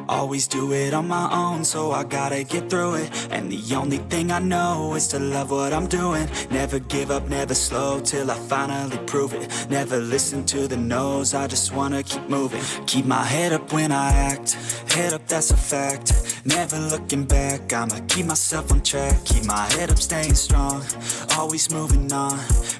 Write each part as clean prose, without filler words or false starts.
Always do it on my own, so I gotta get through it. And the only thing I know is to love what I'm doing. Never give up, never slow, till I finally prove it. Never listen to the no's, I just wanna keep moving. Keep my head up when I act, head up, that's a fact. Never looking back, I'ma keep myself on track. Keep my head up, staying strong, always moving on.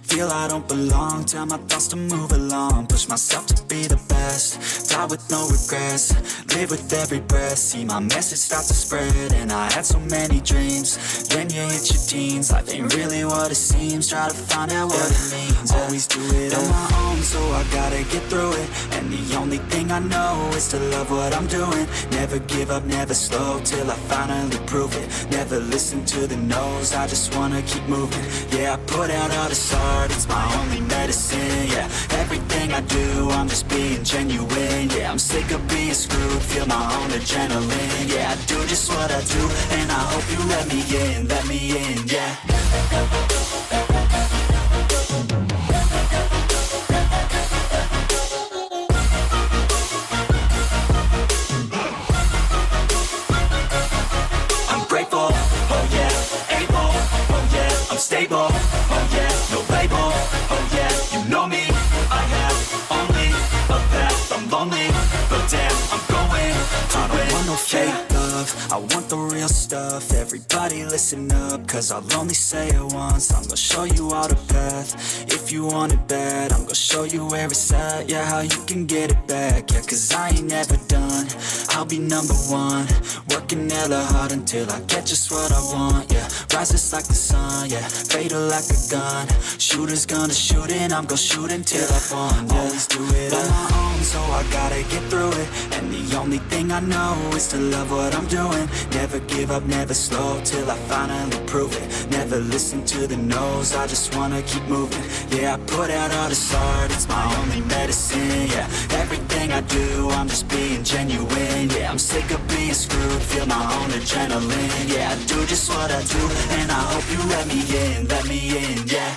Feel I don't belong, tell my thoughts to move along. Push myself to be the best, die with no regrets. Live with every breath, see my message start to spread. And I had so many dreams, then you hit your teens. Life ain't really what it seems, try to find out what it means. Always do it on my own, so I gotta get through it. And the only thing I know is to love what I'm doing. Never give up, never slow, till I finally prove it. Never listen to the no's, I just wanna keep moving. Yeah, I put out all this art, it's my only medicine. Yeah, everything I do, I'm just being genuine. Yeah, I'm sick of being screwed, feel my own adrenaline. Yeah, I do just what I do, and I hope you let me in, yeah. I'm grateful, oh yeah, able, oh yeah, I'm stable, oh yeah, no label, oh yeah, you know me, I have only a path, I'm lonely, but damn, I'm going to win. I don't want no fake love, I want the real stuff. Everybody listen up, cause I'll only say it once. I'm gonna show you all the path, if you want it bad. I'm gonna show you where it's at, yeah, how you can get it back. Yeah, cause I ain't never done, I'll be number one. Working hella hard until I get just what I want, yeah. Rises like the sun, yeah, fatal like a gun. Shooters gonna shoot and I'm gonna shoot until I won, yeah. Always do it on my own, so I gotta get through it. And the only thing I know is to love what I'm doing. Never give up, never slow, till I finally prove it. Never listen to the no's, I just wanna keep moving. Yeah, I put out all this art, it's my only medicine. Yeah, everything I do, I'm just being genuine. Yeah, I'm sick of being screwed, feel my own adrenaline. Yeah, I do just what I do, and I hope you let me in, yeah.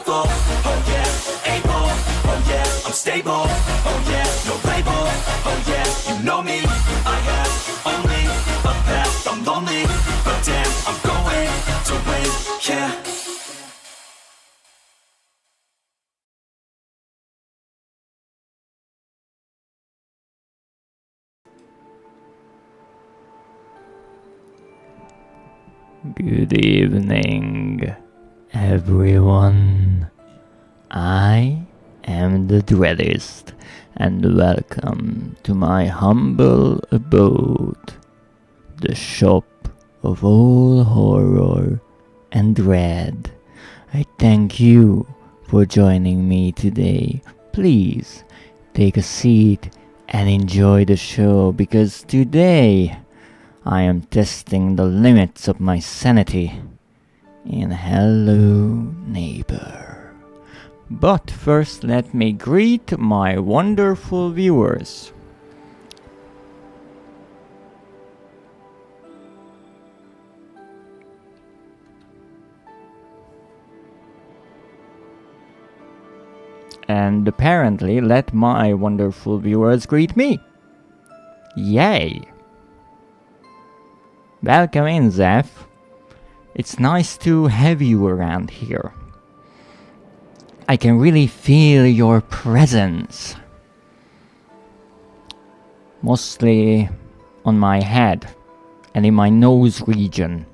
Oh yeah, able, oh yeah, I'm stable, oh yeah, no label, oh yeah, you know me, I have only a path, I'm lonely, but damn, I'm going to win, yeah. Good evening, everyone. I am the Dreadist, and welcome to my humble abode, the shop of all horror and dread. I thank you for joining me today. Please take a seat and enjoy the show, because today I am testing the limits of my sanity in Hello Neighbor. But first, let me greet my wonderful viewers. And apparently, let my wonderful viewers greet me. Yay! Welcome in, Zeph. It's nice to have you around here. I can really feel your presence. Mostly on my head and in my nose region.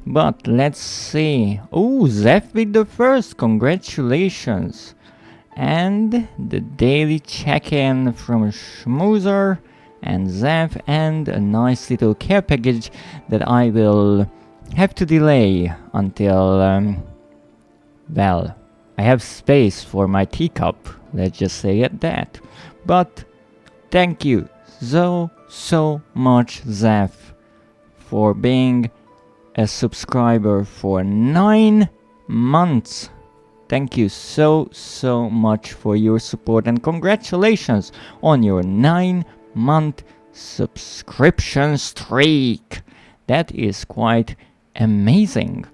But let's see. Oh, Zeph with the first. Congratulations. And the daily check-in from Schmoozer and Zeph, and a nice little care package that I will have to delay until, well, I have space for my teacup, let's just say it that. But thank you so much, Zeph, for being a subscriber for 9 months. Thank you so much for your support, and congratulations on your 9-month subscription streak. That is quite amazing.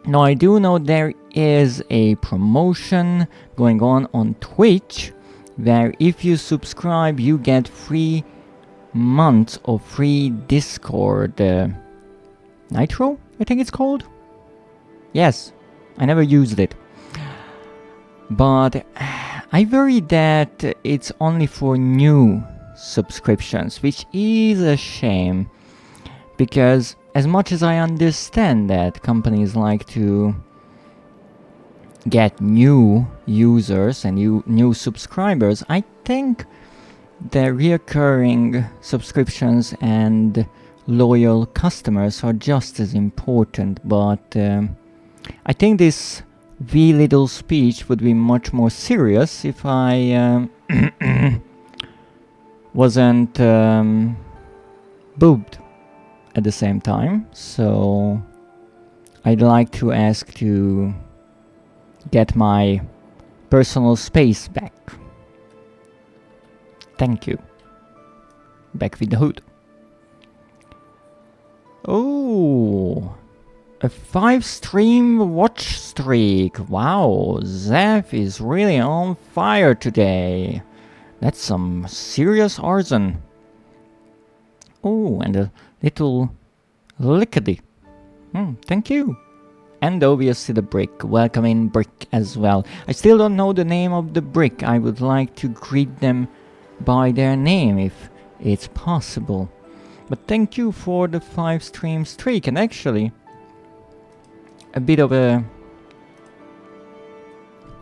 Now I do know there is a promotion going on Twitch, where if you subscribe you get 3 months of free Discord Nitro, I think it's called. Yes, I never used it, but I worry that it's only for new subscriptions, which is a shame, because as much as I understand that companies like to get new users and new subscribers, I think the recurring subscriptions and loyal customers are just as important. But I think this wee little speech would be much more serious if I wasn't boobed at the same time. So I'd like to ask to get my personal space back. Thank you. Back with the hood. Oh, a 5-stream watch streak. Wow, Zeph is really on fire today. That's some serious arson. Oh, and a little lickety. Thank you. And obviously the brick. Welcome in, brick, as well. I still don't know the name of the brick. I would like to greet them by their name if it's possible. But thank you for the 5-stream streak. And actually, a bit of a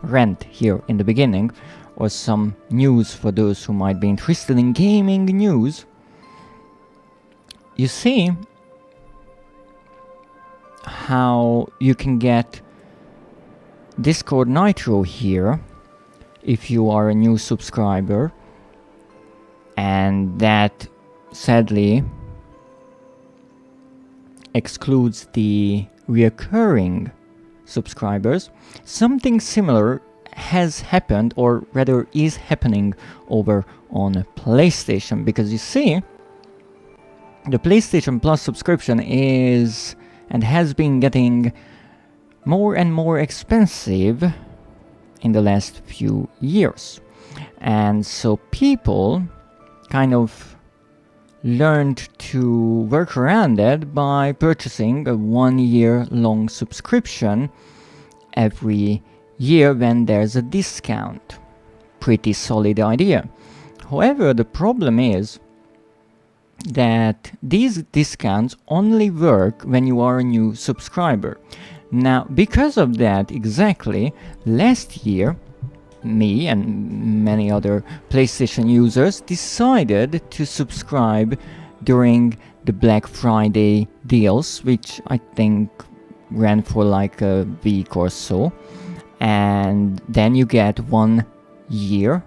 rant here in the beginning, or some news for those who might be interested in gaming news. You see how you can get Discord Nitro here if you are a new subscriber, and that sadly excludes the recurring subscribers. Something similar has happened, or rather is happening, over on PlayStation, because you see the PlayStation Plus subscription is and has been getting more and more expensive in the last few years, and so people kind of learned to work around that by purchasing a 1-year-long subscription every year when there's a discount. Pretty solid idea. However, the problem is that these discounts only work when you are a new subscriber. Now, because of that exactly, last year me and many other PlayStation users decided to subscribe during the Black Friday deals, which I think ran for like a week or so, and then you get 1 year.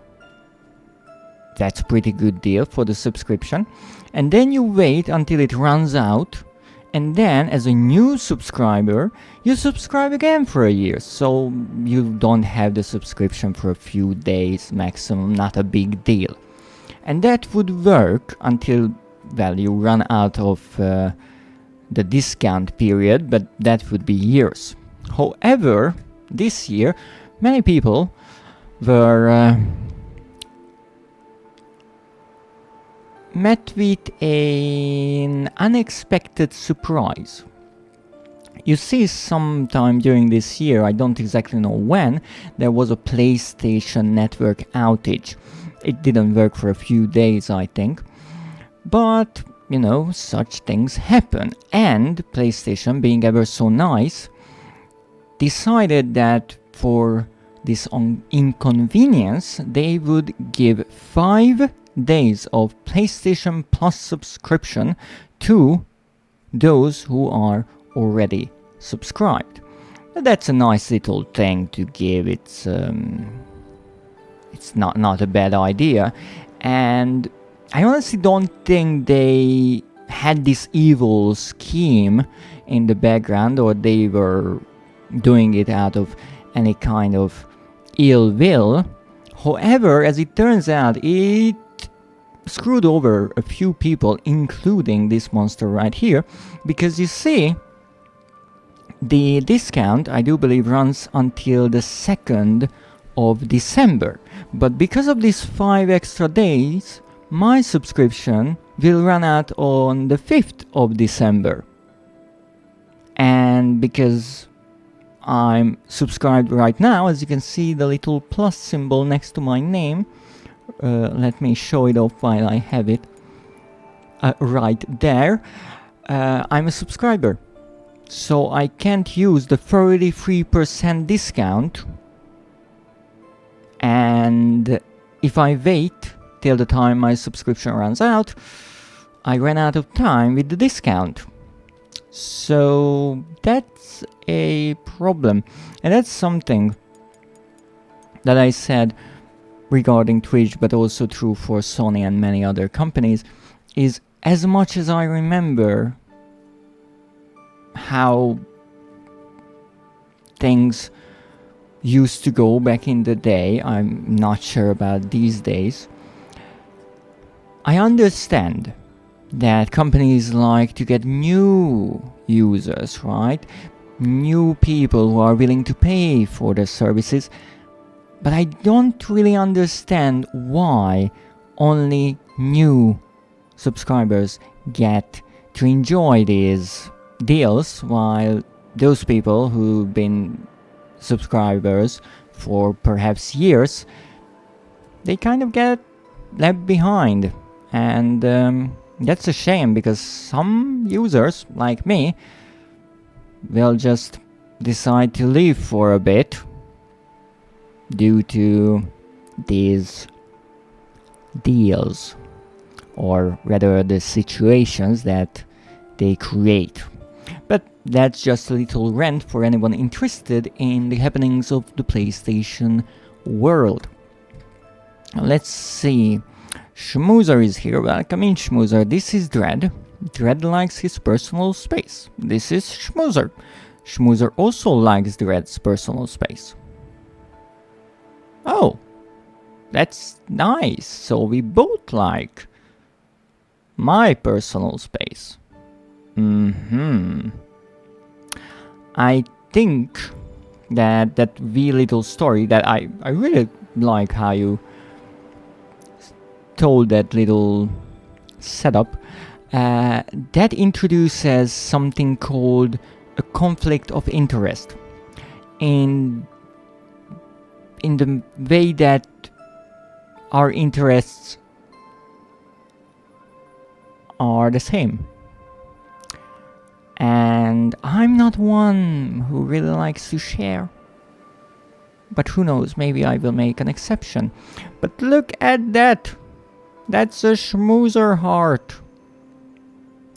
That's a pretty good deal for the subscription, and then you wait until it runs out, and then as a new subscriber you subscribe again for a year, so you don't have the subscription for a few days maximum, not a big deal. And that would work until, well, you run out of the discount period, but that would be years. However, this year many people were met with an unexpected surprise. You see, sometime during this year, I don't exactly know when, there was a PlayStation Network outage. It didn't work for a few days, I think. But, you know, such things happen. And PlayStation, being ever so nice, decided that for this inconvenience, they would give 5 days of PlayStation Plus subscription to those who are already subscribed. That's a nice little thing to give. It's not a bad idea, and I honestly don't think they had this evil scheme in the background, or they were doing it out of any kind of ill will. However, as it turns out, it screwed over a few people, including this monster right here, because you see, the discount, I do believe, runs until the 2nd of December. But because of these 5 extra days, my subscription will run out on the 5th of December. And because I'm subscribed right now, as you can see the little plus symbol next to my name, let me show it off while I have it right there. I'm a subscriber, so I can't use the 33% discount, and if I wait till the time my subscription runs out, I ran out of time with the discount. So that's a problem, and that's something that I said regarding Twitch, but also true for Sony and many other companies, is as much as I remember how things used to go back in the day, I'm not sure about these days. I understand that companies like to get new users, right? New people who are willing to pay for their services, but I don't really understand why only new subscribers get to enjoy these deals, while those people who've been subscribers for perhaps years, they kind of get left behind. And that's a shame, because some users, like me, will just decide to leave for a bit due to these deals, or rather the situations that they create. But that's just a little rant for anyone interested in the happenings of the PlayStation world. Let's see. Schmoozer is here. Welcome in, Schmoozer. This is Dread. Dread likes his personal space. This is Schmoozer. Schmoozer also likes Dread's personal space. Oh, that's nice. So we both like my personal space. I think that wee little story that I really like how you told that little setup, that introduces something called a conflict of interest in the way that our interests are the same. And I'm not one who really likes to share. But who knows, maybe I will make an exception. But look at that! That's a Schmoozer heart.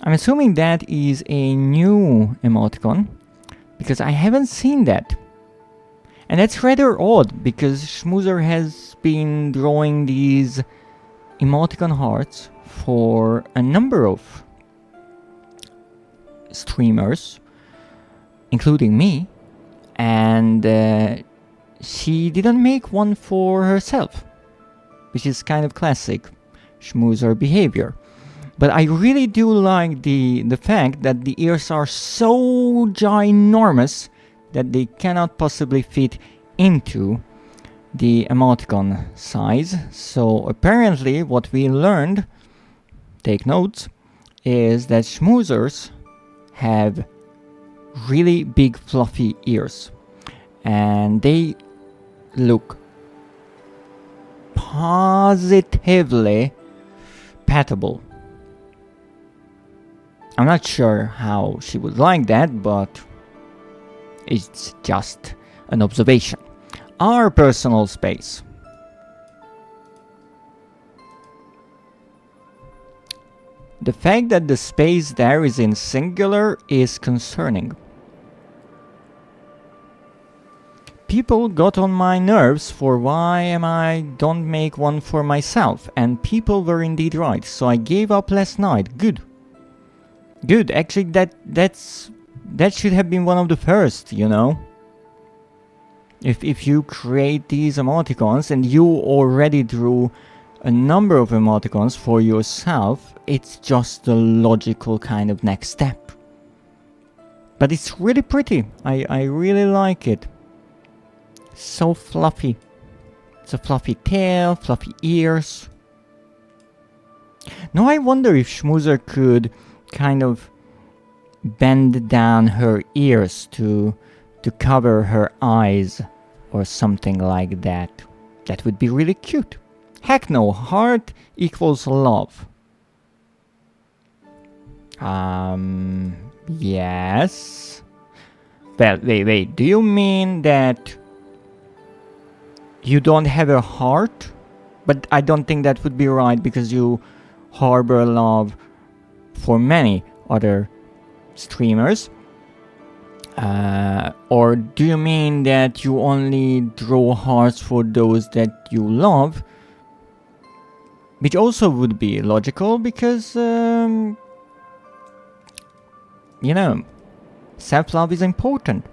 I'm assuming that is a new emoticon, because I haven't seen that. And that's rather odd, because Schmoozer has been drawing these emoticon hearts for a number of streamers, including me, and she didn't make one for herself, which is kind of classic Schmoozer behavior. But I really do like the fact that the ears are so ginormous that they cannot possibly fit into the emoticon size. So apparently what we learned, take notes, is that Schmoozers have really big fluffy ears, and they look positively patable. I'm not sure how she would like that, but it's just an observation. Our personal space. The fact that the space there is in singular is concerning. People got on my nerves for why am I don't make one for myself, and people were indeed right, so I gave up last night. Good. Good, actually that should have been one of the first, you know? If you create these emoticons and you already drew a number of emoticons for yourself, it's just the logical kind of next step. But it's really pretty. I really like it. So fluffy. It's a fluffy tail, fluffy ears. Now I wonder if Schmoozer could kind of bend down her ears to cover her eyes or something like that. That would be really cute. Heck no, heart equals love. Yes. Well, wait, do you mean that you don't have a heart? But I don't think that would be right, because you harbor love for many other streamers. Or do you mean that you only draw hearts for those that you love? Which also would be logical, because, you know, self-love is important.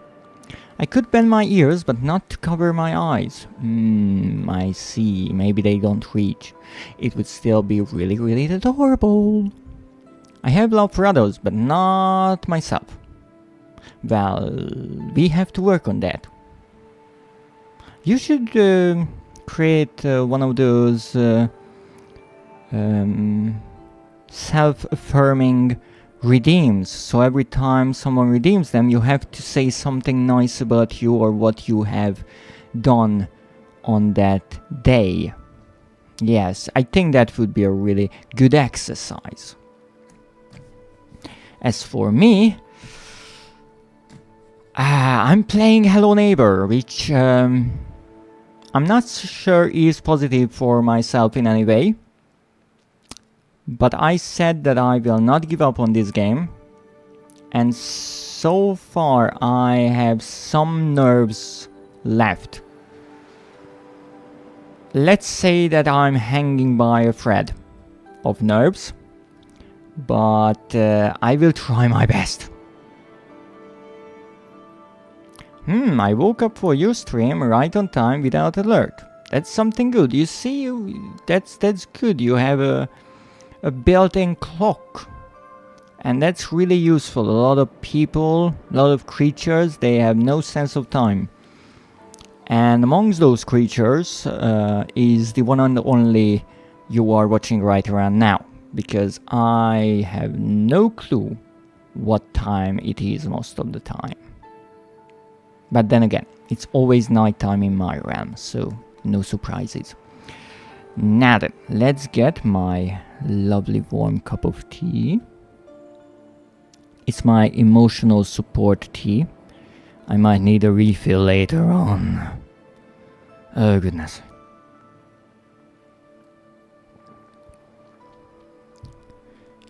I could bend my ears, but not to cover my eyes. I see. Maybe they don't reach. It would still be really, really adorable. I have love for others, but not myself. Well, we have to work on that. You should create one of those self-affirming redeems. So every time someone redeems them, you have to say something nice about you or what you have done on that day. Yes, I think that would be a really good exercise. As for me, I'm playing Hello Neighbor, which I'm not sure is positive for myself in any way. But I said that I will not give up on this game. And so far I have some nerves left. Let's say that I'm hanging by a thread of nerves. But I will try my best. I woke up for your stream right on time without alert. That's something good. You see, that's good. You have a built-in clock. And that's really useful. A lot of people, a lot of creatures, they have no sense of time. And amongst those creatures is the one and only you are watching right around now. Because I have no clue what time it is most of the time. But then again, it's always nighttime in my realm, so no surprises. Now then, let's get my lovely warm cup of tea. It's my emotional support tea. I might need a refill later on. Oh goodness.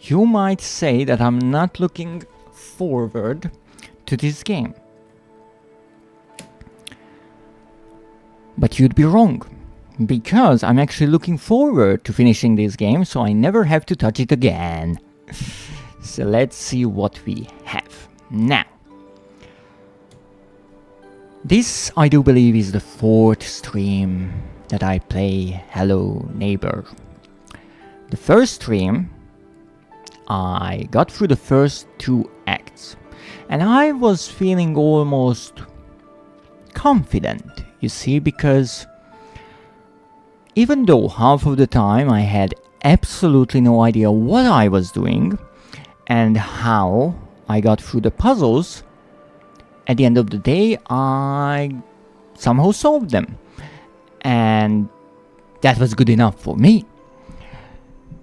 You might say that I'm not looking forward to this game. But you'd be wrong, because I'm actually looking forward to finishing this game, so I never have to touch it again. So let's see what we have. Now, this I do believe is the 4th stream that I play Hello Neighbor. The first stream, I got through the first 2 acts, and I was feeling almost confident. You see, because even though half of the time I had absolutely no idea what I was doing and how I got through the puzzles, at the end of the day I somehow solved them. And that was good enough for me.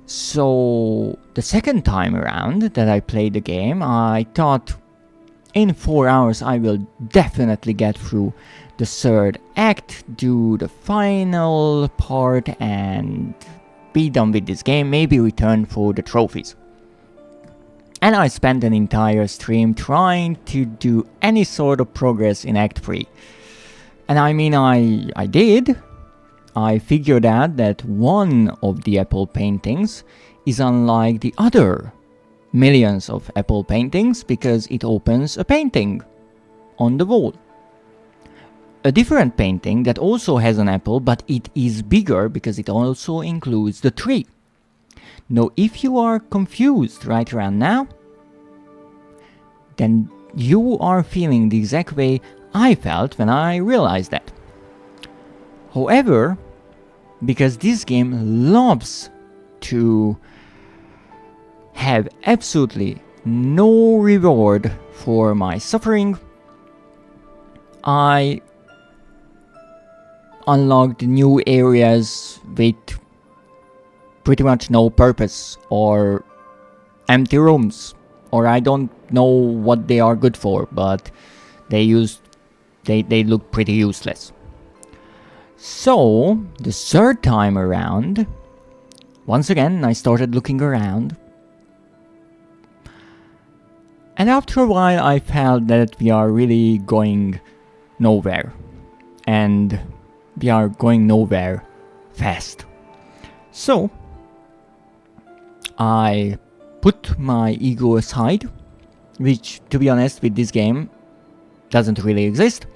So the second time around that I played the game, I thought in 4 hours I will definitely get through the 3rd act, do the final part and be done with this game, maybe return for the trophies. And I spent an entire stream trying to do any sort of progress in Act 3. And I mean, I did. I figured out that one of the apple paintings is unlike the other millions of apple paintings because it opens a painting on the wall. a different painting that also has an apple, but it is bigger because it also includes the tree. Now, if you are confused right around now, then you are feeling the exact way I felt when I realized that. However, because this game loves to have absolutely no reward for my suffering, I unlocked new areas with pretty much no purpose, or empty rooms, or I don't know what they are good for, but they look pretty useless. So the third time around, once again I started looking around, and after a while I felt that we are really going nowhere, and we are going nowhere fast. So I put my ego aside, which, to be honest, with this game doesn't really exist,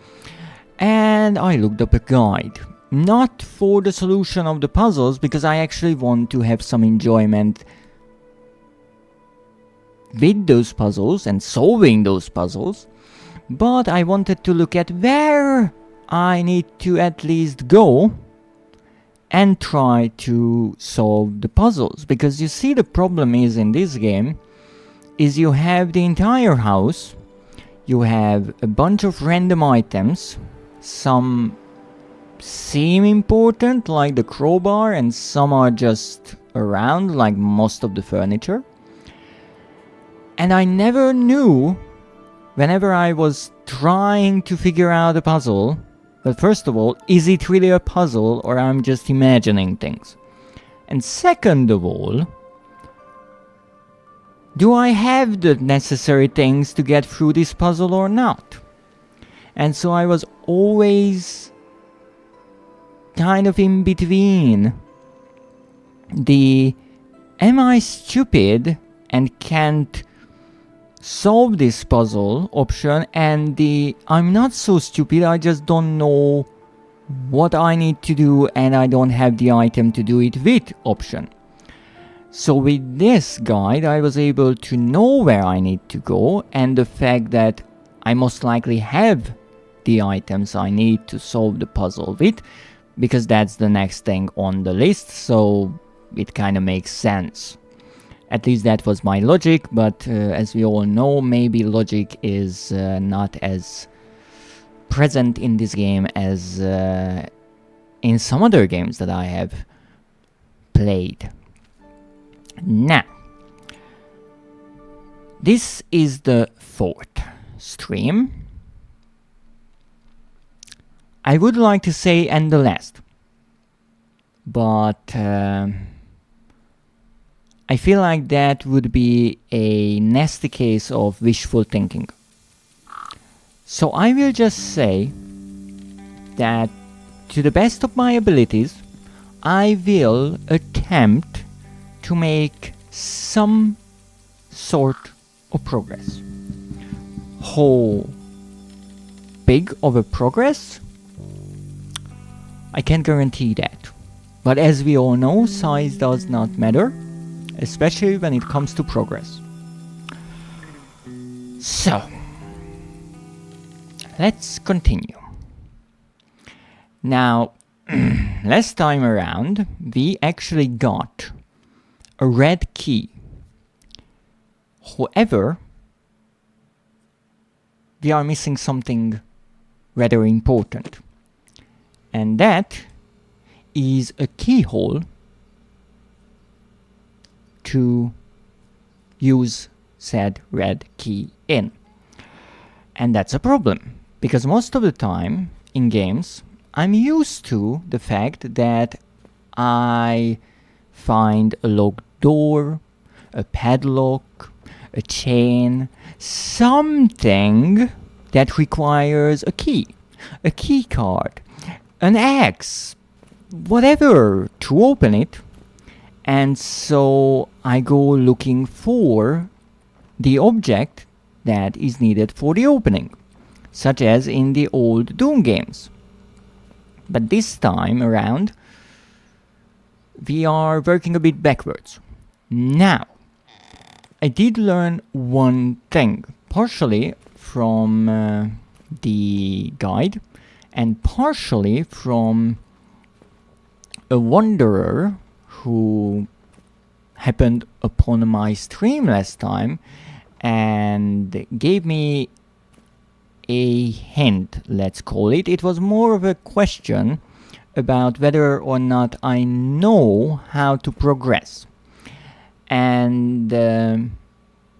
and I looked up a guide. Not for the solution of the puzzles, because I actually want to have some enjoyment with those puzzles and solving those puzzles, but I wanted to look at where I need to at least go and try to solve the puzzles. Because you see, the problem is in this game is you have the entire house, you have a bunch of random items, some seem important like the crowbar and some are just around like most of the furniture. And I never knew, whenever I was trying to figure out a puzzle, but first of all, is it really a puzzle or I'm just imagining things? And second of all, do I have the necessary things to get through this puzzle or not? And so I was always kind of in between the am I stupid and can't solve this puzzle option, and the I'm not so stupid, I just don't know what I need to do and I don't have the item to do it with option. So with this guide I was able to know where I need to go, and the fact that I most likely have the items I need to solve the puzzle with, because that's the next thing on the list, so it kind of makes sense. At least that was my logic, but as we all know, maybe logic is not as present in this game as in some other games that I have played. Now, this is the fourth stream. I would like to say and the last, but I feel like that would be a nasty case of wishful thinking. So I will just say that to the best of my abilities, I will attempt to make some sort of progress. How big of a progress? I can't guarantee that. But as we all know, size does not matter, especially when it comes to progress. So, let's continue. Now, last time around, we actually got a red key. However, we are missing something rather important. And that is a keyhole to use said red key in. And that's a problem, because most of the time in games I'm used to the fact that I find a locked door, a padlock, a chain, something that requires a key card, an axe, whatever, to open it. And so I go looking for the object that is needed for the opening, such as in the old Doom games. But this time around, we are working a bit backwards. Now, I did learn one thing, partially from the guide and partially from a wanderer who happened upon my stream last time and gave me a hint, let's call it. It was more of a question about whether or not I know how to progress. And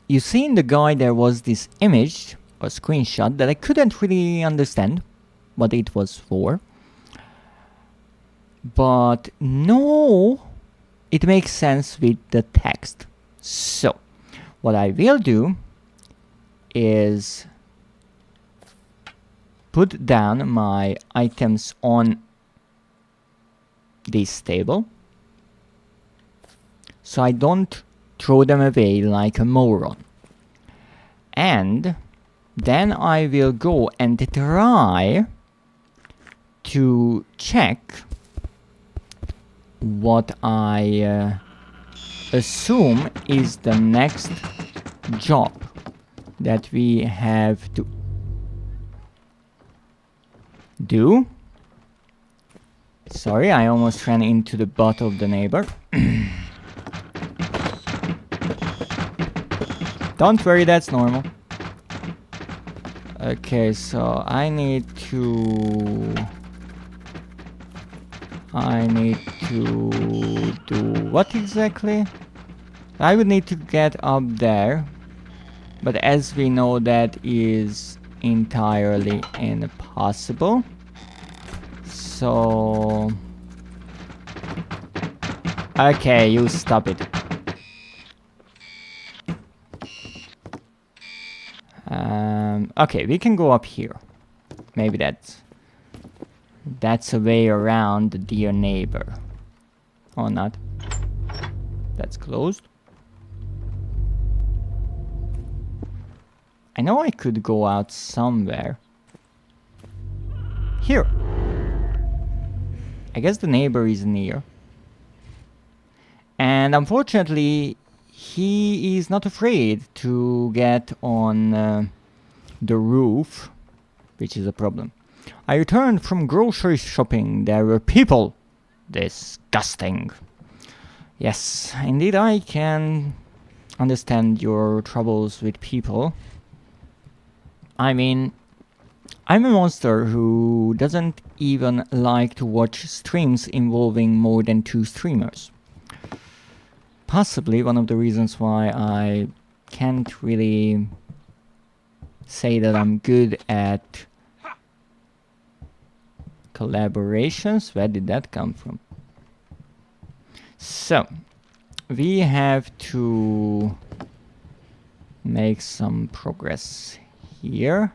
you see in the guide there was this image or screenshot that I couldn't really understand what it was for. But no, it makes sense with the text. So, what I will do is put down my items on this table so I don't throw them away like a moron. And then I will go and try to check what I assume is the next job that we have to do. Sorry, I almost ran into the butt of the neighbor. Don't worry, that's normal. Okay, so I need to do what exactly? I would need to get up there, but as we know, that is entirely impossible. So okay, you stop it. Okay, we can go up here. Maybe that's a way around the dear neighbor. Or not. That's closed. I know I could go out somewhere. Here. I guess the neighbor is near. And unfortunately, he is not afraid to get on the roof, which is a problem. I returned from grocery shopping. There were people. Disgusting. Yes, indeed I can understand your troubles with people. I mean, I'm a monster who doesn't even like to watch streams involving more than 2 streamers. Possibly one of the reasons why I can't really say that I'm good at collaborations. Where did that come from? So, we have to make some progress here.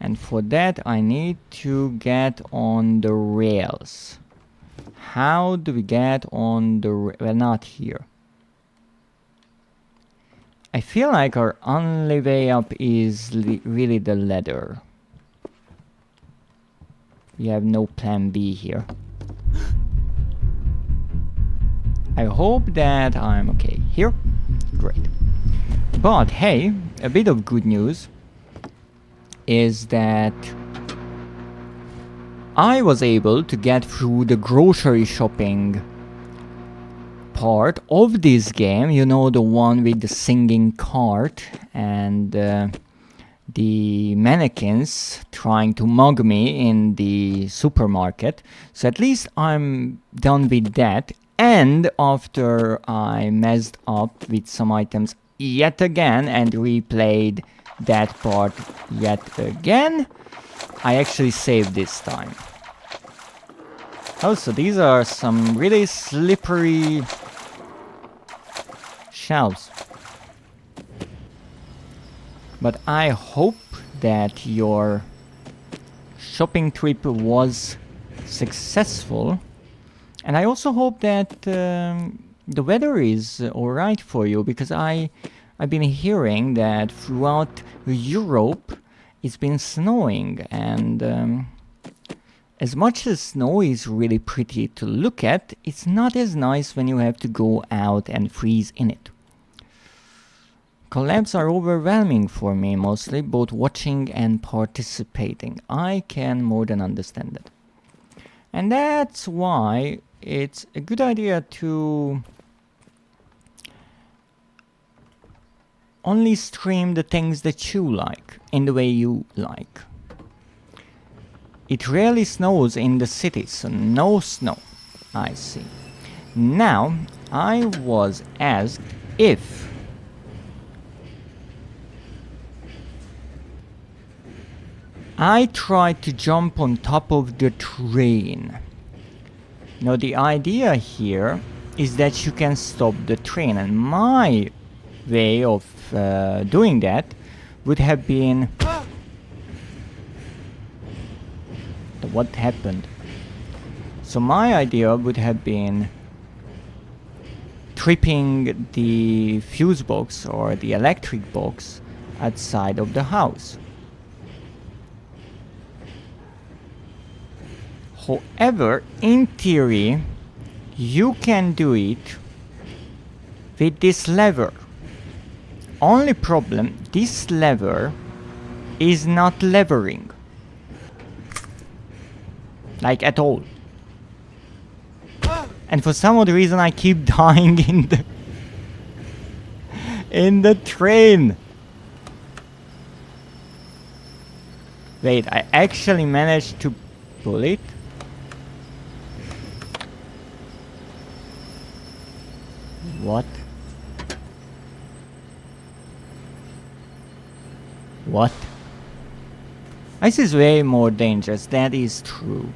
And for that I need to get on the rails. How do we get on the well, not here. I feel like our only way up is really the ladder. We have no plan B here. I hope that I'm okay here. Great. But hey, a bit of good news is that I was able to get through the grocery shopping part of this game, you know, the one with the singing cart and the mannequins trying to mug me in the supermarket. So at least I'm done with that. And after I messed up with some items yet again and replayed that part yet again, I actually saved this time. Oh, so these are some really slippery shelves. But I hope that your shopping trip was successful. And I also hope that the weather is alright for you, because I've been hearing that throughout Europe it's been snowing, and As much as snow is really pretty to look at, it's not as nice when you have to go out and freeze in it. Collabs are overwhelming for me mostly, both watching and participating. I can more than understand that. And that's why it's a good idea to only stream the things that you like, in the way you like. It rarely snows in the city, so no snow. I see. Now, I was asked if I tried to jump on top of the train. Now, the idea here is that you can stop the train, and my way of doing that would have been... What happened? So my idea would have been tripping the fuse box or the electric box outside of the house. However, in theory, you can do it with this lever. Only problem, this lever is not levering. Like at all. And for some odd reason I keep dying in the train. Wait, I actually managed to pull it? What? What? Ice is way more dangerous, that is true.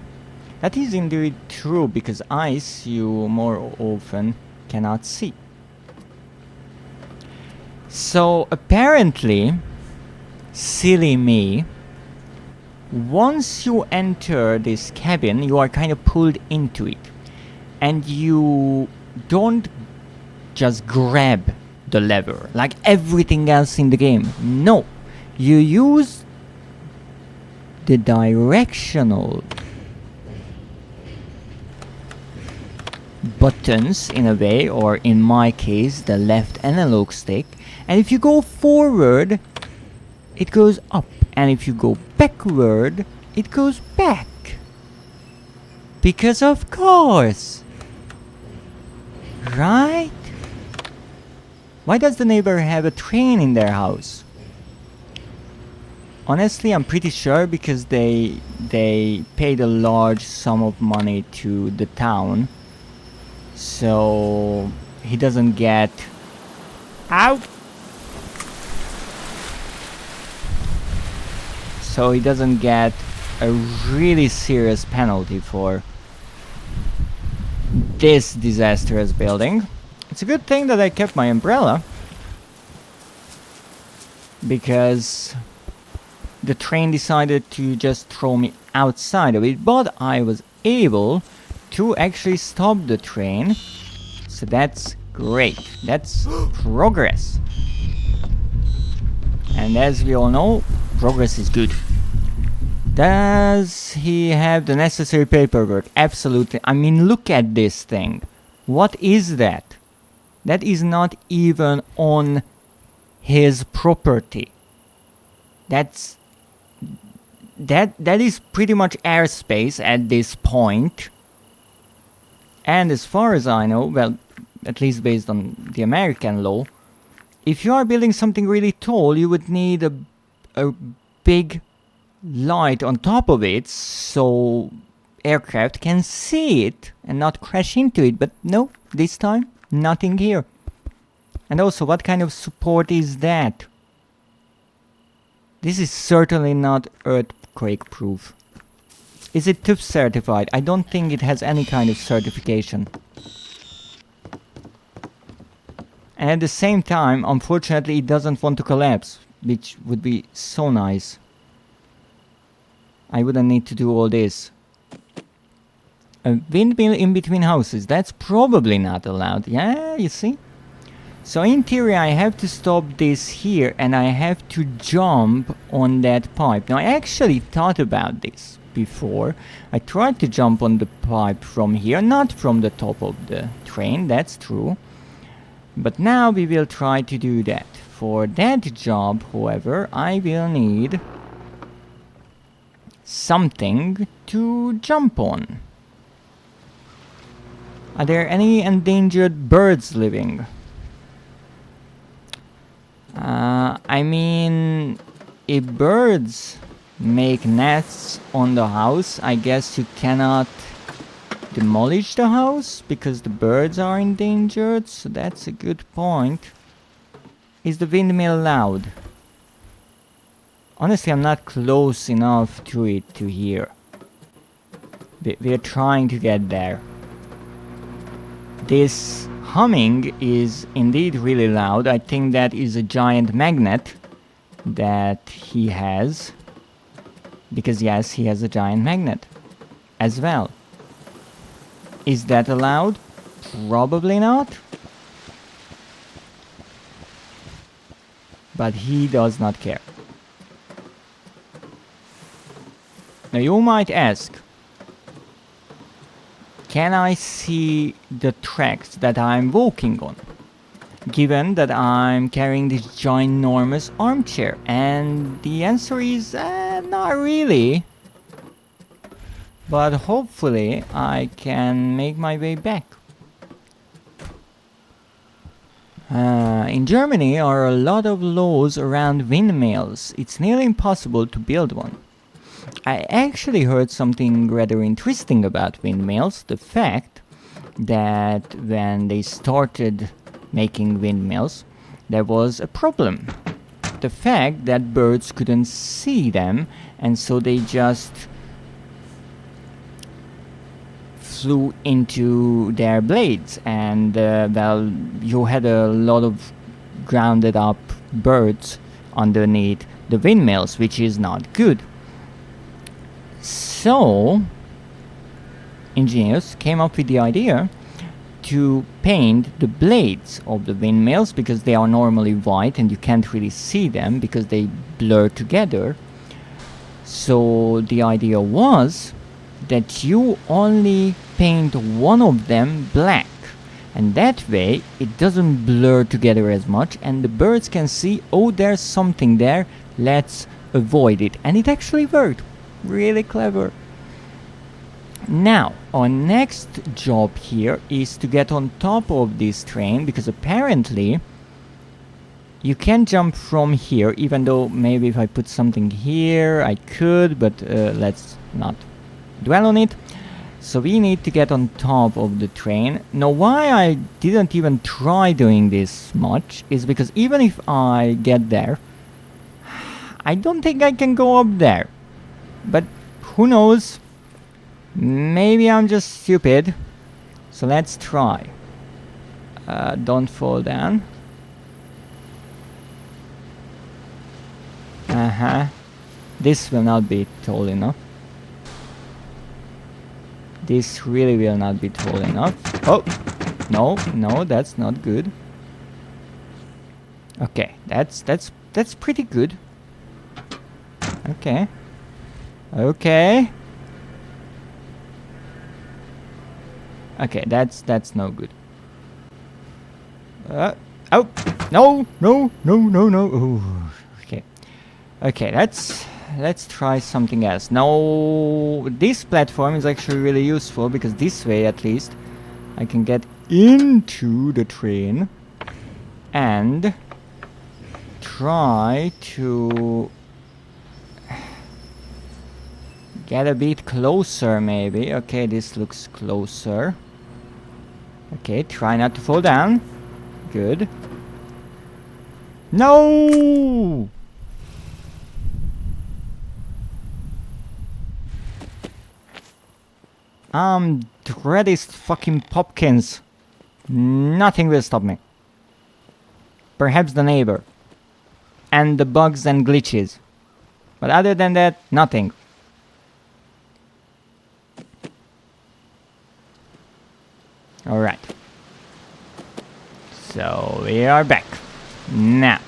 That is indeed true, because ice you more often cannot see. So apparently, silly me, once you enter this cabin, you are kind of pulled into it. And you don't just grab the lever like everything else in the game. No, you use the directional buttons in a way, or in my case the left analog stick, and if you go forward it goes up, and if you go backward it goes back, because of course, right? Why does the neighbor have a train in their house? Honestly, I'm pretty sure because they paid a large sum of money to the town, so he doesn't get... Ow! So he doesn't get a really serious penalty for this disastrous building. It's a good thing that I kept my umbrella, because the train decided to just throw me outside of it, but I was able to actually stop the train, so that's great. That's progress. And as we all know, progress is good. Does he have the necessary paperwork? Absolutely. I mean, look at this thing. What is that? That is not even on his property. That is pretty much airspace at this point. And as far as I know, well, at least based on the American law, if you are building something really tall, you would need a big light on top of it, so aircraft can see it and not crash into it. But no, this time, nothing here. And also, what kind of support is that? This is certainly not earthquake proof. Is it TÜV certified? I don't think it has any kind of certification. And at the same time, unfortunately, it doesn't want to collapse, which would be so nice. I wouldn't need to do all this. A windmill in between houses, that's probably not allowed. Yeah, you see? So in theory I have to stop this here, and I have to jump on that pipe. Now I actually thought about this. before. I tried to jump on the pipe from here, not from the top of the train, that's true. But now we will try to do that. For that job, however, I will need something to jump on. Are there any endangered birds living? I mean, if birds make nests on the house, I guess you cannot demolish the house because the birds are endangered, so that's a good point. Is the windmill loud? Honestly, I'm not close enough to it to hear. We're trying to get there. This humming is indeed really loud. I think that is a giant magnet that he has. Because yes, he has a giant magnet as well. Is that allowed? Probably not. But he does not care. Now you might ask, can I see the tracks that I'm walking on? Given that I'm carrying this ginormous armchair. And the answer is not really. But hopefully I can make my way back. In Germany are a lot of laws around windmills. It's nearly impossible to build one. I actually heard something rather interesting about windmills. The fact that when they started making windmills, there was a problem. The fact that birds couldn't see them, and so they just flew into their blades, and well, you had a lot of grounded up birds underneath the windmills, which is not good. So engineers came up with the idea to paint the blades of the windmills, because they are normally white and you can't really see them because they blur together. So the idea was that you only paint one of them black, and that way it doesn't blur together as much and the birds can see, oh, there's something there, let's avoid it. And it actually worked. Really clever. Now, our next job here is to get on top of this train, because apparently you can jump from here, even though maybe if I put something here I could, but let's not dwell on it. So we need to get on top of the train. Now, why I didn't even try doing this much is because even if I get there, I don't think I can go up there. But who knows? Maybe I'm just stupid. So let's try. Don't fall down. This will not be tall enough. This really will not be tall enough. Oh! No, that's not good. Okay, that's pretty good. Okay. Okay, that's no good. Oh, no. Ooh, okay, let's try something else. Now, this platform is actually really useful, because this way at least I can get into the train and try to get a bit closer, maybe. Okay, this looks closer. Okay, try not to fall down. Good. No! Dreadist fucking Popkins. Nothing will stop me. Perhaps the neighbor. And the bugs and glitches. But other than that, nothing. Alright. So we are back. Now,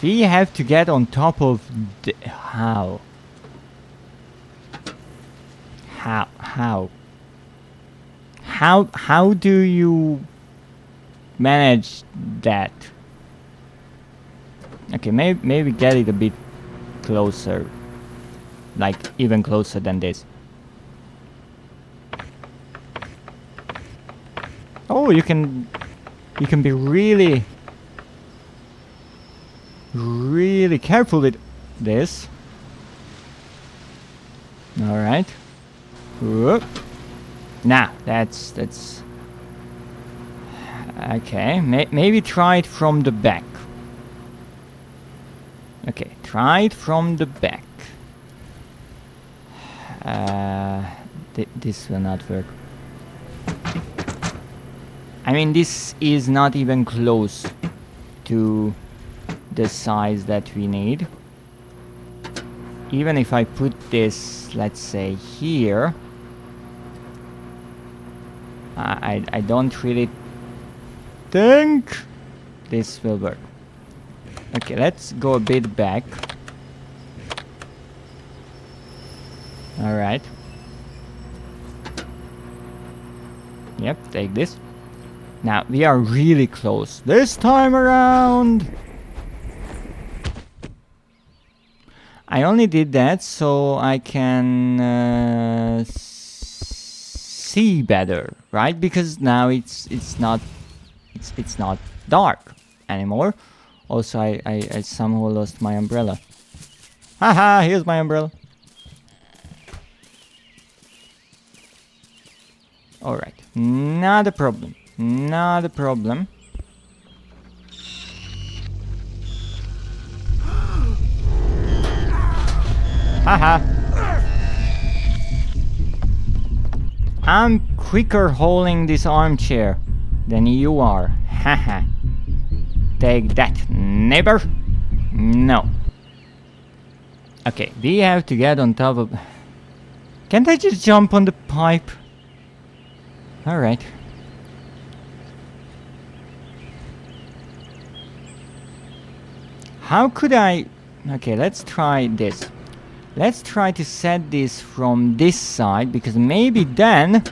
we have to get on top of the... How? How do you manage that? Okay, maybe get it a bit closer, like even closer than this. Oh, you can be really careful with this. All right. Whoop. Nah, that's okay. Maybe try it from the back. Okay, try it from the back. This will not work. I mean, this is not even close to the size that we need. Even if I put this, let's say, here, I don't really think this will work. Okay, let's go a bit back. Alright. Yep, take this. Now, we are really close this time around. I only did that so I can see better, right? Because now it's not dark anymore. Also, I somehow lost my umbrella. Haha, here's my umbrella. Alright, not a problem. Not a problem. Haha. I'm quicker holding this armchair than you are. Haha. Take that, neighbor. No. Okay, we have to get on top of... Can't I just jump on the pipe? Alright. How could I... Okay, let's try this. Let's try to set this from this side, because maybe then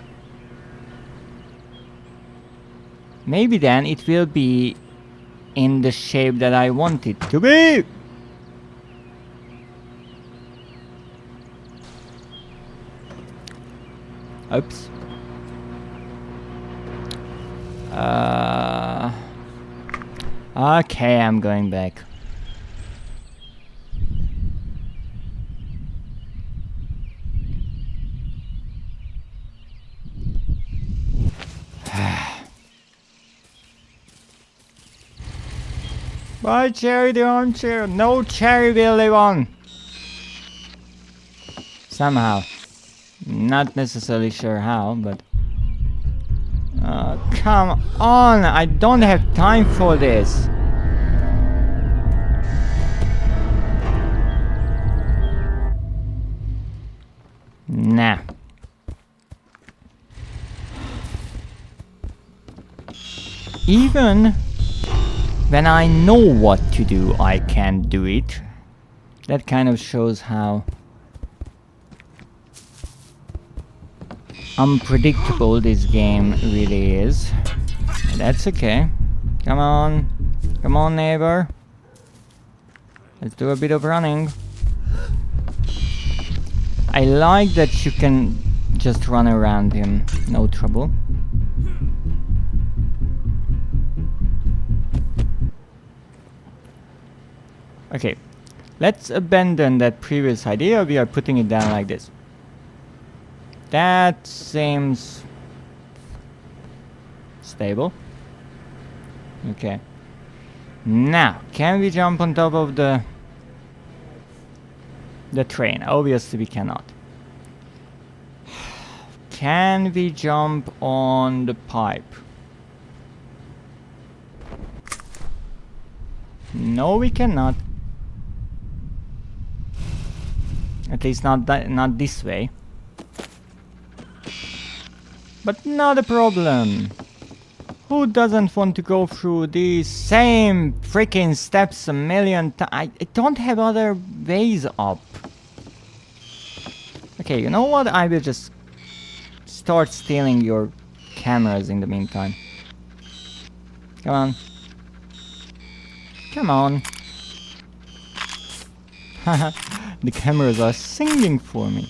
it will be in the shape that I want it to be. Oops. Okay, I'm going back. Bye, Cherry the armchair. No Cherry will live on. Somehow. Not necessarily sure how, but... come on! I don't have time for this. Nah. Even when I know what to do, I can't do it. That kind of shows how unpredictable this game really is. That's okay. Come on. Come on, neighbor. Let's do a bit of running. I like that you can just run around him. No trouble. Okay. Let's abandon that previous idea. We are putting it down like this. That seems stable. Okay. Now, can we jump on top of the train? Obviously we cannot. Can we jump on the pipe? No, we cannot. At least not this way. But not a problem. Who doesn't want to go through these same freaking steps a million times? I don't have other ways up. Okay, you know what? I will just start stealing your cameras in the meantime. Come on. Come on. Haha, the cameras are singing for me.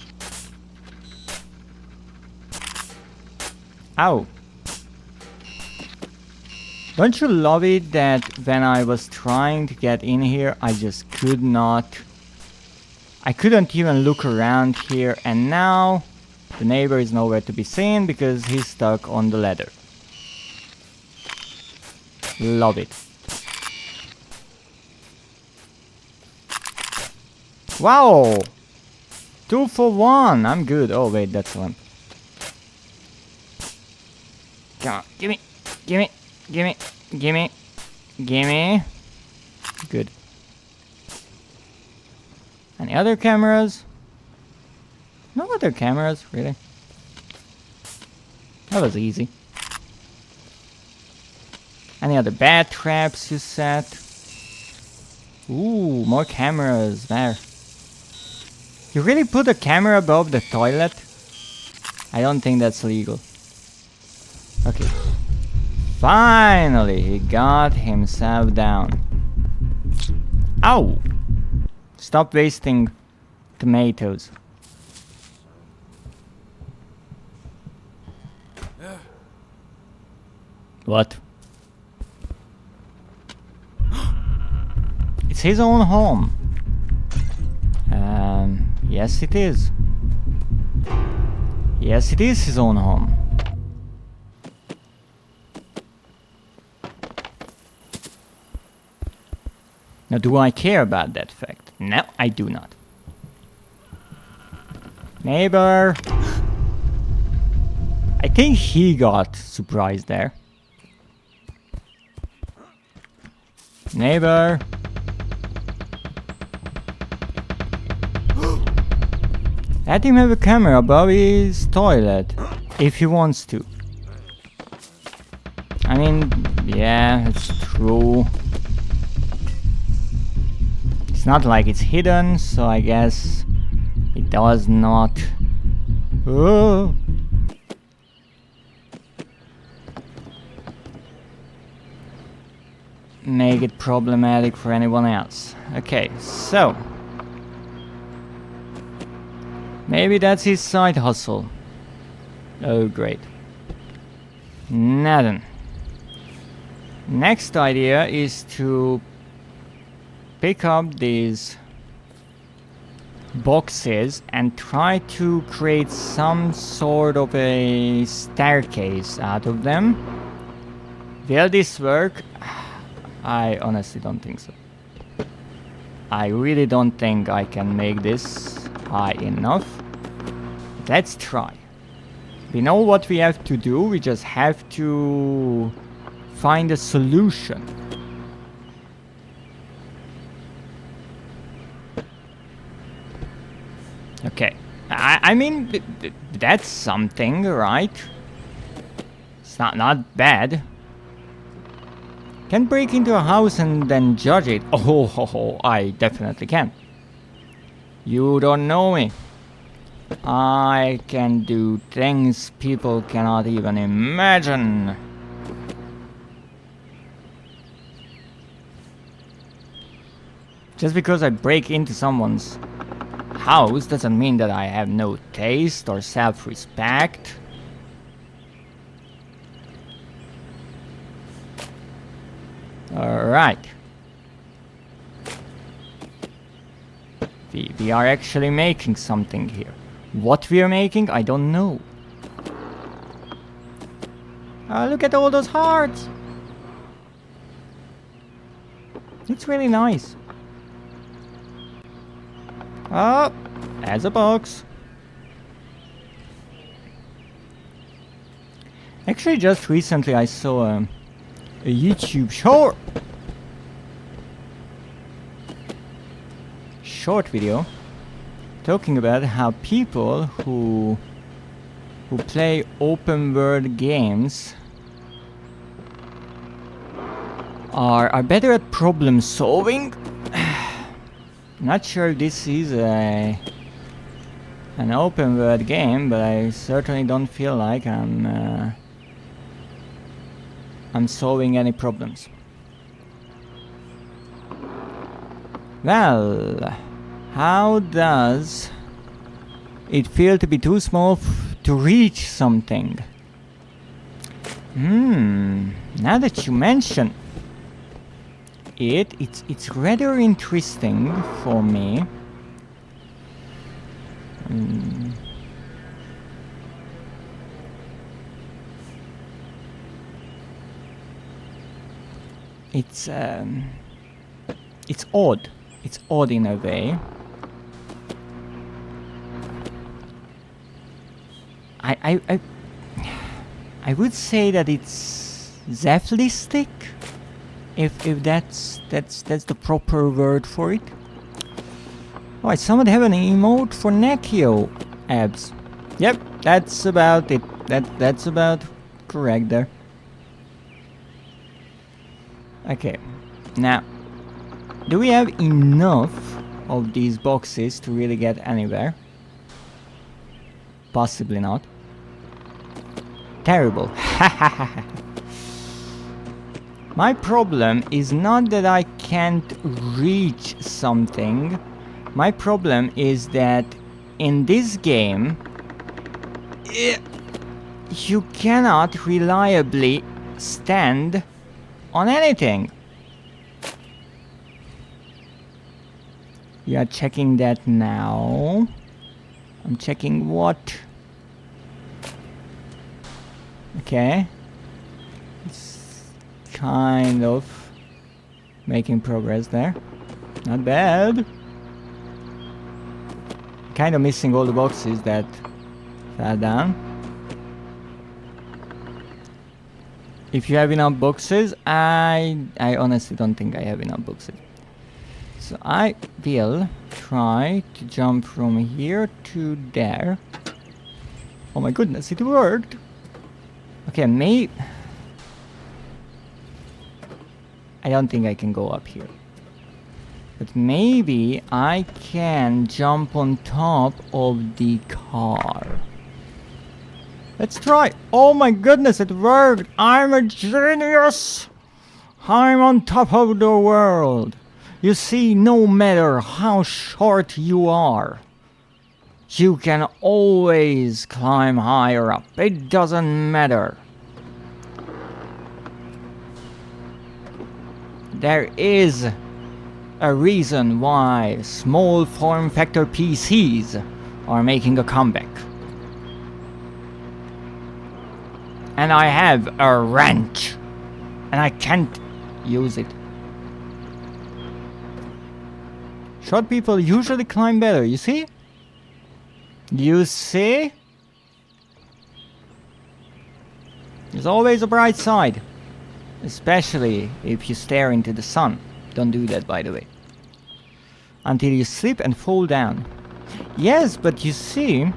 Ow. Don't you love it that when I was trying to get in here, I just could not... I couldn't even look around here, and now the neighbor is nowhere to be seen because he's stuck on the ladder. Love it. Wow! 2 for 1! I'm good. Oh wait, that's one. Come on, gimme, gimme, gimme, gimme, gimme. Good. Any other cameras? No other cameras, really. That was easy. Any other bad traps you set? Ooh, more cameras there. You really put a camera above the toilet? I don't think that's legal. Okay. Finally, he got himself down. Ow! Stop wasting tomatoes. What? It's his own home. Yes it is. Yes it is his own home. Now do I care about that fact? No, I do not. Neighbor! I think he got surprised there. Neighbor! Let him have a camera above his toilet, if he wants to. I mean, yeah, it's true. It's not like it's hidden, so I guess it does not... Oh. Make it problematic for anyone else. Okay, so... maybe that's his side hustle. Oh, great. Now then. Next idea is to pick up these boxes and try to create some sort of a staircase out of them. Will this work? I honestly don't think so. I really don't think I can make this high enough. Let's try. We know what we have to do, we just have to find a solution. Okay, I mean, that's something, right? It's not bad. Can break into a house and then judge it. Oh, I definitely can. You don't know me. I can do things people cannot even imagine. Just because I break into someone's house doesn't mean that I have no taste or self-respect. Alright. We are actually making something here. What we are making, I don't know. Look at all those hearts! It's really nice. Oh, there's a box. Actually, just recently I saw a YouTube short video talking about how people who play open world games are better at problem solving. Not sure if this is a an open world game, but I certainly don't feel like I'm solving any problems. Well, how does it feel to be too small to reach something? Now that you mention it, it's rather interesting for me. It's odd. It's odd in a way. I would say that it's Zephyristic, if that's the proper word for it. Oh, I somehow have an emote for Nekio abs. Yep, that's about it. That's about correct there. Okay, now, do we have enough of these boxes to really get anywhere? Possibly not. Terrible. My problem is not that I can't reach something. My problem is that in this game, you cannot reliably stand on anything. We are checking that now. I'm checking what? Okay. It's kind of making progress there. Not bad. Kind of missing all the boxes that fell down. If you have enough boxes, I honestly don't think I have enough boxes. So I will try to jump from here to there. Oh my goodness, it worked! Okay, maybe... I don't think I can go up here. But maybe I can jump on top of the car. Let's try! Oh my goodness, it worked! I'm a genius! I'm on top of the world! You see, no matter how short you are, you can always climb higher up. It doesn't matter. There is a reason why small form factor PCs are making a comeback. And I have a wrench, and I can't use it. Short people usually climb better, you see? You see? There's always a bright side. Especially if you stare into the sun. Don't do that, by the way. Until you slip and fall down. Yes, but you see,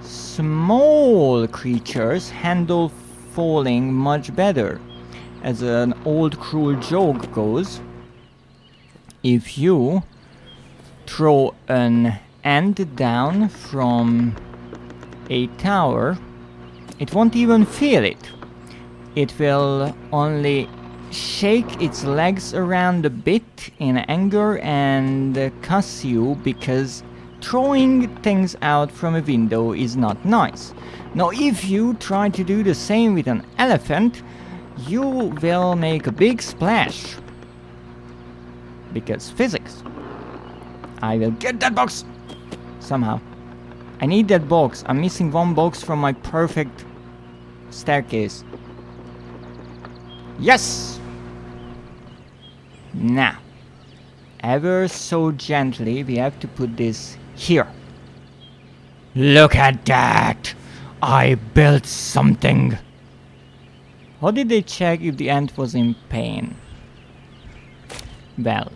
small creatures handle falling much better. As an old cruel joke goes, if you throw an ant down from a tower, it won't even feel it. It will only shake its legs around a bit in anger and cuss you because throwing things out from a window is not nice. Now if you try to do the same with an elephant, you will make a big splash. Because physics. I will get that box! Somehow. I need that box. I'm missing one box from my perfect staircase. Yes! Now, ever so gently, we have to put this here. Look at that! I built something! How did they check if the ant was in pain? Well,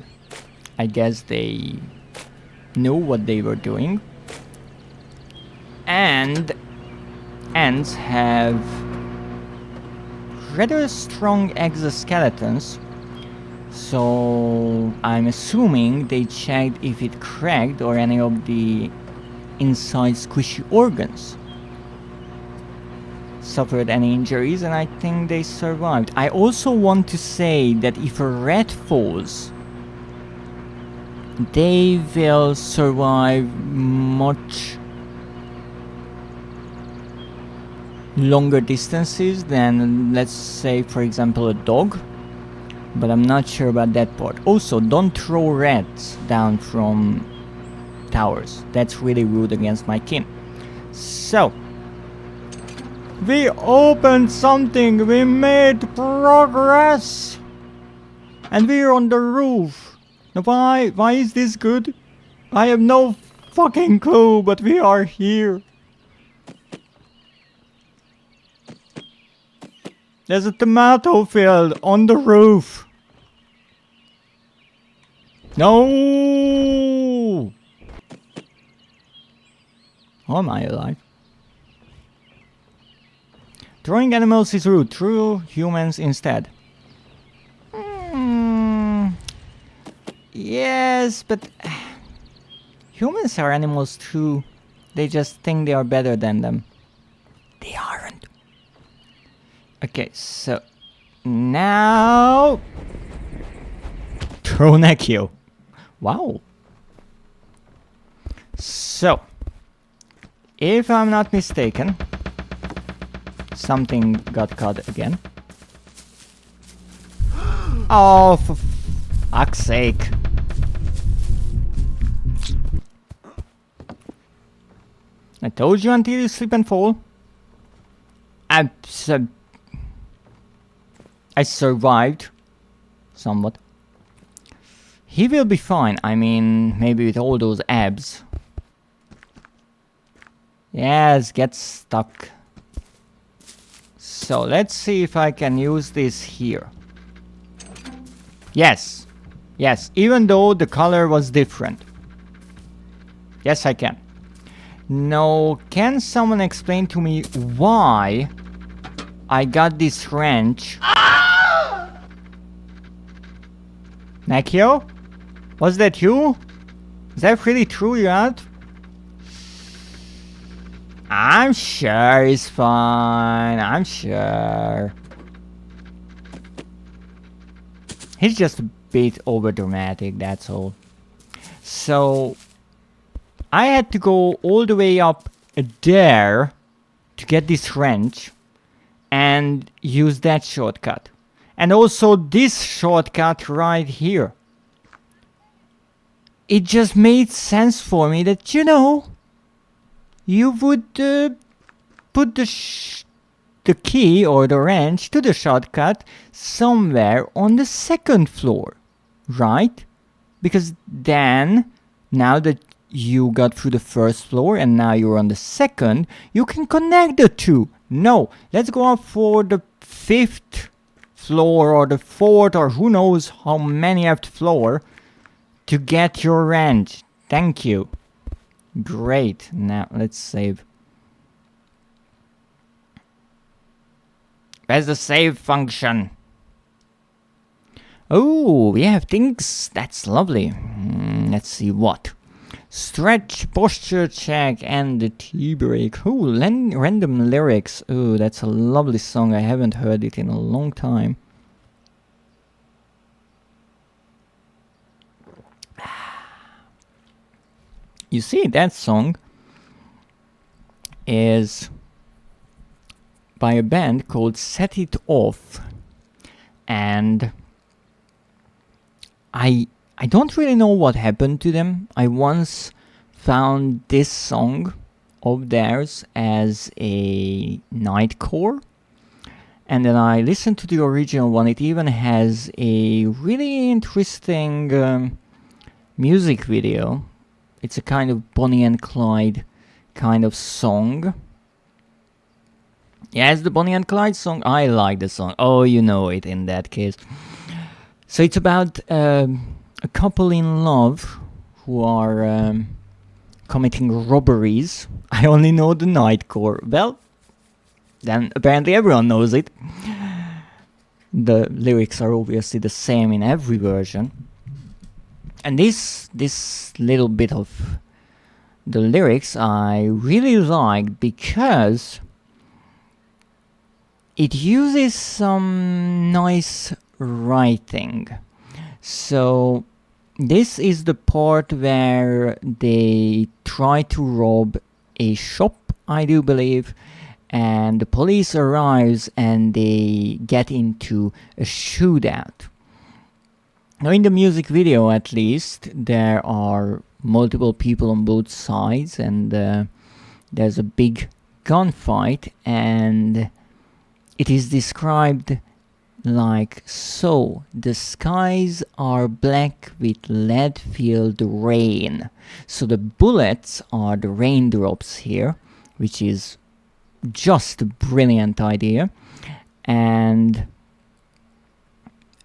I guess they knew what they were doing. And ants have rather strong exoskeletons, so I'm assuming they checked if it cracked or any of the inside squishy organs. Suffered any injuries, and I think they survived. I also want to say that if a rat falls, they will survive much longer distances than, let's say, for example, a dog. But I'm not sure about that part. Also, don't throw rats down from towers. That's really rude against my kin. So, we opened something. We made progress. And we're on the roof. Now why is this good? I have no fucking clue, but we are here. There's a tomato field on the roof. No! How am I alive? Throwing animals is rude. Throw humans instead. Yes, but humans are animals too. They just think they are better than them. They aren't. Okay, so now throw Nekio. Wow. So, if I'm not mistaken, something got caught again. Oh, for fuck's sake. I told you until you slip and fall. I survived. Somewhat. He will be fine. I mean, maybe with all those abs. Yes, get stuck. So, let's see if I can use this here. Yes. Yes, even though the color was different. Yes, I can. Now, can someone explain to me why I got this wrench? Nekio? Was that you? Is that really true, Yad? I'm sure it's fine. I'm sure. He's just a bit over dramatic, that's all. So, I had to go all the way up there to get this wrench and use that shortcut. And also this shortcut right here. It just made sense for me that, you know, you would put the key or the wrench to the shortcut somewhere on the second floor, right? Because then, now that you got through the first floor and now you're on the second, you can connect the two. No, let's go up for the 5th floor or the 4th or who knows how many of the floor to get your wrench. Thank you. Great. Now let's save. Where's the save function? Oh, we have things. That's lovely. Let's see what. Stretch, posture check, and the tea break. Oh, random lyrics. Oh, that's a lovely song. I haven't heard it in a long time. You see, that song is by a band called Set It Off. And I don't really know what happened to them. I once found this song of theirs as a nightcore. And then I listened to the original one. It even has a really interesting music video. It's a kind of Bonnie and Clyde kind of song. Yes, the Bonnie and Clyde song. I like the song. Oh, you know it in that case. So it's about a couple in love who are committing robberies. I only know the nightcore. Well, then apparently everyone knows it. The lyrics are obviously the same in every version. And this little bit of the lyrics I really like because it uses some nice writing. So this is the part where they try to rob a shop, I do believe, and the police arrives and they get into a shootout. Now in the music video at least, there are multiple people on both sides and there's a big gunfight, and it is described like so: the skies are black with lead-filled rain. So the bullets are the raindrops here, which is just a brilliant idea. And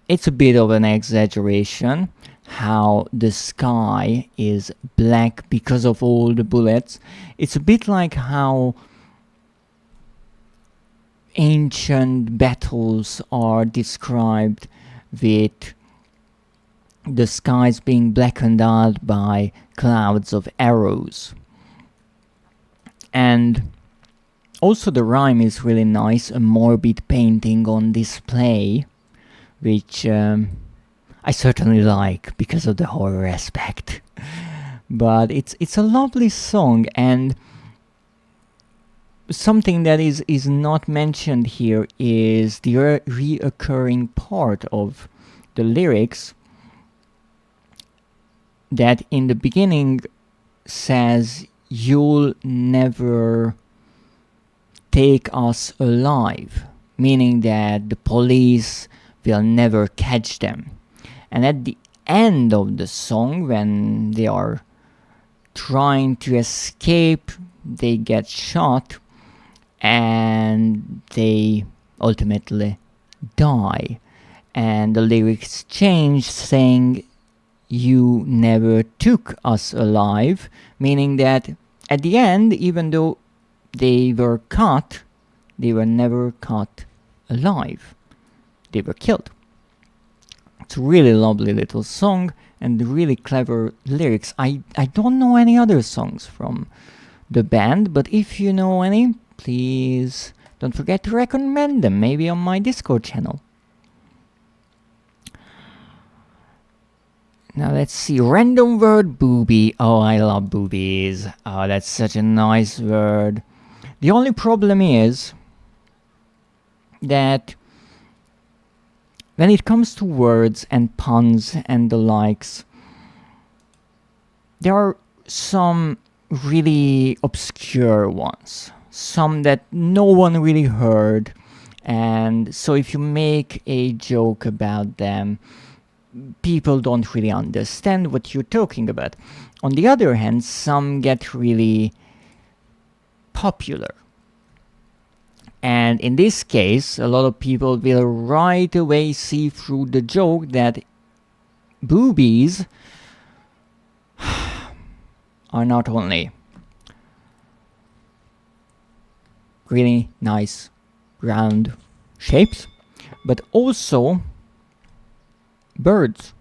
it's a bit of an exaggeration how the sky is black because of all the bullets. It's a bit like how ancient battles are described with the skies being blackened out by clouds of arrows. And also the rhyme is really nice, a morbid painting on display, which I certainly like because of the horror aspect. But it's a lovely song, and something that is not mentioned here is the reoccurring part of the lyrics that in the beginning says, "You'll never take us alive," meaning that the police will never catch them. And at the end of the song, when they are trying to escape, they get shot and they ultimately die. And the lyrics change, saying, "You never took us alive," meaning that at the end, even though they were caught, they were never caught alive. They were killed. It's a really lovely little song and really clever lyrics. I don't know any other songs from the band, but if you know any, please don't forget to recommend them, maybe on my Discord channel. Now let's see, random word booby. Oh, I love boobies. Oh, that's such a nice word. The only problem is that when it comes to words and puns and the likes, there are some really obscure ones, some that no one really heard, and so if you make a joke about them, people don't really understand what you're talking about. On the other hand, some get really popular. And in this case, a lot of people will right away see through the joke that boobies are not only really nice round shapes, but also birds.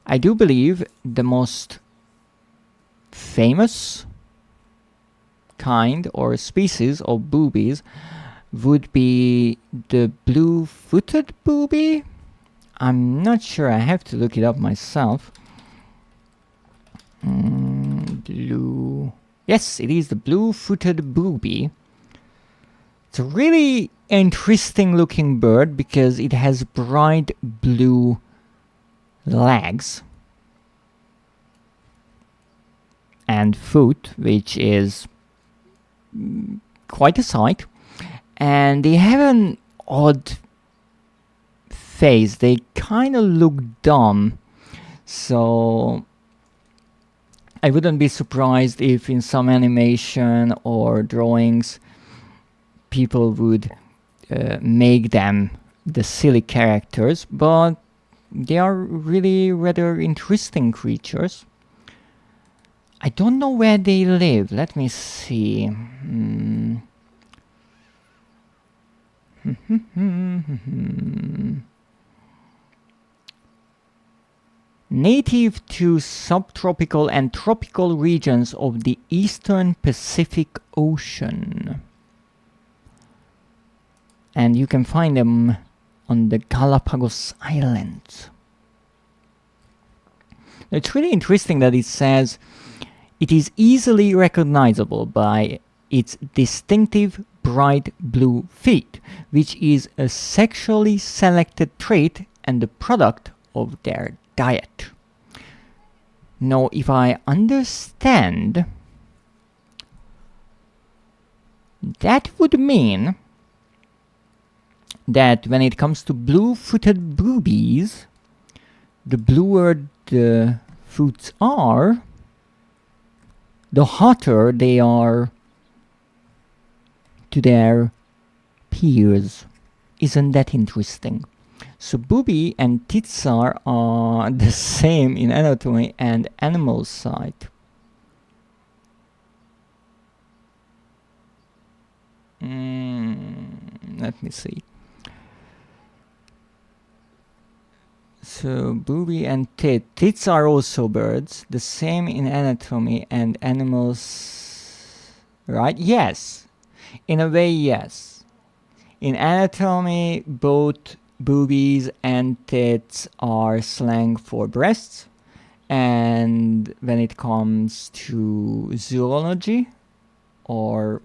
I do believe the most famous kind or species of boobies would be the blue-footed booby. I'm not sure, I have to look it up myself. Yes, it is the blue-footed booby. It's a really interesting looking bird because it has bright blue legs and foot, which is quite a sight. And they have an odd face. They kind of look dumb. So I wouldn't be surprised if in some animation or drawings people would make them the silly characters, but they are really rather interesting creatures. I don't know where they live. Let me see. native to subtropical and tropical regions of the eastern Pacific Ocean. And you can find them on the Galapagos Islands. It's really interesting that it says it is easily recognizable by its distinctive bright blue feet, which is a sexually selected trait and the product of their diet. Now, if I understand, that would mean that when it comes to blue-footed boobies, the bluer the foots are, the hotter they are to their peers. Isn't that interesting? So booby and titsar are the same in anatomy and animal side. Let me see. So booby and tits are also birds, the same in anatomy and animals, right? Yes, in a way, yes. In anatomy, both boobies and tits are slang for breasts, and when it comes to zoology, or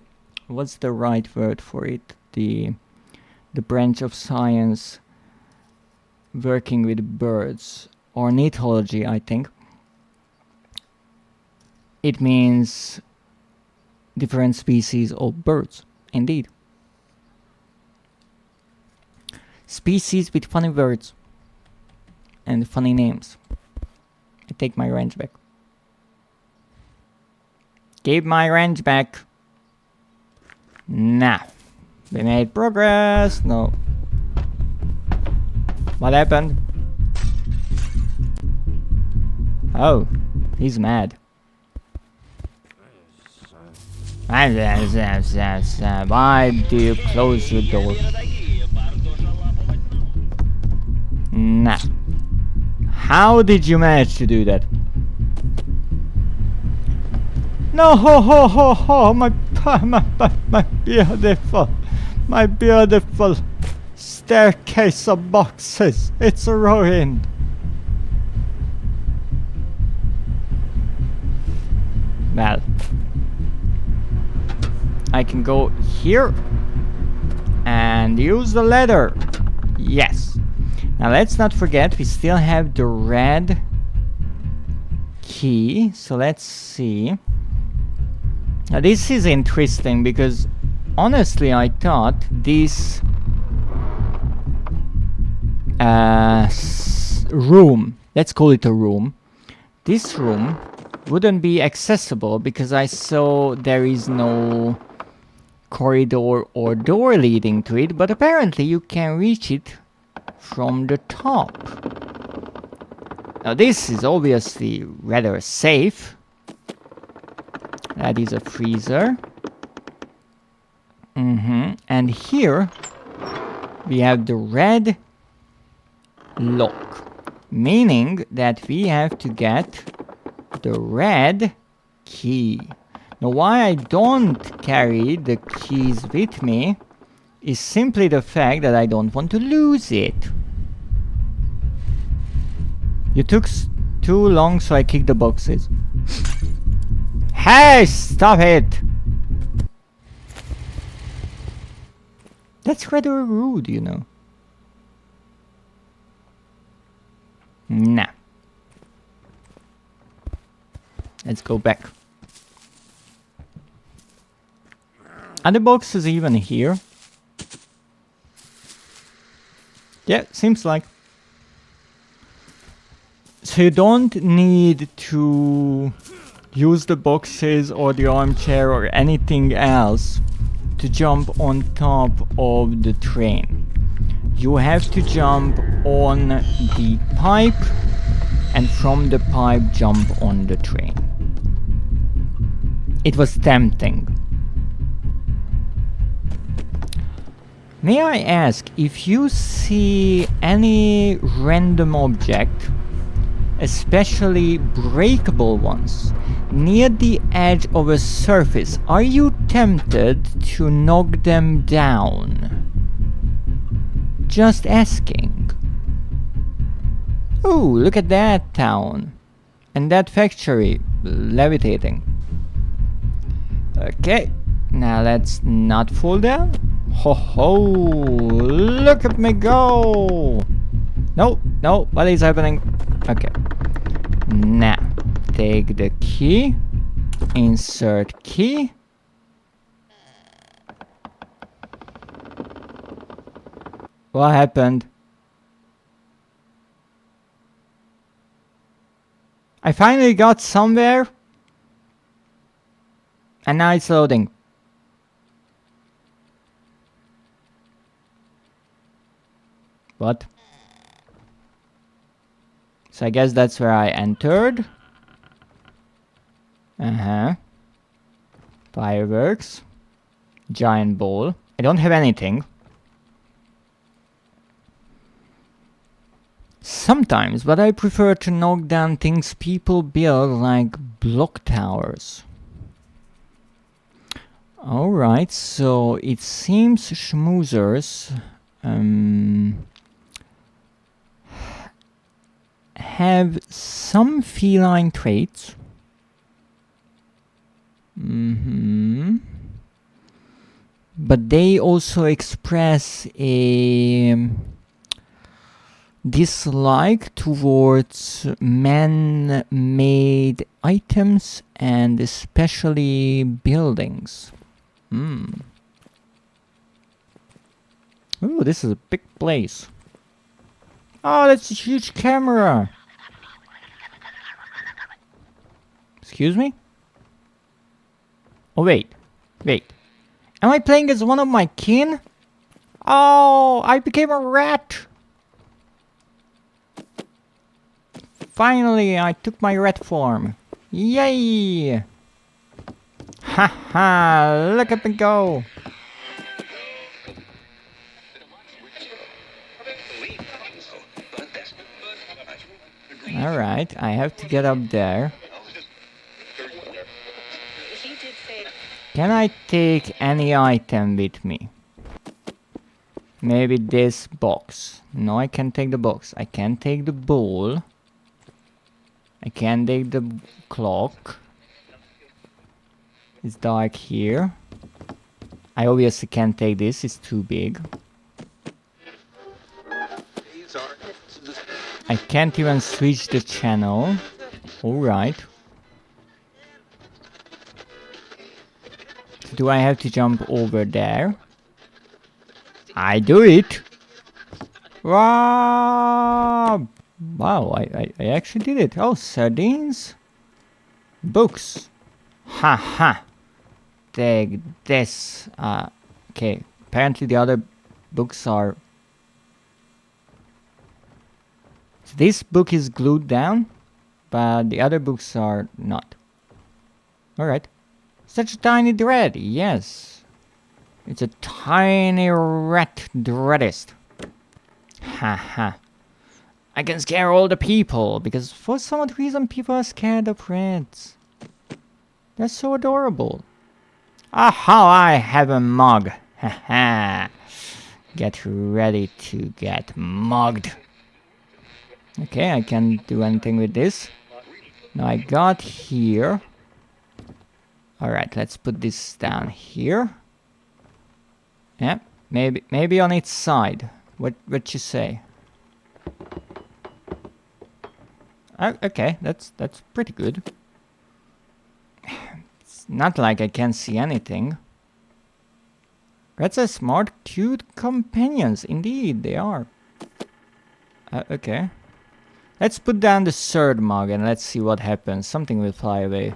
what's the right word for it, the branch of science working with birds, ornithology, I think, it means different species of birds, indeed. Species with funny words and funny names. I take my wrench back. Give my wrench back. Nah. We made progress. No. What happened? Oh, he's mad. Why do you close your door? Nah. How did you manage to do that? No, ho, ho, ho, ho, my beautiful staircase of boxes. It's ruined. Well, I can go here and use the ladder. Yes. Now let's not forget, we still have the red key. So let's see. Now this is interesting because honestly I thought this room, let's call it a room, this room wouldn't be accessible because I saw there is no corridor or door leading to it, but apparently you can reach it from the top. Now this is obviously rather safe. That is a freezer. And here we have the red lock, meaning that we have to get the red key. Now why I don't carry the keys with me is simply the fact that I don't want to lose it. You took too long, so I kicked the boxes. Hey, stop it! That's rather rude, you know. Nah. Let's go back. Are the boxes even here? Yeah, seems like. So you don't need to use the boxes or the armchair or anything else to jump on top of the train. You have to jump on the pipe and from the pipe jump on the train. It was tempting. May I ask, if you see any random object especially breakable ones, near the edge of a surface. Are you tempted to knock them down? Just asking. Oh, look at that town. And that factory levitating. Okay, now let's not fall down. Ho ho! Look at me go! No, no, what is happening? Okay. Now, take the key. Insert key. What happened? I finally got somewhere. And now it's loading. What? So I guess that's where I entered. Uh-huh. Fireworks. Giant ball. I don't have anything. Sometimes, but I prefer to knock down things people build, like block towers. Alright, so it seems schmoozers have some feline traits. But they also express a dislike towards man-made items and especially buildings. Ooh, this is a big place. Oh, that's a huge camera. Excuse me? Oh, wait. Wait. Am I playing as one of my kin? Oh, I became a rat. Finally, I took my rat form. Yay! Haha, look at me go. Alright, I have to get up there. Can I take any item with me? Maybe this box. No, I can't take the box. I can't take the ball. I can't take the clock. It's dark here. I obviously can't take this, it's too big. I can't even switch the channel. Alright. Do I have to jump over there? I do it! Wow! Wow, I actually did it. Oh, sardines? Books. Ha ha! Take this. Okay, apparently the other books are... This book is glued down, but the other books are not. Alright. Such a tiny dread, yes. It's a tiny rat dreadist. Haha. I can scare all the people, because for some odd reason people are scared of rats. They're so adorable. Aha, I have a mug. Haha. Get ready to get mugged. Okay, I can't do anything with this. Now I got here. Alright, let's put this down here. Yeah, maybe on its side. What you say? Okay, that's pretty good. It's not like I can't see anything. Rats are smart, cute companions. Indeed, they are. Okay. Let's put down the third mug and let's see what happens. Something will fly away.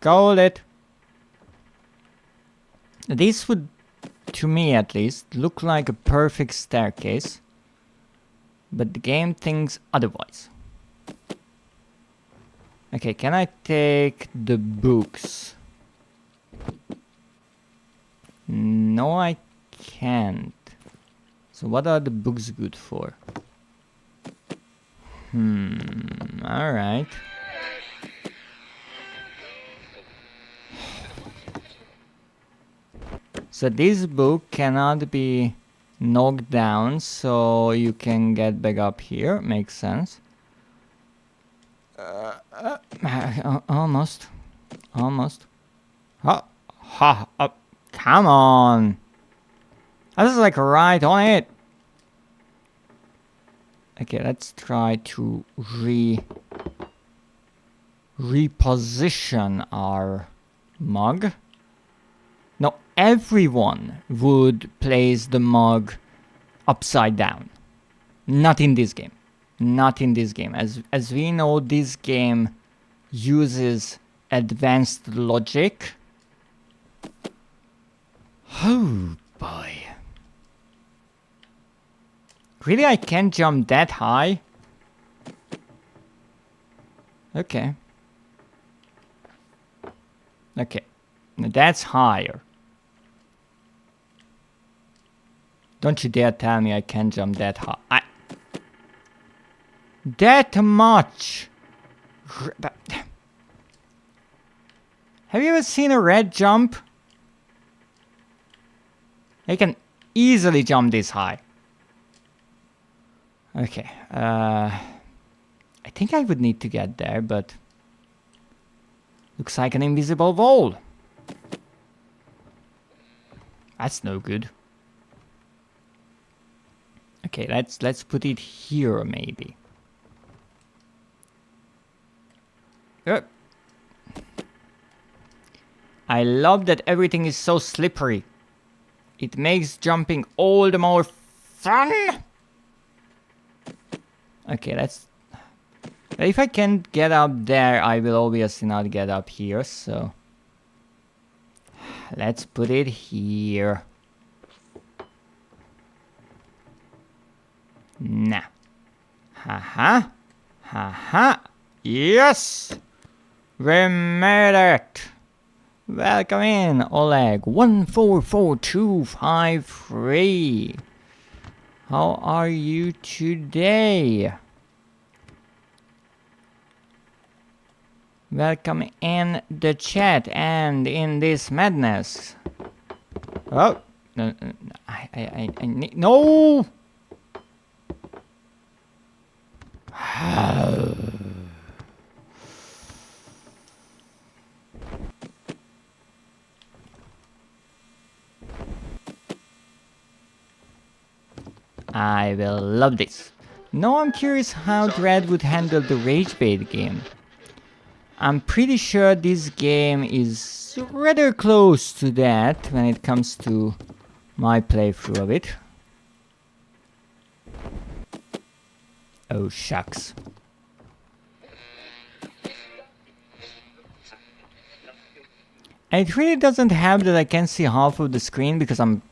Got it. This would, to me at least, look like a perfect staircase. But the game thinks otherwise. Okay, can I take the books? No, I can't. So what are the books good for? Alright. So this book cannot be knocked down, so you can get back up here. Makes sense. Almost. Almost. Come on. I was like right on it. Okay, let's try to reposition our mug. No, everyone would place the mug upside down. Not in this game. Not in this game. As we know, this game uses advanced logic. Oh boy. Really, I can't jump that high? Okay. Okay. Now that's higher. Don't you dare tell me I can't jump that high. That much! Have you ever seen a red jump? I can easily jump this high. Okay, I think I would need to get there, but looks like an invisible wall. That's no good. Okay, let's put it here maybe. I love that everything is so slippery. It makes jumping all the more fun. Okay, let's... If I can't get up there, I will obviously not get up here, so... Let's put it here. Nah. Haha. Haha. Yes! We made it! Welcome in, Oleg 144253. How are you today? Welcome in the chat and in this madness. Oh, no, I need no. I will love this. Now I'm curious how Dread would handle the rage bait game. I'm pretty sure this game is rather close to that when it comes to my playthrough of it. Oh shucks. And it really doesn't help that I can see half of the screen because I'm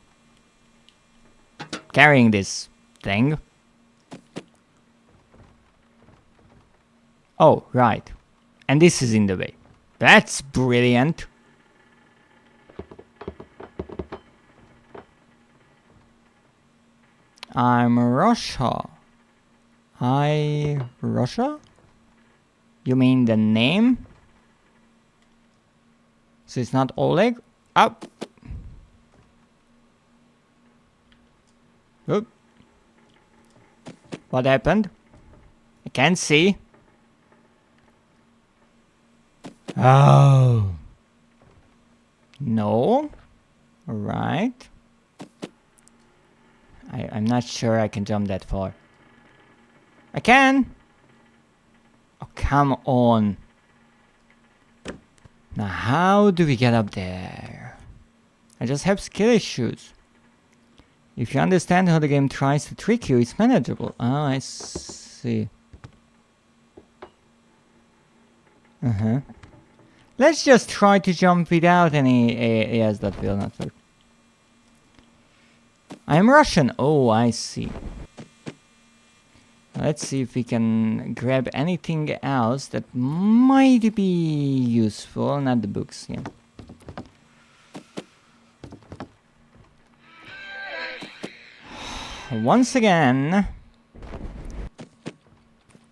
carrying this thing. Oh, right. And this is in the way. That's brilliant. I'm Russia. Russia? You mean the name? So it's not Oleg? Up. Oop. What happened? I can't see. Oh. No. Alright. I'm not sure I can jump that far. I can! Oh, come on. Now how do we get up there? I just have skill issues. If you understand how the game tries to trick you, it's manageable. Oh, I see. Uh-huh. Let's just try to jump without any... yes, that will not work. I'm Russian. Oh, I see. Let's see if we can grab anything else that might be useful. Not the books, yeah. Once again...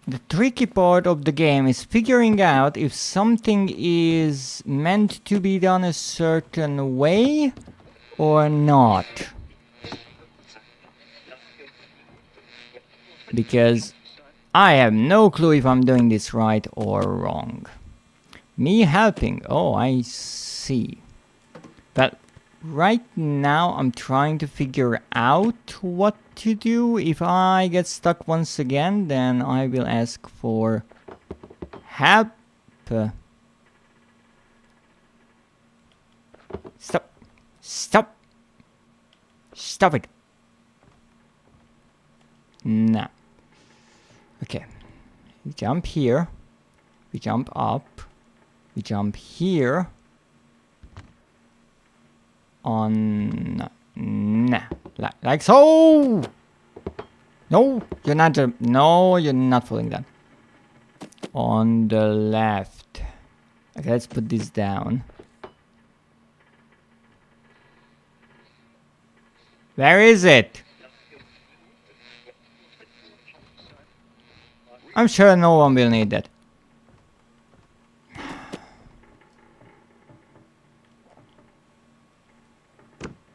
The tricky part of the game is figuring out if something is meant to be done a certain way or not. Because I have no clue if I'm doing this right or wrong. Me helping. Oh, I see. But right now I'm trying to figure out what to do. If I get stuck once again, then I will ask for help. Stop. Stop. Stop it. No. Okay. We jump here. We jump up. We jump here. On... Nah. Like so! No, you're not... No, you're not falling down. On the left. Okay, let's put this down. Where is it? I'm sure no one will need that.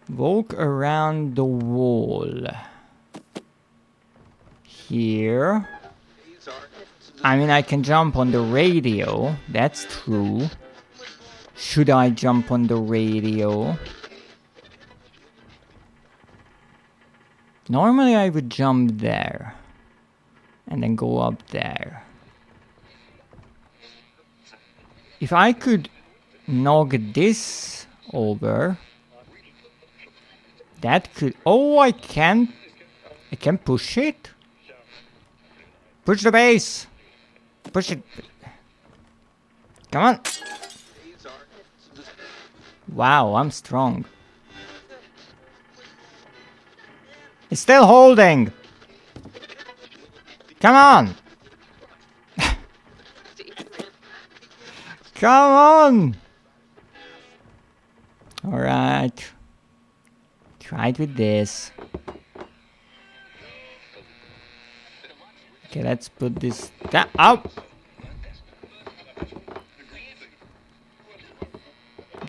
Walk around the wall. Here. I mean, I can jump on the radio. That's true. Should I jump on the radio? Normally I would jump there. And then go up there. If I could knock this over... That could... Oh, I can push it. Push the base. Push it. Come on. Wow, I'm strong. It's still holding. Come on. Come on. All right. Try it with this. Okay, let's put this down. Up.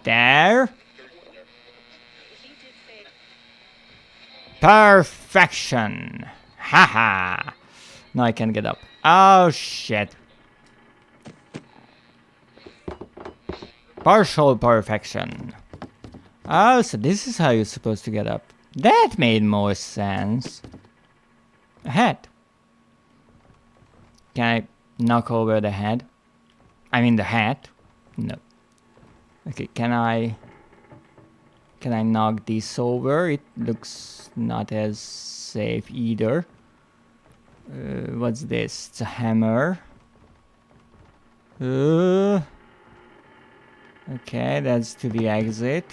There. Perfection. Haha. Now I can get up. Oh shit. Partial perfection. Oh, so this is how you're supposed to get up. That made more sense. A head. Can I knock over the head? I mean the hat? No. Okay, can I knock this over? It looks not as safe either. What's this? It's a hammer. Okay, that's to the exit.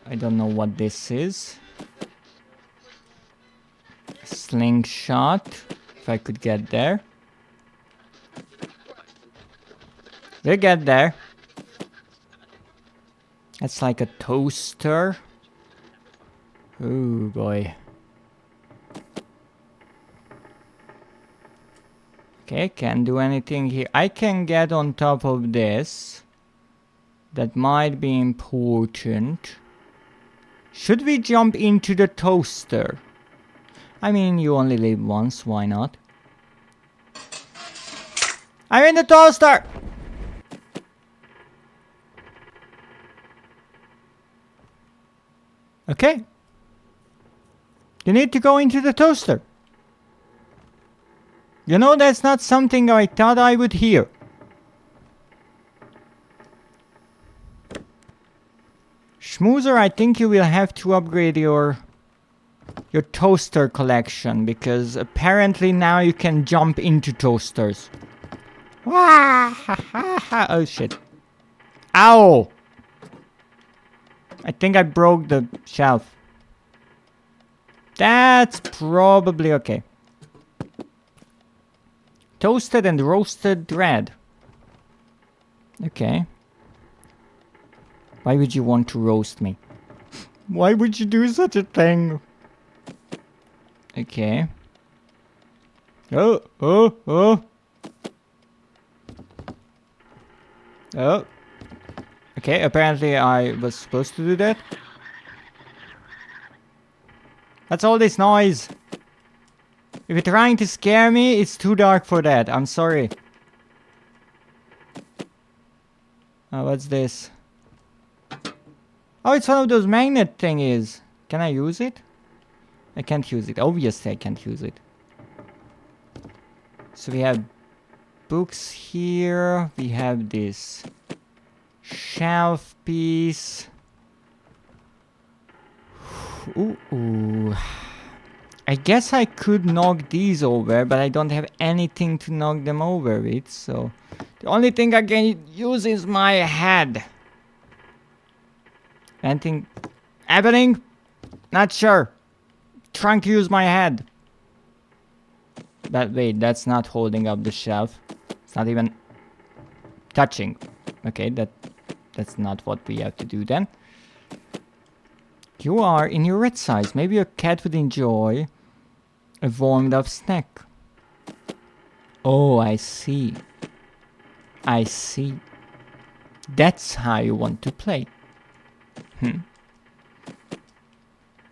I don't know what this is. Slingshot. If I could get there. We'll get there. That's like a toaster. Oh boy. Okay, can't do anything here. I can get on top of this. That might be important. Should we jump into the toaster? I mean, you only live once, why not? I'm in the toaster! Okay. You need to go into the toaster. You know, that's not something I thought I would hear. Schmoozer, I think you will have to upgrade your toaster collection, because apparently now you can jump into toasters. Oh shit. Ow! I think I broke the shelf. That's probably okay. Toasted and roasted dread. Okay. Why would you want to roast me? Why would you do such a thing? Okay. Oh, oh, oh. Oh. Okay, apparently I was supposed to do that. That's all this noise. If you're trying to scare me, it's too dark for that. I'm sorry. Oh, what's this? Oh, it's one of those magnet thingies. Can I use it? I can't use it. Obviously, I can't use it. So we have books here. We have this shelf piece. Ooh. I guess I could knock these over, but I don't have anything to knock them over with, so the only thing I can use is my head. Anything happening? Not sure. Trying to use my head. But wait, that's not holding up the shelf. It's not even touching. Okay, that's not what we have to do then. You are in your red size. Maybe a cat would enjoy a warmed up snack. Oh, I see. I see. That's how you want to play.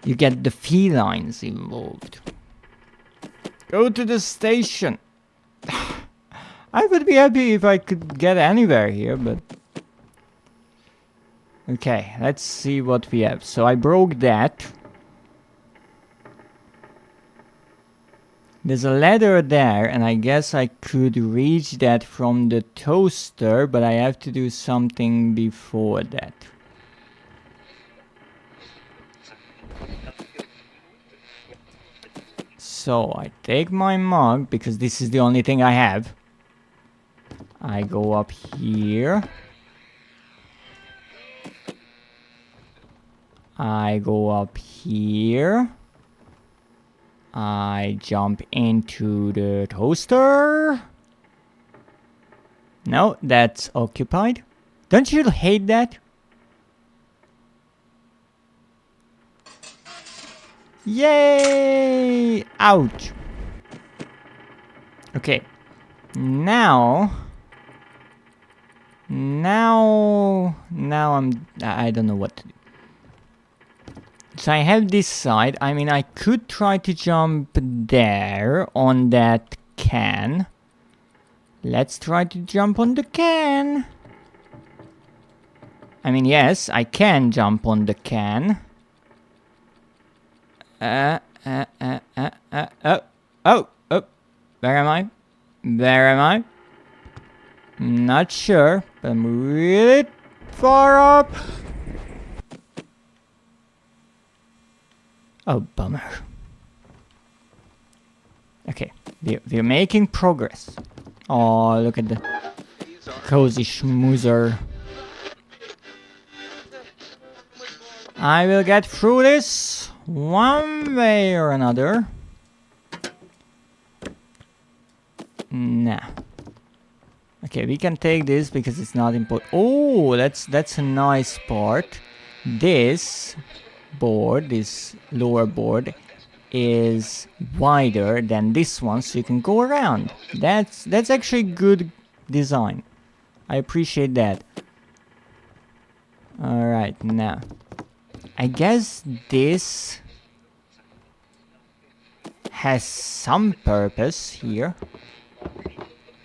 You get the felines involved. Go to the station. I would be happy if I could get anywhere here, but... Okay, let's see what we have. So I broke that. There's a ladder there, and I guess I could reach that from the toaster, but I have to do something before that. So I take my mug, because this is the only thing I have. I go up here. I go up here. I jump into the toaster. No, that's occupied. Don't you hate that? Yay! Ouch. Okay. Now I don't know what to do. So I have this side. I mean, I could try to jump there on that can. Let's try to jump on the can. I mean, yes, I can jump on the can. Oh, where am I? Where am I? Not sure, but I'm really far up. Oh, bummer. Okay, we're making progress. Oh, look at the cozy schmoozer. I will get through this one way or another. Nah. Okay, we can take this because it's not important. Oh, that's a nice part. This board, this lower board, is wider than this one, so you can go around. That's actually good design. I appreciate that. Alright, now I guess this has some purpose here.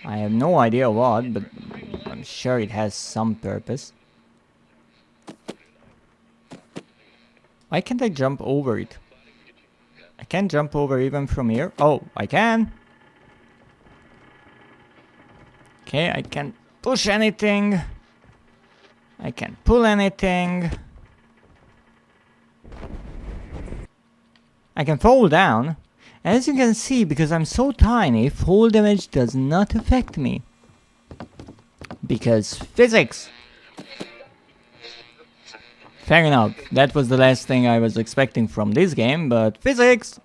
I have no idea what, but I'm sure it has some purpose. Why can't I jump over it? I can't jump over even from here. Oh, I can. Okay, I can't push anything. I can't pull anything. I can fall down. As you can see, because I'm so tiny, fall damage does not affect me. Because physics! Fair enough, that was the last thing I was expecting from this game, but physics!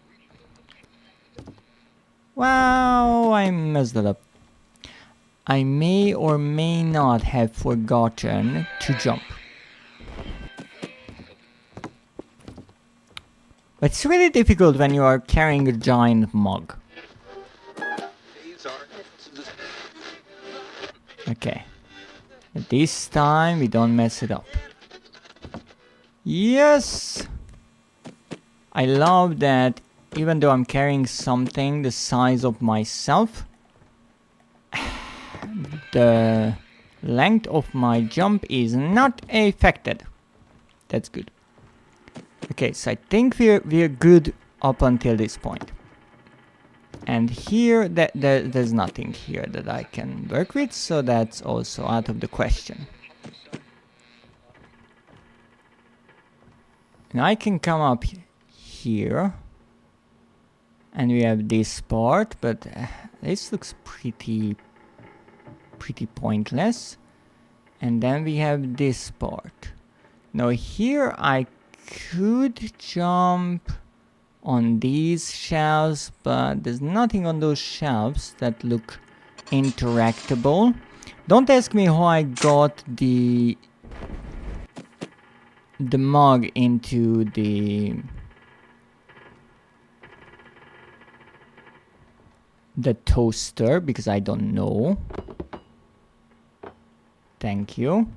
Wow, I messed it up. I may or may not have forgotten to jump. But it's really difficult when you are carrying a giant mug. Okay. But this time we don't mess it up. Yes! I love that even though I'm carrying something the size of myself, the length of my jump is not affected. That's good. Okay, so I think we're good up until this point. And here, there's nothing here that I can work with, so that's also out of the question. And I can come up here. And we have this part, but this looks pretty pointless. And then we have this part. Now here I could jump on these shelves, but there's nothing on those shelves that look interactable. Don't ask me how I got the mug into the toaster, because I don't know. Thank you.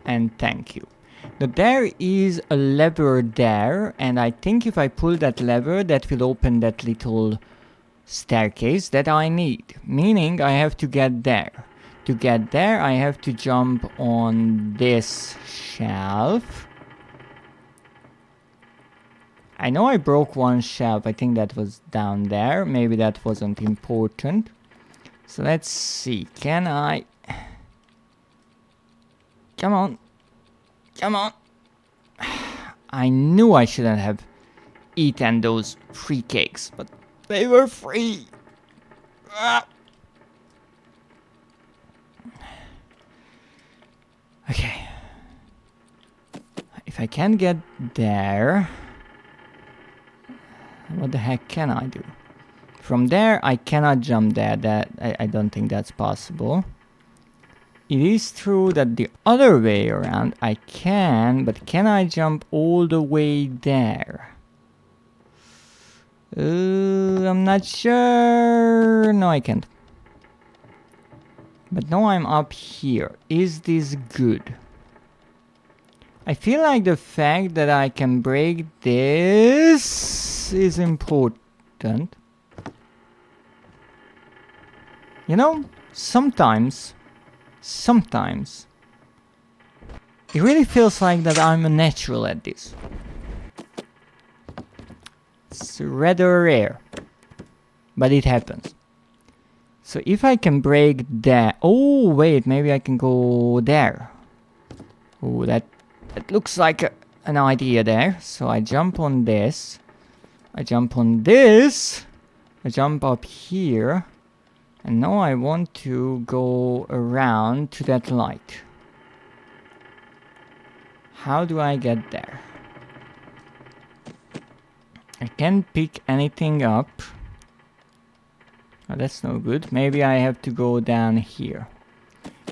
And thank you. Now there is a lever there, and I think if I pull that lever, that will open that little staircase that I need. Meaning I have to get there. To get there, I have to jump on this shelf. I know I broke one shelf. I think that was down there. Maybe that wasn't important. So let's see. Can I... Come on. Come on. I knew I shouldn't have eaten those free cakes, but they were free. Ah. Okay. If I can get there, what the heck can I do? From there, I cannot jump there. I don't think that's possible. It is true that the other way around I can, but can I jump all the way there? I'm not sure. No, I can't. But now I'm up here. Is this good? I feel like the fact that I can break this is important. You know, sometimes it really feels like that I'm a natural at this. It's rather rare, but it happens. So if I can break that... Oh, wait, maybe I can go there. Oh, that looks like an idea there. So I jump on this. I jump on this. I jump up here. And now I want to go around to that light. How do I get there? I can't pick anything up. Oh, that's no good. Maybe I have to go down here.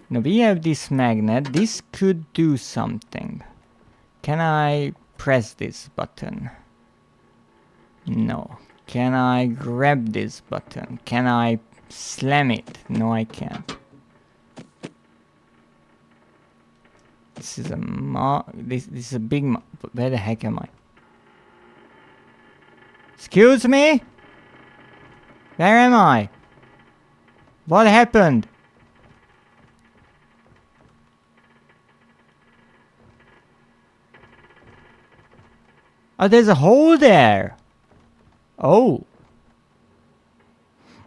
Now we have this magnet. This could do something. Can I press this button? No. Can I grab this button? Can I slam it? No, I can't. This is a this is a big where the heck am I? Excuse me? Where am I? What happened? Oh, there's a hole there. Oh.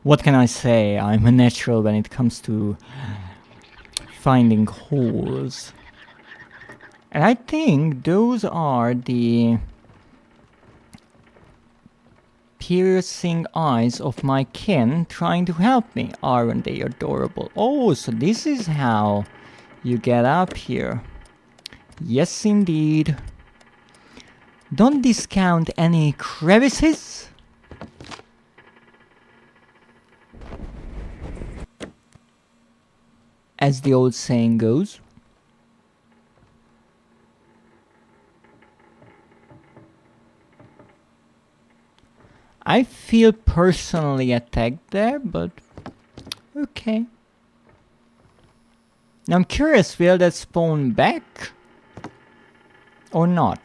What can I say? I'm a natural when it comes to finding holes. And I think those are the piercing eyes of my kin trying to help me. Aren't they adorable? Oh, so this is how you get up here. Yes, indeed. Don't discount any crevices. As the old saying goes. I feel personally attacked there, but okay. Now I'm curious, will that spawn back or not?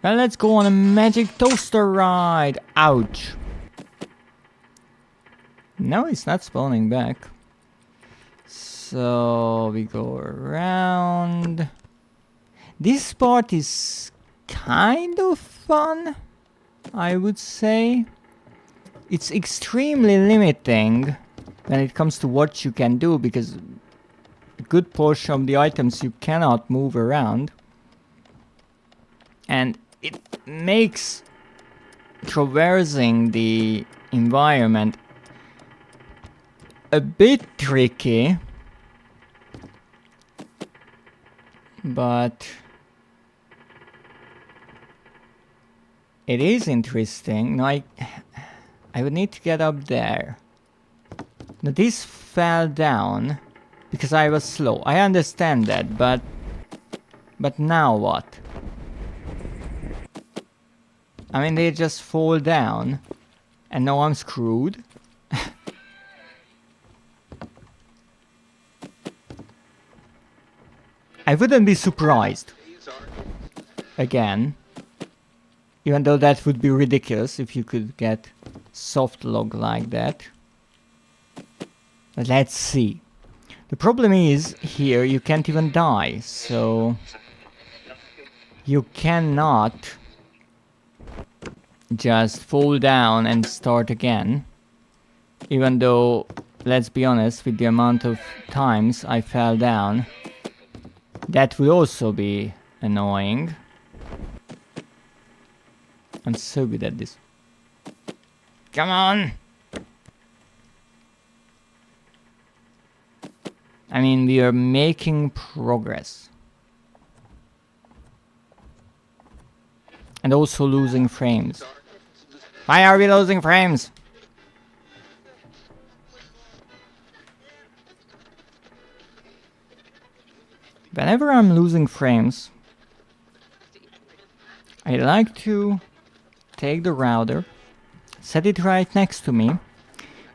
Well, let's go on a magic toaster ride. Ouch. No, it's not spawning back. So we go around. This part is kind of fun, I would say. It's extremely limiting when it comes to what you can do, because a good portion of the items you cannot move around. And it makes traversing the environment a bit tricky. But it is interesting. Now I would need to get up there. Now this fell down because I was slow. I understand that, but now what? I mean, they just fall down and now I'm screwed. I wouldn't be surprised. Again. Even though that would be ridiculous if you could get soft log like that. But let's see. The problem is, here you can't even die, so you cannot just fall down and start again. Even though, let's be honest, with the amount of times I fell down, that would also be annoying. I'm so good at this. Come on! I mean, we are making progress. And also losing frames. Why are we losing frames? Whenever I'm losing frames, I like to take the router, set it right next to me,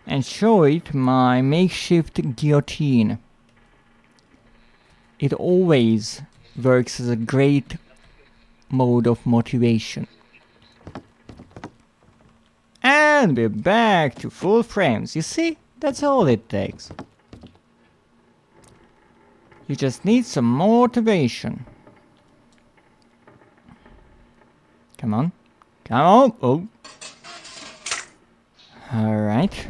and show it my makeshift guillotine. It always works as a great mode of motivation. And we're back to full frames. You see, that's all it takes. You just need some motivation. Come on. Come on. Oh. Alright.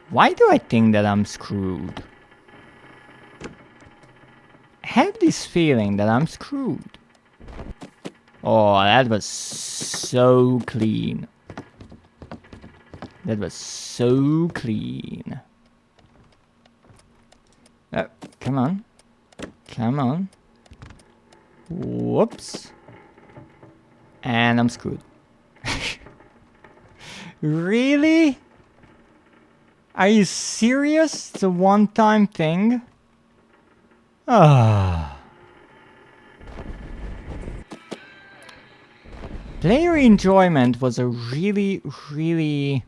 Why do I think that I'm screwed? I have this feeling that I'm screwed. Oh, that was so clean. That was so clean. Oh, come on. Come on. Whoops. And I'm screwed. Really? Are you serious? It's a one-time thing? Ah. Player enjoyment was a really, really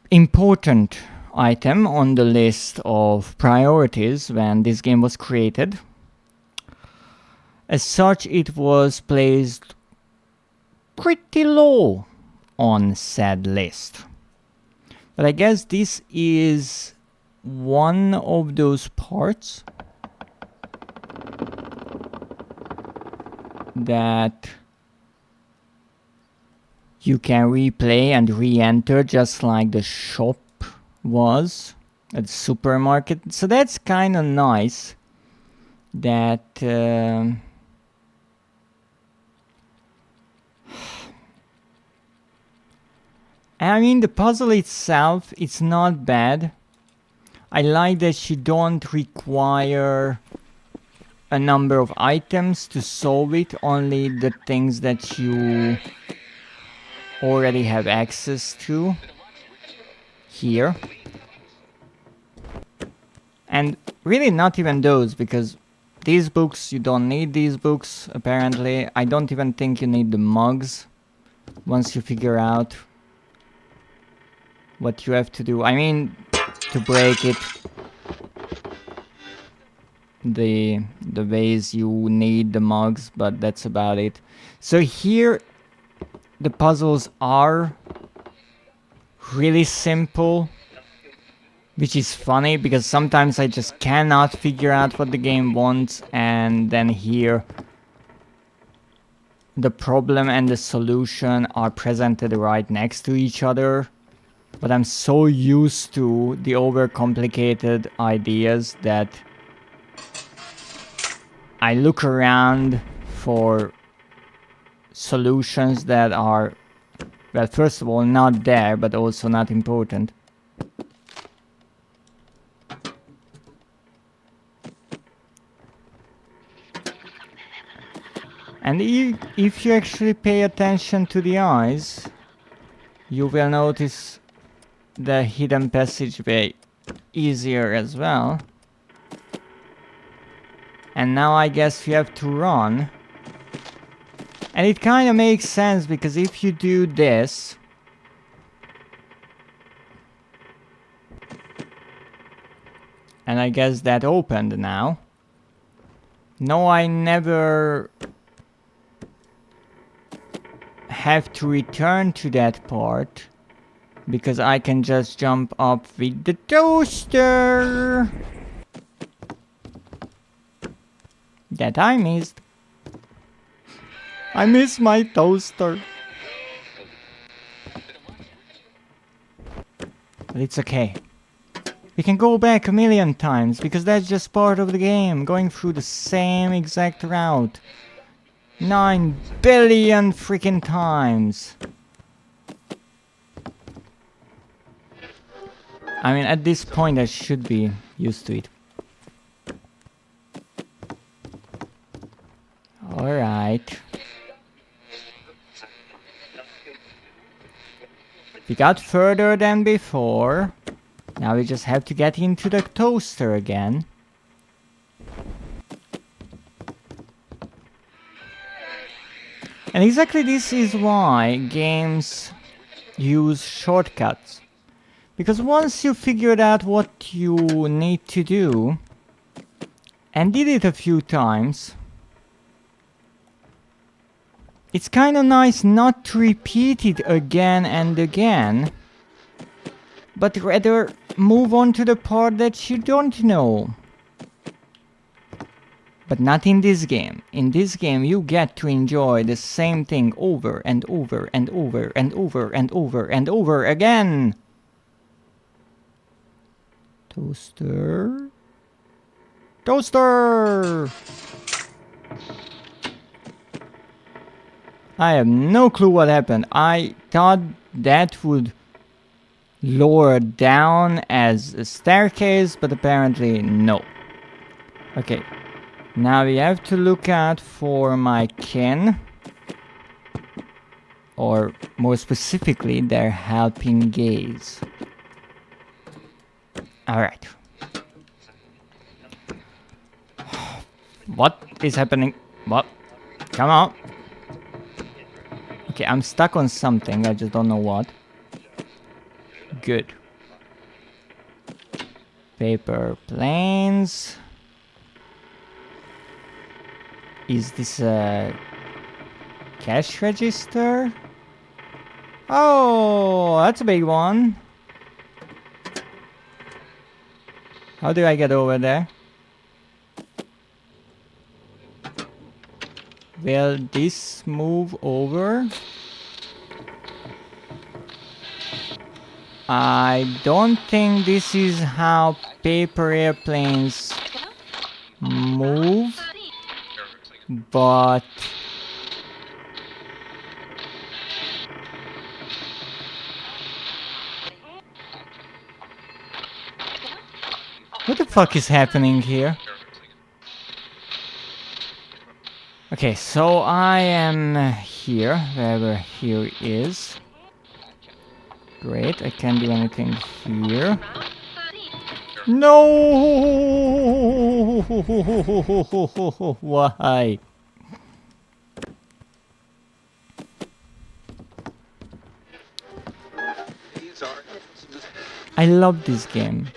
important item on the list of priorities when this game was created. As such, it was placed pretty low on said list. But I guess this is one of those parts that you can replay and re-enter just like the shop was at the supermarket. So that's kind of nice that I mean, the puzzle itself, it's not bad. I like that you don't require a number of items to solve it, only the things that you already have access to here. And really not even those, because these books, you don't need these books, apparently. I don't even think you need the mugs once you figure out what you have to do. I mean, to break it, the ways you need the mugs, but that's about it. So here, the puzzles are really simple, which is funny because sometimes I just cannot figure out what the game wants, and then here the problem and the solution are presented right next to each other. But I'm so used to the overcomplicated ideas that I look around for solutions that are, well, first of all, not there, but also not important. And if you actually pay attention to the eyes, you will notice the hidden passageway easier as well. And now I guess you have to run. And it kind of makes sense, because if you do this, and I guess that opened now. No, I never have to return to that part, because I can just jump up with the toaster that I missed. I miss my toaster. But it's okay. We can go back a million times, because that's just part of the game, going through the same exact route 9 billion freaking times. I mean, at this point I should be used to it. Alright. We got further than before. Now we just have to get into the toaster again. And exactly this is why games use shortcuts. Because once you figured out what you need to do, and did it a few times, it's kind of nice not to repeat it again and again, but rather move on to the part that you don't know. But not in this game. In this game you get to enjoy the same thing over and over and over and over and over and over again. Toaster. Toaster! I have no clue what happened. I thought that would lower down as a staircase, but apparently no. Okay, now we have to look out for my kin, or more specifically their helping gaze. Alright. What is happening? What? Come on. Okay, I'm stuck on something, I just don't know what. Good. Paper planes. Is this a cash register? Oh, that's a big one. How do I get over there? Will this move over? I don't think this is how paper airplanes move, but what the fuck is happening here? Okay, so I am here, wherever here is. Great, I can't do anything here. No! Why? I love this game.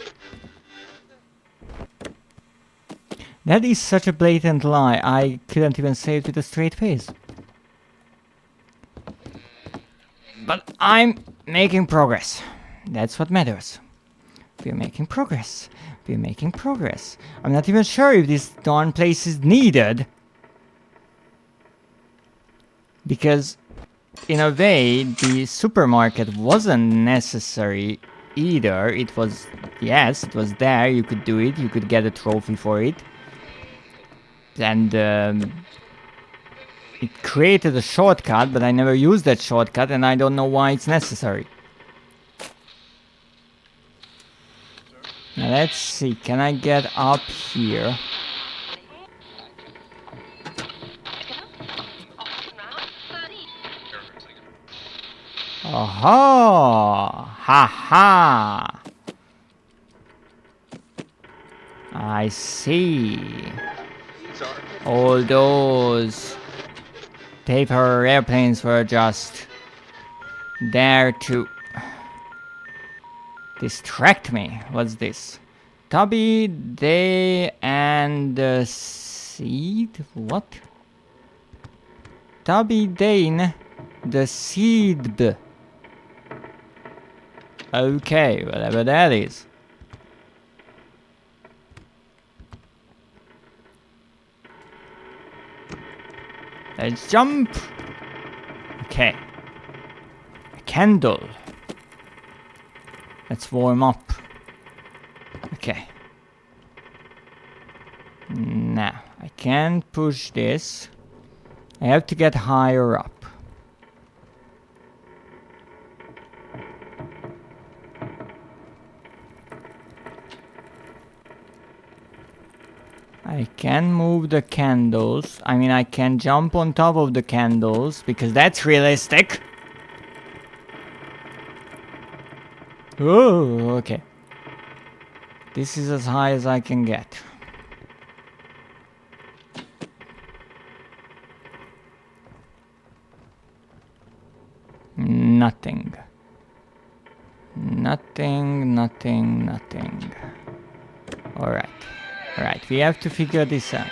That is such a blatant lie. I couldn't even say it with a straight face. But I'm making progress. That's what matters. We're making progress. We're making progress. I'm not even sure if this darn place is needed. Because, in a way, the supermarket wasn't necessary either. It was, yes, it was there. You could do it. You could get a trophy for it. And it created a shortcut, but I never used that shortcut, and I don't know why it's necessary. Now let's see, can I get up here? Aha! Ha ha! I see. All those paper airplanes were just there to distract me. What's this? Tubby, they, and the seed? What? Tubby, Dane, the seed. Okay, whatever that is. Let's jump. Okay. A candle. Let's warm up. Okay. Now, I can't push this. I have to get higher up. I can move the candles. I mean, I can jump on top of the candles because that's realistic. Oh, okay. This is as high as I can get. Nothing. Nothing, nothing, nothing. Alright. Alright, we have to figure this out.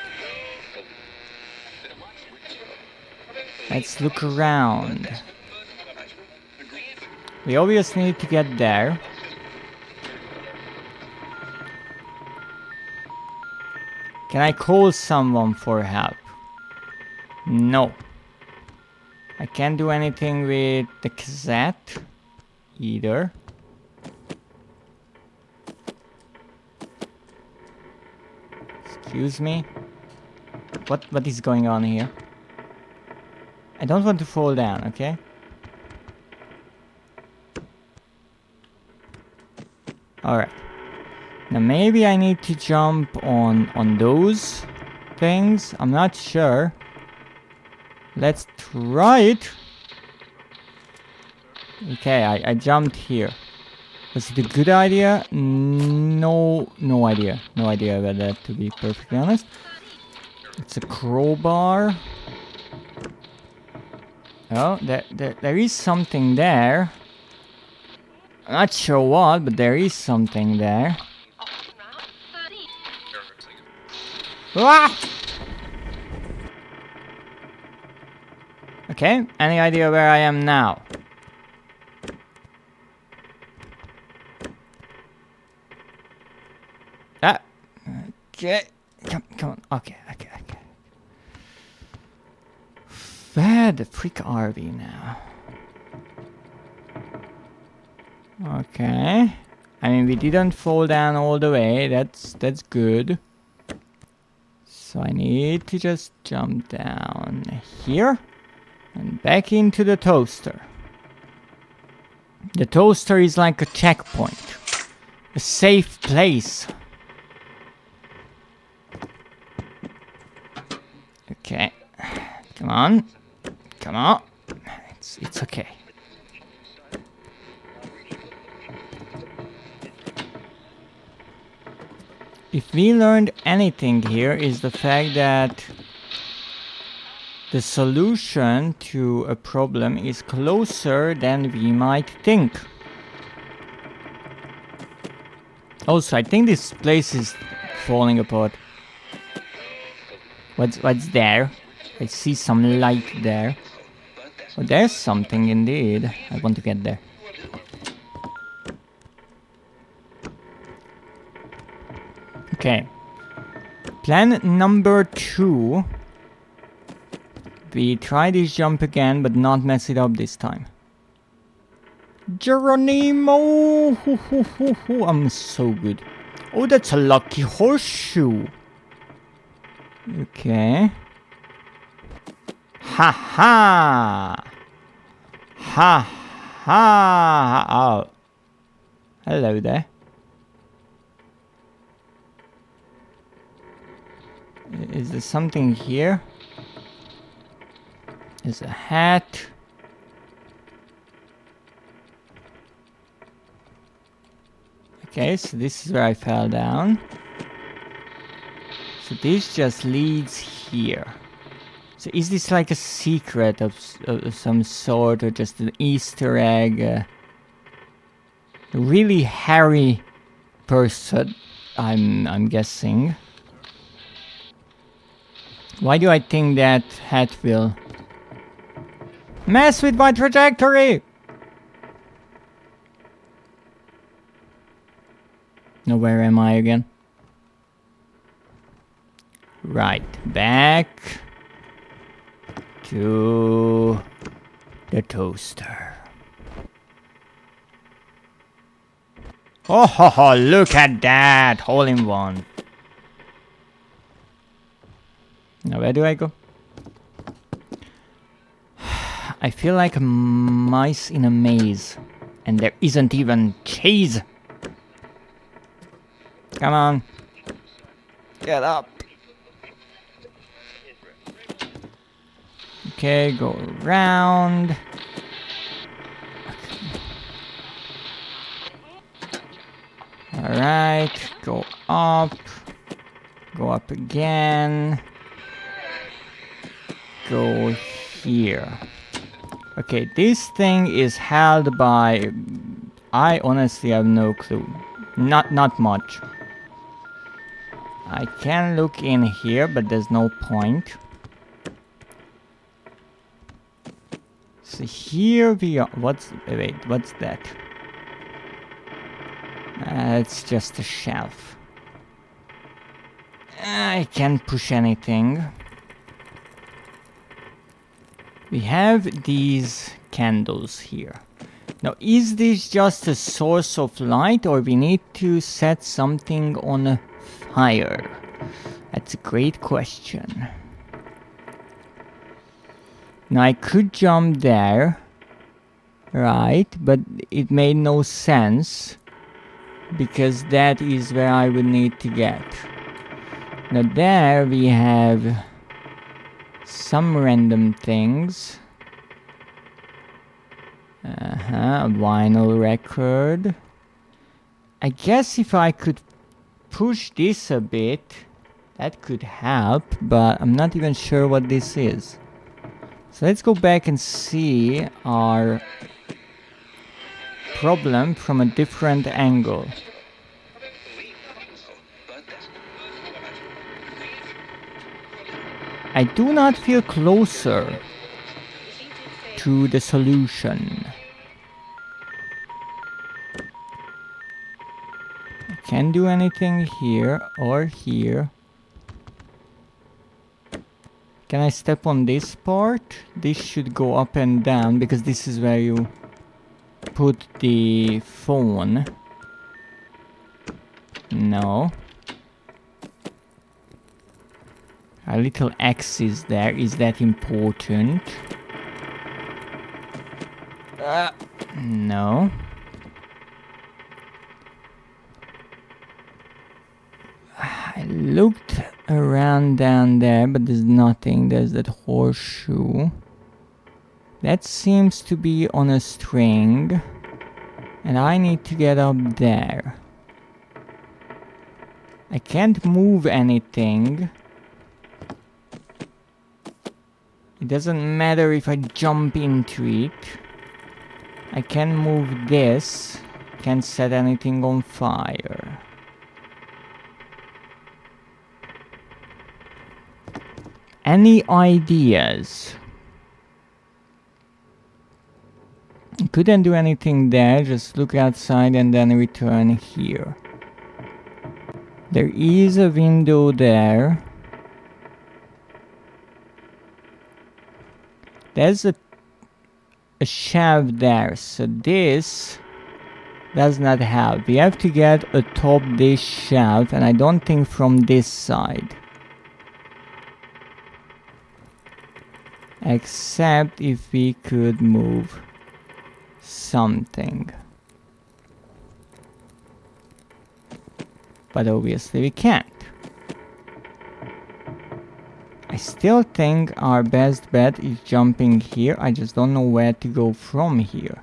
Let's look around. We obviously need to get there. Can I call someone for help? No. I can't do anything with the cassette either. Excuse me. What is going on here? I don't want to fall down, okay? Alright. Now maybe I need to jump on those things. I'm not sure. Let's try it. Okay, I jumped here. Was it a good idea? No idea. No idea about that, to be perfectly honest. It's a crowbar. Oh, there is something there. I'm not sure what, but there is something there. Ah! Okay, any idea where I am now? Ah! Okay, come on, okay. Where the frick are we now? Okay. I mean, we didn't fall down all the way. That's good. So I need to just jump down here and back into the toaster. The toaster is like a checkpoint, a safe place. Okay, come on. It's okay. If we learned anything here is the fact that the solution to a problem is closer than we might think. Also, I think this place is falling apart. What's there? I see some light there. Oh, there's something indeed. I want to get there. Okay. Plan number 2. We try this jump again, but not mess it up this time. Geronimo! I'm so good. Oh, that's a lucky horseshoe. Okay. Ha ha! Ha ha! Oh. Hello there. Is there something here? There's a hat. Okay, so this is where I fell down. So this just leads here. So is this like a secret of some sort, or just an Easter egg? A really hairy person, I'm guessing. Why do I think that hat will mess with my trajectory? Now where am I again? Right, back to the toaster. Oh ho ho, look at that! Hole in one. Now where do I go? I feel like mice in a maze. And there isn't even cheese! Come on. Get up. Okay, go around. Alright, go up. Go up again. Go here. Okay, this thing is held by... I honestly have no clue. Not much. I can look in here, but there's no point. So here we are. Wait, what's that? It's just a shelf. I can't push anything. We have these candles here. Now, is this just a source of light, or we need to set something on a fire? That's a great question. Now, I could jump there, right? But it made no sense, because that is where I would need to get. Now, there we have some random things. A vinyl record. I guess if I could push this a bit, that could help, but I'm not even sure what this is. So let's go back and see our problem from a different angle. I do not feel closer to the solution. I can't do anything here or here. Can I step on this part? This should go up and down, because this is where you put the phone. No. A little X is there. Is that important? No. I looked around down there, but there's nothing. There's that horseshoe. That seems to be on a string. And I need to get up there. I can't move anything. It doesn't matter if I jump into it. I can move this. Can't set anything on fire. Any ideas? Couldn't do anything there, just look outside and then return here. There is a window there. There's a shelf there, so this does not help. We have to get atop this shelf, and I don't think from this side. Except if we could move something. But obviously we can't. I still think our best bet is jumping here. I just don't know where to go from here.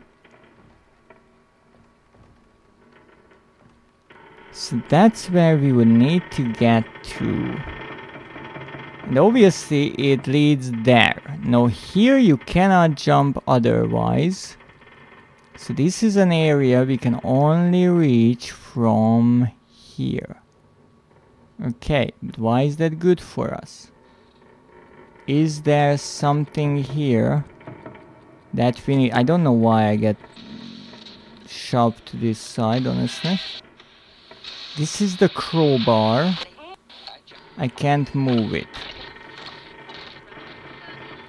So that's where we would need to get to. And obviously it leads there. Now here you cannot jump otherwise. So this is an area we can only reach from here. Okay, but why is that good for us? Is there something here that we need? I don't know why I get shoved to this side, honestly. This is the crowbar. I can't move it.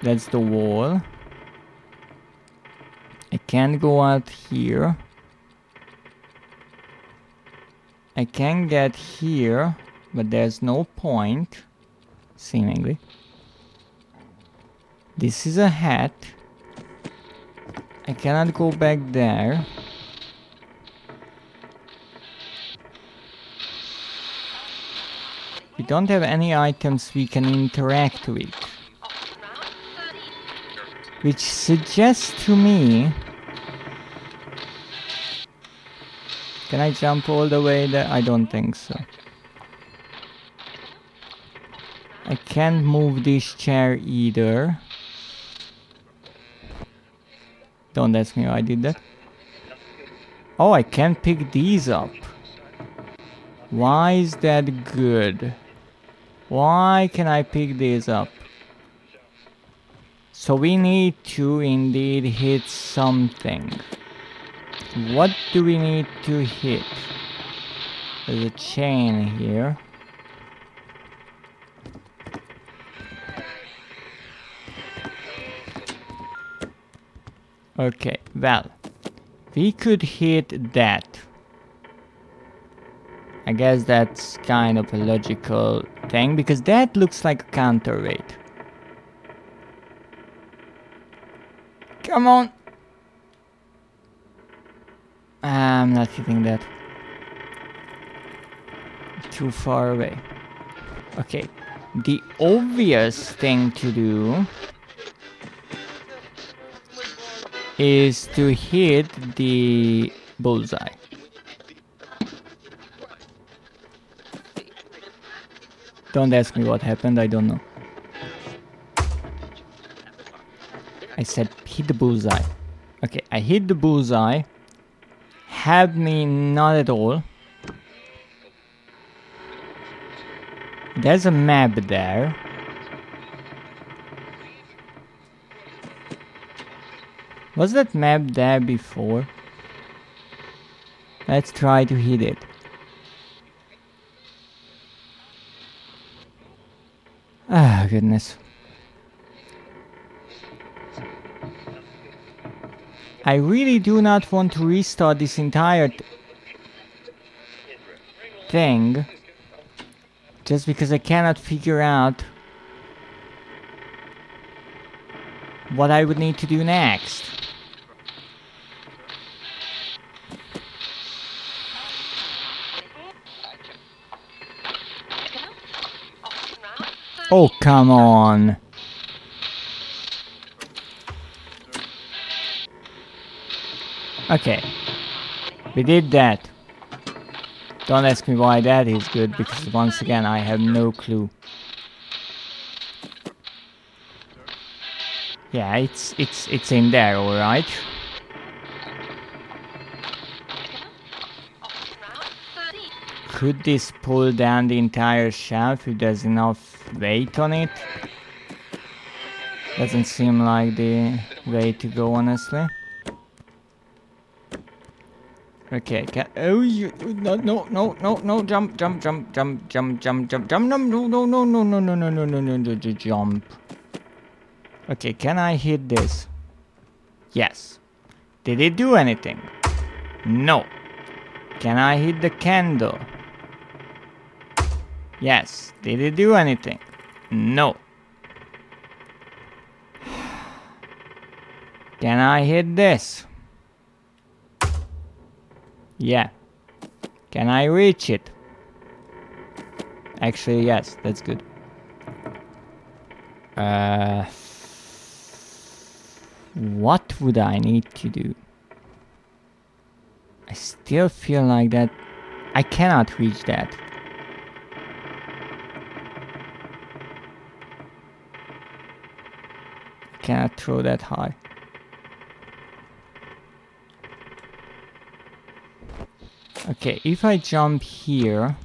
That's the wall. I can't go out here. I can get here, but there's no point, seemingly. This is a hat. I cannot go back there. We don't have any items we can interact with. Which suggests to me... Can I jump all the way there? I don't think so. I can't move this chair either. Don't ask me why I did that. Oh, I can pick these up. Why is that good? Why can I pick these up? So we need to indeed hit something. What do we need to hit? There's a chain here. Okay, well, we could hit that. I guess that's kind of a logical thing, because that looks like a counterweight. Come on! I'm not hitting that. Too far away. Okay, the obvious thing to do is to hit the bullseye. Don't ask me what happened, I don't know. I said hit the bullseye. Okay, I hit the bullseye. Help me not at all. There's a map there. Was that map there before? Let's try to hit it. Ah, goodness. I really do not want to restart this entire thing just because I cannot figure out what I would need to do next. Oh, come on. Okay. We did that. Don't ask me why that is good, because once again I have no clue. Yeah, it's in there, alright. Could this pull down the entire shelf if there's enough weight on it? Doesn't seem like the way to go, honestly. Okay, oh, you, no, jump, no, jump. Okay, can I hit this? Yes. Did it do anything? No. Can I hit the candle? Yes. Did it do anything? No. Can I hit this? Yeah. Can I reach it? Actually, yes. That's good. What would I need to do? I still feel like that I cannot reach that. I cannot throw that high. Okay, if I jump here...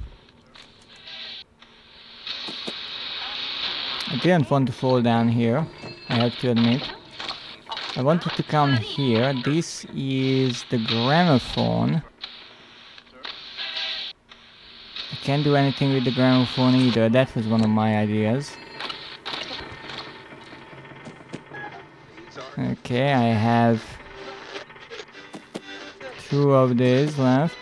I didn't want to fall down here, I have to admit. I wanted to come here. This is the gramophone. I can't do anything with the gramophone either. That was one of my ideas. Okay, I have 2 of these left.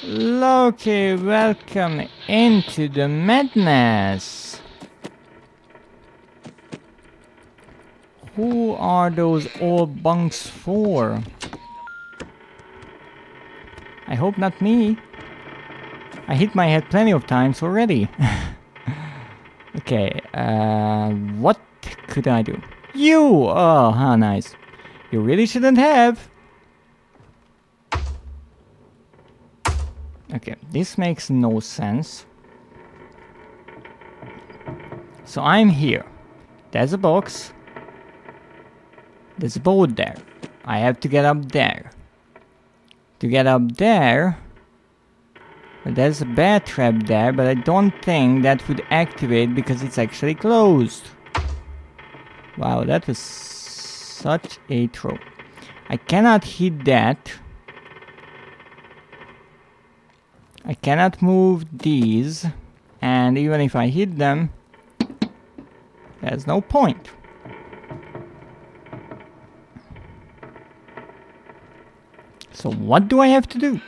Okay, welcome into the madness. Who are those old bunks for? I hope not me. I hit my head plenty of times already. Okay, what could I do? You! Oh, how nice. You really shouldn't have. Okay, this makes no sense. So I'm here. There's a box. There's a boat there. I have to get up there. To get up there... There's a bear trap there, but I don't think that would activate because it's actually closed. Wow, that was such a throw. I cannot hit that. I cannot move these, and even if I hit them, there's no point. So what do I have to do?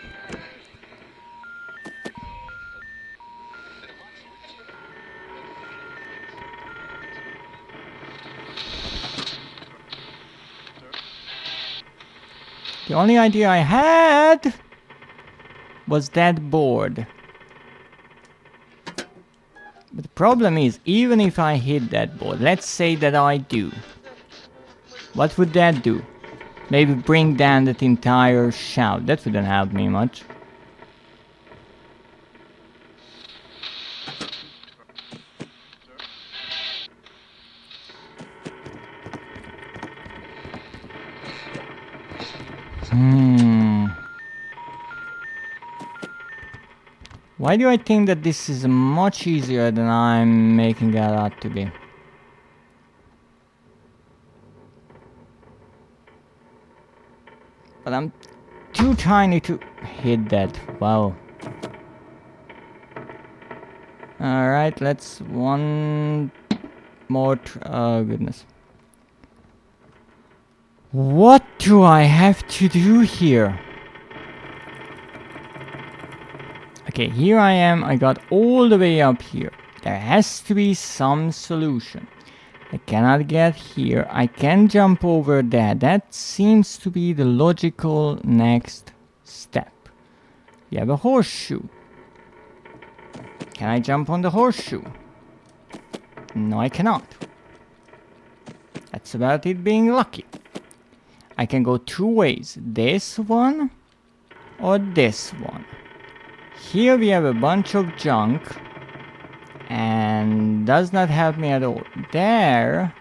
The only idea I had was that board. But the problem is, even if I hit that board, let's say that I do. What would that do? Maybe bring down that entire shelf. That wouldn't help me much. Why do I think that this is much easier than I'm making it out to be? But I'm too tiny to hit that. Wow. Alright, let's one more. Oh, goodness. What do I have to do here? Okay, here I am. I got all the way up here. There has to be some solution. I cannot get here. I can jump over there. That seems to be the logical next step. You have a horseshoe. Can I jump on the horseshoe? No, I cannot. That's about it being lucky. I can go two ways. This one or this one. Here we have a bunch of junk. And does not help me at all. There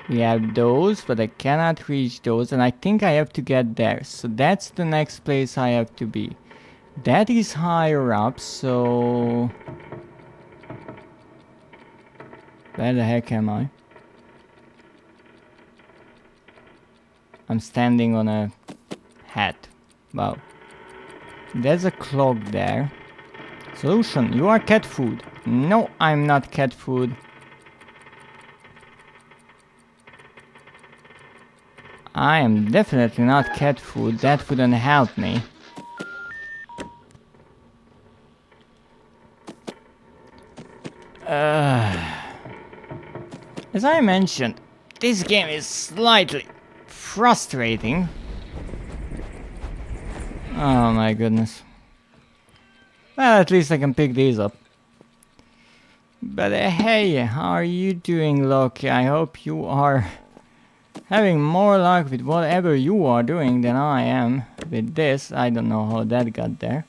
we have those, but I cannot reach those, and I think I have to get there. So that's the next place I have to be. That is higher up, so where the heck am I? I'm standing on a hat. Wow. There's a clock there. Solution, you are cat food. No, I'm not cat food. I am definitely not cat food. That wouldn't help me. As I mentioned, this game is slightly frustrating. Oh my goodness. Well, at least I can pick these up. But hey, how are you doing, Loki? I hope you are having more luck with whatever you are doing than I am with this. I don't know how that got there.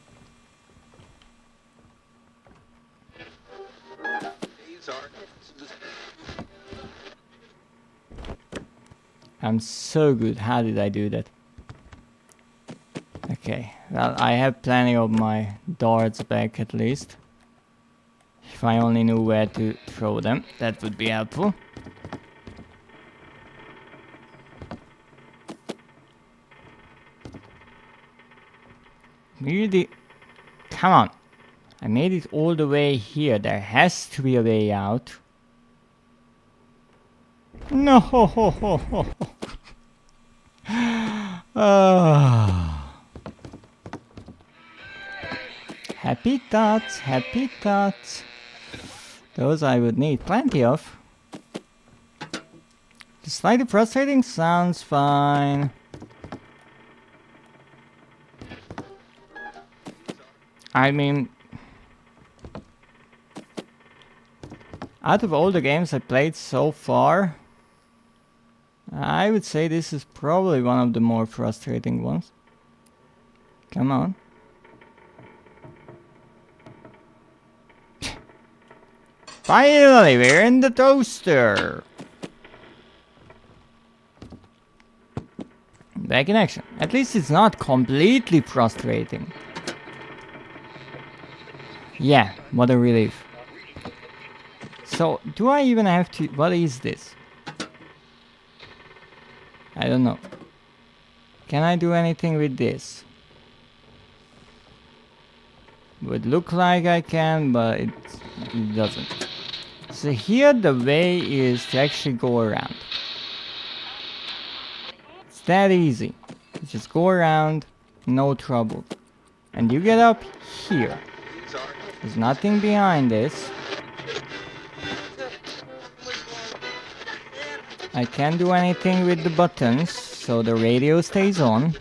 I'm so good. How did I do that? Okay, well, I have plenty of my darts back at least. If I only knew where to throw them, that would be helpful. Really? Come on. I made it all the way here. There has to be a way out. No. Happy thoughts, happy thoughts. Those I would need plenty of. Slightly frustrating sounds fine. I mean, out of all the games I played so far, I would say this is probably one of the more frustrating ones. Come on. Finally, we're in the toaster. Back in action. At least it's not completely frustrating. Yeah, what a relief. So, do I even have to... What is this? I don't know. Can I do anything with this? Would look like I can, but it doesn't. So here the way is to actually go around. It's that easy. You just go around, no trouble. And you get up here. There's nothing behind this. I can't do anything with the buttons, so the radio stays on.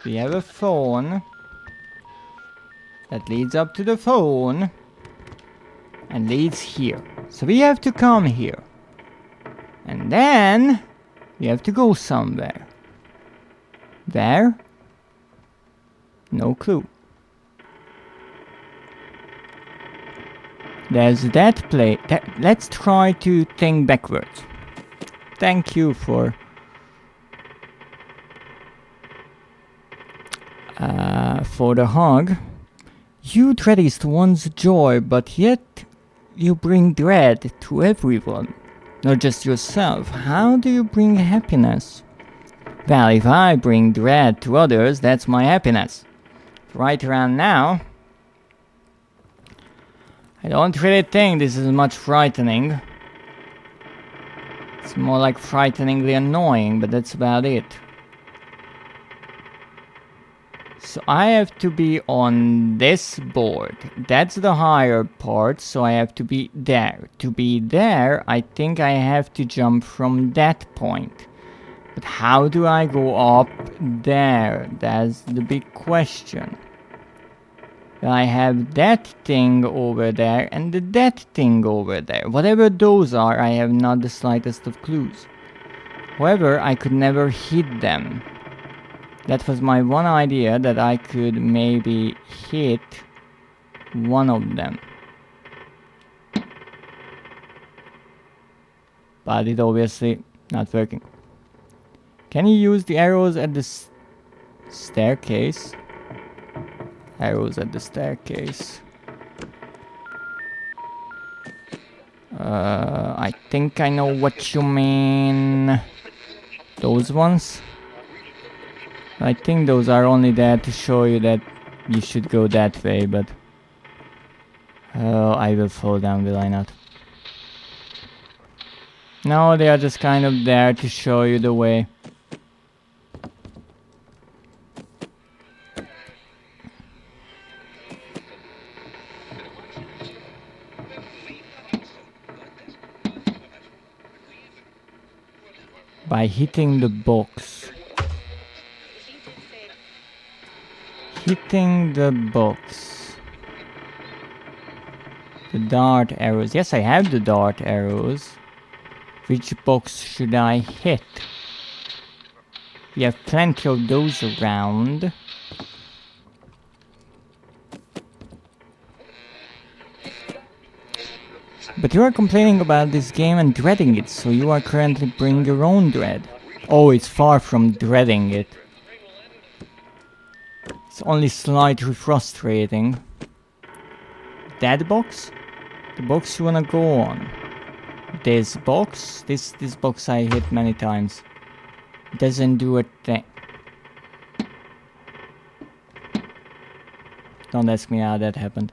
We have a phone that leads up to the phone and leads here. So we have to come here. And then we have to go somewhere. Where? No clue. There's that place. Let's try to think backwards. Thank you for the hug. You Dreadist wants joy, but yet you bring dread to everyone, not just yourself. How do you bring happiness? Well, if I bring dread to others, that's my happiness. Right around now, I don't really think this is much frightening. It's more like frighteningly annoying, but that's about it. So I have to be on this board. That's the higher part, so I have to be there. To be there, I think I have to jump from that point. But how do I go up there? That's the big question. I have that thing over there and that thing over there. Whatever those are, I have not the slightest of clues. However, I could never hit them. That was my one idea, that I could maybe hit one of them. But it obviously not working. Can you use the arrows at the staircase? Arrows at the staircase. I think I know what you mean. Those ones? I think those are only there to show you that you should go that way, but... Oh, I will fall down, will I not? No, they are just kind of there to show you the way. By hitting the box. Hitting the box. The dart arrows. Yes, I have the dart arrows. Which box should I hit? We have plenty of those around. But you are complaining about this game and dreading it, so you are currently bringing your own dread. Oh, it's far from dreading it. It's only slightly frustrating. That box? The box you wanna go on? This box? This box I hit many times. Doesn't do a thing. Don't ask me how that happened.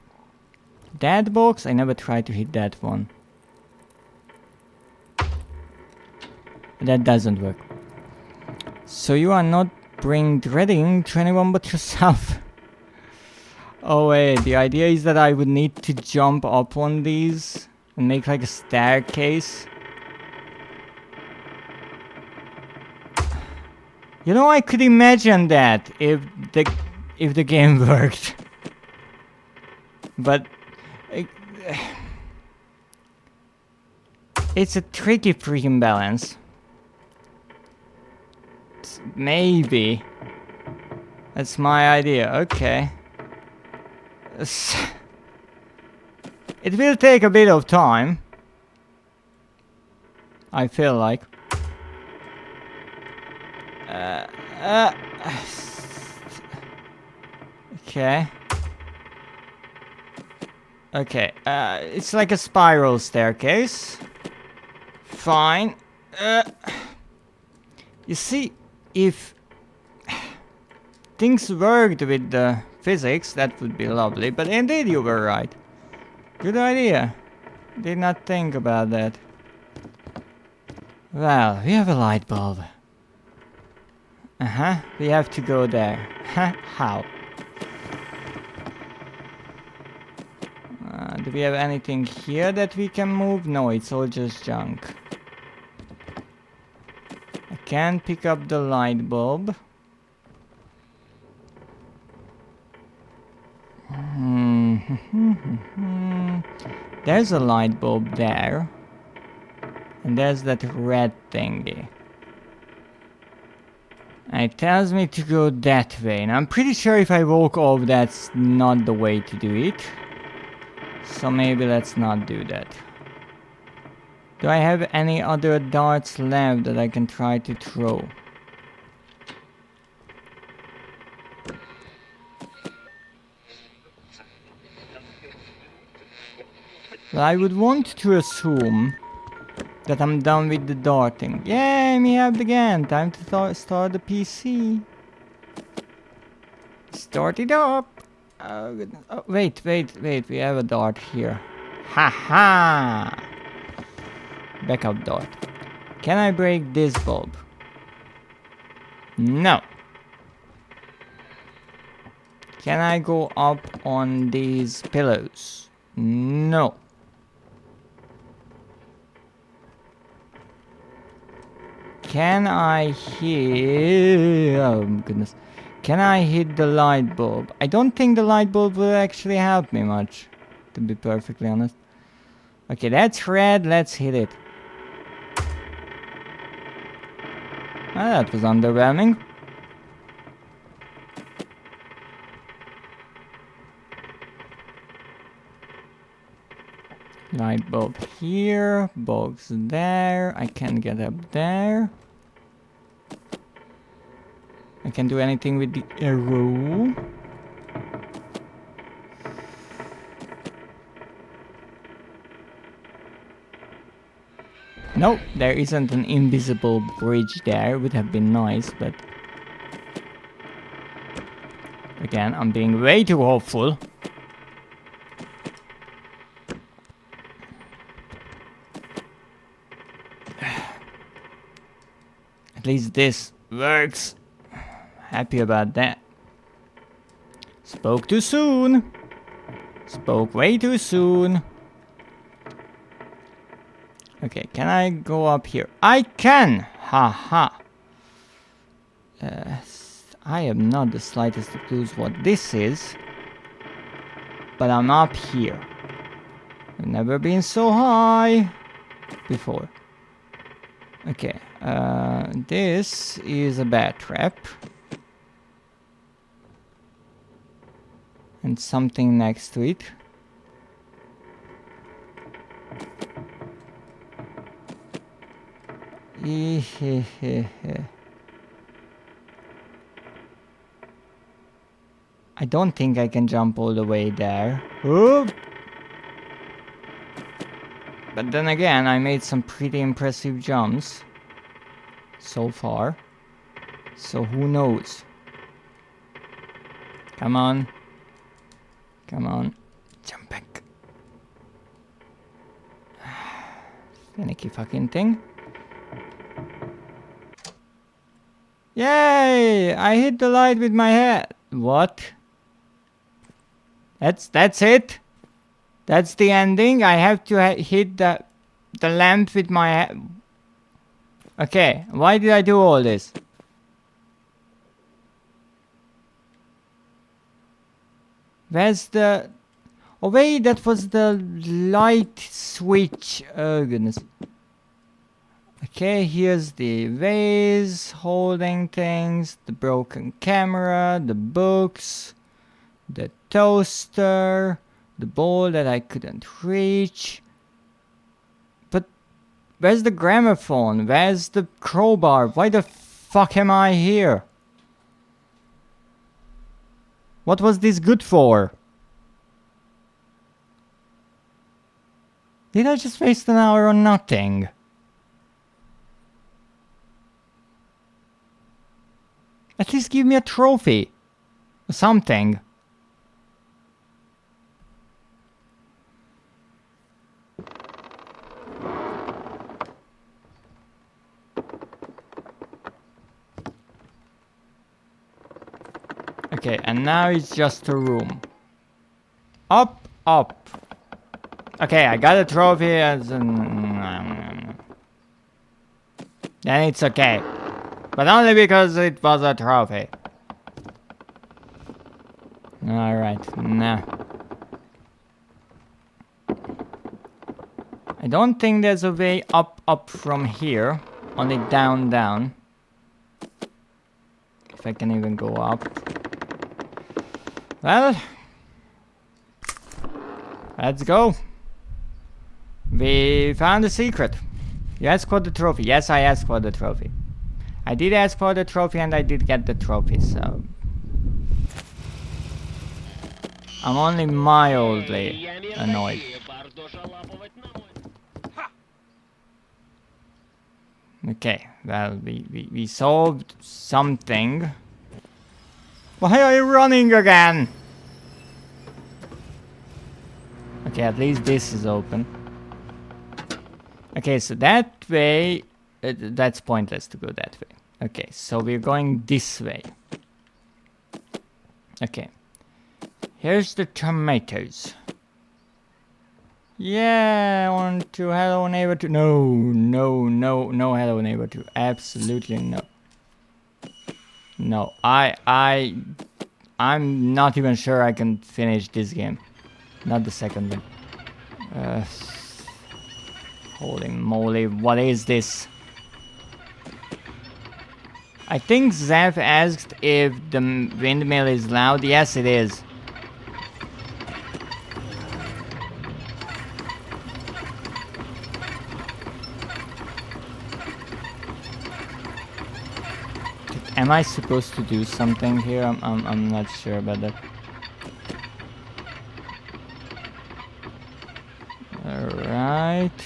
That box? I never tried to hit that one. That doesn't work. So you are not bring dreading to anyone but yourself. Oh wait, the idea is that I would need to jump up on these and make like a staircase. You know, I could imagine that if the game worked. But it's a tricky freaking balance. Maybe that's my idea. Okay. It will take a bit of time, I feel like. Okay. Okay, it's like a spiral staircase. Fine. You see, if things worked with the physics, that would be lovely. But indeed, you were right. Good idea. Did not think about that. Well, we have a light bulb. We have to go there. How? Do we have anything here that we can move? No, it's all just junk. I can pick up the light bulb. There's a light bulb there. And there's that red thingy. And it tells me to go that way. And I'm pretty sure if I walk off, that's not the way to do it. So maybe let's not do that. Do I have any other darts left that I can try to throw? Well, I would want to assume that I'm done with the darting. Yay, me have again. Time to start the PC. Start it up. Oh, goodness. Oh, wait. We have a dart here. Ha! Backup dart. Can I break this bulb? No. Can I go up on these pillows? No. Can I hear... Oh, goodness. Can I hit the light bulb? I don't think the light bulb will actually help me much, to be perfectly honest. Okay, that's red. Let's hit it. Ah, that was underwhelming. Light bulb here, box there. I can't get up there. I can't do anything with the arrow. No, there isn't an invisible bridge there. Would have been nice, but again, I'm being way too hopeful. At least this works. Happy about that. Spoke too soon. Spoke way too soon. Okay, can I go up here? I can! Haha. I have not the slightest clue what this is. But I'm up here. I've never been so high before. Okay, this is a bat trap. And something next to it. I don't think I can jump all the way there. Oop. But then again, I made some pretty impressive jumps so far. So who knows? Come on. Come on. Jump back. Finicky fucking thing. Yay! I hit the light with my head. What? That's it? That's the ending? I have to hit the lamp with my head. Okay, why did I do all this? Where's the... Oh wait, that was the light switch. Oh goodness. Okay, here's the vase holding things, the broken camera, the books, the toaster, the ball that I couldn't reach. But where's the gramophone? Where's the crowbar? Why the fuck am I here? What was this good for? Did I just waste an hour on nothing? At least give me a trophy. Or something. Okay, and now it's just a room. Up, up. Okay, I got a trophy as then it's okay. But only because it was a trophy. Alright, now. I don't think there's a way up from here. Only down. If I can even go up. Well. Let's go. We found a secret. You asked for the trophy. Yes, I asked for the trophy. I did ask for the trophy and I did get the trophy, so... I'm only mildly annoyed. Okay, well, we solved something. Why are you running again? Okay, at least this is open. Okay, so that way... that's pointless to go that way. Okay, so we're going this way. Okay. Here's the tomatoes. Yeah, I want to hello neighbor 2. No, hello neighbor 2. Absolutely no. No, I'm not even sure I can finish this game. Not the second one. Holy moly, what is this? I think Zeph asked if the windmill is loud. Yes, it is. Am I supposed to do something here? I'm not sure about that. Alright.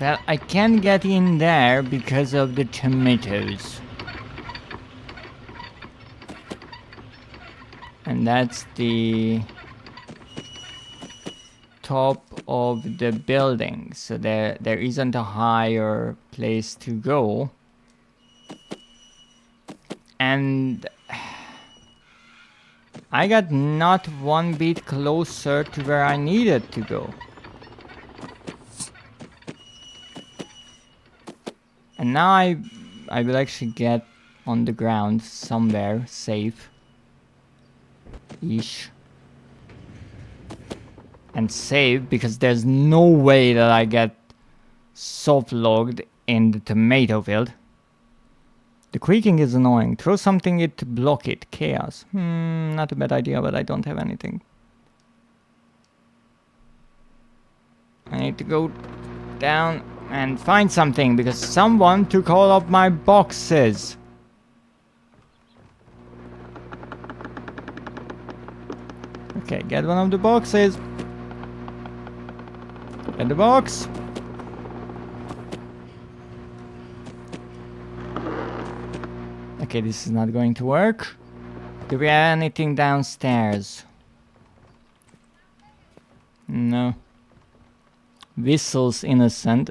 Well, I can't get in there because of the tomatoes. And that's the top of the building. So there isn't a higher place to go. And I got not one bit closer to where I needed to go. And now I will actually get on the ground somewhere safe. Ish. And save, because there's no way that I get soft logged in the tomato field. The creaking is annoying. Throw something it to block it. Chaos. Not a bad idea, but I don't have anything. I need to go down and find something, because someone took all of my boxes. Okay, get one of the boxes. Get the box. Okay, this is not going to work. Do we have anything downstairs? No. Whistle's innocent.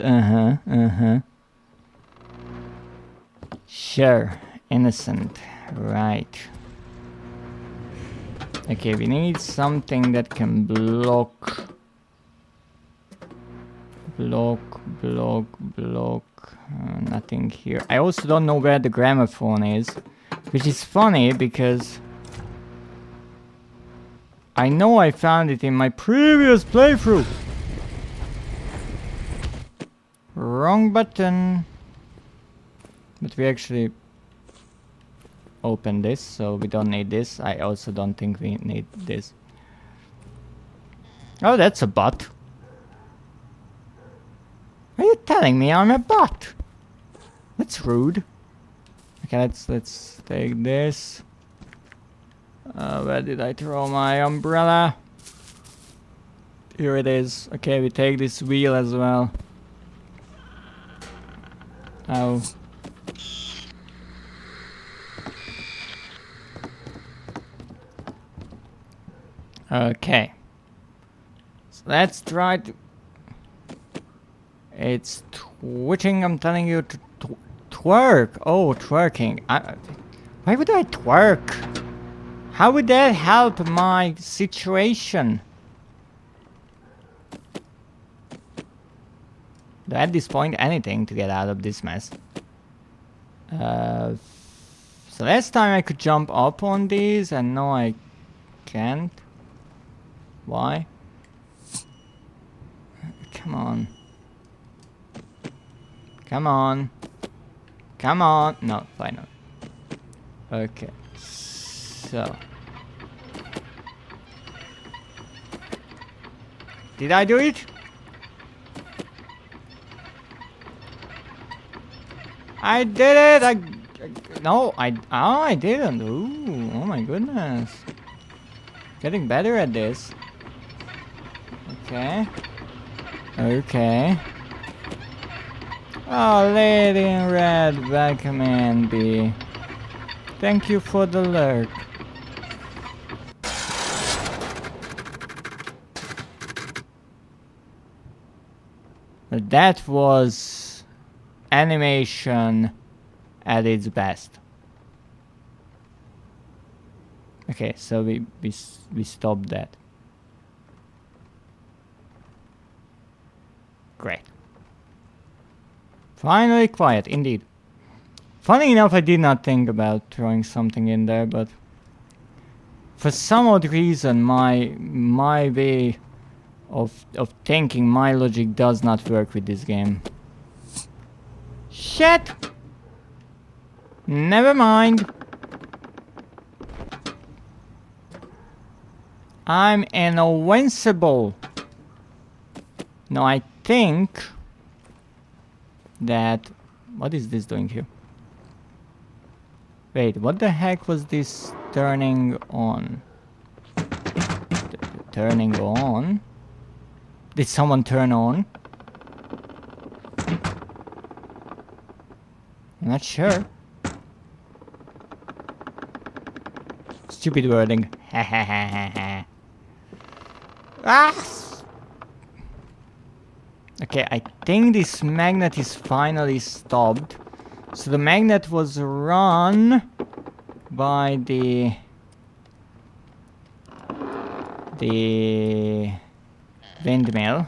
Sure, innocent. Right. Okay, we need something that can block. Nothing here. I also don't know where the gramophone is, which is funny because I know I found it in my previous playthrough. Wrong button. But we actually opened this, so we don't need this. I also don't think we need this. Oh, that's a bot. Are you telling me I'm a bot? That's rude. Okay, let's take this. Where did I throw my umbrella? Here it is. Okay, we take this wheel as well. Oh. Okay. So let's try to... It's twitching, I'm telling you to twerk. Oh, twerking. Why would I twerk? How would that help my situation? At this point, anything to get out of this mess. So last time I could jump up on these, and now I can't. Why? Come on. Come on. Come on. No, fine. No. Okay. So. Did I do it? I did it! No, I didn't. Ooh, oh my goodness. Getting better at this. Okay. Okay. Oh, lady in red, welcome in, B. Thank you for the lurk. But that was animation at its best. Okay, so we stopped that. Great. Finally quiet, indeed. Funny enough, I did not think about throwing something in there, but for some odd reason, my way of thinking, my logic does not work with this game. Shit! Never mind. I'm invincible. No, I think that... What is this doing here? Wait, what the heck was this turning on? Turning on? Did someone turn on? I'm not sure. Stupid wording. Ah! Okay, I think this magnet is finally stopped. So the magnet was run by the windmill.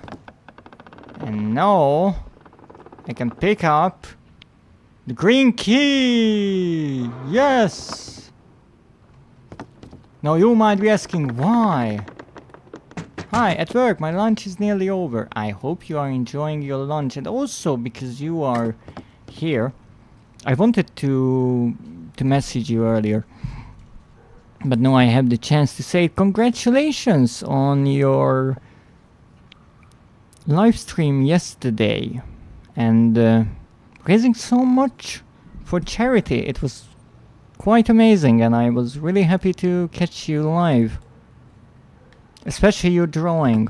And now I can pick up the green key! Yes! Now you might be asking why? Hi, at work, my lunch is nearly over. I hope you are enjoying your lunch, and also because you are here, I wanted to message you earlier, but now I have the chance to say congratulations on your live stream yesterday, and raising so much for charity. It was quite amazing, and I was really happy to catch you live. Especially your drawing.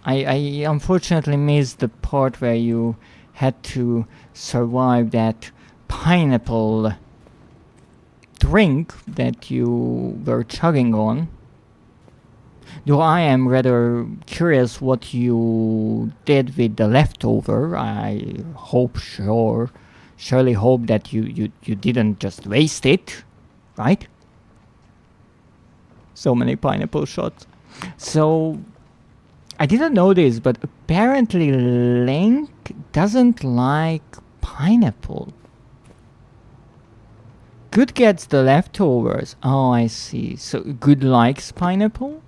I unfortunately missed the part where you had to survive that pineapple drink that you were chugging on. Though I am rather curious what you did with the leftover. I surely hope that you didn't just waste it, right? So many pineapple shots. So, I didn't know this, but apparently Link doesn't like pineapple. Good gets the leftovers. Oh, I see. So, Good likes pineapple?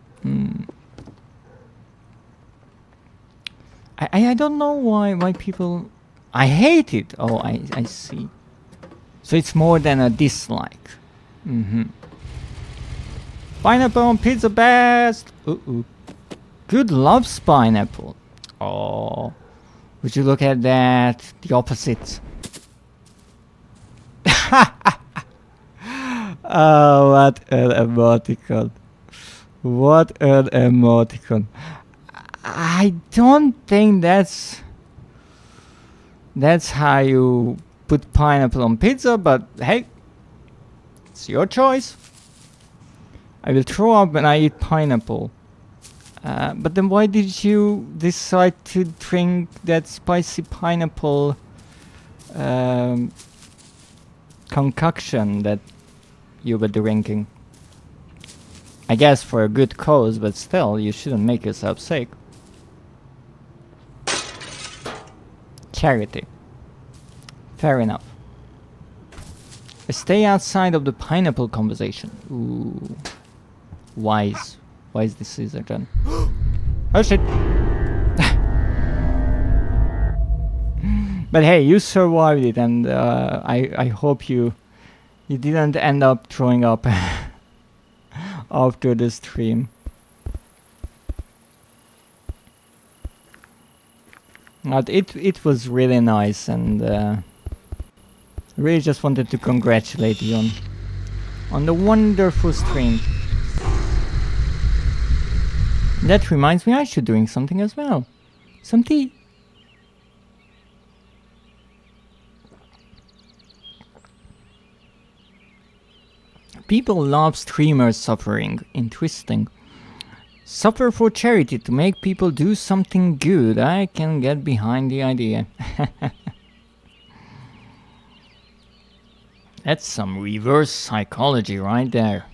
I don't know why people... I hate it! Oh, I see. So it's more than a dislike. Pineapple on pizza best! Good loves pineapple. Oh. Would you look at that? The opposite. Oh, what an emoticon. What an emoticon. I don't think that's how you put pineapple on pizza, but hey, it's your choice. I will throw up when I eat pineapple. But then why did you decide to drink that spicy pineapple concoction that you were drinking? I guess for a good cause, but still, you shouldn't make yourself sick. Charity. Fair enough. Stay outside of the pineapple conversation. Ooh. Wise decision then. Oh shit! But hey, you survived it, and I hope you didn't end up throwing up after the stream. But it was really nice, and really just wanted to congratulate you on the wonderful stream. That reminds me, I should drink something as well. Some tea. People love streamers suffering. Interesting. Suffer for charity to make people do something good. I can get behind the idea. That's some reverse psychology right there.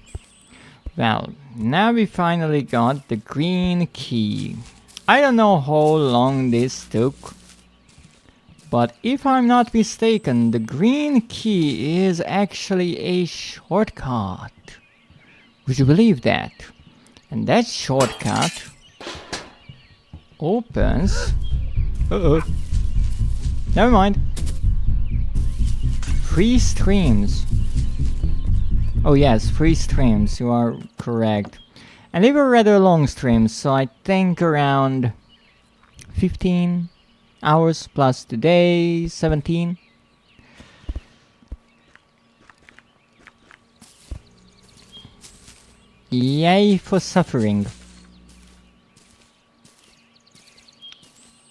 Well, now we finally got the green key. I don't know how long this took, But if I'm not mistaken, the green key is actually a shortcut. Would you believe that? And that shortcut opens... Uh-oh. Never mind. 3 streams. Oh yes, 3 streams, you are correct. And they were rather long streams, so I think around 15 hours plus today, 17. Yay for suffering.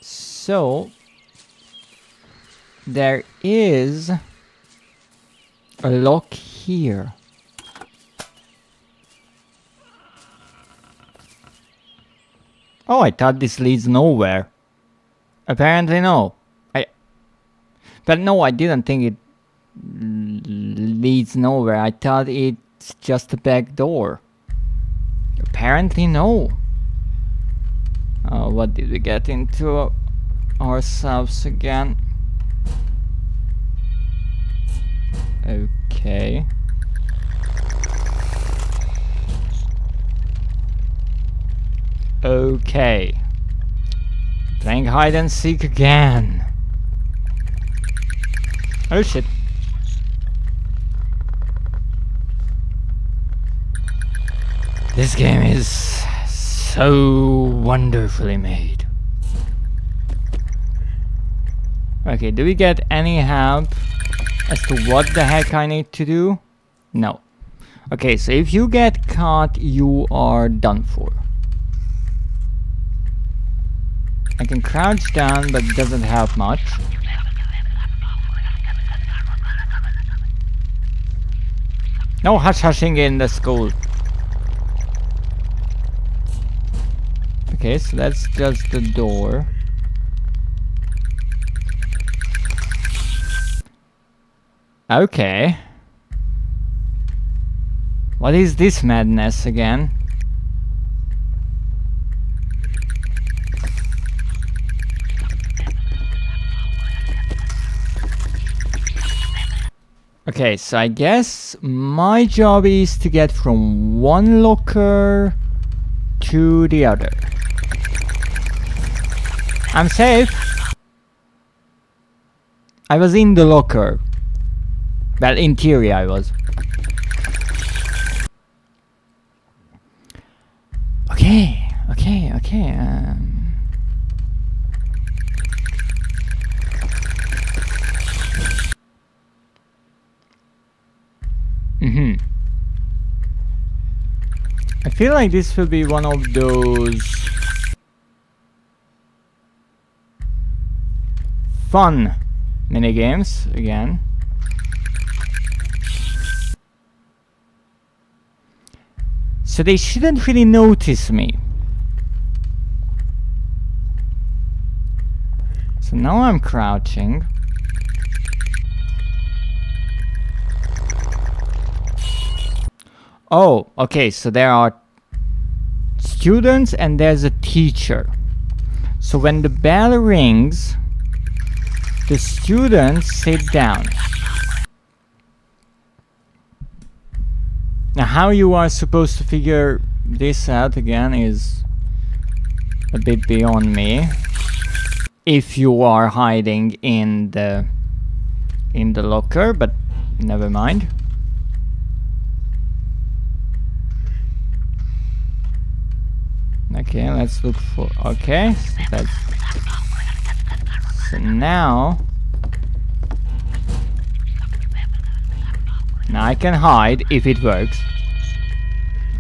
So, there is a lock here. Oh, I thought this leads nowhere. Apparently no. But no, I didn't think it leads nowhere. I thought it's just a back door. Apparently no. What did we get into ourselves again? Okay. Okay. Playing hide and seek again. Oh shit. This game is so wonderfully made. Okay, do we get any help as to what the heck I need to do? No. Okay, so if you get caught, you are done for. I can crouch down, but it doesn't help much. No hush-hushing in the school. Okay, so that's just the door. Okay. What is this madness again? Okay, so I guess my job is to get from one locker to the other. I'm safe. I was in the locker. Well, in theory I was. Okay. I feel like this will be one of those fun minigames again. So they shouldn't really notice me. So now I'm crouching. Oh, okay, so there are students and there's a teacher. So when the bell rings, the students sit down. Now how you are supposed to figure this out again is a bit beyond me. If you are hiding in the locker, but never mind. Okay, let's look for... Okay, so that's... So now I can hide if it works.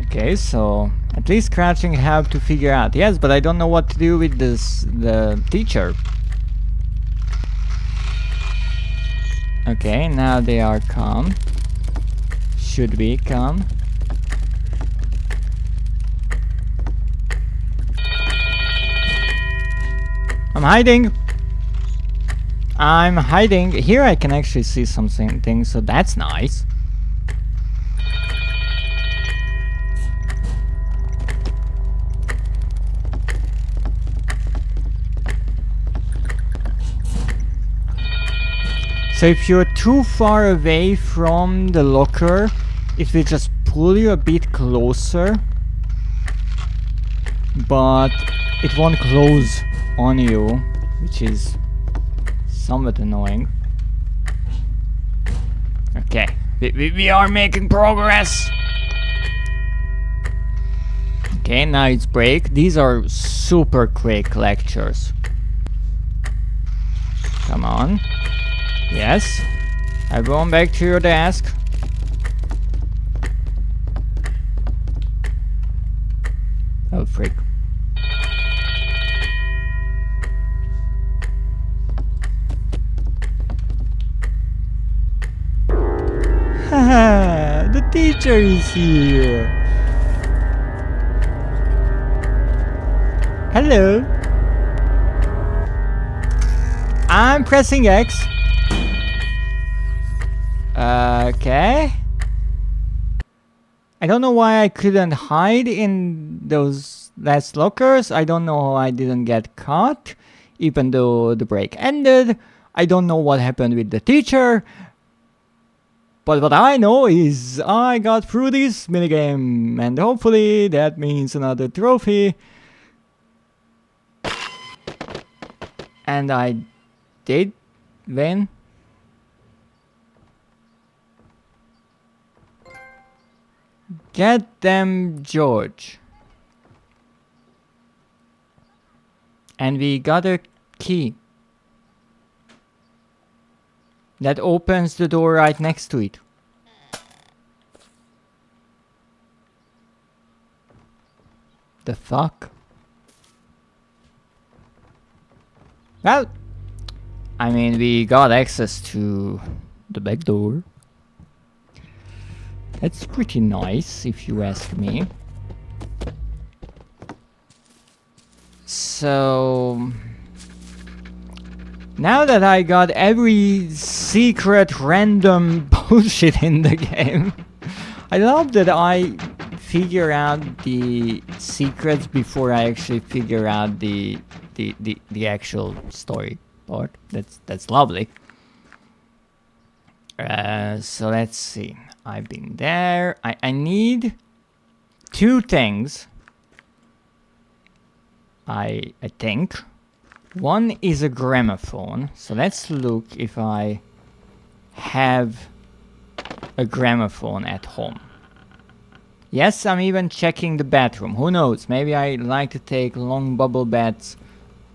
Okay, so at least crouching helped to figure out. Yes, but I don't know what to do with the teacher. Okay, now they are calm. Should be calm. I'm hiding. I'm hiding. Here I can actually see something, so that's nice. So if you're too far away from the locker, it will just pull you a bit closer, but it won't close on you, which is somewhat annoying. Okay, we are making progress. Okay, now it's break. These are super quick lectures. Come on. Yes. Everyone back to your desk. Oh, frick. Haha, the teacher is here. Hello. I'm pressing X. Okay. I don't know why I couldn't hide in those last lockers. I don't know how I didn't get caught, even though the break ended. I don't know what happened with the teacher. But what I know is I got through this minigame, and hopefully that means another trophy. And I did win. Get them, George. And we got a key that opens the door right next to it. The fuck? Well, I mean, we got access to the back door. That's pretty nice, if you ask me. So now that I got every secret random bullshit in the game, I love that I figure out the secrets before I actually figure out the actual story part. That's lovely. So let's see. I've been there. I need two things. I think. One is a gramophone. So let's look if I have a gramophone at home. Yes, I'm even checking the bathroom. Who knows? Maybe I like to take long bubble baths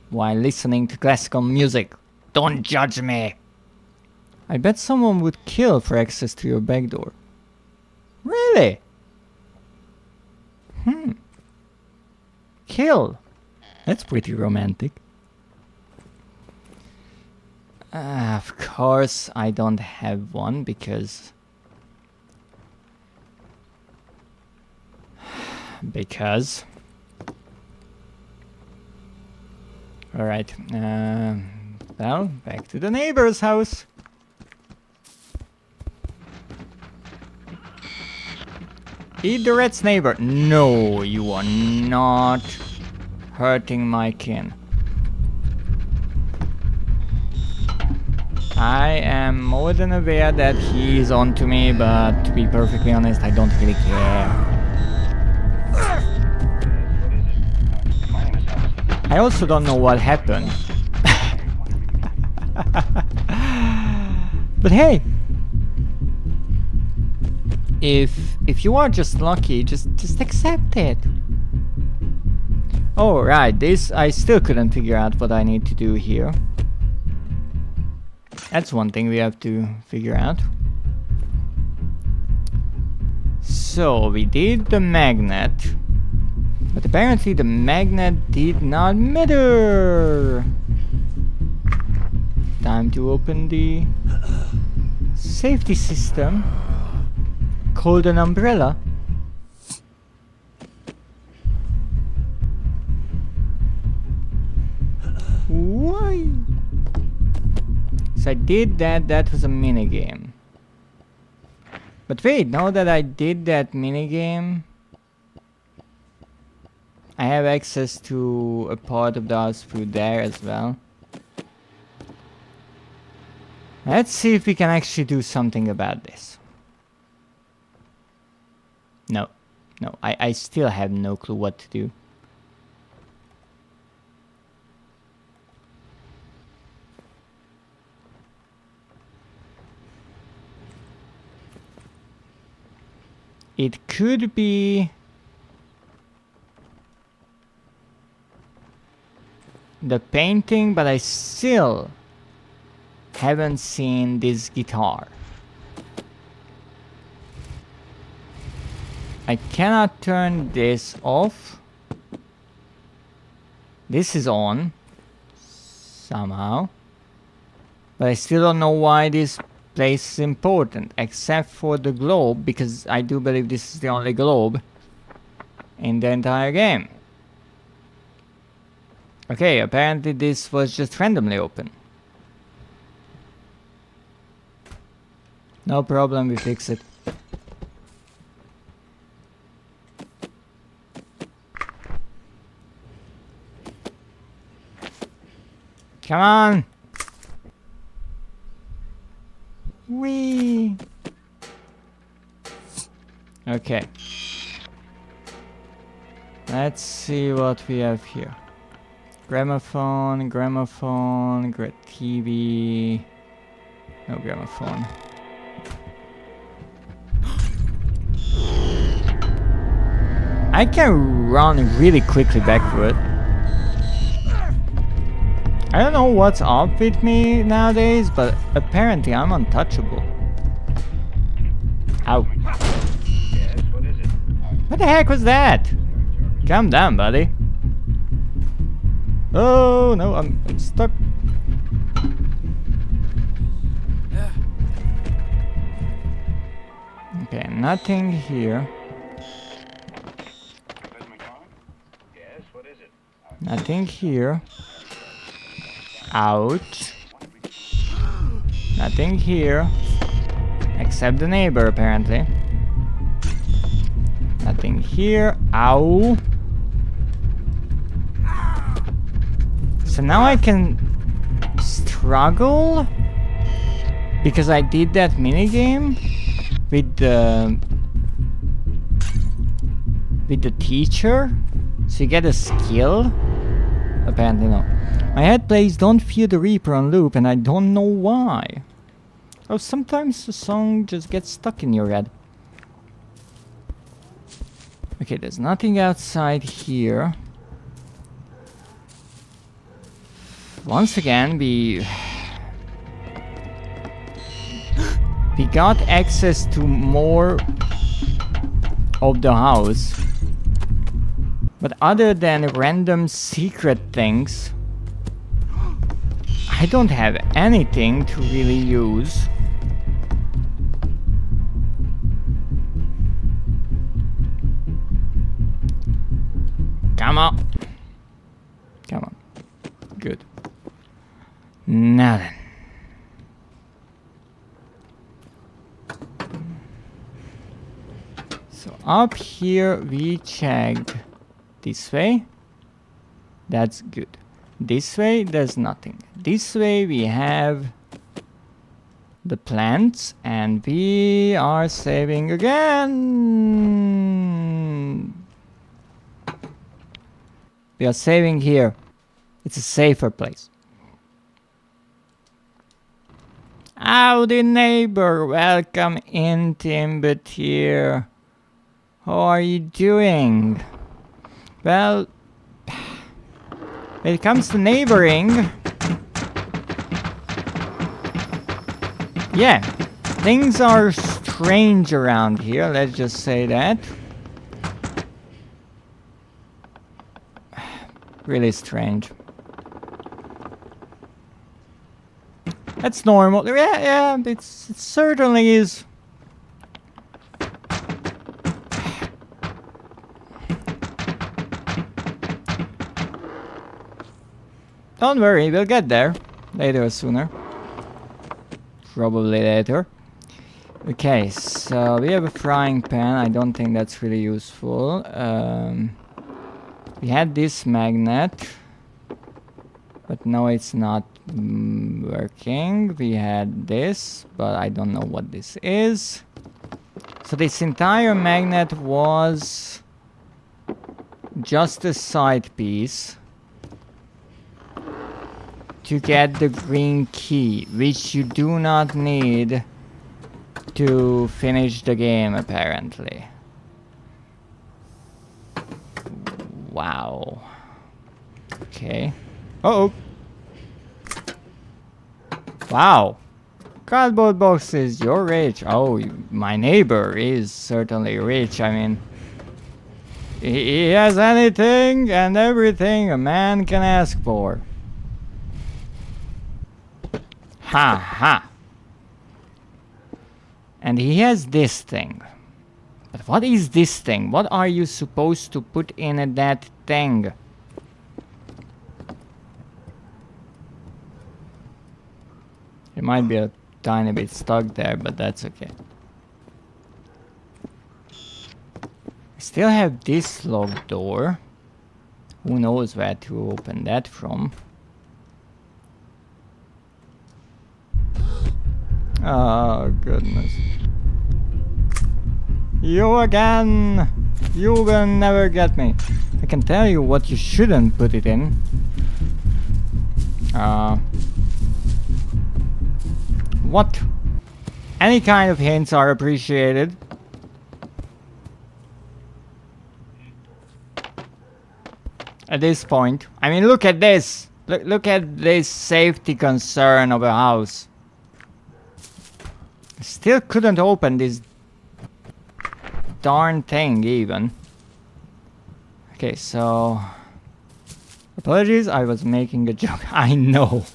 while listening to classical music. Don't judge me. I bet someone would kill for access to your back door. Really? Kill. That's pretty romantic. Of course I don't have one because... Alright, well, back to the neighbor's house. Eat the rat's neighbor. No, you are not hurting my kin. I am more than aware that he is onto me, but to be perfectly honest, I don't really care. I also don't know what happened. But hey, if you are just lucky, just accept it. Oh right, this I still couldn't figure out what I need to do here. That's one thing we have to figure out. So we did the magnet, but apparently the magnet did not matter. Time to open the safety system called an umbrella. Why? So I did that. That was a minigame. But wait, now that I did that minigame, I have access to a part of the house through there as well. Let's see if we can actually do something about this. No. No, I still have no clue what to do. It could be the painting, but I still haven't seen this guitar. I cannot turn this off. This is on somehow, but I still don't know why this place is important, except for the globe, because I do believe this is the only globe in the entire game. Okay, apparently this was just randomly open. No problem, we fix it. Come on! Whee! Okay. Let's see what we have here. Gramophone, TV. No gramophone. I can run really quickly backward. I don't know what's up with me nowadays, but apparently I'm untouchable. Ow. Yes, what is it? What the heck was that? Calm down, buddy. Oh no, I'm stuck. Okay, nothing here. Yes, what is it? Nothing here. Ouch. Nothing here. Except the neighbor, apparently. Nothing here. Ow. So now I can struggle because I did that minigame with the teacher. So you get a skill. Apparently no. My head plays Don't Fear the Reaper on loop and I don't know why. Oh, sometimes the song just gets stuck in your head. Okay, there's nothing outside here. Once again, we got access to more of the house. But other than random secret things, I don't have anything to really use. Come on. Come on. Good. Now then. So up here we checked this way. That's good. This way there's nothing. This way we have the plants and we are saving again. We are saving here. It's a safer place. Howdy neighbor, welcome in Timbit here. How are you doing? Well, when it comes to neighboring, yeah, things are strange around here, let's just say that. Really strange. That's normal. Yeah, it certainly is. Don't worry, we'll get there. Later or sooner. Probably later. Okay, so we have a frying pan. I don't think that's really useful. We had this magnet. But no, it's not Working. We had this, but I don't know what this is. So this entire magnet was just a side piece to get the green key, which you do not need to finish the game, apparently. Wow. Okay. Uh-oh. Wow. Cardboard boxes, you're rich. Oh, my neighbor is certainly rich. I mean, he has anything and everything a man can ask for. Ha ha. And he has this thing. But what is this thing? What are you supposed to put in that thing? It might be a tiny bit stuck there, but that's okay. I still have this locked door. Who knows where to open that from? Oh, goodness. You again! You will never get me. I can tell you what you shouldn't put it in. What? Any kind of hints are appreciated. At this point. I mean, look at this! Look at this safety concern of a house. Still couldn't open this darn thing even. Okay, so... Apologies, I was making a joke. I know.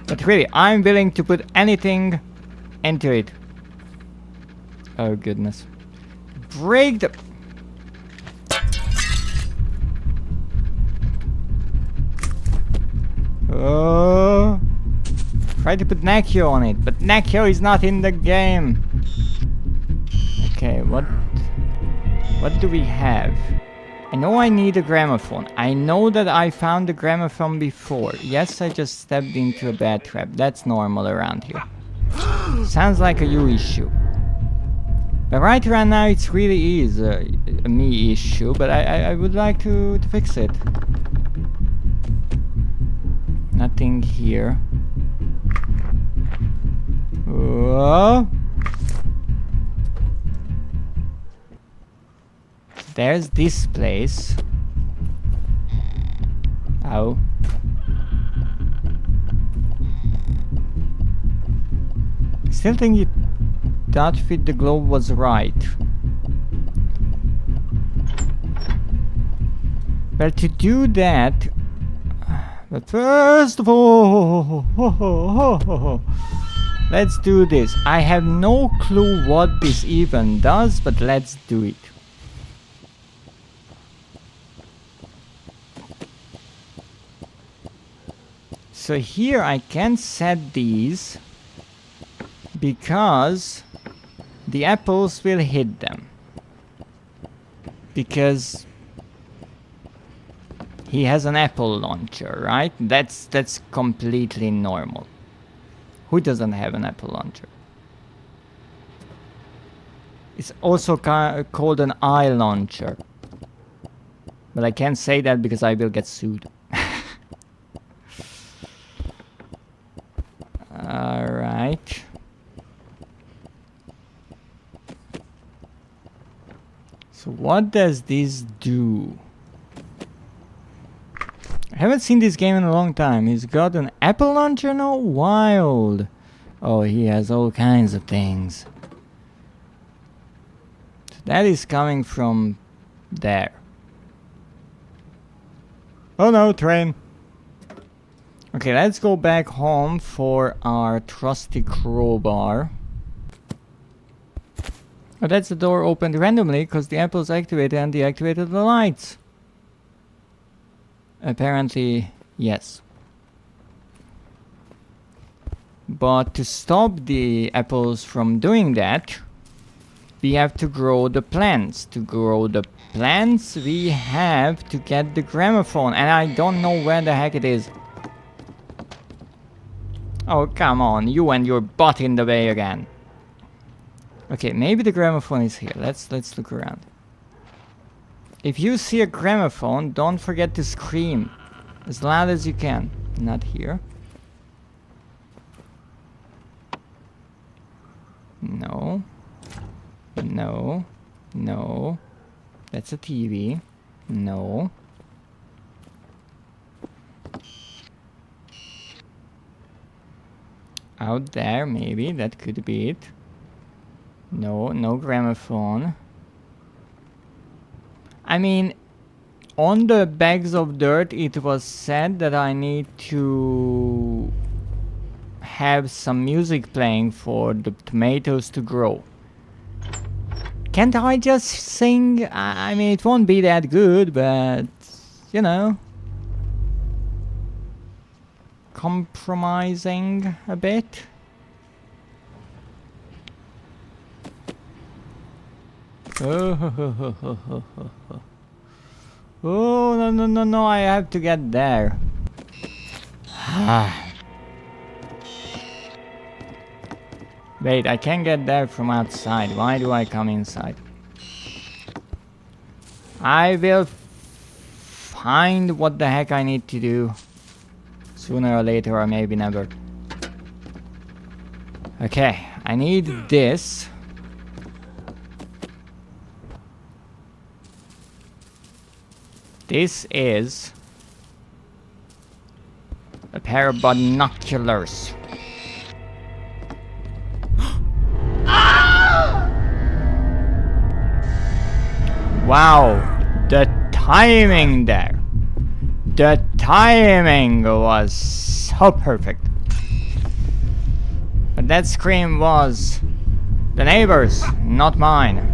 But really, I'm willing to put anything into it. Oh goodness. Break the... Oh... Try to put Nakio on it, but Nakio is not in the game. Okay, what do we have? I know I need a gramophone. I know that I found the gramophone before. Yes, I just stepped into a bad trap. That's normal around here. Sounds like a you issue. But right now it really is a me issue, but I would like to fix it. Nothing here. Whoa. There's this place. Ow. Still think it that fit the globe was right. Well, to do that, but first of all, let's do this. I have no clue what this even does, but let's do it. So here I can set these because the apples will hit them. Because he has an apple launcher, right? That's completely normal. Who doesn't have an apple launcher? It's also called an eye launcher. But I can't say that because I will get sued. Alright. So what does this do? I haven't seen this game in a long time. He's got an apple launcher now? Wild. Oh, he has all kinds of things. So that is coming from there. Oh no, train. Okay, let's go back home for our trusty crowbar. Oh, that's the door opened randomly because the apples activated and deactivated the lights. Apparently, yes. But to stop the apples from doing that, we have to grow the plants. To grow the plants, we have to get the gramophone. And I don't know where the heck it is. Oh, come on. You and your butt in the way again. Okay, maybe the gramophone is here. Let's look around. If you see a gramophone, don't forget to scream. As loud as you can. Not here. No. No. No. That's a TV. No. Out there, maybe. That could be it. No, no gramophone. I mean, on the bags of dirt, it was said that I need to have some music playing for the tomatoes to grow. Can't I just sing? I mean, it won't be that good, but, you know, compromising a bit. Oh, oh, no, I have to get there. Wait, I can't get there from outside. Why do I come inside? I will find what the heck I need to do. Sooner or later, or maybe never. Okay, I need this. This is a pair of binoculars. Wow, the timing there. The timing was so perfect. But that scream was the neighbors, not mine.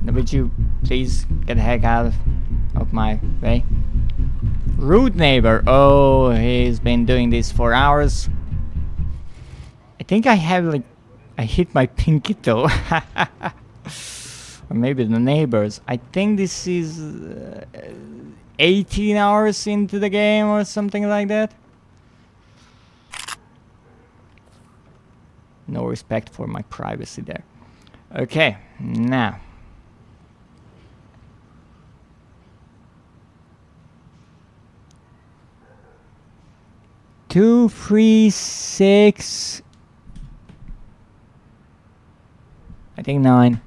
Would you please get the heck out of my way? Rude neighbor. Oh, he's been doing this for hours. I think I have like... I hit my pinky toe. Or maybe the neighbors. I think this is 18 hours into the game or something like that. No respect for my privacy there. Okay, now. Two, three, six. I think 9.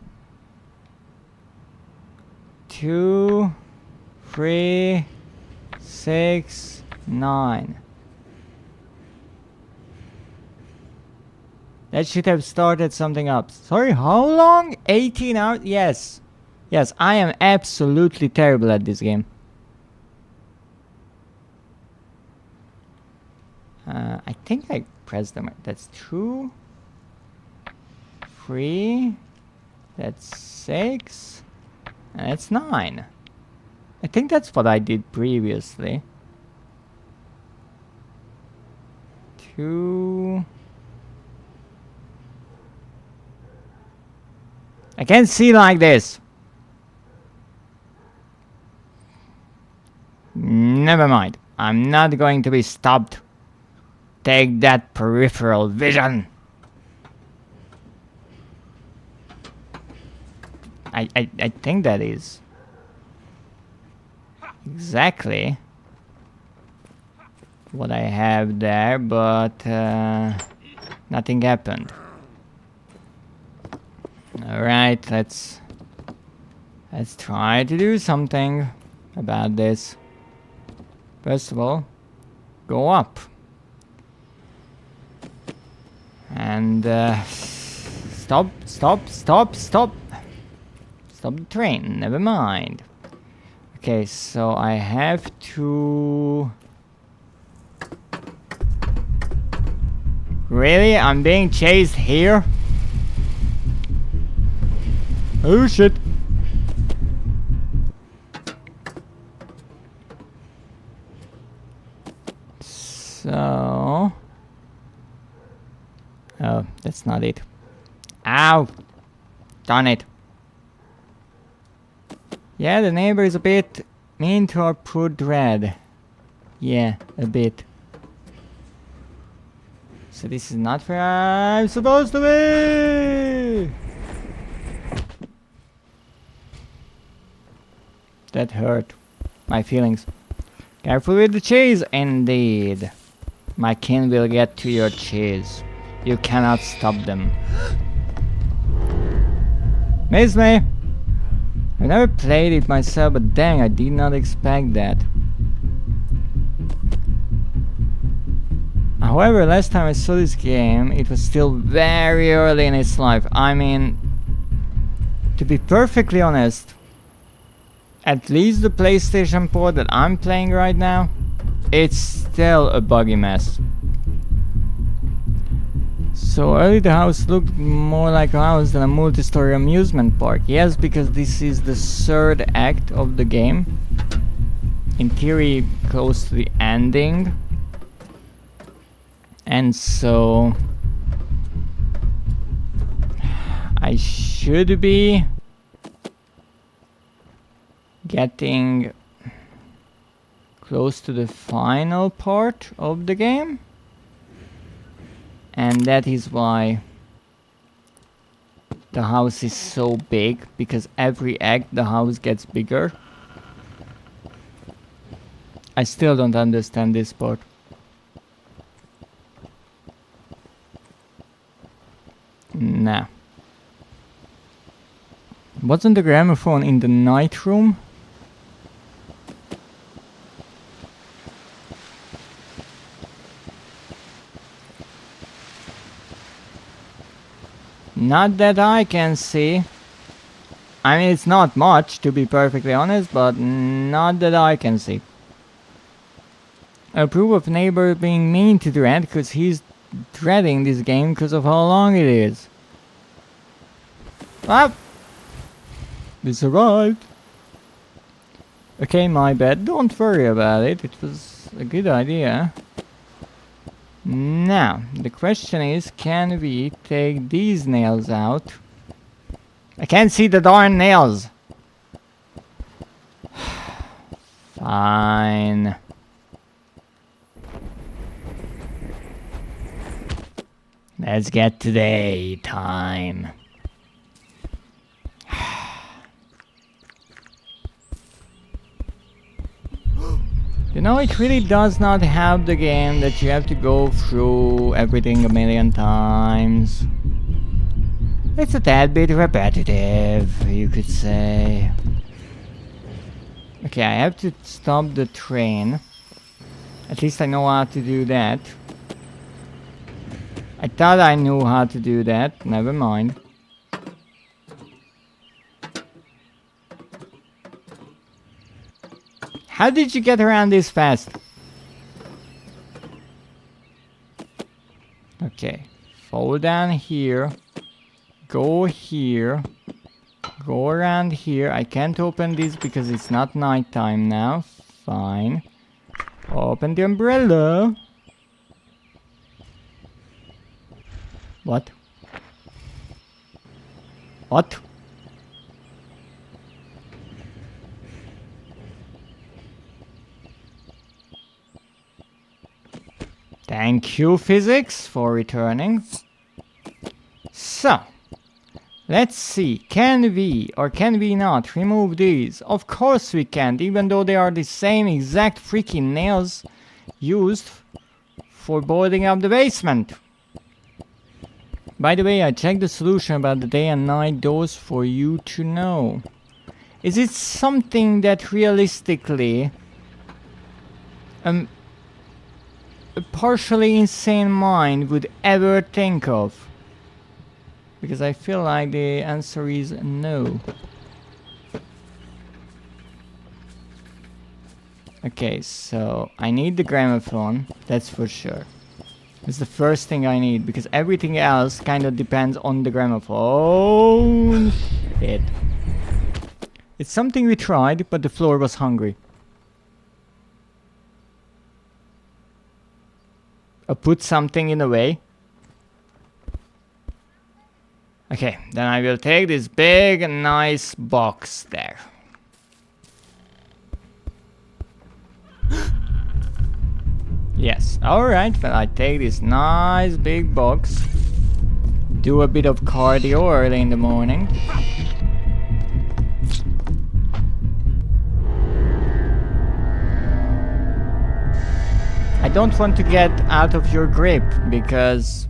2, 3, 6, 9. That should have started something up. Sorry, how long? 18 hours? Yes. Yes, I am absolutely terrible at this game. I think I pressed them. That's 2, 3, that's 6, and that's 9. I think that's what I did previously. 2. I can't see like this. Never mind. I'm not going to be stopped. Take that peripheral vision. I think that is exactly what I have there, but nothing happened. Alright, let's try to do something about this. First of all, go up. And stop the train, never mind. Okay, so I have to... Really? I'm being chased here? Oh shit. So... Oh, that's not it. Ow! Darn it. Yeah, the neighbor is a bit mean to our poor Dread. Yeah, a bit. So this is not where I'm supposed to be! That hurt. My feelings. Careful with the cheese, indeed. My kin will get to your cheese. You cannot stop them. Miss me! I've never played it myself, but dang, I did not expect that. However, last time I saw this game, it was still very early in its life. I mean, to be perfectly honest, at least the PlayStation port that I'm playing right now, it's still a buggy mess. So early the house looked more like a house than a multi-story amusement park. Yes, because this is the third act of the game. In theory, close to the ending. And so I should be getting close to the final part of the game. And that is why the house is so big, because every act the house gets bigger. I still don't understand this part. Nah. Wasn't the gramophone in the night room? Not that I can see. I mean, it's not much, to be perfectly honest, but not that I can see. I approve of neighbor being mean to Dread, because he's dreading this game because of how long it is. Ah! We survived. Okay, my bad. Don't worry about it. It was a good idea. Now, the question is, can we take these nails out? I can't see the darn nails! Fine. Let's get to daytime. You know, it really does not have the game that you have to go through everything a million times. It's a tad bit repetitive, you could say. Okay, I have to stop the train. At least I know how to do that. I thought I knew how to do that. Never mind. How did you get around this fast? Okay. Fall down here. Go here. Go around here. I can't open this because it's not nighttime now. Fine. Open the umbrella. What? What? Thank you, physics, for returning. So, let's see. Can we or can we not remove these? Of course we can't, even though they are the same exact freaking nails used for boarding up the basement. By the way, I checked the solution about the day and night doors for you to know. Is it something that realistically a partially insane mind would ever think of? Because I feel like the answer is no. Okay, so I need the gramophone, that's for sure. It's the first thing I need, because everything else kind of depends on the gramophone. Shit. It's something we tried, but the floor was hungry. I put something in the way. Okay, then I will take this big nice box there. Yes, alright, well I take this nice big box, do a bit of cardio early in the morning. I don't want to get out of your grip because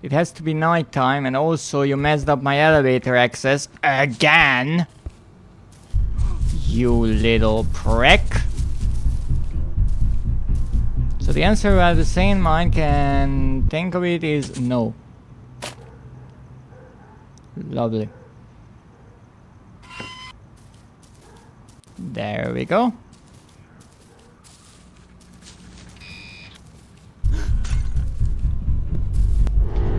it has to be nighttime, and also you messed up my elevator access again. You little prick. So the answer while the sane mind can think of it is no. Lovely. There we go.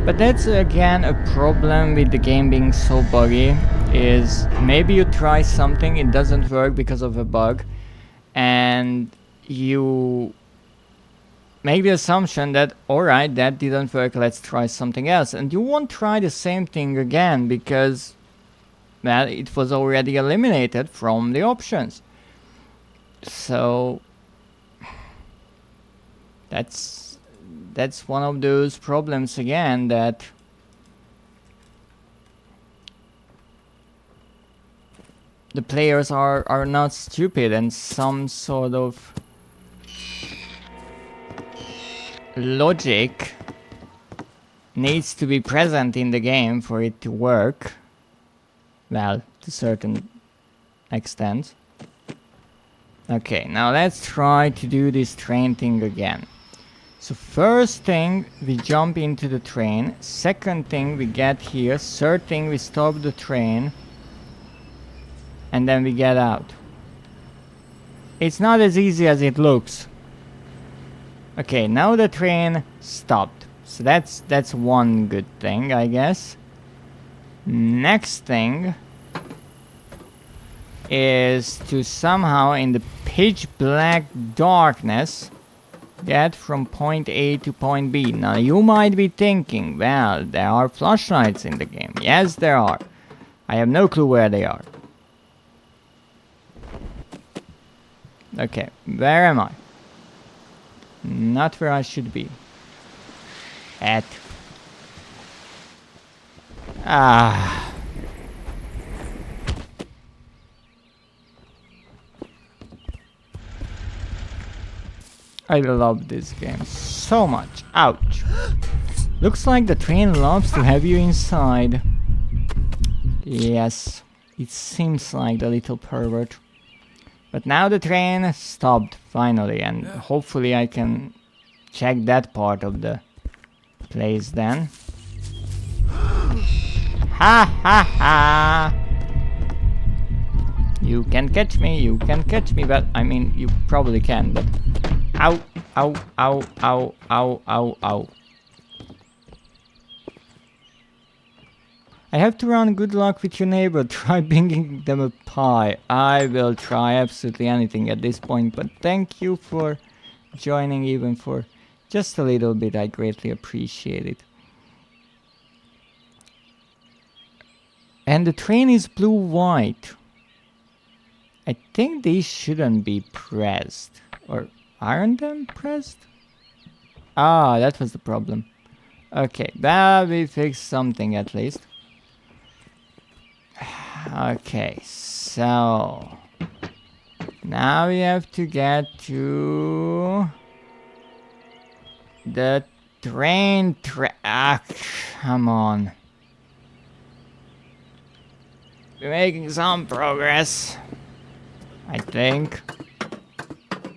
But that's again a problem with the game being so buggy, is maybe you try something, it doesn't work because of a bug, and you make the assumption that alright, that didn't work, let's try something else, and you won't try the same thing again because, well, it was already eliminated from the options. So that's one of those problems again, that the players are not stupid, and some sort of logic needs to be present in the game for it to work. Well, to a certain extent. Okay, now let's try to do this train thing again. So first thing, we jump into the train. Second thing, we get here. Third thing, we stop the train. And then we get out. It's not as easy as it looks. Okay, now the train stopped. So that's one good thing, I guess. Next thing is to somehow, in the pitch black darkness, get from point A to point B. Now you might be thinking, well, there are flashlights in the game. Yes, there are. I have no clue where they are. Okay, where am I? Not where I should be. At. Ah. I love this game so much. Ouch. Looks like the train loves to have you inside. Yes, it seems like the little pervert. But now the train stopped finally, and hopefully I can check that part of the place then. Ha ha ha! You can catch me, but I mean, you probably can, but... Ow, ow, ow, ow, ow, ow, ow. I have to run. Good luck with your neighbor. Try bringing them a pie. I will try absolutely anything at this point, but thank you for joining even for just a little bit. I greatly appreciate it. And the train is blue-white. I think these shouldn't be pressed. Or aren't them pressed? Ah, that was the problem. Okay, but we fixed something at least. Okay, so now we have to get to the train track. Come on. We're making some progress, I think.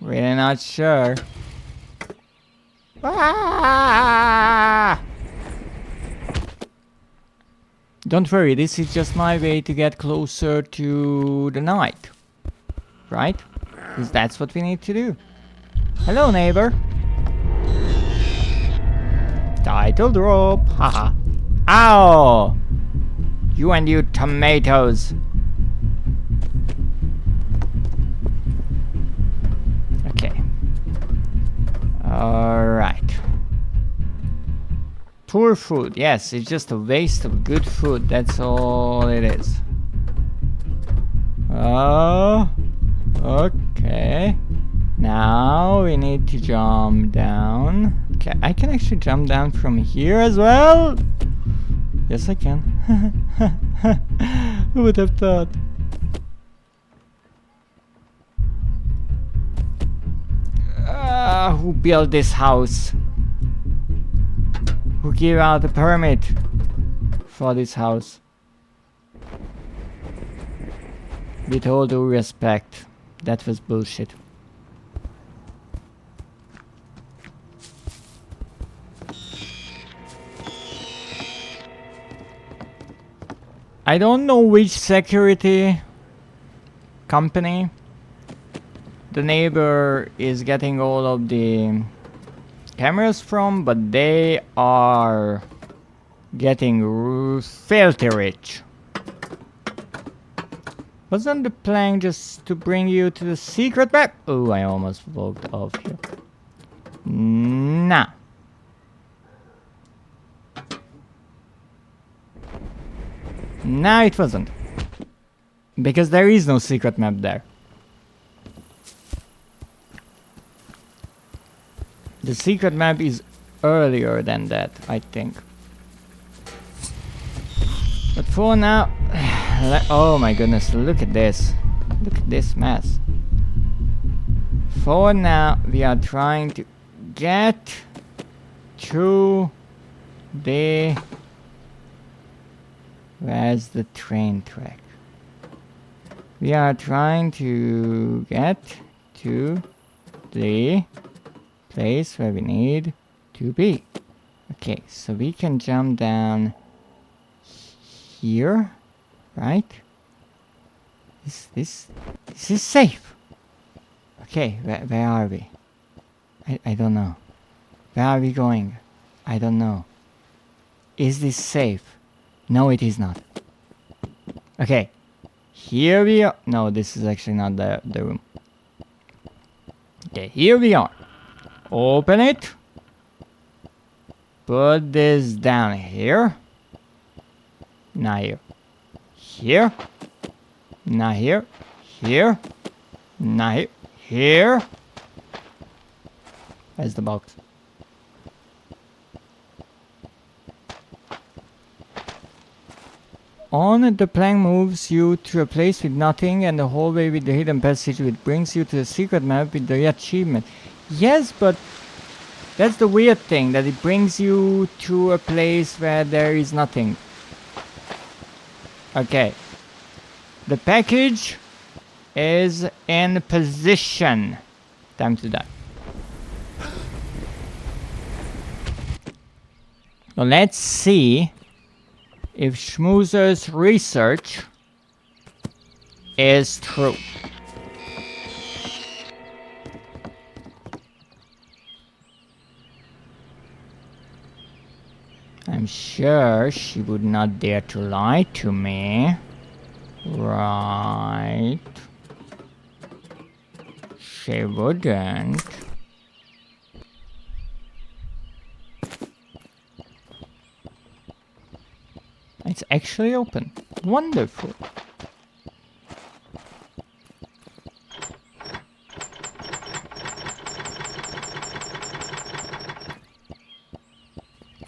Really not sure. Ah! Don't worry, this is just my way to get closer to the night. Right? Because that's what we need to do. Hello, neighbor. Title drop. Haha. Ow! You and your tomatoes. Okay. Alright. Poor food. Yes, it's just a waste of good food. That's all it is. Oh, okay. Now we need to jump down. Okay, I can actually jump down from here as well. Yes, I can. Who would have thought? Who built this house? Who gave out the permit for this house? With all due respect, that was bullshit. I don't know which security company the neighbor is getting all of the cameras from, but they are getting filthy rich. Wasn't the plan just to bring you to the secret map? Oh, I almost walked off here. Nah. Nah, it wasn't. Because there is no secret map there. The secret map is earlier than that, I think. But for now... oh my goodness, look at this. Look at this mess. For now, we are trying to get to the... Where's the train track? We are trying to get to the place where we need to be. Okay, so we can jump down here, right? This is safe. Okay, where are we? I don't know. Where are we going? I don't know. Is this safe? No, it is not. Okay, here we are. No, this is actually not the room. Okay, here we are. Open it. Put this down here. Not here. Here. Not here. Here. Not here. Here. There's the box. On, the plank moves you to a place with nothing and the hallway with the hidden passage which brings you to the secret map with the achievement. Yes, but that's the weird thing, that it brings you to a place where there is nothing. Okay. The package is in position. Time to die. So let's see if Schmoozer's research is true. I'm sure she would not dare to lie to me. Right. She wouldn't. It's actually open. Wonderful.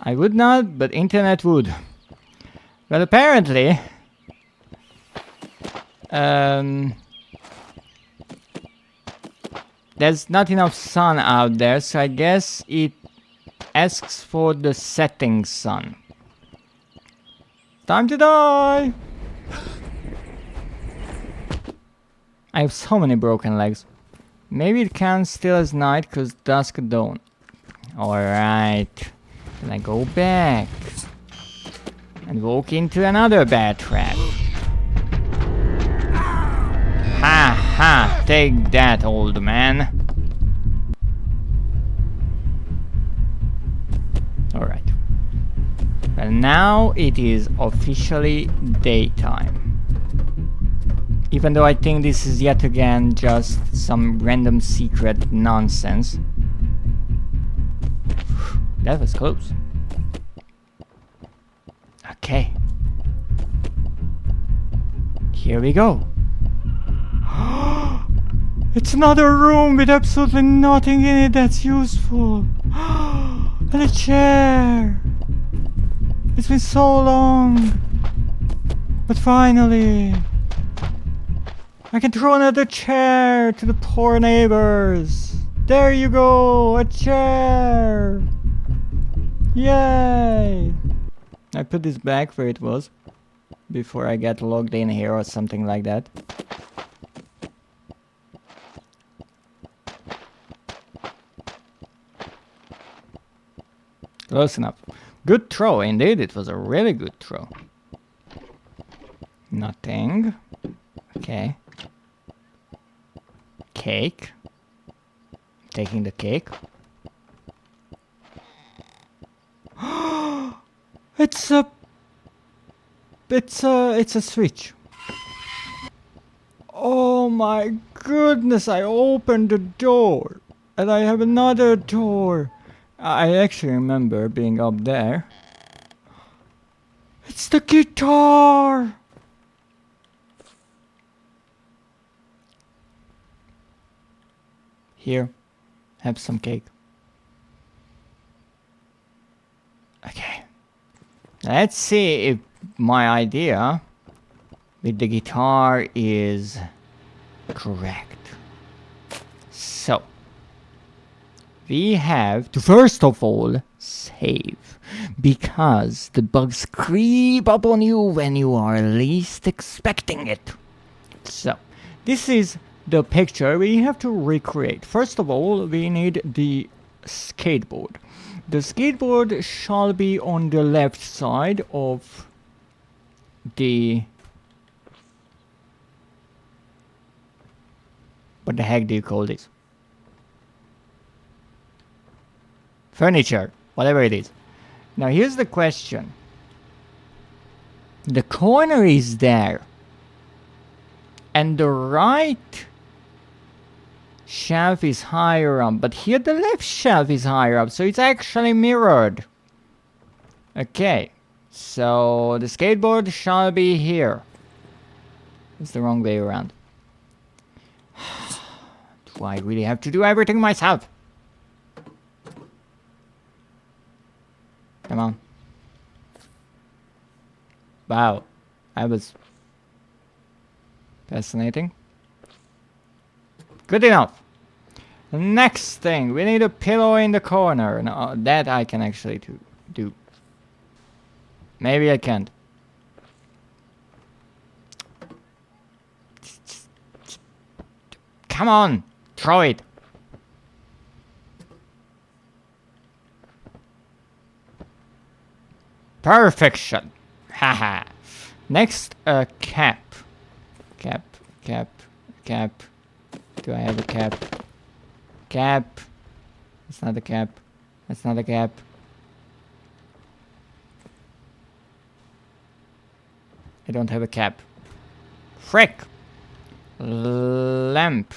I would not, but internet would. Well, apparently... there's not enough sun out there, so I guess it asks for the setting sun. Time to die! I have so many broken legs. Maybe it counts still as night, cause dusk dawn. Alright. Then I go back. And walk into another bear trap. Ha ha! Take that, old man. Alright. Well, now it is officially daytime. Even though I think this is yet again just some random secret nonsense. That was close. Okay. Here we go. It's another room with absolutely nothing in it that's useful. And a chair. It's been so long. But finally, I can throw another chair to the poor neighbors. There you go, a chair. Yay. I put this back where it was before I get logged in here or something like that. Close enough. Good throw, indeed. It was a really good throw. Nothing. Okay. Cake. Taking the cake. It's a switch. Oh my goodness, I opened the door. And I have another door. I actually remember being up there. It's the guitar! Here, have some cake. Okay. Let's see if my idea with the guitar is correct. So, we have to first of all save, because the bugs creep up on you when you are least expecting it. So, this is the picture we have to recreate. First of all, we need the skateboard. The skateboard shall be on the left side of the... What the heck do you call this? Furniture, whatever it is. Now here's the question. The corner is there. And the right shelf is higher up, but here the left shelf is higher up, so it's actually mirrored. Okay, so the skateboard shall be here. It's the wrong way around. Do I really have to do everything myself? Come on. Wow, that was fascinating. Good enough. The next thing, we need a pillow in the corner. No, that I can actually do. Maybe I can't. Come on, throw it. Perfection. Haha. Next, a cap. Cap. Do I have a cap? Cap. It's not a cap. That's not a cap. I don't have a cap. Frick. Lamp.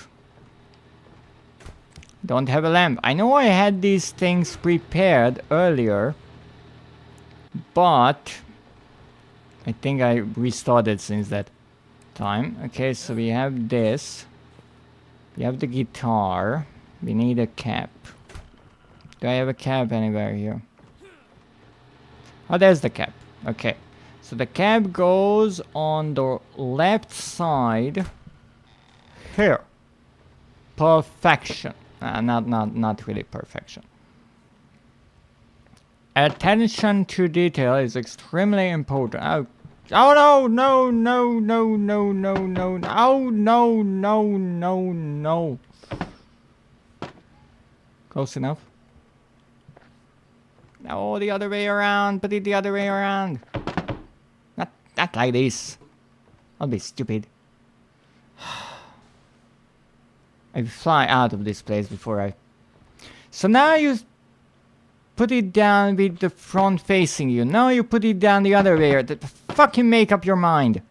Don't have a lamp. I know I had these things prepared earlier, but I think I restarted since that time. Okay, so we have this. We have the guitar. We need a cap. Do I have a cap anywhere here? Oh, there's the cap. Okay. So the cap goes on the left side here. Perfection. Not really perfection. Attention to detail is extremely important. Oh no. Close enough. No, the other way around. Put it the other way around. Not like this. I'll be stupid. I fly out of this place before I... So now you put it down with the front facing you. Now you put it down the other way. Fucking make up your mind.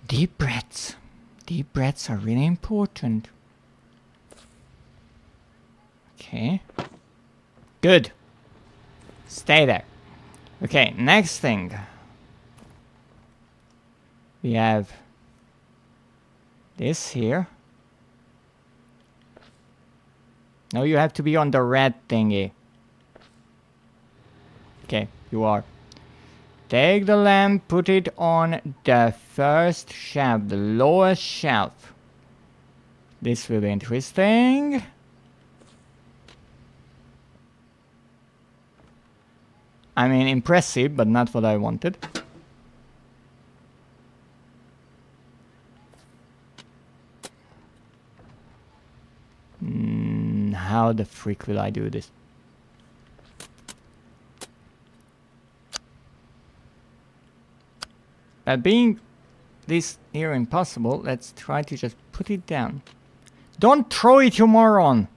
Deep breaths. Deep breaths are really important. Okay. Good. Stay there. Okay, next thing. We have this here. No, you have to be on the red thingy. Okay, you are. Take the lamp, put it on the first shelf, the lowest shelf. This will be interesting. I mean, impressive, but not what I wanted. How the freak will I do this? Being this near impossible, let's try to just put it down. Don't throw it, you moron!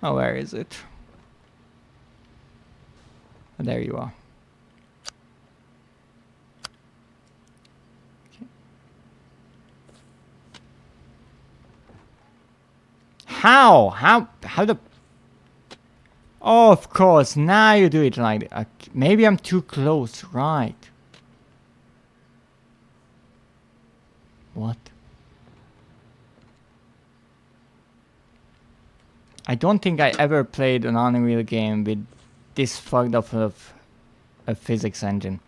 Oh, where is it? Oh, there you are. Okay. How the... Oh, of course, now you do it like that. Maybe I'm too close, right? What? I don't think I ever played an Unreal game with this fucked up of a physics engine.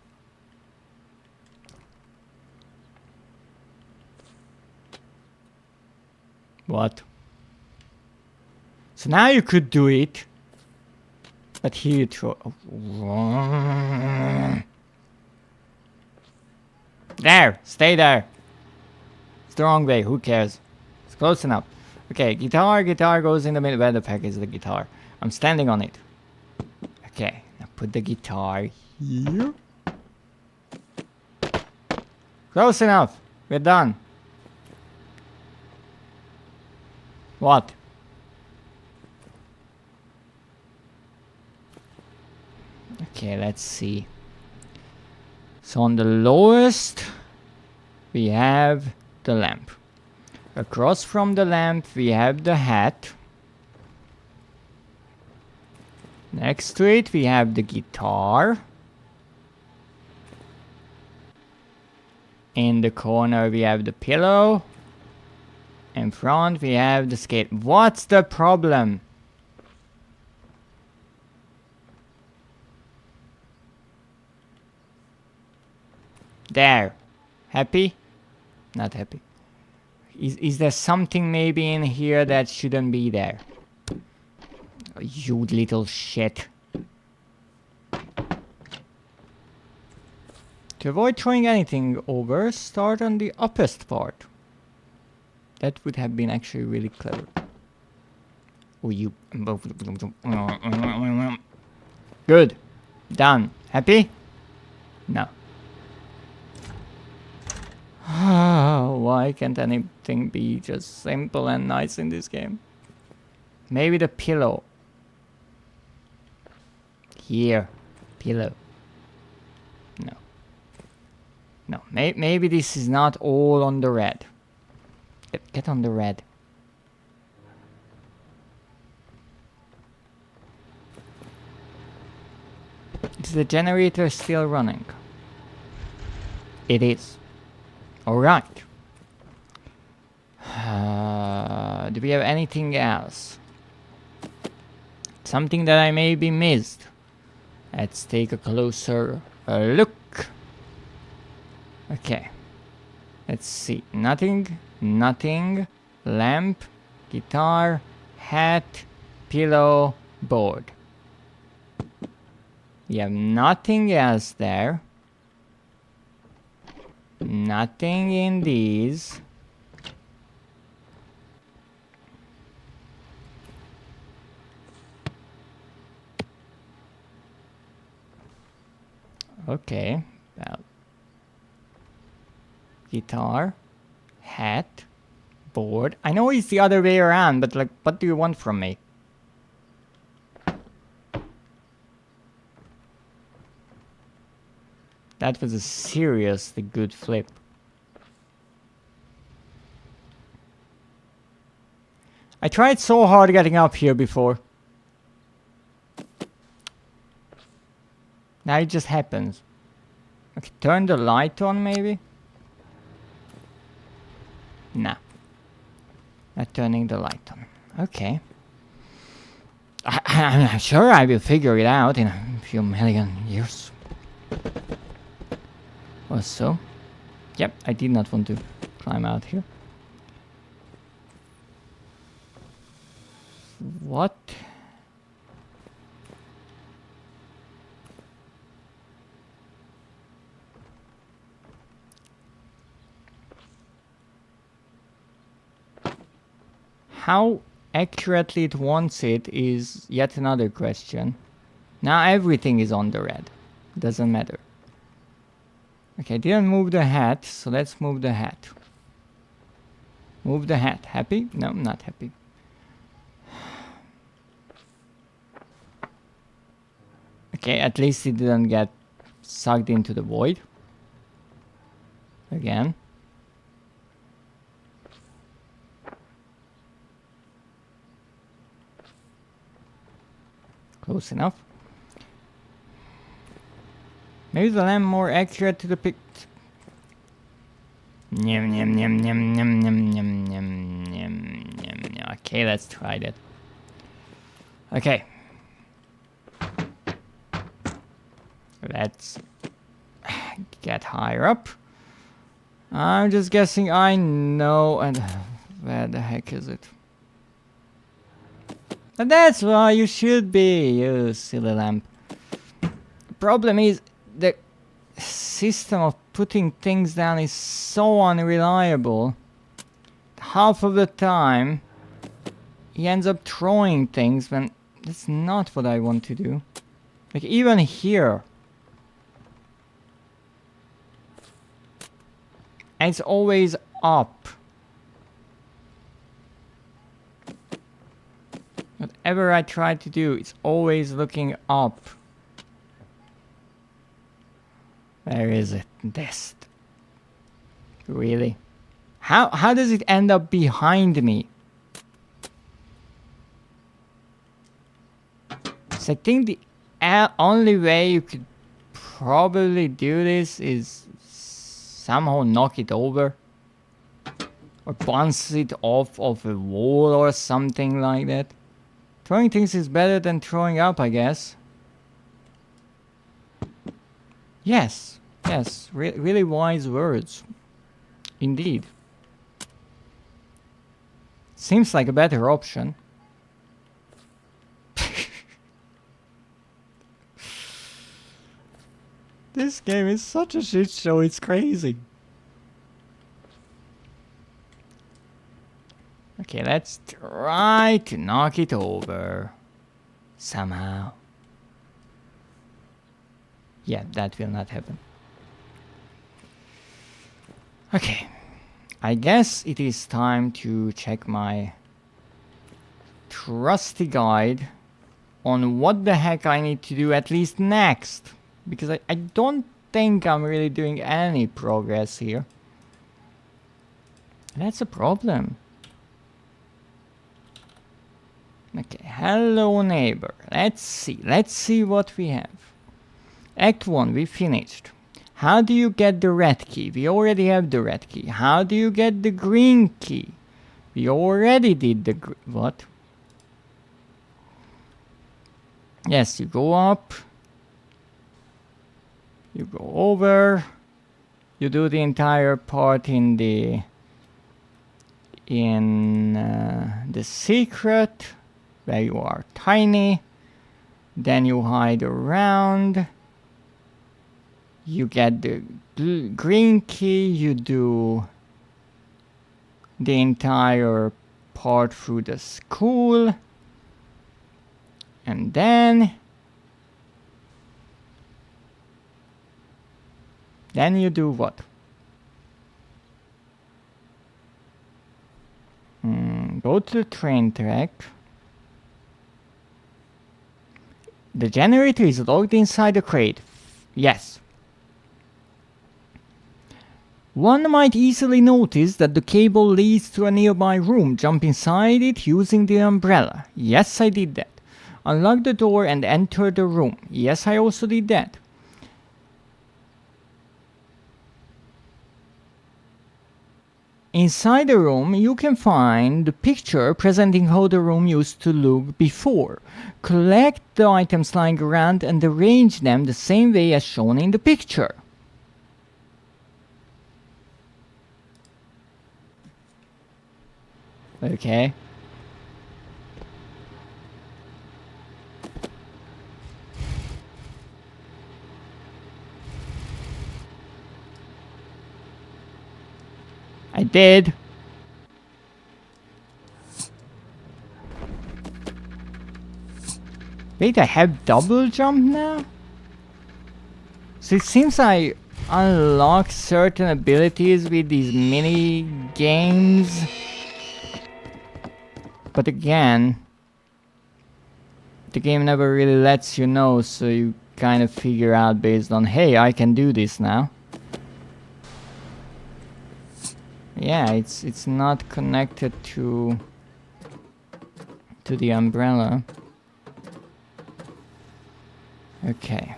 What? So now you could do it, but here you throw... There! Stay there! It's the wrong way, who cares? It's close enough. Okay, guitar goes in the middle. Where the heck is the guitar? I'm standing on it. Okay, now put the guitar here. Close enough. We're done. What? Okay, let's see. So on the lowest, we have the lamp. Across from the lamp, we have the hat. Next to it, we have the guitar. In the corner, we have the pillow. In front, we have the skate. What's the problem? There. Happy? Not happy. Is there something maybe in here that shouldn't be there? You little shit. To avoid throwing anything over, start on the uppest part. That would have been actually really clever. Oh, you... Good. Done. Happy? No. Why can't anything be just simple and nice in this game? Maybe the pillow. Here. Pillow. No. No. Maybe this is not all on the red. Get on the red. Is the generator still running? It is. Alright. Do we have anything else? Something that I maybe missed. Let's take a closer look. Okay. Let's see. Nothing. Nothing. Lamp. Guitar. Hat. Pillow. Board. We have nothing else there. Nothing in these. Okay, well, guitar, hat, board. I know it's the other way around, but like, what do you want from me? That was a seriously good flip. I tried so hard getting up here before. Now it just happens. Okay, turn the light on maybe? Nah. Not turning the light on. Okay. I'm sure I will figure it out in a few million years. Or so. Yep, I did not want to climb out here. What? How accurately it wants it is yet another question. Now everything is on the red. Doesn't matter. Okay, I didn't move the hat, so let's move the hat. Move the hat. Happy? No, not happy. Okay, at least it didn't get sucked into the void. Again. Close enough. Maybe the lamp more accurate to the pic. Nyam, nyam, nyam, nyam, nyam, nyam, nyam, nyam, nyam, nyam. Okay, let's try that. Okay. Let's get higher up. I'm just guessing I know. And where the heck is it? And that's why you should be, you silly lamp. The problem is the system of putting things down is so unreliable. Half of the time he ends up throwing things when that's not what I want to do. Like even here. And it's always up. Whatever I try to do, it's always looking up. Where is it? This. Really? How does it end up behind me? So I think the only way you could probably do this is somehow knock it over. Or bounce it off of a wall or something like that. Throwing things is better than throwing up, I guess. Yes, yes, really wise words. Indeed. Seems like a better option. This game is such a shit show, it's crazy. Okay, let's try to knock it over. Somehow. Yeah, that will not happen. Okay. I guess it is time to check my trusty guide on what the heck I need to do at least next. Because I don't think I'm really doing any progress here. That's a problem. Okay, hello neighbor. Let's see what we have. Act 1, we finished. How do you get the red key? We already have the red key. How do you get the green key? We already did the what? Yes, you go up. You go over. You do the entire part in the secret, where you are tiny. Then you hide around. You get the green key. You do the entire part through the school. And then you do what? Go to the train track. The generator is locked inside the crate. Yes. One might easily notice that the cable leads to a nearby room. Jump inside it using the umbrella. Yes, I did that. Unlock the door and enter the room. Yes, I also did that. Inside the room, you can find the picture presenting how the room used to look before. Collect the items lying around and arrange them the same way as shown in the picture. Okay. I did. Wait, I have double jump now? So it seems I unlock certain abilities with these mini games. But again, the game never really lets you know, so you kind of figure out based on, hey, I can do this now. Yeah, it's not connected to the umbrella. Okay.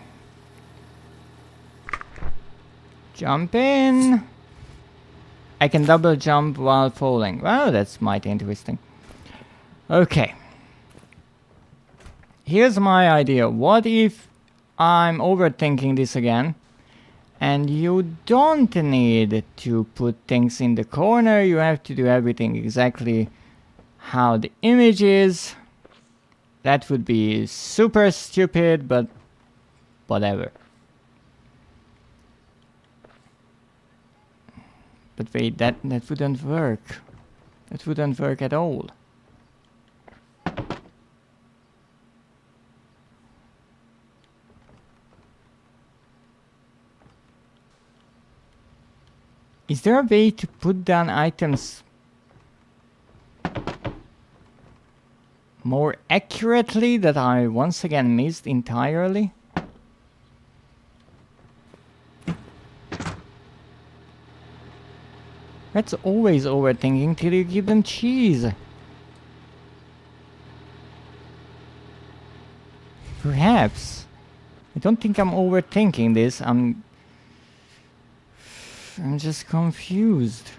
Jump in. I can double jump while falling. Wow, that's mighty interesting. Okay. Here's my idea. What if I'm overthinking this again? And you don't need to put things in the corner. You have to do everything exactly how the image is. That would be super stupid, but whatever. But wait, that wouldn't work. That wouldn't work at all. Is there a way to put down items more accurately that I once again missed entirely? That's always overthinking till you give them cheese. Perhaps. I don't think I'm overthinking this. I'm just confused.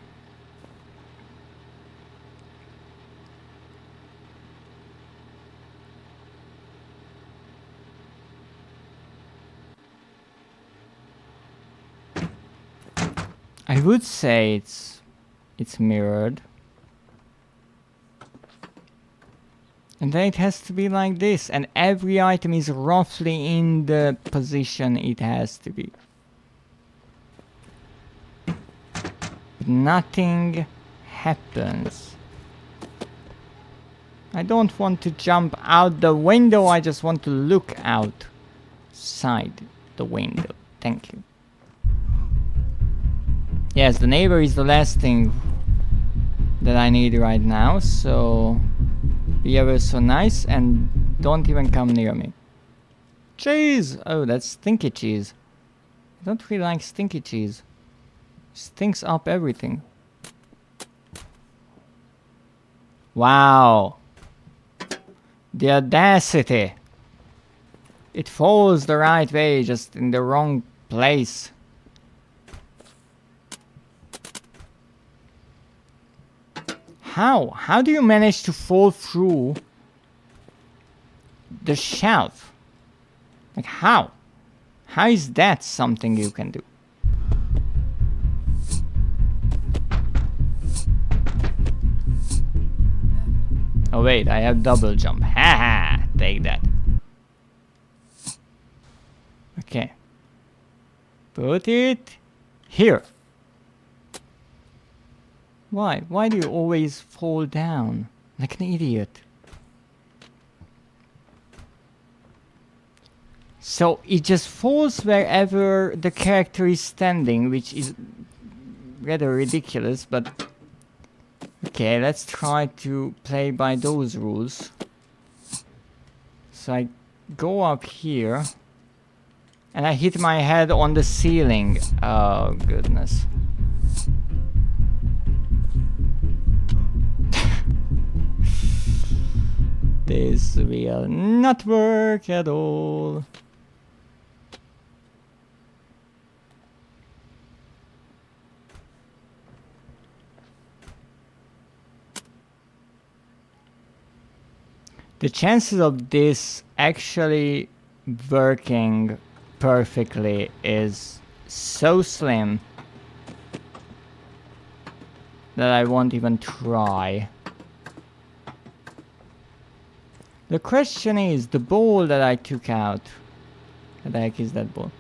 I would say it's mirrored. And then it has to be like this, and every item is roughly in the position it has to be. But nothing happens. I don't want to jump out the window, I just want to look outside the window. Thank you. Yes, the neighbor is the last thing that I need right now, so be ever so nice and don't even come near me. Cheese! Oh, that's stinky cheese. I don't really like stinky cheese. It stinks up everything. Wow. The audacity. It falls the right way, just in the wrong place. How? How do you manage to fall through the shelf? Like how? How is that something you can do? Oh wait, I have double jump. Haha, take that. Okay. Put it here. Why? Why do you always fall down like an idiot? So it just falls wherever the character is standing, which is rather ridiculous, but okay, let's try to play by those rules. So I go up here and I hit my head on the ceiling. Oh goodness. This will not work at all. The chances of this actually working perfectly is so slim that I won't even try. The question is, the ball that I took out, what the heck is that ball?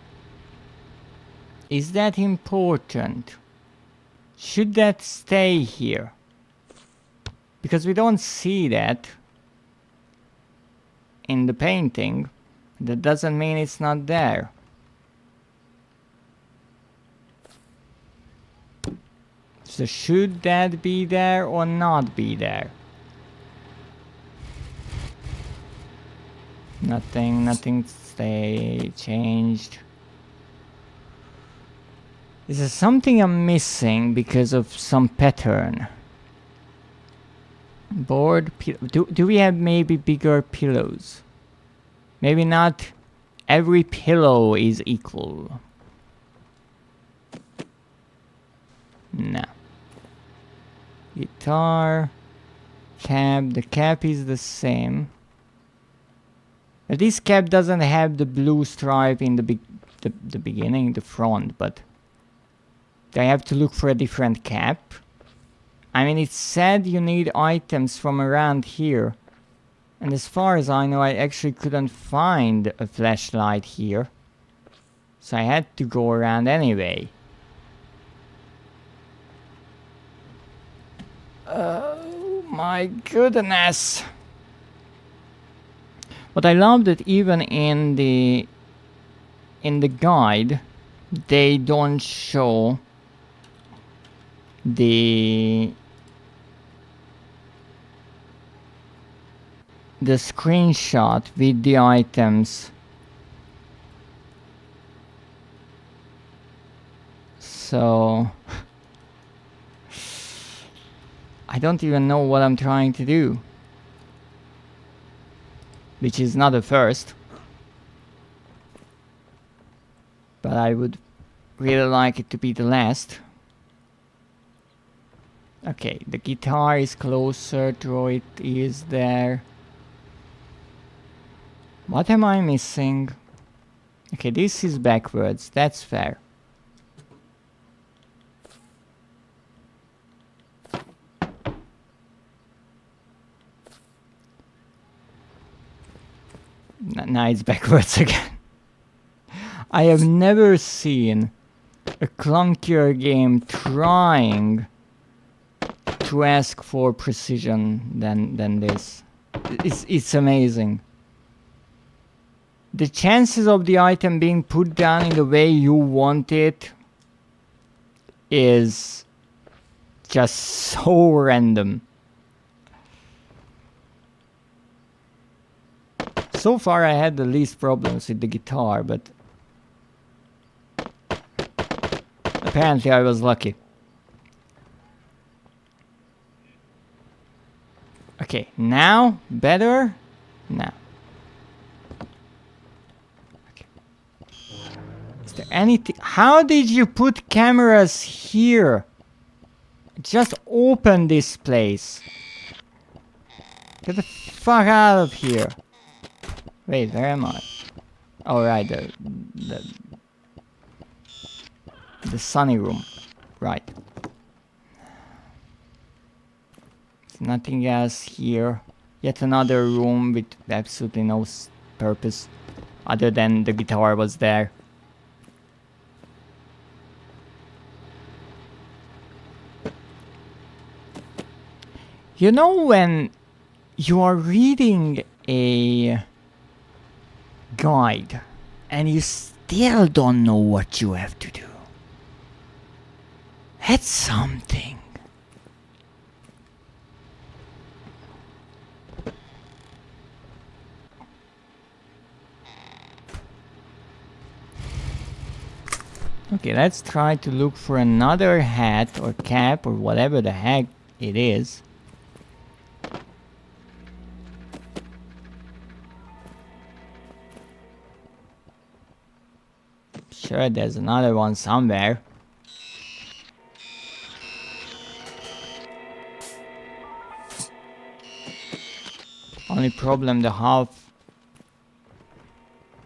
Is that important? Should that stay here? Because we don't see that in the painting. That doesn't mean it's not there. So should that be there or not be there? Nothing changed. Is there something I'm missing because of some pattern? Board do we have maybe bigger pillows? Maybe not every pillow is equal. No. Guitar, cap, the cap is the same. This cap doesn't have the blue stripe in the beginning, the front, but I have to look for a different cap. I mean, it said you need items from around here. And as far as I know, I actually couldn't find a flashlight here. So I had to go around anyway. Oh my goodness. But I love that even in the guide, they don't show the screenshot with the items. So I don't even know what I'm trying to do. Which is not a first. But I would really like it to be the last. Okay, the guitar is closer to it, is there. What am I missing? Okay, this is backwards, that's fair. Now it's backwards again. I have never seen a clunkier game trying to ask for precision than this. It's amazing. The chances of the item being put down in the way you want it is just so random. So far I had the least problems with the guitar, but apparently I was lucky. Okay, now better? Now. Okay. Is there anything? How did you put cameras here? Just open this place. Get the fuck out of here. Wait, where am I? Oh right, the sunny room. Right. Nothing else here. Yet another room with absolutely no purpose other than the guitar was there. You know, when you are reading a guide and you still don't know what you have to do, that's something. Okay, let's try to look for another hat or cap or whatever the heck it is. Sure, there's another one somewhere. Only problem, the half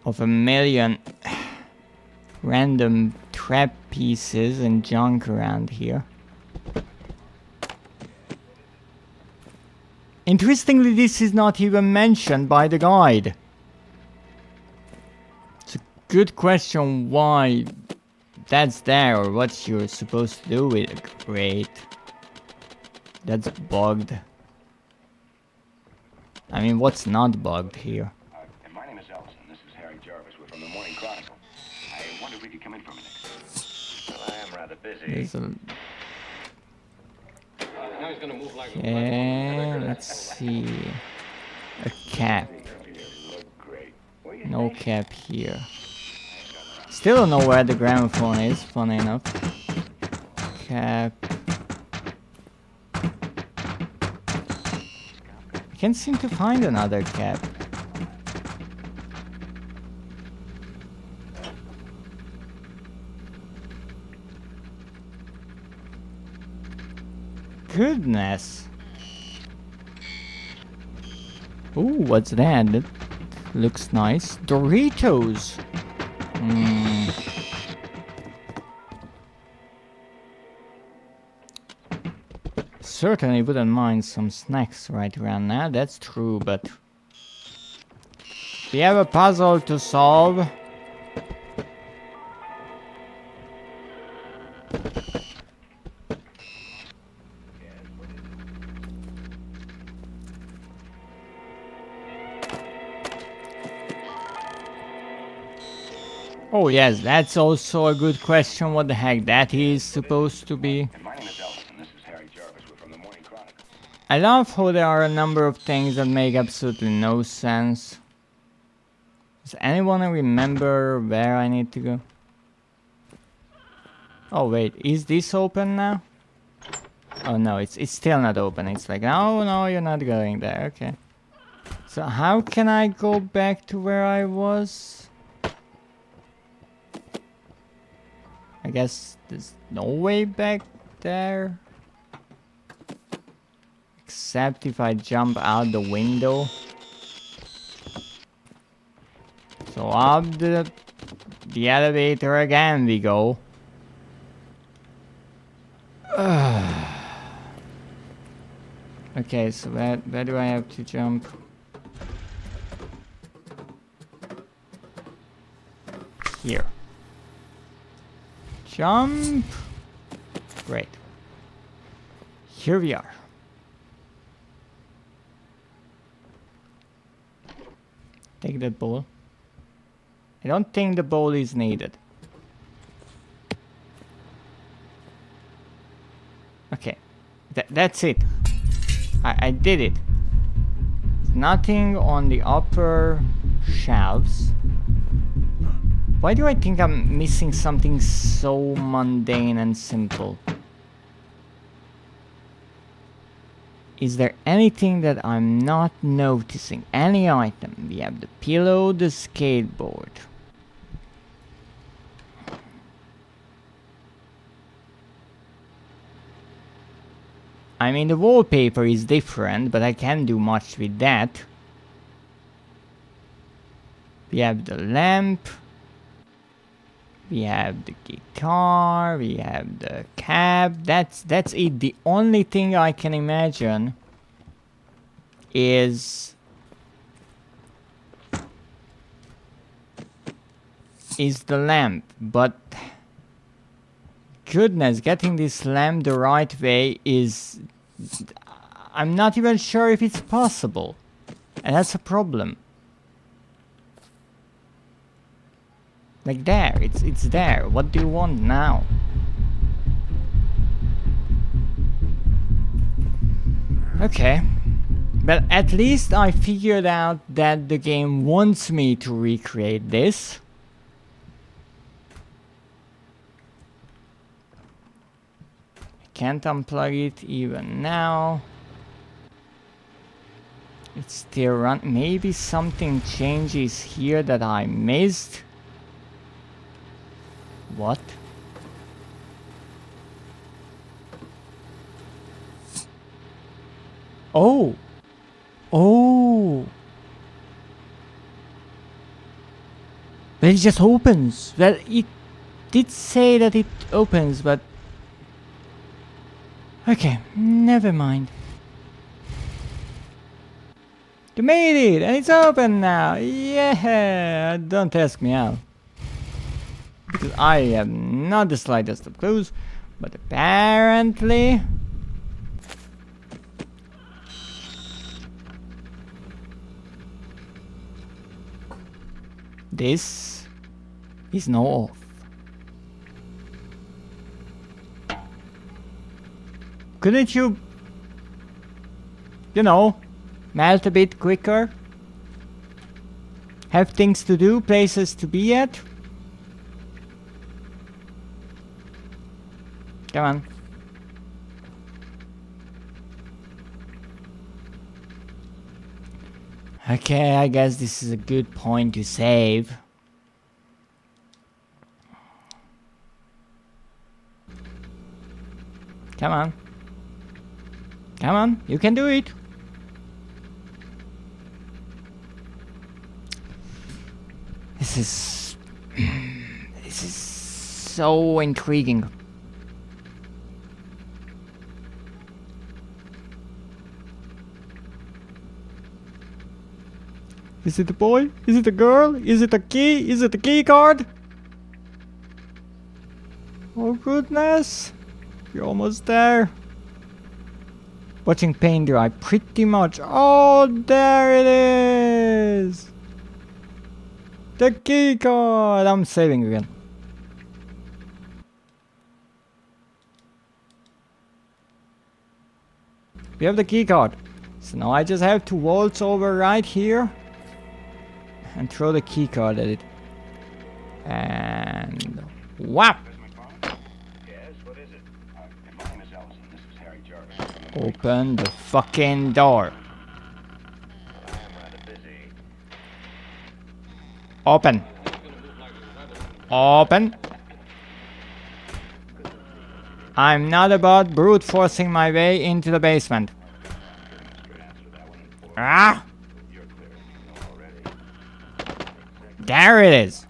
of a million random trap pieces and junk around here. Interestingly, this is not even mentioned by the guide. It's a good question why that's there or what you're supposed to do with it. Great. That's bugged. I mean, what's not bugged here? And my name is Ellison. This is Harry Jarvis. We're from the Morning Chronicle. I wonder if we could come in for a minute. Well, I am rather busy. There's a... Now he's gonna move like Okay, let's see. A cap. No cap here. Still don't know where the gramophone is, funny enough. Cap. I can't seem to find another cap. Goodness. Ooh, what's that? That looks nice. Doritos. Certainly wouldn't mind some snacks right around now, that's true, but we have a puzzle to solve. Oh yes, that's also a good question, what the heck that is supposed to be. And my name is Ellison. This is Harry Jarvis. We're from the Morning Chronicle. I love how there are a number of things that make absolutely no sense. Does anyone remember where I need to go? Oh wait, is this open now? Oh no, it's still not open. It's like, oh no, you're not going there, okay. So how can I go back to where I was? I guess there's no way back there. Except if I jump out the window. So up the elevator again we go. Okay, so where do I have to jump? Here. Jump! Great. Here we are. Take that bowl. I don't think the bowl is needed. Okay. That's it. I did it. There's nothing on the upper shelves. Why do I think I'm missing something so mundane and simple? Is there anything that I'm not noticing? Any item? We have the pillow, the skateboard. I mean, the wallpaper is different, but I can't do much with that. We have the lamp. We have the guitar, we have the cap, that's it. The only thing I can imagine is the lamp, but goodness, getting this lamp the right way is... I'm not even sure if it's possible, and that's a problem. Like there, it's there. What do you want now? Okay. But at least I figured out that the game wants me to recreate this. I can't unplug it even now. It's still run. Maybe something changes here that I missed. What? Oh! Oh! But it just opens. Well, it did say that it opens, but... Okay, never mind. You made it! And it's open now! Yeah! Don't ask me how. Because I have not the slightest of clues. But apparently... this is no off. Couldn't you, melt a bit quicker? Have things to do, places to be at? Come on. Okay, I guess this is a good point to save. Come on. Come on, you can do it. This is... this is so intriguing. Is it a boy? Is it a girl? Is it a key? Is it a key card? Oh goodness. You're almost there. Watching paint dry, pretty much. Oh, there it is! The key card! I'm saving again. We have the key card. So now I just have to waltz over right here and throw the key card at it. And whap! Yes, what is it? My name is Ellison. This is Harry Jarvis. Open the fucking door. I am rather busy. Open. Open. I'm not about brute forcing my way into the basement. Ah! There it is.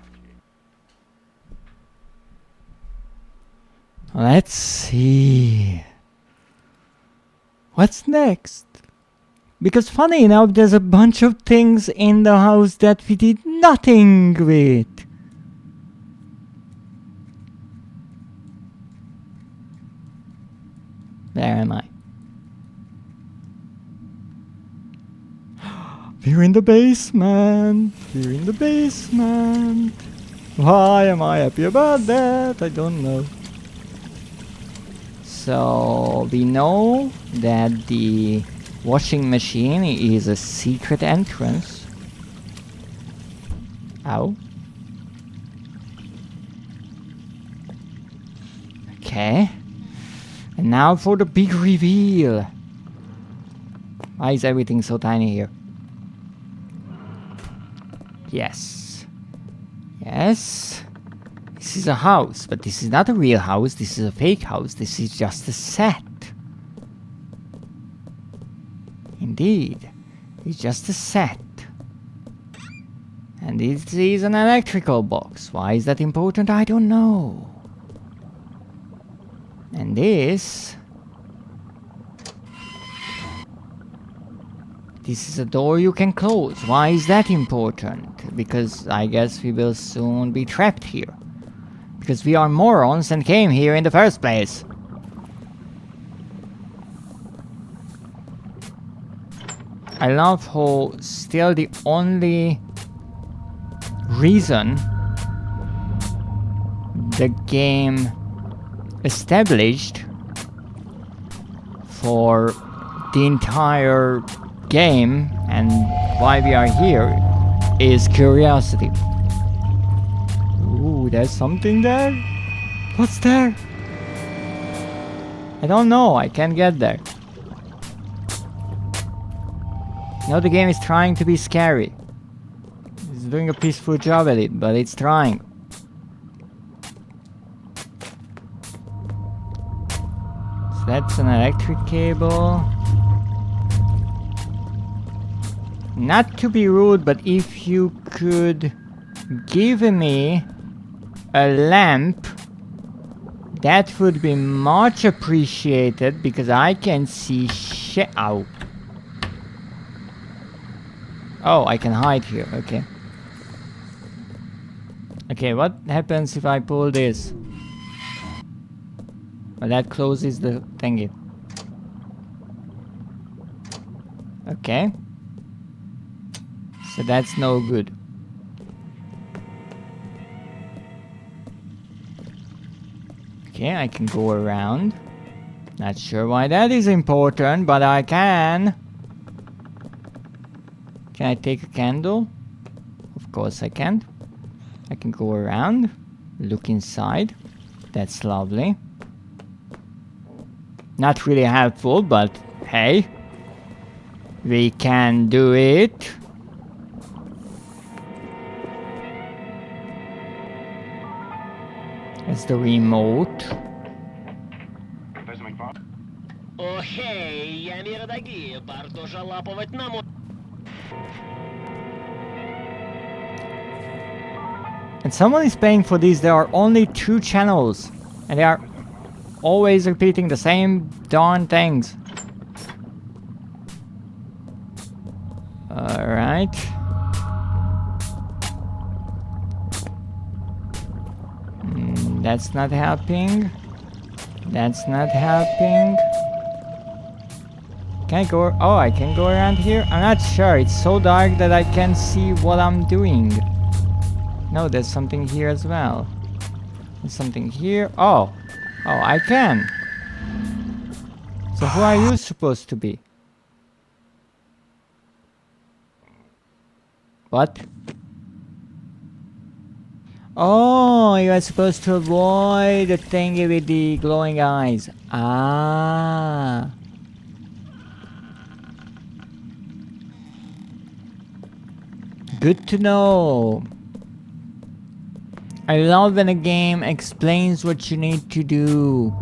Let's see. What's next? Because funny enough, there's a bunch of things in the house that we did nothing with. Where am I? We're in the basement. We're in the basement. Why am I happy about that? I don't know. So we know that the washing machine is a secret entrance. Ow. Okay. And now for the big reveal. Why is everything so tiny here? Yes. Yes. This is a house, but this is not a real house. This is a fake house. This is just a set. Indeed. It's just a set. And this is an electrical box. Why is that important? I don't know. And this... this is a door you can close. Why is that important? Because I guess we will soon be trapped here. Because we are morons and came here in the first place. I love how still the only reason the game established for the entire game and why we are here is curiosity. Ooh, there's something there? What's there? I don't know, I can't get there. You know, the game is trying to be scary. It's doing a peaceful job at it, but it's trying. that's an electric cable. Not to be rude, but if you could give me a lamp, that would be much appreciated, because I can see shit. Ow. Oh, I can hide here. Okay. Okay, what happens if I pull this? Well, that closes the thingy. Okay. So that's no good. Okay, I can go around. Not sure why that is important, but I can. Can I take a candle? Of course I can. I can go around, look inside. That's lovely. Not really helpful, but hey, we can do it. It's the remote. Professor McFarlane? Окей, я не родаги, барто жалапывать на мо... And someone is paying for these. There are only 2 channels, and they are always repeating the same darn things. Alright. That's not helping. That's not helping. Can I go? Oh, I can go around here? I'm not sure. It's so dark that I can't see what I'm doing. No, there's something here as well. There's something here. Oh. Oh, I can. So who are you supposed to be? What? Oh, you are supposed to avoid the thingy with the glowing eyes. Ah. Good to know. I love when a game explains what you need to do.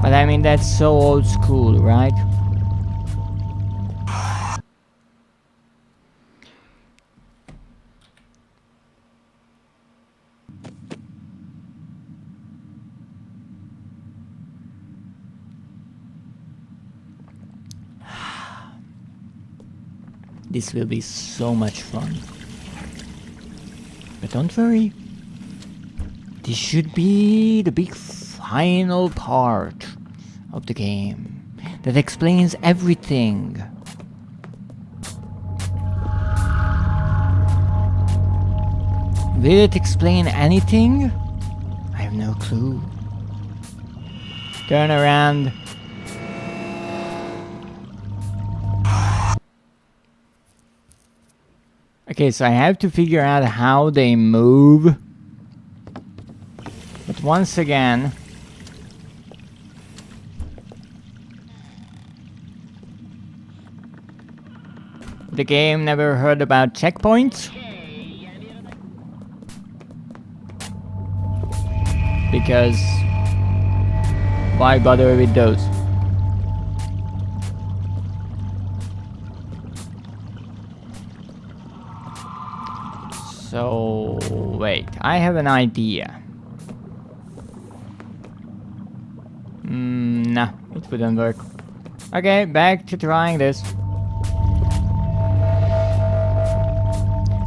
But I mean, that's so old school, right? This will be so much fun. But don't worry. This should be the big final part of the game that explains everything. Will it explain anything? I have no clue. Turn around. Okay, so I have to figure out how they move. But once again, the game never heard about checkpoints. Because why bother with those? So, wait, I have an idea. Nah, it wouldn't work. Okay, back to trying this.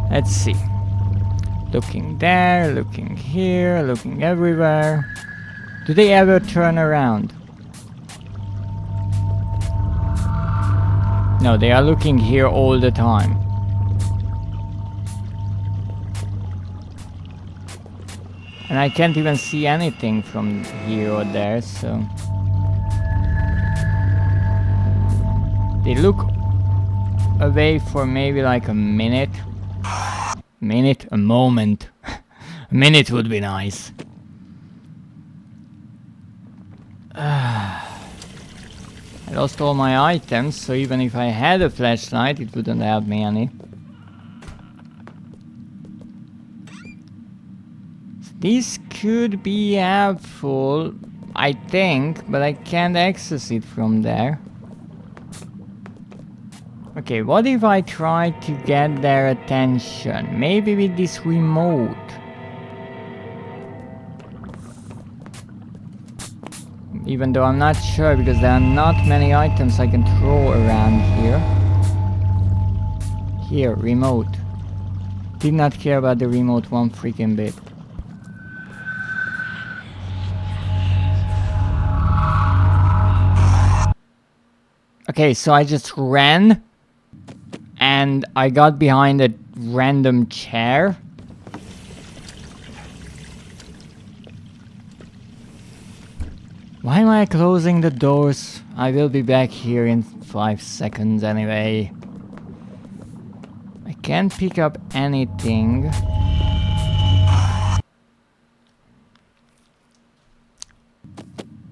Let's see. Looking there, looking here, looking everywhere. Do they ever turn around? No, they are looking here all the time. And I can't even see anything from here or there, so... They look away for maybe like a minute. A moment. A minute would be nice. I lost all my items, so even if I had a flashlight, it wouldn't help me any. This could be helpful. I think, but I can't access it from there. Okay, what if I try to get their attention? Maybe with this remote. Even though I'm not sure, because there are not many items I can throw around here. Here, remote. Did not care about the remote one freaking bit. Okay, so I just ran. And I got behind a random chair. Why am I closing the doors? I will be back here in 5 seconds anyway. I can't pick up anything.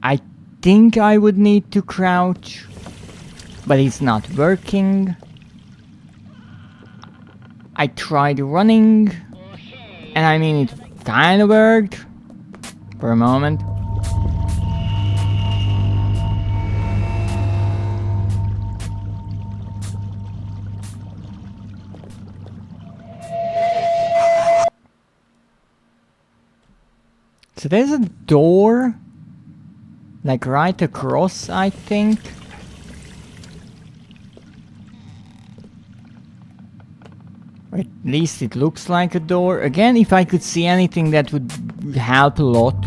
I think I would need to crouch, but it's not working. I tried running, and I mean it kind of worked for a moment. So there's a door, like right across, I think. Or at least it looks like a door. Again, if I could see anything that would help a lot.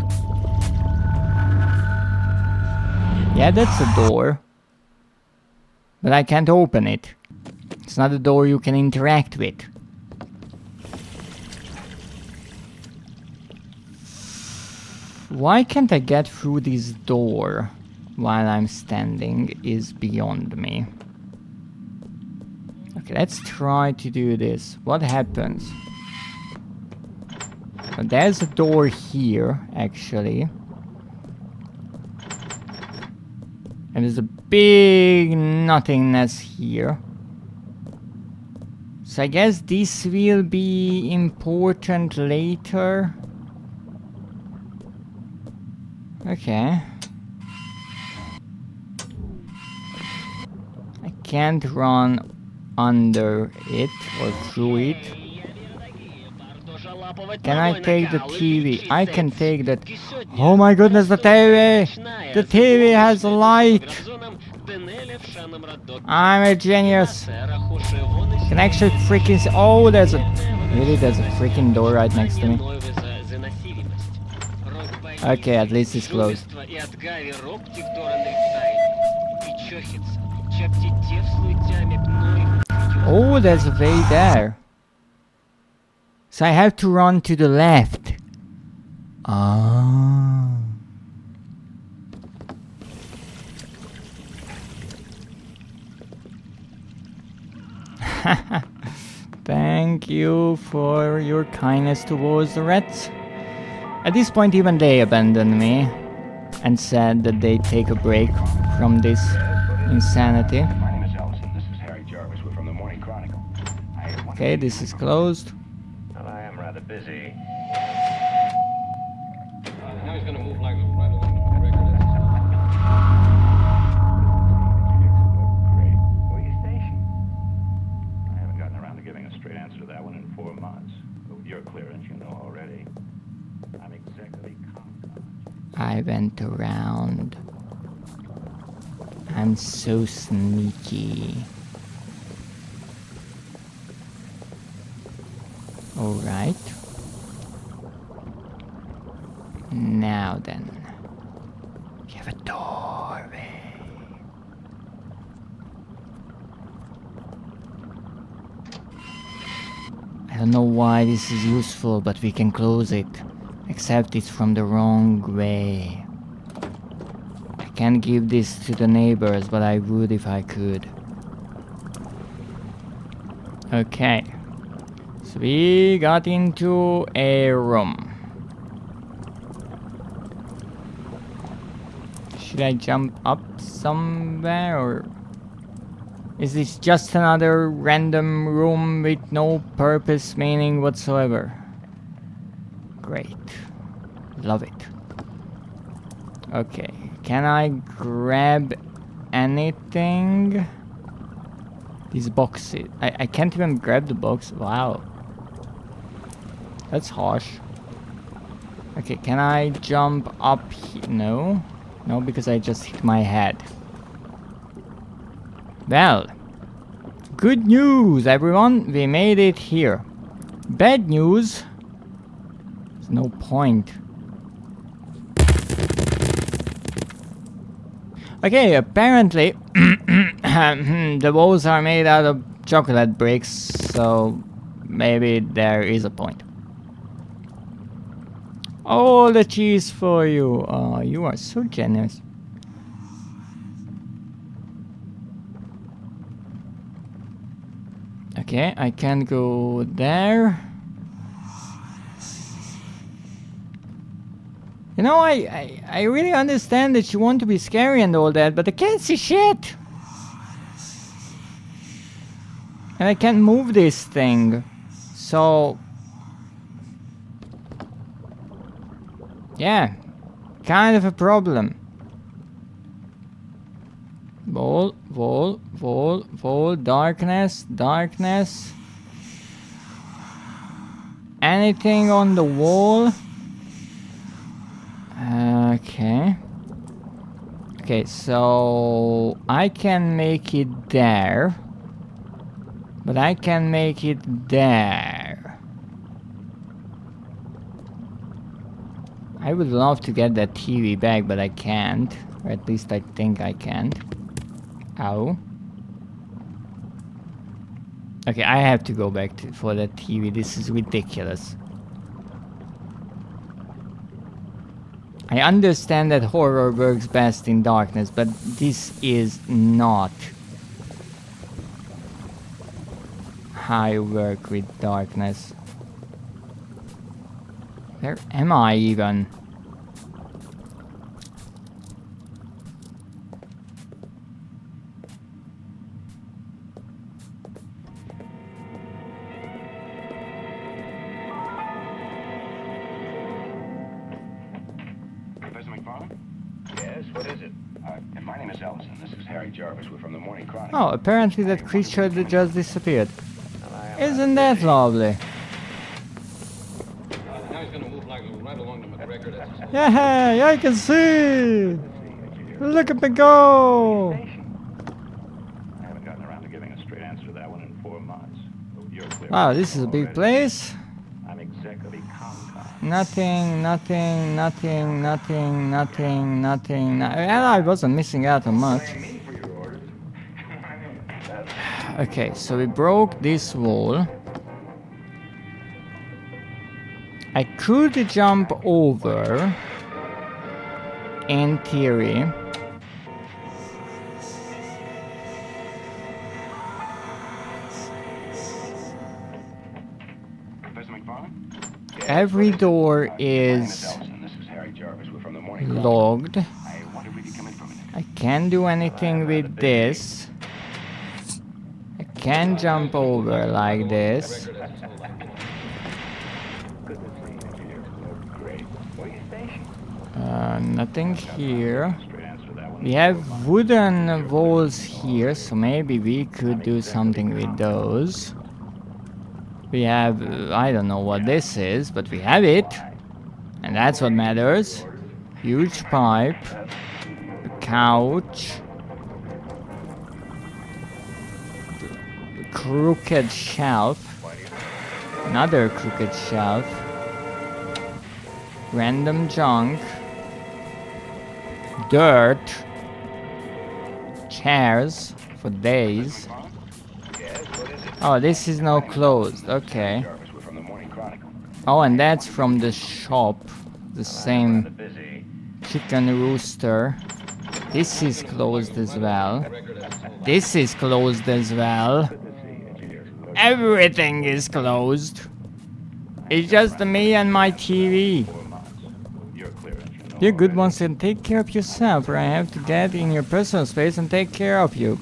Yeah, that's a door. But I can't open it. It's not a door you can interact with. Why can't I get through this door while I'm standing is beyond me. Okay, let's try to do this. What happens? Oh, there's a door here, actually. And there's a big nothingness here. So I guess this will be important later. Okay. I can't run under it or through it. Can I take the TV? I can take that. Oh my goodness, the TV! The TV has a light! I'm a genius! Can I actually freaking see? Oh, there's a... Really, there's a freaking door right next to me. Okay, at least it's closed. Oh, there's a way there. So I have to run to the left. Ah. Thank you for your kindness towards the rats. At this point, even they abandoned me and said that they take a break from this insanity. My name is Ellison. This is Harry Jarvis. We're from the Morning Chronicle. Okay, this is closed. Well, I am rather busy. Now he's gonna move like right along the record. Great. Where are you stationed? I haven't gotten around to giving a straight answer to that one in 4 months. But with your clearance, you know already. I'm exactly I went around. I'm so sneaky. Alright. Now then. We have a doorway. I don't know why this is useful, but we can close it. Except it's from the wrong way. I can't give this to the neighbors, but I would if I could. Okay. So we got into a room. Should I jump up somewhere, or is this just another random room with no purpose, meaning whatsoever? Great. Love it. Okay. Can I grab anything? These boxes. I can't even grab the box. Wow. That's harsh. Okay, can I jump up here? No. No, because I just hit my head. Well. Good news, everyone. We made it here. Bad news. There's no point. Okay, apparently the walls are made out of chocolate bricks, so maybe there is a point. All the cheese for you. Oh, you are so generous. Okay, I can go there. You know, I really understand that you want to be scary and all that, but I can't see shit! And I can't move this thing. So... yeah, kind of a problem. Wall, wall, wall, wall, darkness, darkness. Anything on the wall? Okay. Okay, so I can make it there. But I can make it there. I would love to get that TV back, but I can't. Or at least I think I can't. Ow. Okay, I have to go back for that TV. This is ridiculous. I understand that horror works best in darkness, but this is not how I work with darkness. Where am I even? Oh, apparently that creature that just disappeared. Isn't that lovely? Now he's gonna move like right along the McGregor. That's his Yeah, I can see! Look at me go! I haven't gotten around to giving a straight answer to that one in 4 months. You're clear. Wow, this is a big place. I'm executive ComCom. Nothing, nothing, nothing, nothing, nothing, nothing. And I wasn't missing out on much. Okay, so we broke this wall. I could jump over, in theory. Every door is logged. I can't do anything with this. I can jump over like this. Nothing here. We have wooden walls here, so maybe we could do something with those. We have, I don't know what this is, but we have it. And that's what matters. Huge pipe. A couch. A crooked shelf. Another crooked shelf. Random junk. Dirt. Chairs for days. Oh, this is now closed. Okay. Oh, and that's from the shop. The same chicken rooster. This is closed as well. This is closed as well. Everything is closed. It's just me and my TV. Dear good ones, and take care of yourself, or I have to get in your personal space and take care of you.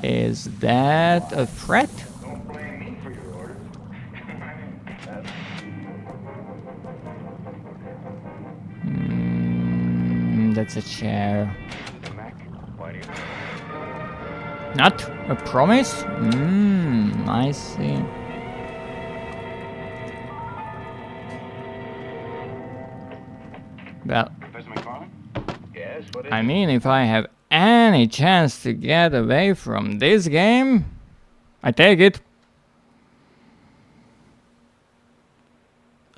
Is that a threat? that's a chair. Mac, why do you... Not a promise? I see. Well, Professor McFarlane? Yes, what is I mean, if I have any chance to get away from this game, I take it.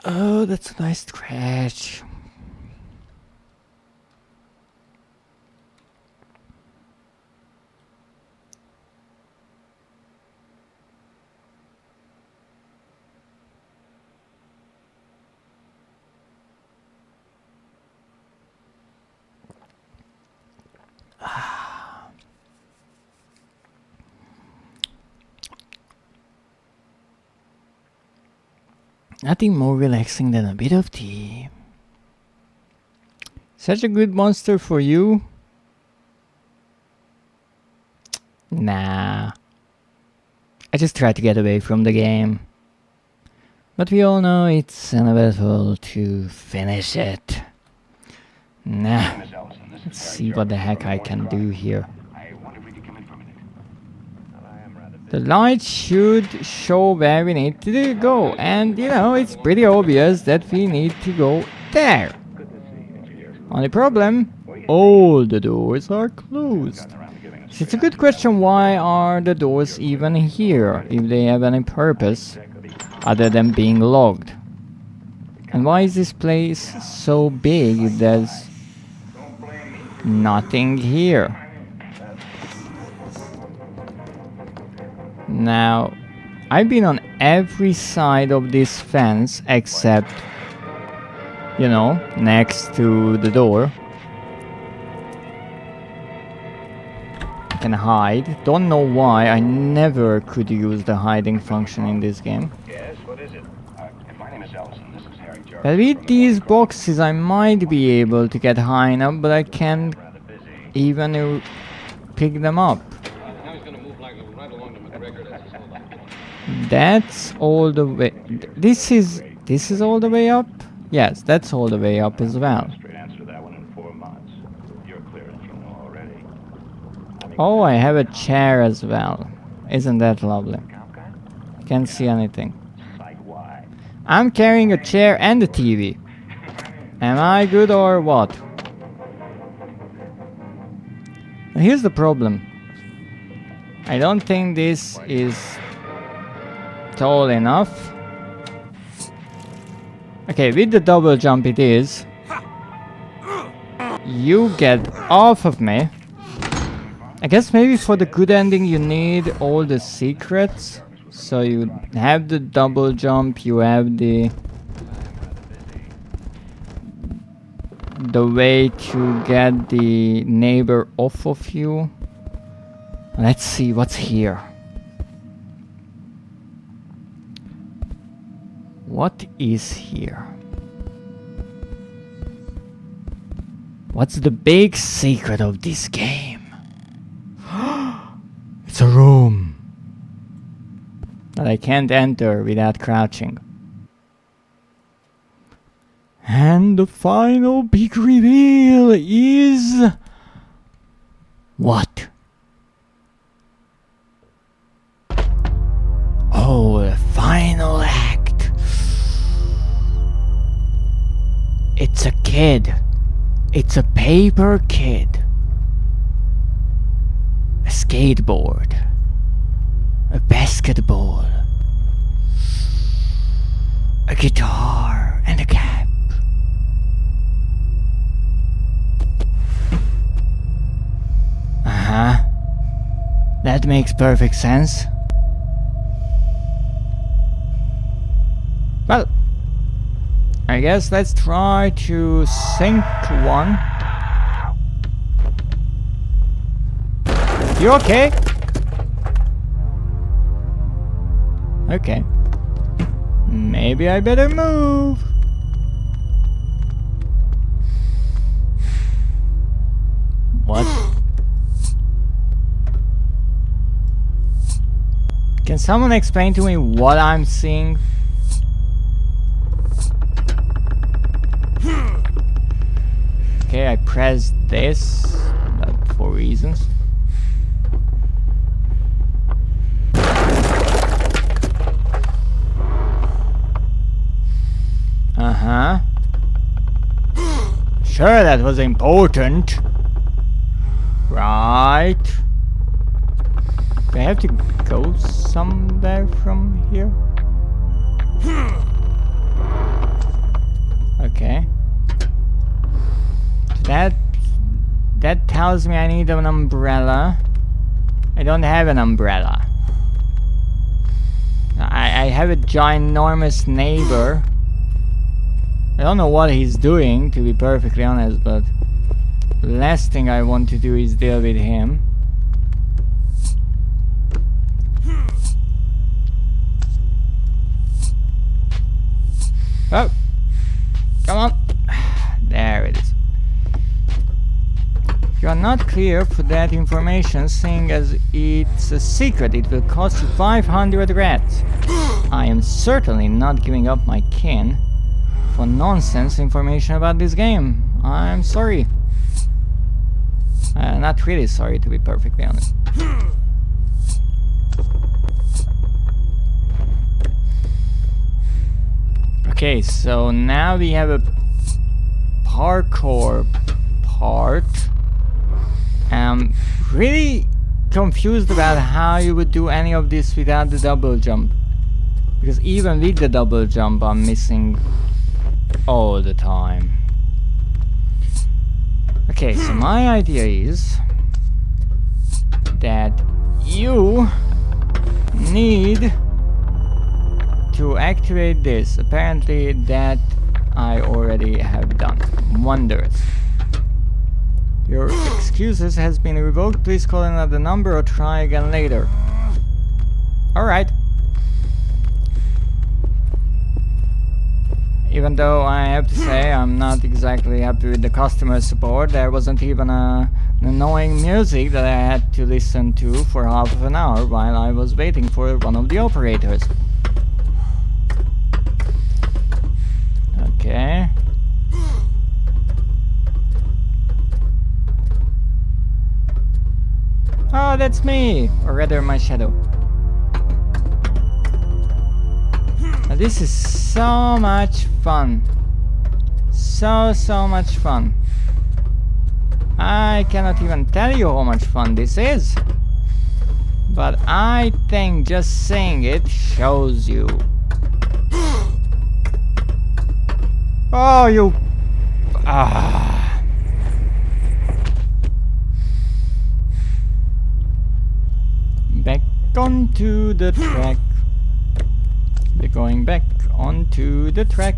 Oh, that's a nice scratch. Nothing more relaxing than a bit of tea. Such a good monster for you? Nah. I just try to get away from the game. But we all know it's inevitable to finish it. Nah. Miss Ellison, this is Let's Harry see what the Jarvis heck from I Morse can Rock. do here. I wonder if we could come in for a minute. Well, I am rather busy. The light should show where we need to go, and you know, it's pretty obvious that we need to go there. Good to see you. Engineer. Only problem, all the doors are closed. Gotten around to giving us So it's a good question, why are the doors even here, if they have any purpose other than being locked? And why is this place so big if there's nothing here? Now, I've been on every side of this fence except, you know, next to the door. I can hide. Don't know why, I never could use the hiding function in this game. Yes, what is it? My name is Ellison. This is Harry Jarvis. But with these boxes I might be able to get high enough, but I can't Rather busy. even pick them up. Now he's gonna move like right along the McGregor. That's his whole life. That's all the way. This is all the way up? Yes, that's all the way up as well. Straight answer to that one in 4 months. You're clear as you know already. Oh, I have a chair as well. Isn't that lovely? Can't see anything. Like why? I'm carrying a chair and a TV. Am I good or what? And here's the problem. I don't think this is tall enough. Okay, with the double jump it is. You get off of me. I guess maybe for the good ending you need all the secrets. So you have the double jump, you have the way to get the neighbor off of you. Let's see what's here. What is here? What's the big secret of this game? It's a room that I can't enter without crouching. And the final big reveal is... what? Oh, the final act. It's a kid. It's a paper kid. A skateboard. A basketball. A guitar and a cap. Uh-huh. That makes perfect sense. Well, I guess let's try to sink one. You okay? Okay. Maybe I better move. What? Can someone explain to me what I'm seeing? Okay, I pressed this, but for reasons. Uh-huh. Sure, that was important. Right. Do I have to go somewhere from here? Okay. That tells me I need an umbrella. I don't have an umbrella. I have a ginormous neighbor. I don't know what he's doing, to be perfectly honest, but the last thing I want to do is deal with him. Oh! Come on! There it is. You are not clear for that information, seeing as it's a secret. It will cost you 500 rats. I am certainly not giving up my kin for nonsense information about this game. I'm sorry. Not really sorry, to be perfectly honest. Okay, so now we have a parkour part. I'm really confused about how you would do any of this without the double jump. Because even with the double jump, I'm missing all the time. Okay, so my idea is that you need to activate this. Apparently that I already have done. Wondrous. Your excuses has been revoked. Please call another number or try again later. Alright. Even though I have to say I'm not exactly happy with the customer support, there wasn't even an annoying music that I had to listen to for half of an hour while I was waiting for one of the operators. Okay. Oh, that's me! Or rather, my shadow. Now, this is so much fun. So much fun. I cannot even tell you how much fun this is. But I think just saying it shows you. Oh, you... Ah. Back onto the track. We're going back onto the track.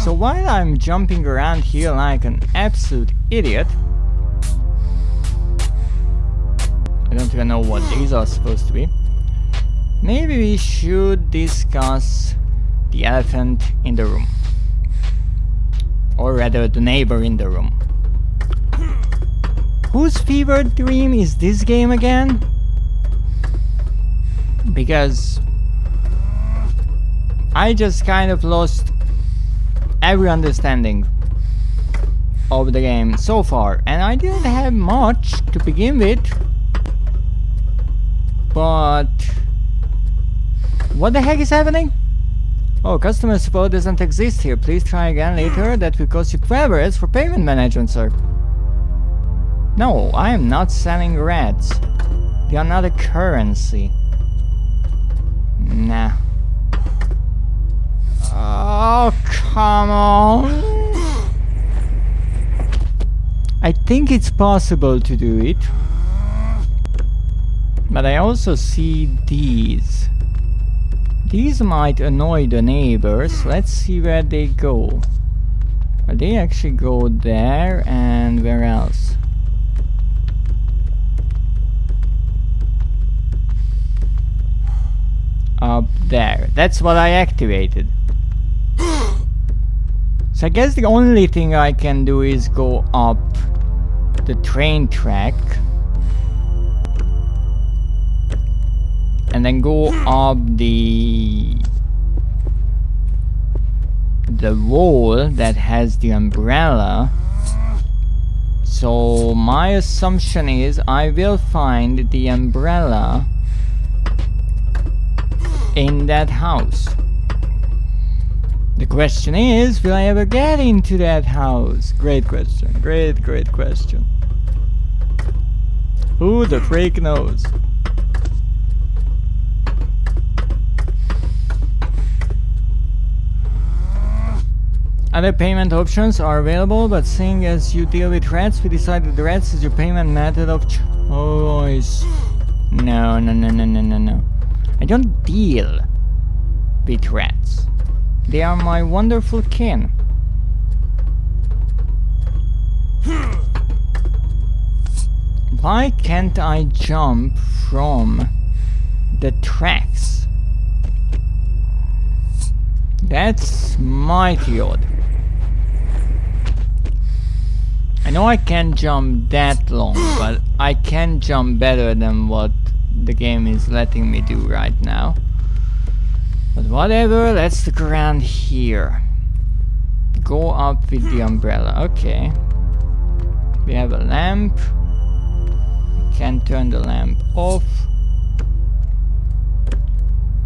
So while I'm jumping around here like an absolute idiot, I don't even know what these are supposed to be. Maybe we should discuss the elephant in the room. Or rather, the neighbor in the room. Whose fever dream is this game again? Because I just kind of lost every understanding of the game so far, and I didn't have much to begin with. But what the heck is happening? Oh, customer support doesn't exist here. Please try again later. That will cost you 12 rats for payment management, sir. No, I am not selling rats. They are not a currency. Nah. Oh, come on. I think it's possible to do it. But I also see these. These might annoy the neighbors. Let's see where they go. Well, they actually go there, and where else? Up there. That's what I activated. So I guess the only thing I can do is go up the train track. And then go up the the wall that has the umbrella. So my assumption is I will find the umbrella in that house. The question is, will I ever get into that house? Great question. Great question. Who the freak knows? Other payment options are available, but seeing as you deal with rats, we decided the rats is your payment method of choice. No. I don't deal with rats. They are my wonderful kin. Why can't I jump from the tracks? That's mighty odd. I know I can't jump that long, but I can jump better than what the game is letting me do right now. But whatever, let's look around here. Go up with the umbrella, okay. We have a lamp. Can turn the lamp off.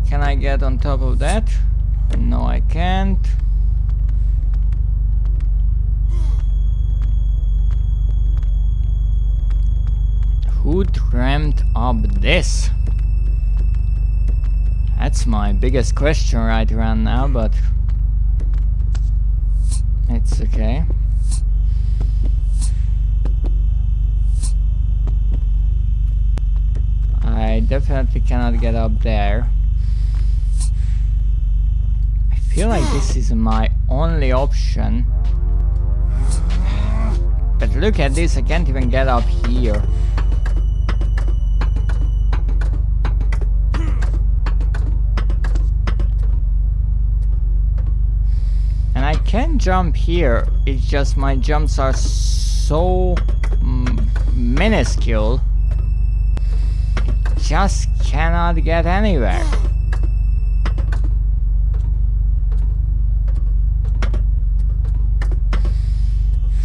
Can I get on top of that? No, I can't. Who dreamt up this? That's my biggest question right around now, but it's okay. I definitely cannot get up there. I feel like this is my only option. But look at this, I can't even get up here. And I can jump here, it's just my jumps are so minuscule. Just cannot get anywhere.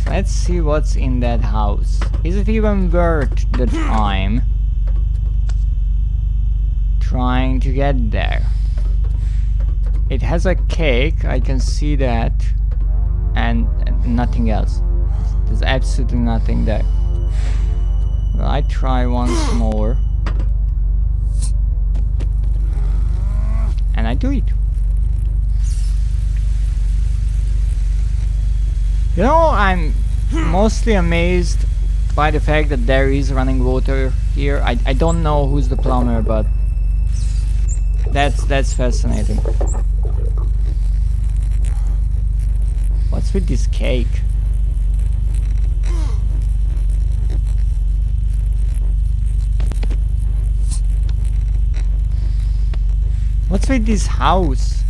So let's see what's in that house. Is it even worth the time trying to get there? It has a cake, I can see that, and nothing else. There's absolutely nothing there. Well, I try once more. And I do it. You know, I'm mostly amazed by the fact that there is running water here. I don't know who's the plumber, but that's fascinating. What's with this cake? What's with this house?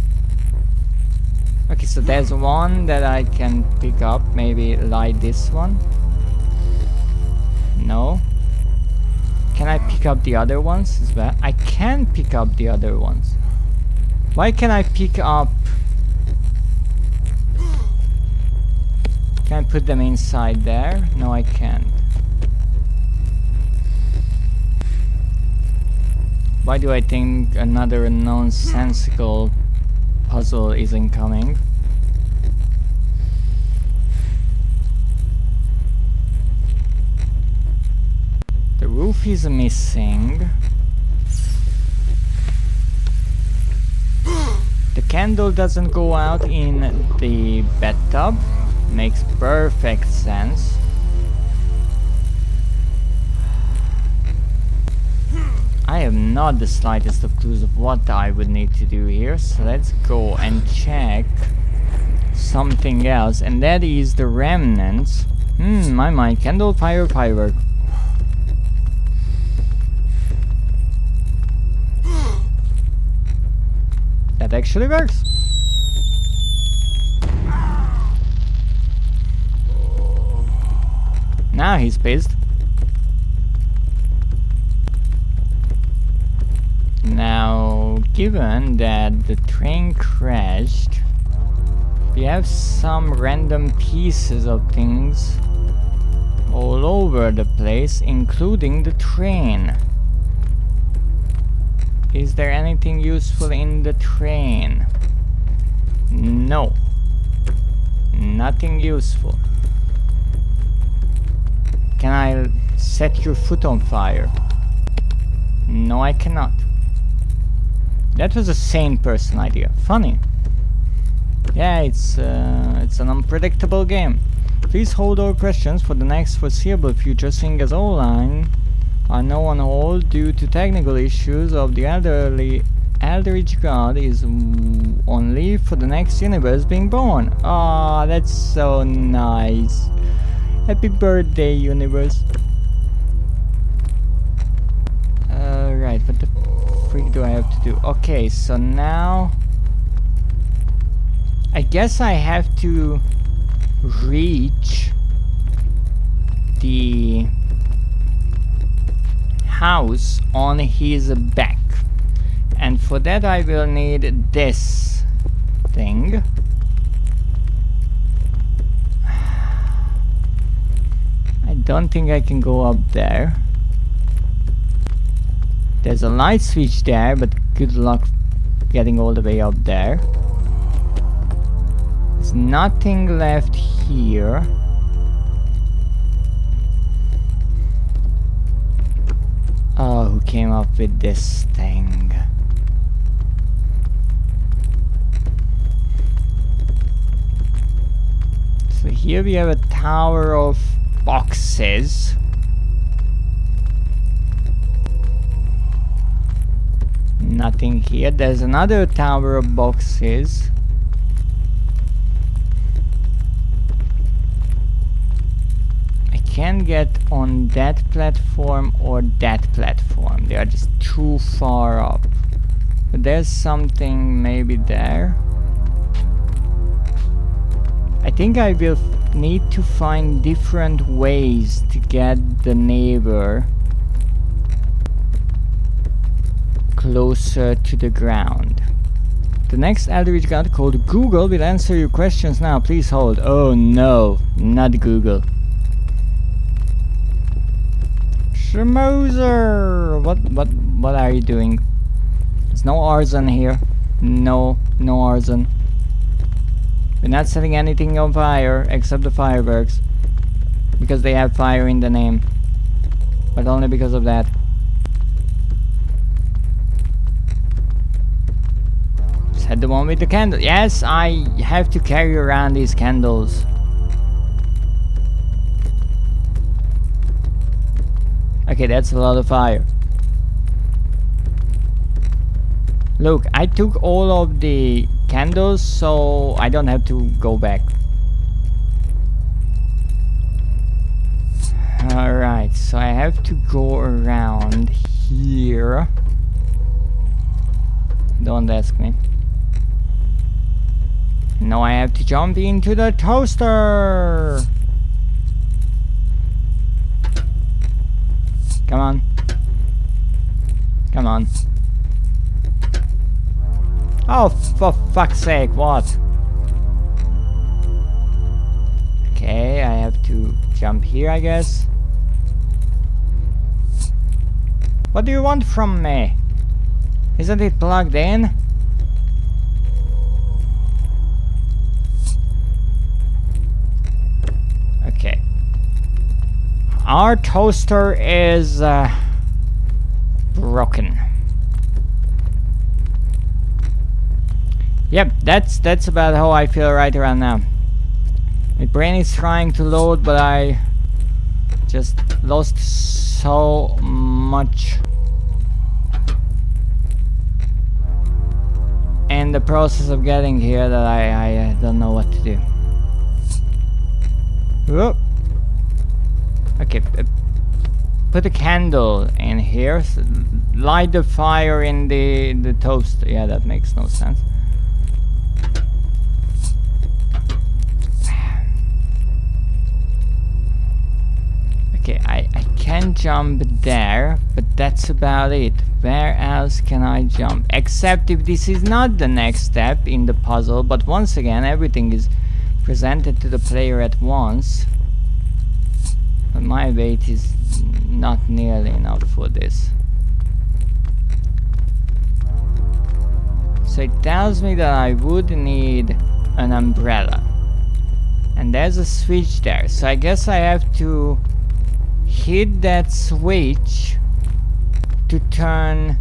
Okay, so there's one that I can pick up. Maybe light this one. No. Can I pick up the other ones as well? I can pick up the other ones. Why can I pick up? Can I put them inside there? No, I can't. Why do I think another nonsensical puzzle isn't coming? The roof is missing. The candle doesn't go out in the bathtub. Makes perfect sense. I have not the slightest of clues of what I would need to do here, so let's go and check something else, and that is the remnants. My mind, candle, fire, firework. That actually works. Now he's pissed. Now, given that the train crashed We have some random pieces of things all over the place, including the train. Is there anything useful in the train? No. Nothing useful. Can I set your foot on fire? No, I cannot. That was a sane person idea. Funny. Yeah, it's an unpredictable game. Please hold all questions for the next foreseeable future, seeing as all lines are now on hold due to technical issues of the Eldritch God is on leave for the next universe being born. Ah, that's so nice. Happy birthday, universe. Right, what the freak do I have to do? Okay, so now I guess I have to reach the house on his back, and for that I will need this thing. I don't think I can go up there. There's a light switch there, but good luck getting all the way up there. There's nothing left here. Oh, who came up with this thing? So here we have a tower of boxes. Nothing here. There's another tower of boxes. I can't get on that platform or that platform. They are just too far up. But there's something maybe there. I think I will need to find different ways to get the neighbor closer to the ground. The next Eldritch God called Google will answer your questions now. Please hold. Oh no, not Google. Schmozer! What are you doing? There's no arson here. No arson. We're not setting anything on fire except the fireworks. Because they have fire in the name. But only because of that. Had the one with the candle. Yes, I have to carry around these candles. Okay, that's a lot of fire. Look, I took all of the candles, so I don't have to go back. Alright, so I have to go around here. Don't ask me. Now I have to jump into the toaster! Come on. Come on. Oh, for fuck's sake, what? Okay, I have to jump here, I guess. What do you want from me? Isn't it plugged in? Okay. Our toaster is broken. Yep, that's about how I feel right around now. My brain is trying to load, but I just lost so much in the process of getting here that I don't know what to do. Whoop. Okay, put a candle in here, light the fire in the toaster. Yeah, that makes no sense. Okay, I can jump there, but that's about it. Where else can I jump? Except if this is not the next step in the puzzle, but once again, everything is presented to the player at once. But my weight is not nearly enough for this. So it tells me that I would need an umbrella. And there's a switch there, so I guess I have to hit that switch to turn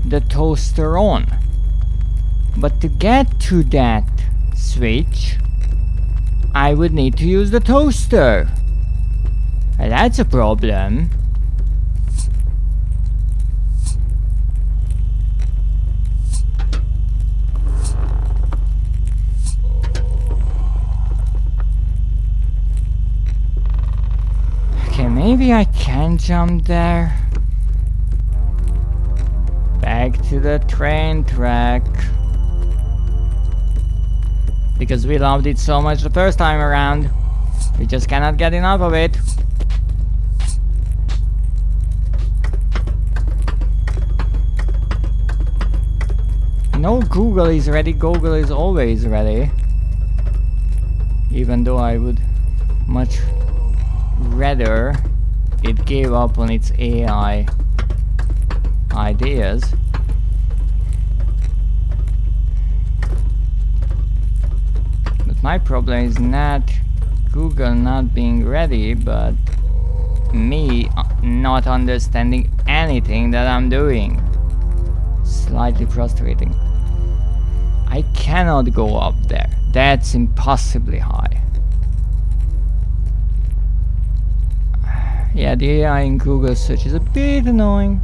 the toaster on. But to get to that switch, I would need to use the toaster. Well, that's a problem. Okay, maybe I can jump there. Back to the train track. Because we loved it so much the first time around. We just cannot get enough of it. No, Google is ready. Google is always ready. Even though I would much rather it gave up on its AI ideas. But my problem is not Google not being ready, but me not understanding anything that I'm doing. Slightly frustrating. I cannot go up there. That's impossibly high. Yeah, the AI in Google search is a bit annoying.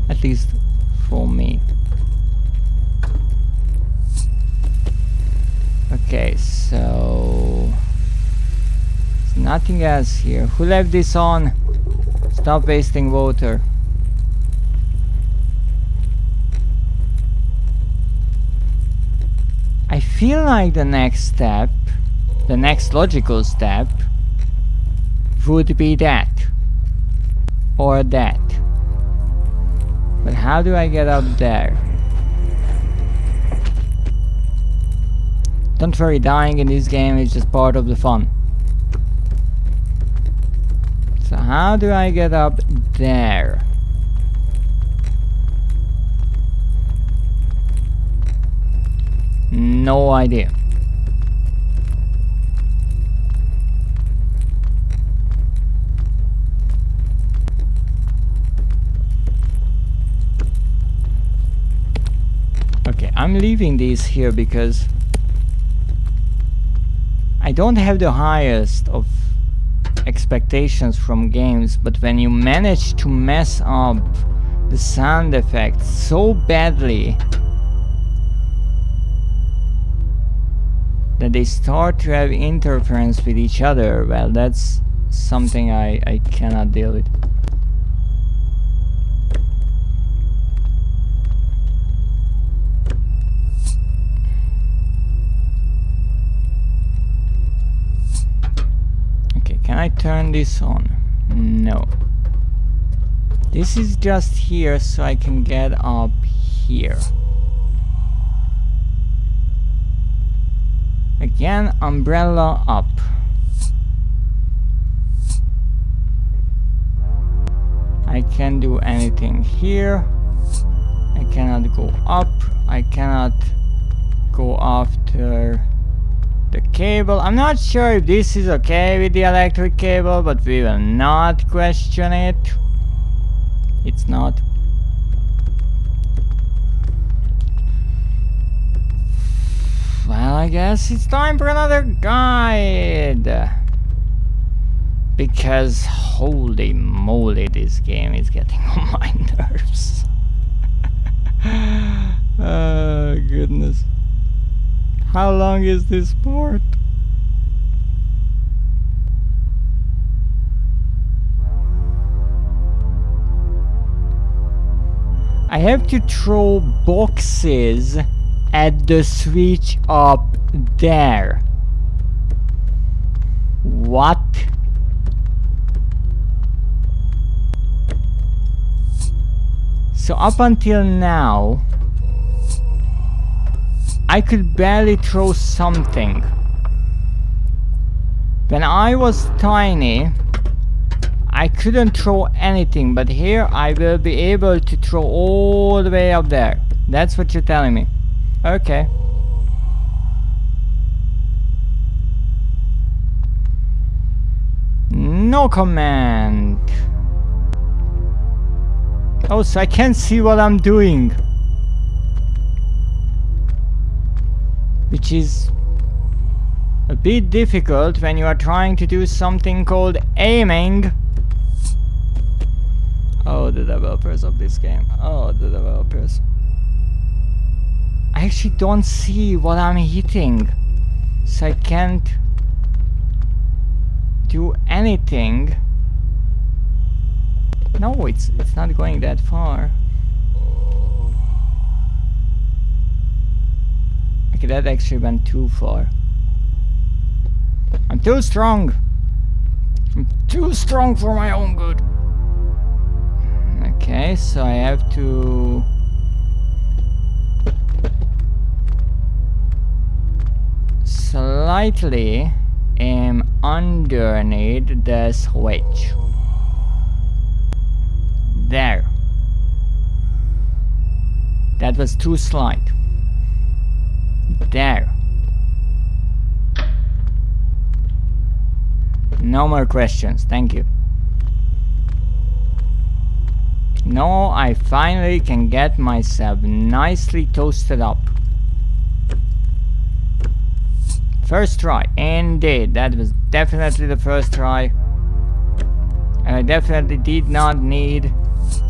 At least for me. Okay, so there's nothing else here. Who left this on? Stop wasting water. I feel like the next step, the next logical step, would be that. Or that. But how do I get up there? Don't worry, dying in this game is just part of the fun. So how do I get up there? No idea. Okay, I'm leaving these here because I don't have the highest of expectations from games, but when you manage to mess up the sound effects so badly that they start to have interference with each other, well, that's something I cannot deal with. Okay, can I turn this on? No. This is just here so I can get up here. Again, umbrella up. I can't do anything here. I cannot go up. I cannot go after the cable. I'm not sure if this is okay with the electric cable, but we will not question it. It's not. Well, I guess it's time for another guide. Because holy moly, this game is getting on my nerves. Oh, goodness. How long is this part? I have to throw boxes at the switch up there. What? So up until now, I could barely throw something. When I was tiny, I couldn't throw anything, but here I will be able to throw all the way up there. That's what you're telling me. Okay. No comment. Oh, so I can't see what I'm doing. Which is a bit difficult when you are trying to do something called aiming. Oh, the developers of this game. Oh, the developers. I actually don't see what I'm hitting. So I can't do anything. No, it's not going that far. Okay, that actually went too far. I'm too strong. I'm too strong for my own good. Okay, so I have to slightly aim underneath the switch. There. That was too slight. There. No more questions, thank you. Now I finally can get myself nicely toasted up. First try, indeed, that was definitely the first try. And I definitely did not need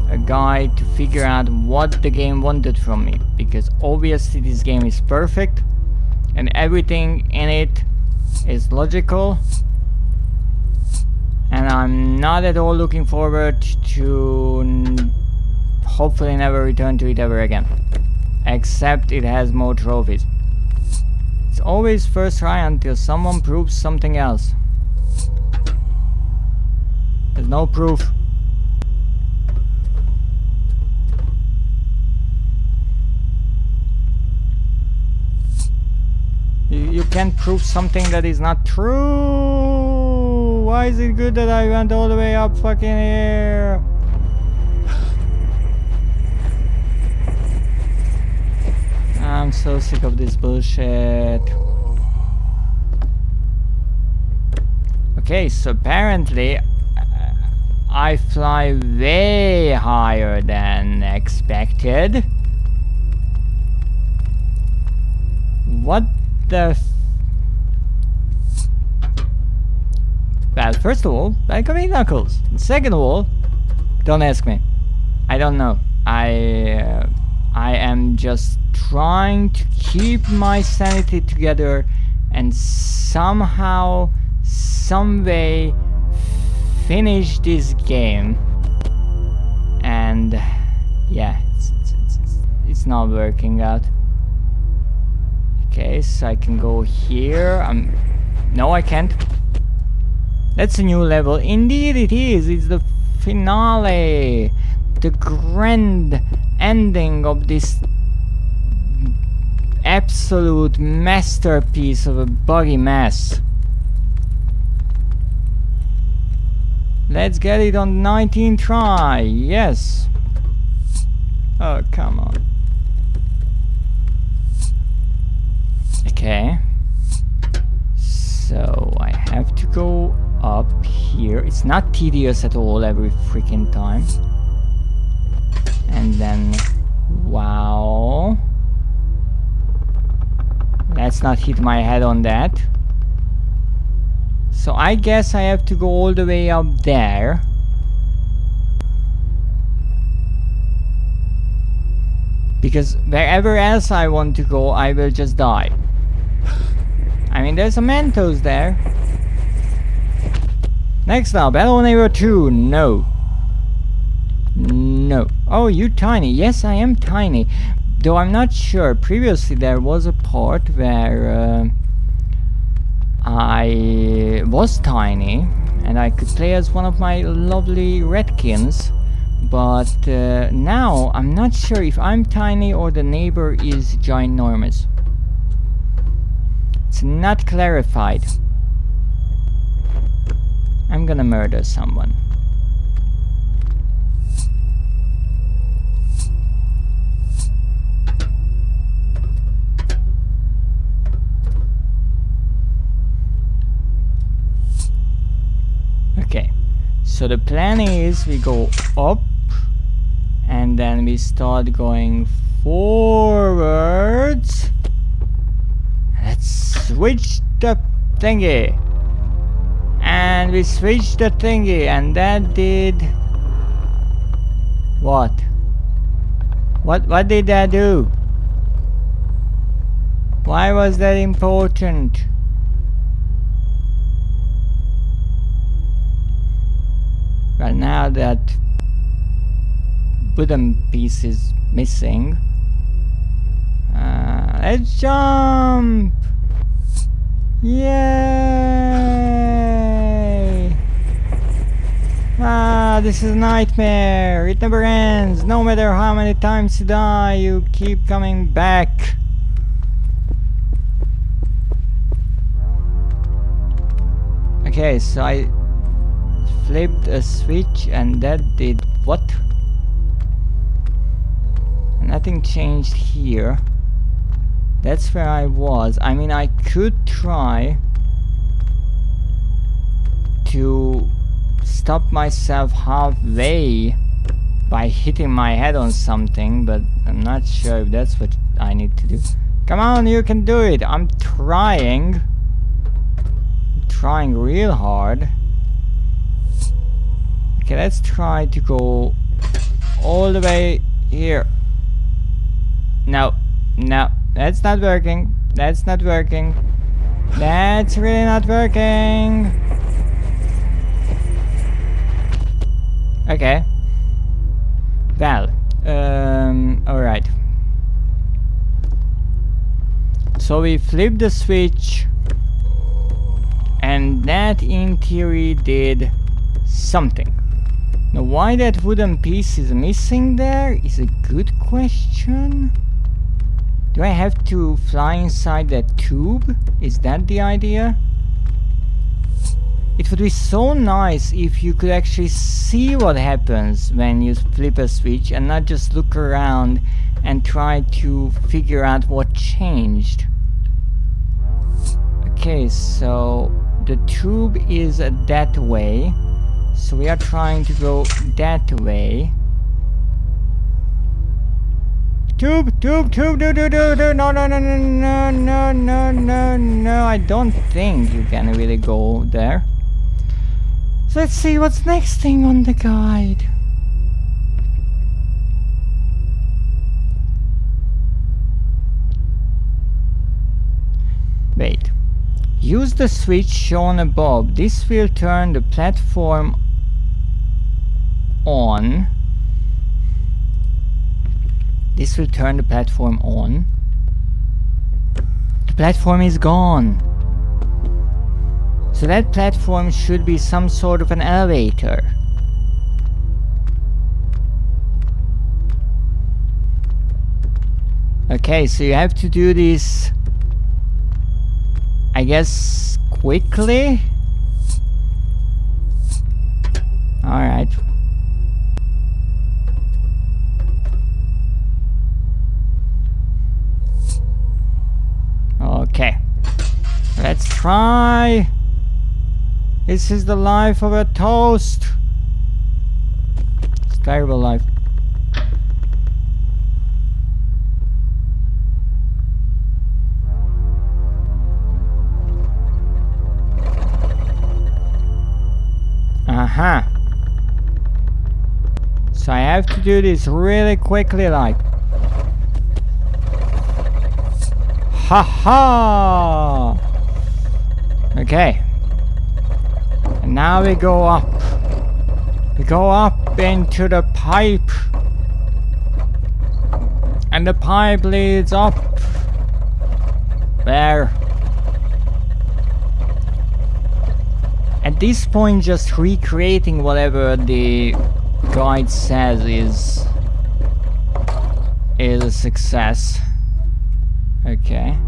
a guide to figure out what the game wanted from me, because obviously this game is perfect and everything in it is logical, and I'm not at all looking forward to hopefully never return to it ever again, except it has more trophies. It's always first try until someone proves something else. There's no proof. You can't prove something that is not true. Why is it good that I went all the way up fucking here? I'm so sick of this bullshit. Okay, so apparently I fly way higher than expected. What the well, first of all, I got knuckles. Second of all, don't ask me. I don't know. I am just trying to keep my sanity together and somehow, some way finish this game. And yeah, it's not working out. Okay, so I can go here. No, I can't. That's a new level. Indeed it is. It's the finale. The grand ending of this absolute masterpiece of a buggy mess. Let's get it on 19th try. Yes. Oh, come on. Okay. So I have to go up here. It's not tedious at all every freaking time. And then, wow. Let's not hit my head on that. So I guess I have to go all the way up there. Because wherever else I want to go, I will just die. I mean, there's a Mentos there. Next up, Battle Neighbor 2. No. No. Oh, you tiny. Yes, I am tiny. Though I'm not sure. Previously there was a part where I was tiny and I could play as one of my lovely redkins, but now I'm not sure if I'm tiny or the neighbor is ginormous. It's not clarified. I'm gonna murder someone. Okay, so the plan is we go up and then we start going forwards. Let's switch the thingy. And we switched the thingy and that did... What? What did that do? Why was that important? Well, now that wooden piece is missing, let's jump! Yay! Ah, this is a nightmare. It never ends. No matter how many times you die, you keep coming back. Okay, so I flipped a switch and that did what? Nothing changed here. That's where I was. I mean, I could try to stop myself halfway by hitting my head on something, but I'm not sure if that's what I need to do. Come on, you can do it. I'm trying. I'm trying real hard. Okay, let's try to go all the way here. No, no, that's not working. That's not working. That's really not working. Okay. Well, alright. So we flip the switch, and that in theory did something. Now why that wooden piece is missing there is a good question. Do I have to fly inside that tube? Is that the idea? It would be so nice if you could actually see what happens when you flip a switch and not just look around and try to figure out what changed. Okay, so the tube is that way. So we are trying to go that way. Tube, no, I don't think you can really go there. So let's see what's next thing on the guide. Wait. Use the switch shown above. This will turn the platform on. This will turn the platform on. The platform is gone. So that platform should be some sort of an elevator. Okay, so you have to do this, I guess, quickly. Alright. Okay. Let's try. This is the life of a toast. It's a terrible life. Aha. So I have to do this really quickly, like. Ha ha! Okay. And now we go up. We go up into the pipe. And the pipe leads up. There. At this point, just recreating whatever the guide says is a success. Okay.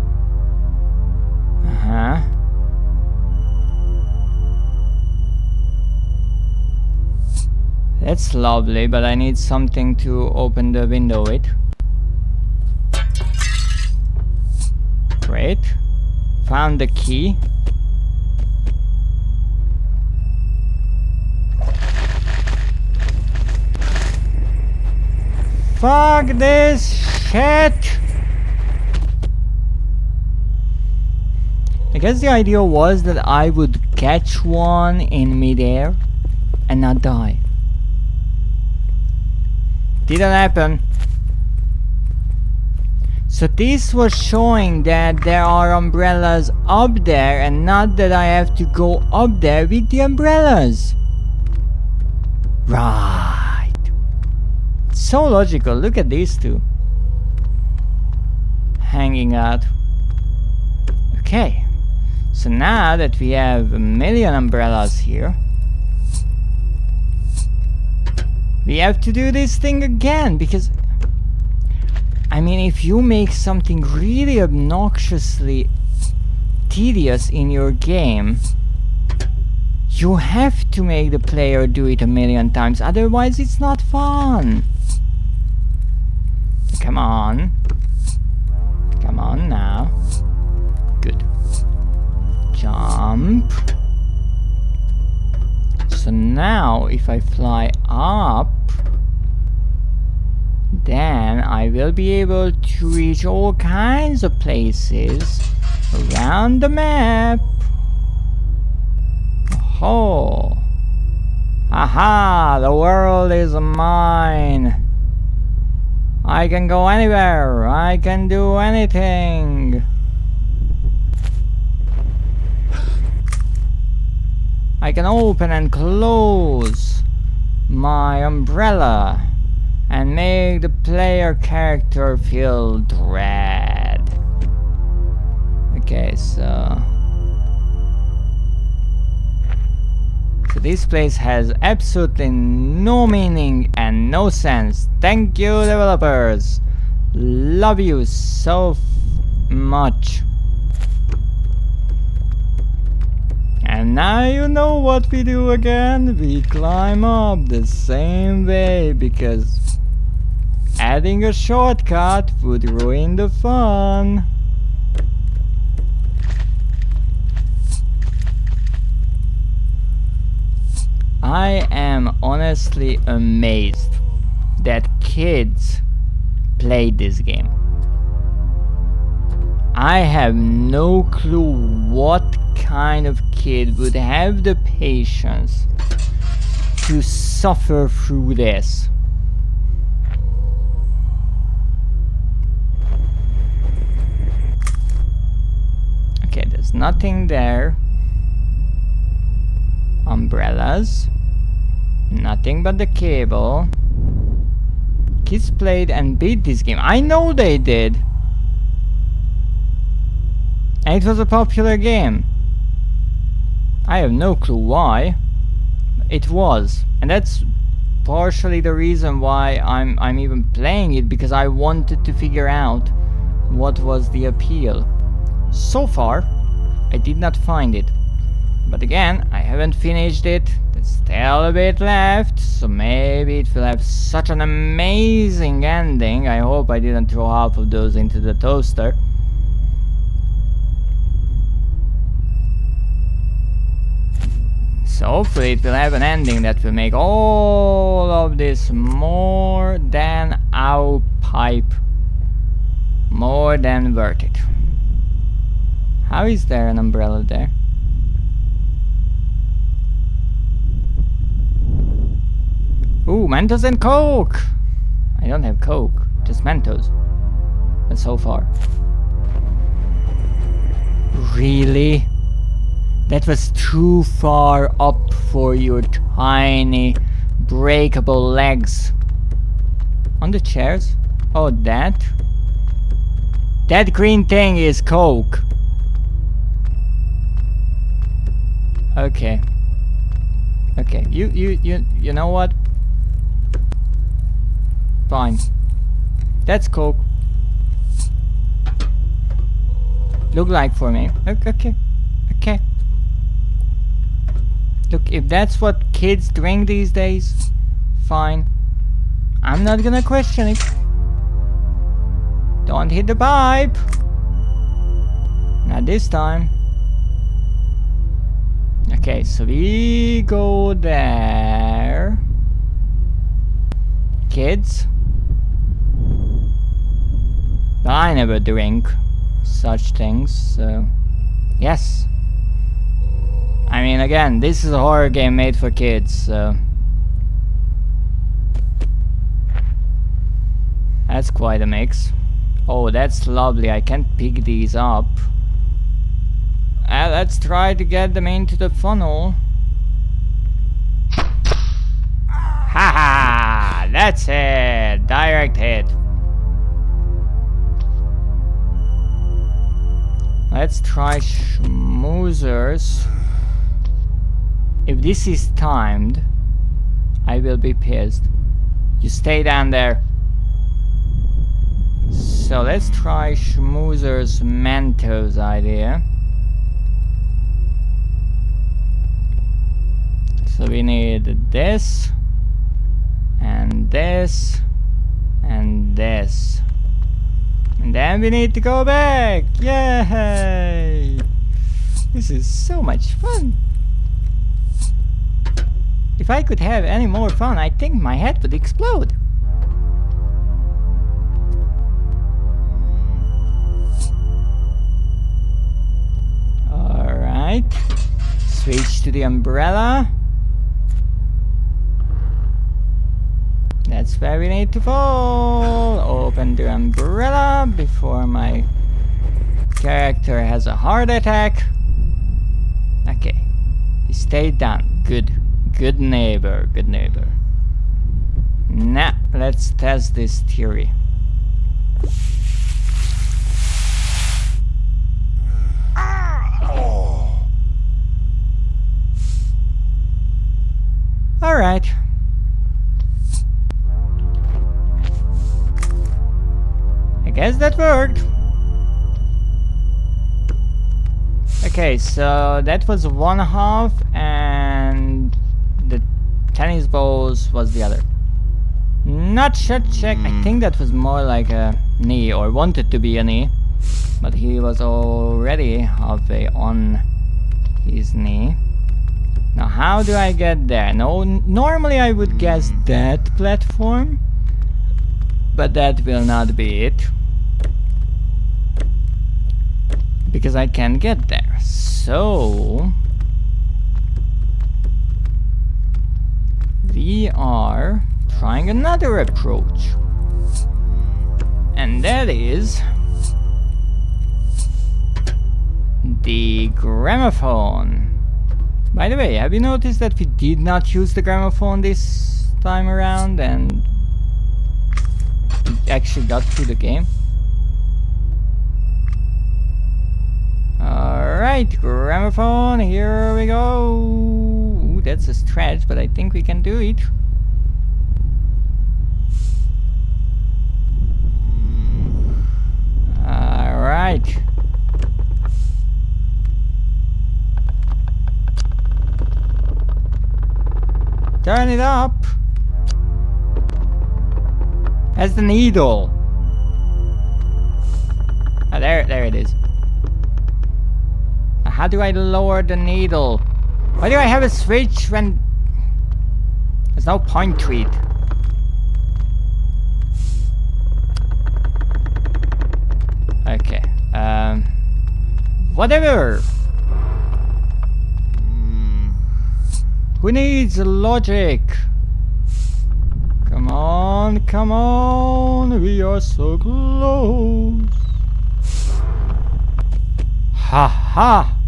Uh-huh. That's lovely, but I need something to open the window with. Great. Found the key. Fuck this shit! I guess the idea was that I would catch one in midair and not die. Didn't happen. So this was showing that there are umbrellas up there and not that I have to go up there with the umbrellas. Right. So logical. Look at these two. Hanging out. Okay. So now that we have a million umbrellas here, we have to do this thing again because, I mean, if you make something really obnoxiously tedious in your game, you have to make the player do it a million times, otherwise it's not fun. Come on. Come on now. Good. Jump. So now if I fly up, then I will be able to reach all kinds of places around the map. Oh. Aha! The world is mine. I can go anywhere. I can do anything. I can open and close my umbrella and make the player character feel dread. Okay, so this place has absolutely no meaning and no sense. Thank you, developers. Love you so much. And now you know what we do again. We climb up the same way because adding a shortcut would ruin the fun. I am honestly amazed that kids play this game. I have no clue what kind of kid would have the patience to suffer through this. Okay, there's nothing there. Umbrellas. Nothing but the cable. Kids played and beat this game. I know they did. And it was a popular game. I have no clue why. It was. And that's partially the reason why I'm even playing it, because I wanted to figure out what was the appeal. So far, I did not find it. But again, I haven't finished it. There's still a bit left, so maybe it will have such an amazing ending. I hope I didn't throw half of those into the toaster. So hopefully it will have an ending that will make all of this more than our pipe. More than worth it. How is there an umbrella there? Ooh, Mentos and Coke! I don't have Coke, just Mentos. That's so far. Really? That was too far up for your tiny, breakable legs. On the chairs? Oh, that? That green thing is Coke. Okay. Okay, you know what? Fine. That's coke. Look like for me. Okay. Okay. Look, if that's what kids drink these days, fine. I'm not gonna question it. Don't hit the pipe. Not this time. Okay, so we go there. Kids. I never drink such things, so yes. I mean, again, this is a horror game made for kids, so that's quite a mix. Oh, that's lovely. I can't pick these up. Let's try to get them into the funnel. Haha! That's it! Direct hit. Let's try schmoozers. If this is timed, I will be pissed. You stay down there. So let's try schmoozers Mentos idea. So we need this, and this, and this. And then we need to go back! Yay! This is so much fun! If I could have any more fun, I think my head would explode. Alright. Switch to the umbrella. That's where we need to fall. Open the umbrella before my character has a heart attack. Okay. He stayed down. Good. Good neighbor. Good neighbor. Now, let's test this theory. Alright. I guess that worked. Okay, so that was one half and the tennis balls was the other. Not shot check. I think that was more like a knee, or wanted to be a knee, but he was already halfway on his knee. Now how do I get there? No, normally I would guess that platform, but that will not be it, because I can't get there. So we are trying another approach, and that is the gramophone. By the way, have you noticed that we did not use the gramophone this time around and we actually got through the game? Alright, gramophone, here we go. Ooh, that's a stretch, but I think we can do it. Alright. Turn it up. That's the needle. Ah, there it is. How do I lower the needle? Why do I have a switch when there's no point to it? Okay. Whatever. Who needs logic? Come on, come on. We are so close. Ha ha.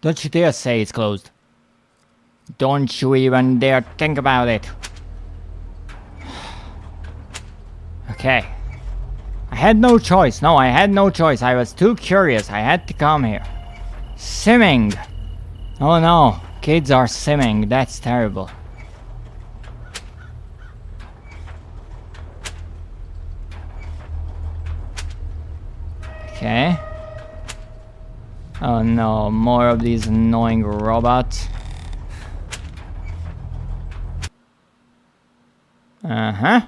Don't you dare say it's closed. Don't you even dare think about it. Okay. I had no choice. No, I had no choice. I was too curious. I had to come here. Simming. Oh no. Kids are simming, that's terrible. Okay. Oh no, more of these annoying robots. Uh-huh.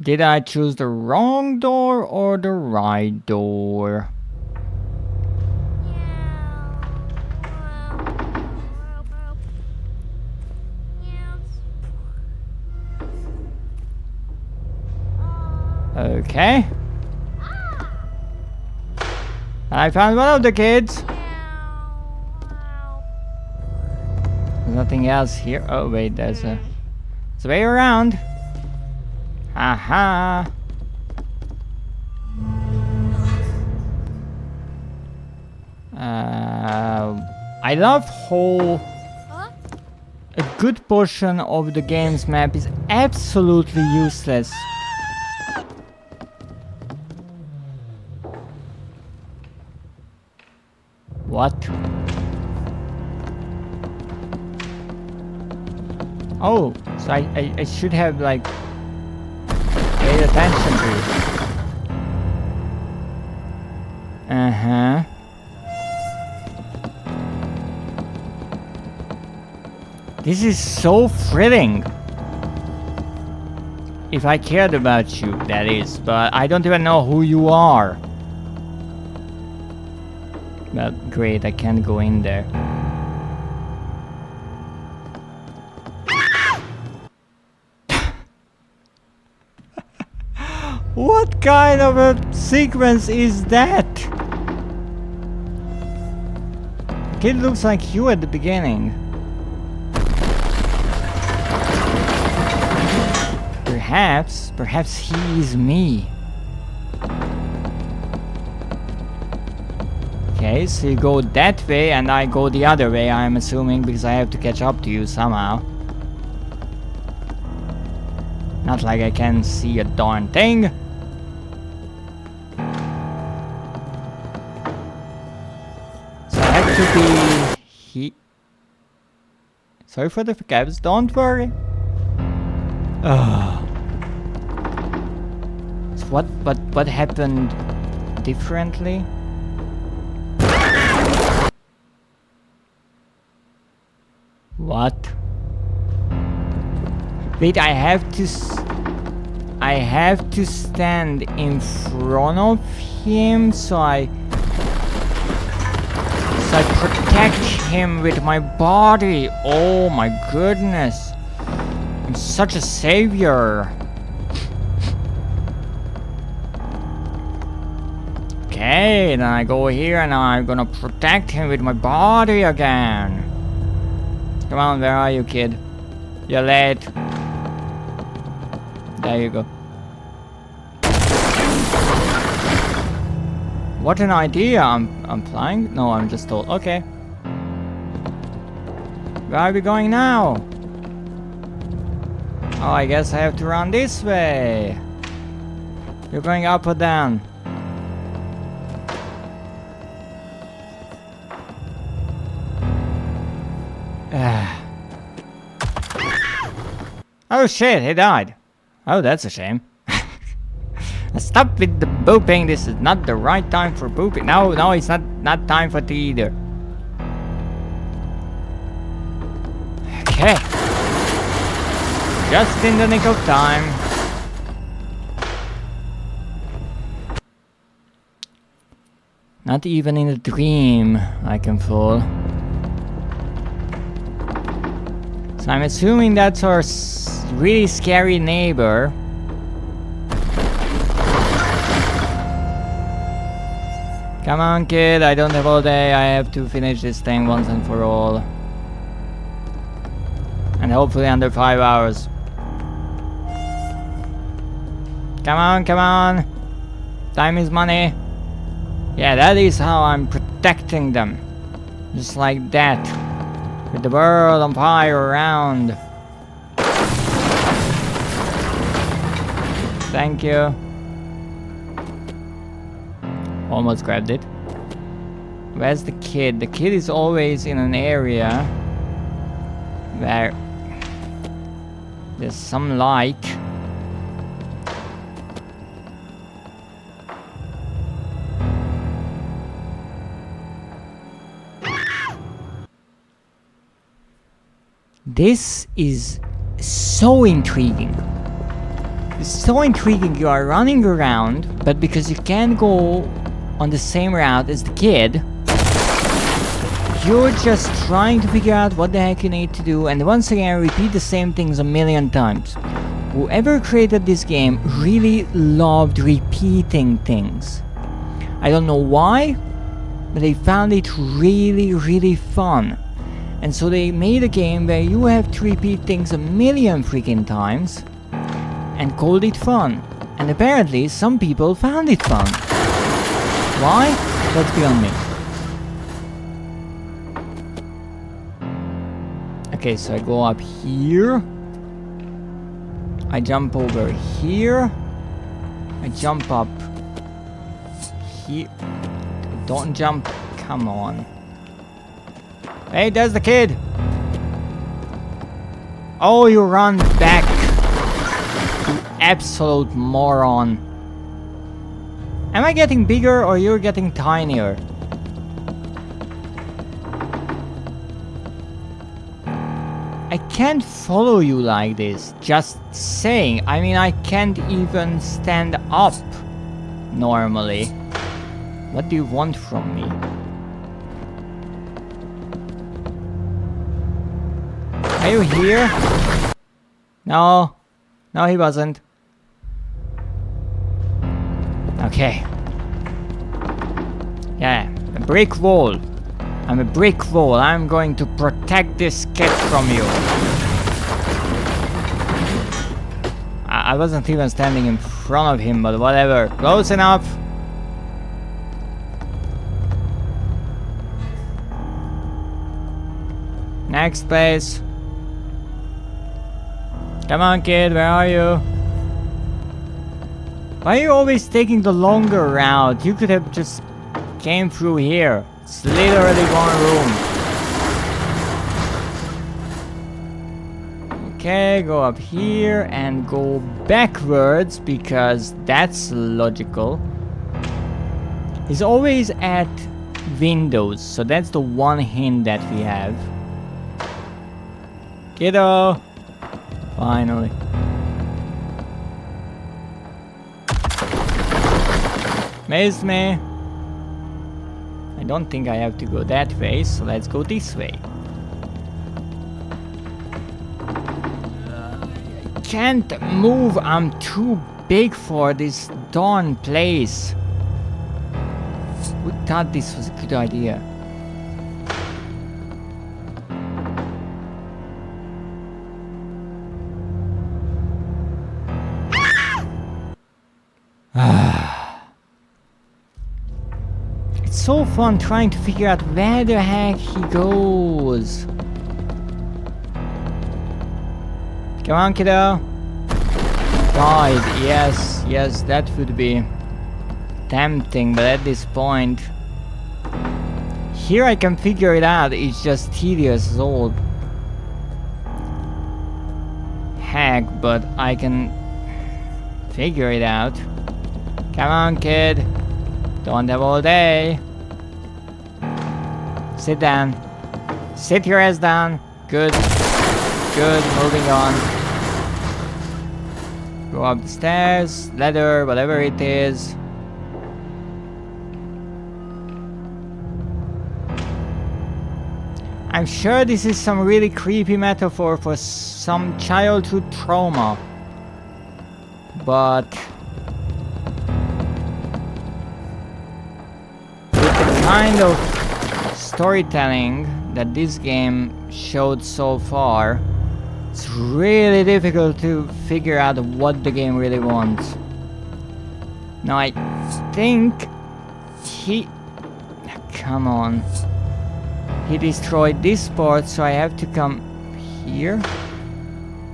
Did I choose the wrong door or the right door? Okay. I found one of the kids. There's nothing else here. Oh wait, there's a way around. Aha. I love how a good portion of the game's map is absolutely useless. What? Oh, so I should have like paid attention to it. Uh-huh. This is so thrilling. If I cared about you, that is, but I don't even know who you are. Well, great, I can't go in there. What kind of a sequence is that? The kid looks like you at the beginning. Perhaps he is me. Okay, so you go that way and I go the other way, I'm assuming, because I have to catch up to you somehow. Not like I can see a darn thing. So I have to be... Sorry for the gaps, don't worry. Ugh. So what happened differently? What? Wait, I have to stand in front of him so I protect him with my body. Oh my goodness. I'm such a savior. Okay, then I go here and I'm gonna protect him with my body again. Come on, where are you, kid? You're late. There you go. What an idea! I'm flying? No, I'm just told. Okay. Where are we going now? Oh, I guess I have to run this way. You're going up or down? Oh shit, he died. Oh, that's a shame. Stop with the booping. This is not the right time for booping. No, it's not time for tea either. Okay. Just in the nick of time. Not even in a dream I can fall. So I'm assuming that's our really scary neighbor. Come on, kid, I don't have all day. I have to finish this thing once and for all. And hopefully under 5 hours. Come on, come on. Time is money. Yeah, that is how I'm protecting them. Just like that. With the world on fire around. Thank you. Almost grabbed it. Where's the kid? The kid is always in an area where there's some light. This is so intriguing. It's so intriguing. You are running around, but because you can't go on the same route as the kid, you're just trying to figure out what the heck you need to do, and once again repeat the same things a million times. Whoever created this game really loved repeating things. I don't know why, but they found it really fun. And so they made a game where you have to repeat things a million freaking times and called it fun. And apparently some people found it fun. Why? That's beyond me. Okay, so I go up here. I jump over here. I jump up here. Don't jump. Come on. Hey, there's the kid. Oh, you run back. You absolute moron. Am I getting bigger or you're getting tinier? I can't follow you like this. Just saying. I mean, I can't even stand up normally. What do you want from me? Are you here? No. No, he wasn't. Okay. Yeah, a brick wall. I'm a brick wall. I'm going to protect this kid from you. I wasn't even standing in front of him, but whatever. Close enough. Next place. Come on, kid, where are you? Why are you always taking the longer route? You could have just came through here. It's literally one room. Okay, go up here and go backwards because that's logical. He's always at windows, so that's the one hint that we have. Kiddo! Finally. Missed me. I don't think I have to go that way, so let's go this way. I can't move. I'm too big for this darn place. Who thought this was a good idea? It's so fun trying to figure out where the heck he goes. Come on, kiddo. Died. Yes, yes, that would be tempting, but at this point, here I can figure it out. It's just tedious as all heck, but I can figure it out. Come on, kid. Don't have all day. Sit down. Sit your ass down. Good. Good. Moving on. Go up the stairs. Ladder. Whatever it is. I'm sure this is some really creepy metaphor for some childhood trauma. But kind of storytelling that this game showed so far, it's really difficult to figure out what the game really wants. Now I think he... Come on. He destroyed this part, so I have to come here?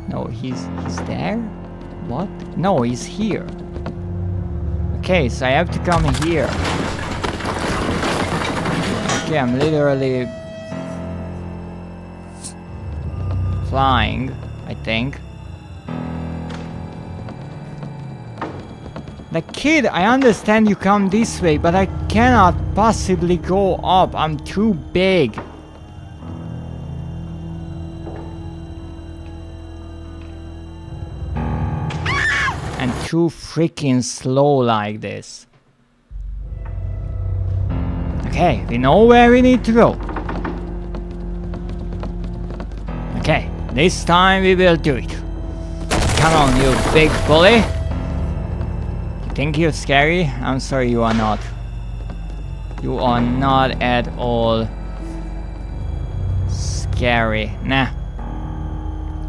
No, he's there? What? No, he's here. Okay, so I have to come here. Okay, I'm literally flying, I think. The kid, I understand you come this way, but I cannot possibly go up. I'm too big. And too freaking slow like this. Okay, we know where we need to go. Okay, this time we will do it. Come on, you big bully. You think you're scary? I'm sorry, you are not. You are not at all scary. Nah.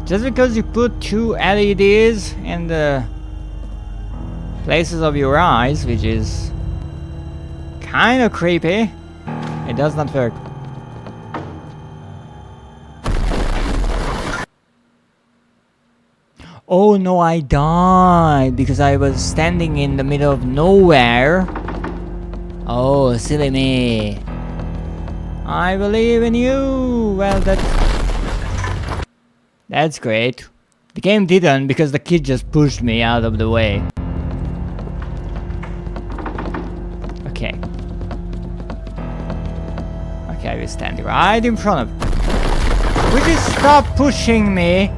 Just because you put 2 LEDs in the places of your eyes, which is kind of creepy, it does not work. Oh no, I died because I was standing in the middle of nowhere. Oh, silly me. I believe in you. Well, that's great. The game didn't because the kid just pushed me out of the way. Okay. Okay, I will stand right in front of you. Would you stop pushing me?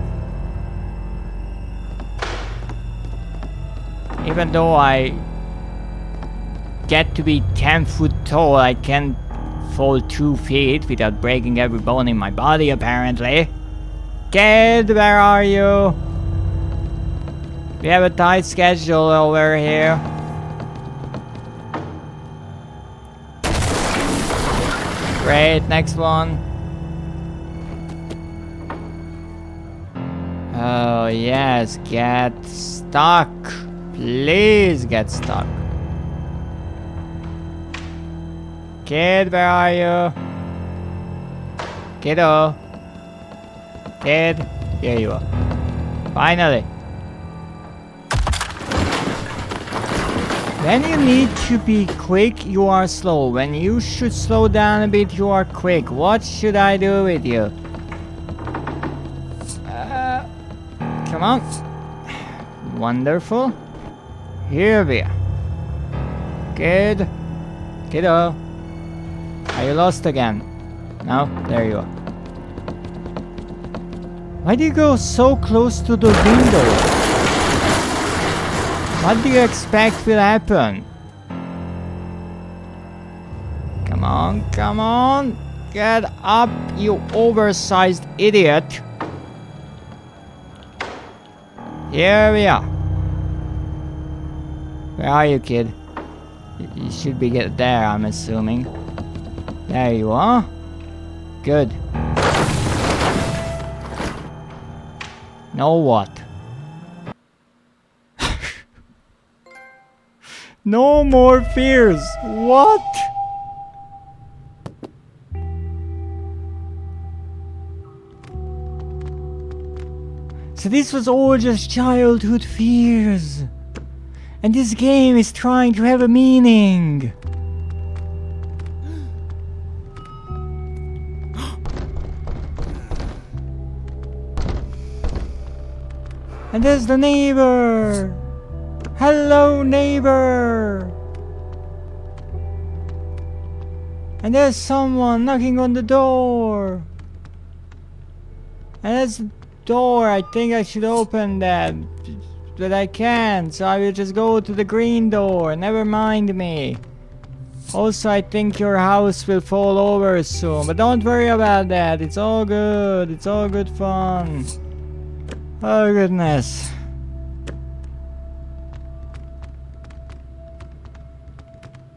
Even though I get to be 10 foot tall, I can fall 2 feet without breaking every bone in my body, apparently. Kid, where are you? We have a tight schedule over here. Great, next one. Oh yes, get stuck. Please get stuck. Kid, where are you? Kiddo. Kid, here you are. Finally. When you need to be quick, you are slow. When you should slow down a bit, you are quick. What should I do with you? Come on. Wonderful. Here we are. Good. Kiddo. Are you lost again? No? There you are. Why do you go so close to the window? What do you expect will happen? Come on, come on. Get up, you oversized idiot. Here we are. Where are you, kid? You should be there, I'm assuming. There you are. Good. Now what? No more fears. What? So this was all just childhood fears. And this game is trying to have a meaning. And there's the neighbor. Hello, neighbor. And there's someone knocking on the door. And there's the door. I think I should open that. But I can't, so I will just go to the green door. Never mind me. Also, I think your house will fall over soon. But don't worry about that. It's all good. It's all good fun. Oh, goodness.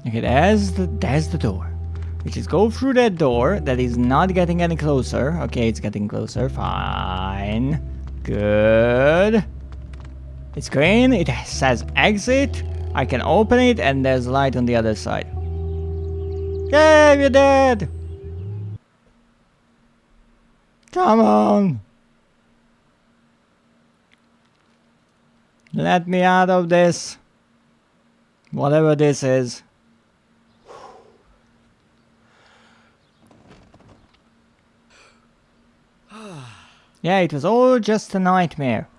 Okay, there's the door. We just go through that door. That is not getting any closer. Okay, it's getting closer. Fine. Good. It's green. It says exit. I can open it and there's light on the other side. Yay, we're dead! Come on! Let me out of this. Whatever this is. Yeah, it was all just a nightmare.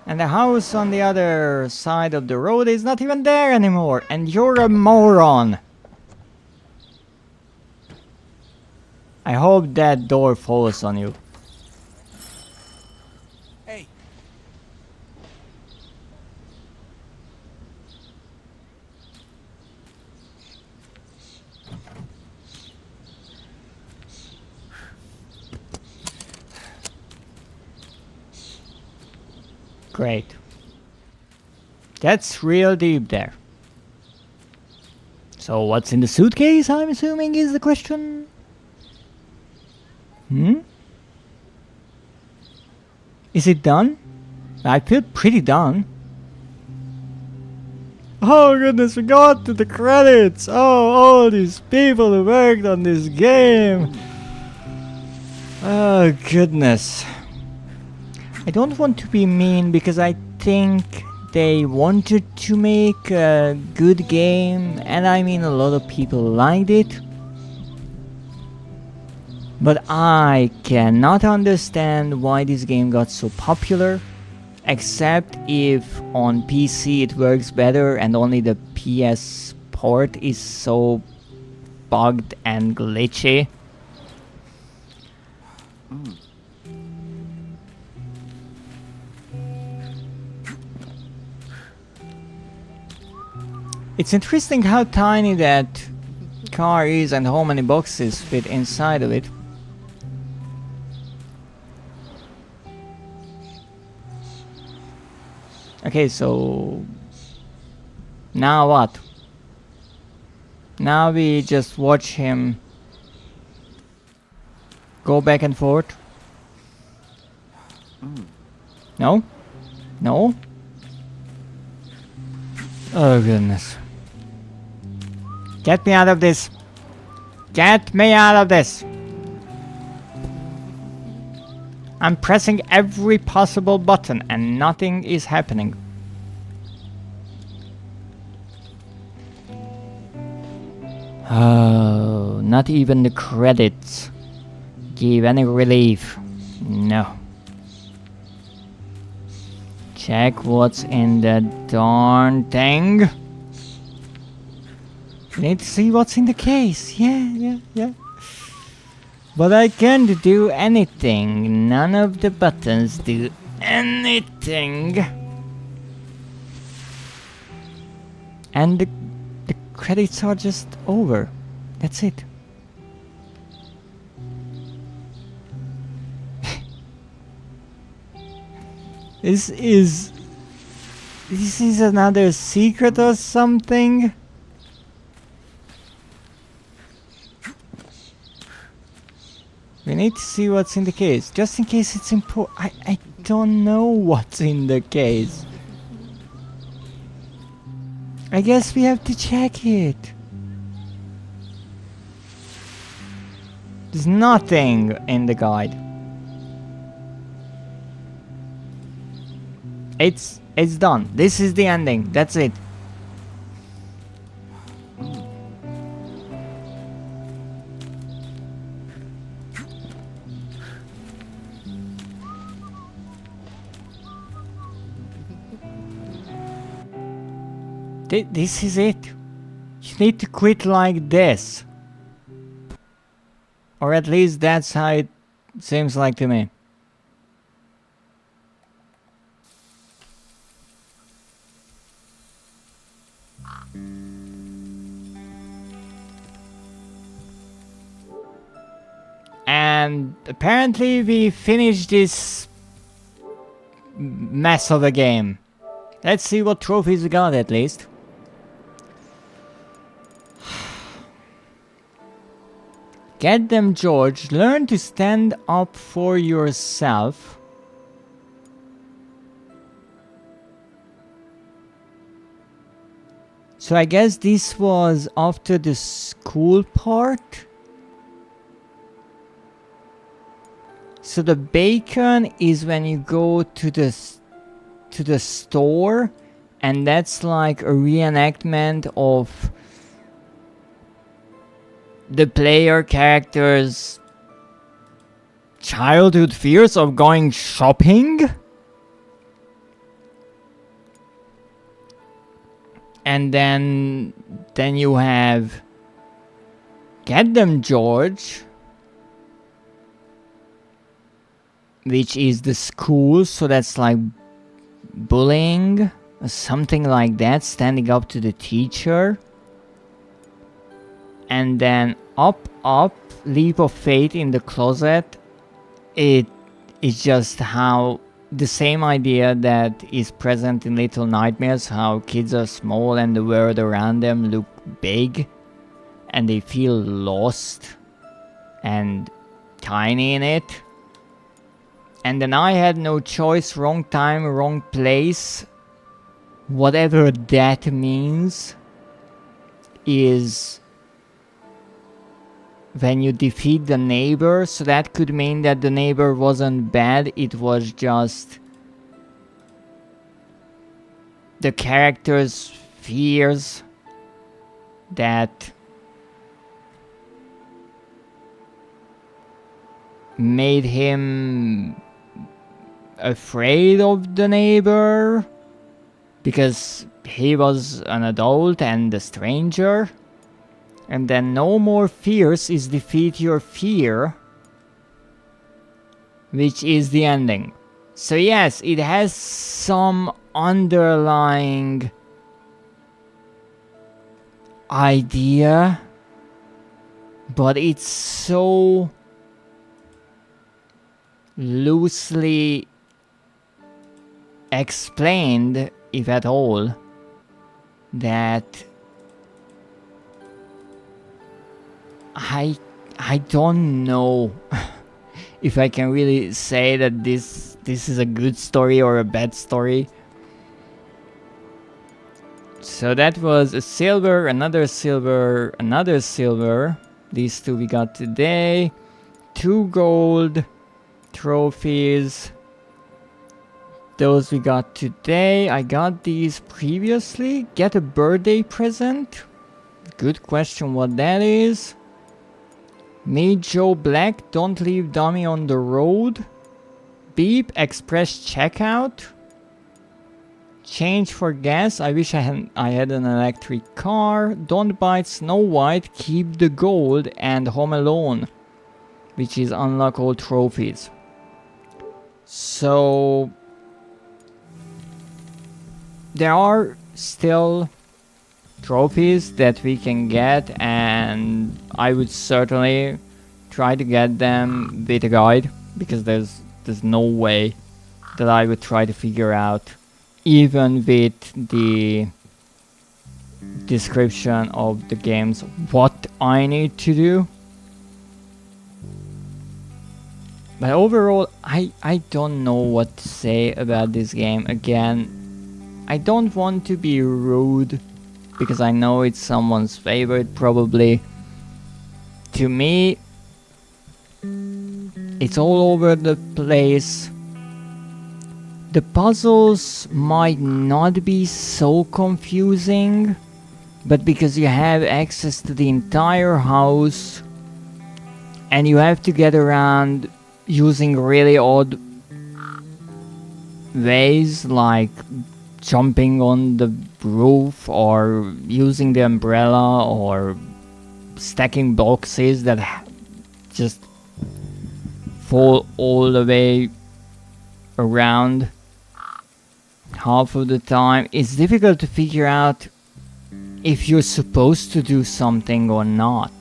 And the house on the other side of the road is not even there anymore. And you're a moron. I hope that door falls on you. Hey. Great. That's real deep there. So what's in the suitcase, I'm assuming, is the question? Is it done? I feel pretty done. Oh goodness, we got to the credits! Oh, all these people who worked on this game! Oh goodness. I don't want to be mean because I think they wanted to make a good game, and I mean a lot of people liked it. But I cannot understand why this game got so popular, except if on PC it works better and only the PS port is so bugged and glitchy. It's interesting how tiny that car is and how many boxes fit inside of it. Okay, so now what? Now we just watch him go back and forth. No? No? Oh goodness. Get me out of this. Get me out of this. I'm pressing every possible button and nothing is happening. Oh, not even the credits give any relief. No. Check what's in the darn thing. Need to see what's in the case. Yeah. But I can't do anything. None of the buttons do anything. And the credits are just over. That's it. This is another secret or something? We need to see what's in the case, just in case it's important. I don't know what's in the case. I guess we have to check it. There's nothing in the guide. It's done. This is the ending. That's it. This is it. You need to quit like this. Or at least that's how it seems like to me. And apparently we finished this mess of a game. Let's see what trophies we got at least. Get them, George. Learn to stand up for yourself. So I guess this was after the school part. So the bacon is when you go to the store, and that's like a reenactment of the player character's childhood fears of going shopping? And then you have Get Them George, which is the school, so that's like bullying, or something like that, standing up to the teacher. And then Up, Leap of Faith in the Closet. It is just how the same idea that is present in Little Nightmares, how kids are small and the world around them look big and they feel lost and tiny in it. And then I Had No Choice, Wrong Time, Wrong Place, whatever that means, is when you defeat the neighbor. So that could mean that the neighbor wasn't bad, it was just the character's fears that made him afraid of the neighbor because he was an adult and a stranger. And then No More Fears is Defeat Your Fear, which is the ending. So yes, it has some underlying idea, but it's so loosely explained, if at all, that I don't know if I can really say that this is a good story or a bad story. So that was a silver, another silver, another silver. These two we got today. 2 gold trophies. Those we got today. I got these previously. Get a birthday present. Good question what that is. Meet Joe Black, don't leave dummy on the road. Beep, express checkout. Change for gas, I wish I had an electric car. Don't bite Snow White, keep the gold. And Home Alone, which is unlock all trophies. So there are still trophies that we can get, and I would certainly try to get them with a guide, because there's no way that I would try to figure out, even with the description of the games, what I need to do. But overall, I don't know what to say about this game. Again, I don't want to be rude, because I know it's someone's favorite, probably. To me, it's all over the place. The puzzles might not be so confusing, but because you have access to the entire house, and you have to get around using really odd ways, like jumping on the roof, or using the umbrella, or stacking boxes that just fall all the way around half of the time. It's difficult to figure out if you're supposed to do something or not.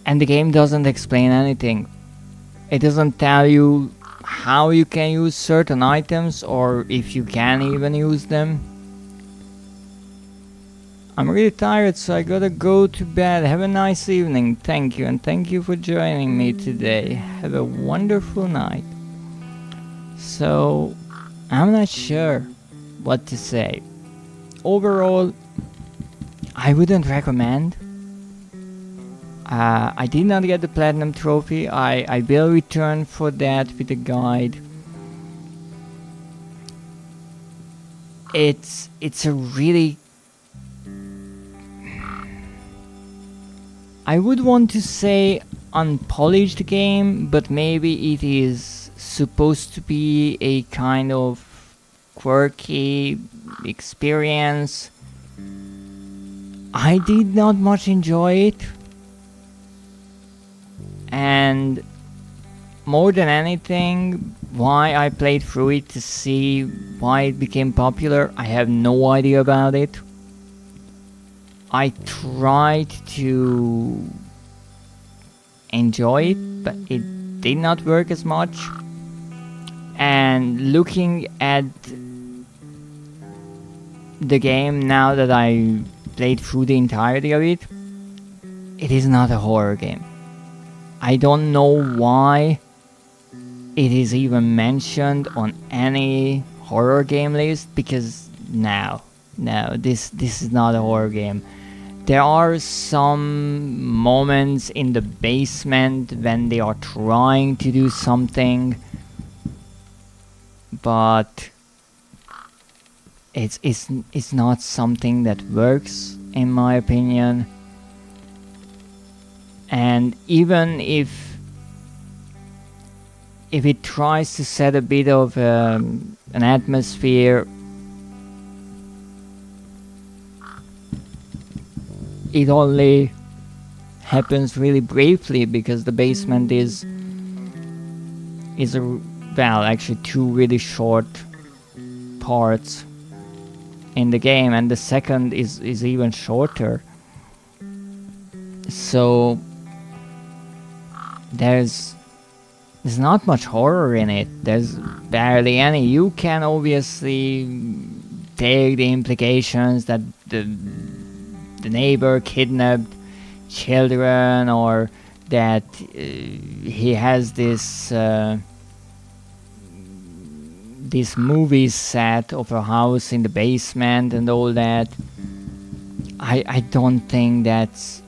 And the game doesn't explain anything. It doesn't tell you how you can use certain items, or if you can even use them. I'm really tired, so I gotta go to bed. Have a nice evening. Thank you, and thank you for joining me today. Have a wonderful night. So, I'm not sure what to say. Overall, I wouldn't recommend. I did not get the platinum trophy. I will return for that with a guide. It's a really... I would want to say unpolished game, but maybe it is supposed to be a kind of quirky experience. I did not much enjoy it, and more than anything, why I played through it to see why it became popular, I have no idea about it. I tried to enjoy it, but it did not work as much. And looking at the game now that I played through the entirety of it, it is not a horror game. I don't know why it is even mentioned on any horror game list, because no, this is not a horror game. There are some moments in the basement when they are trying to do something, but it's not something that works, in my opinion. And even if it tries to set a bit of an atmosphere, it only happens really briefly, because the basement is well, actually two really short parts in the game, and the second is even shorter. So there's not much horror in it. There's barely any. You can obviously take the implications that the neighbor kidnapped children, or that he has this movie set of a house in the basement and all that. I don't think that's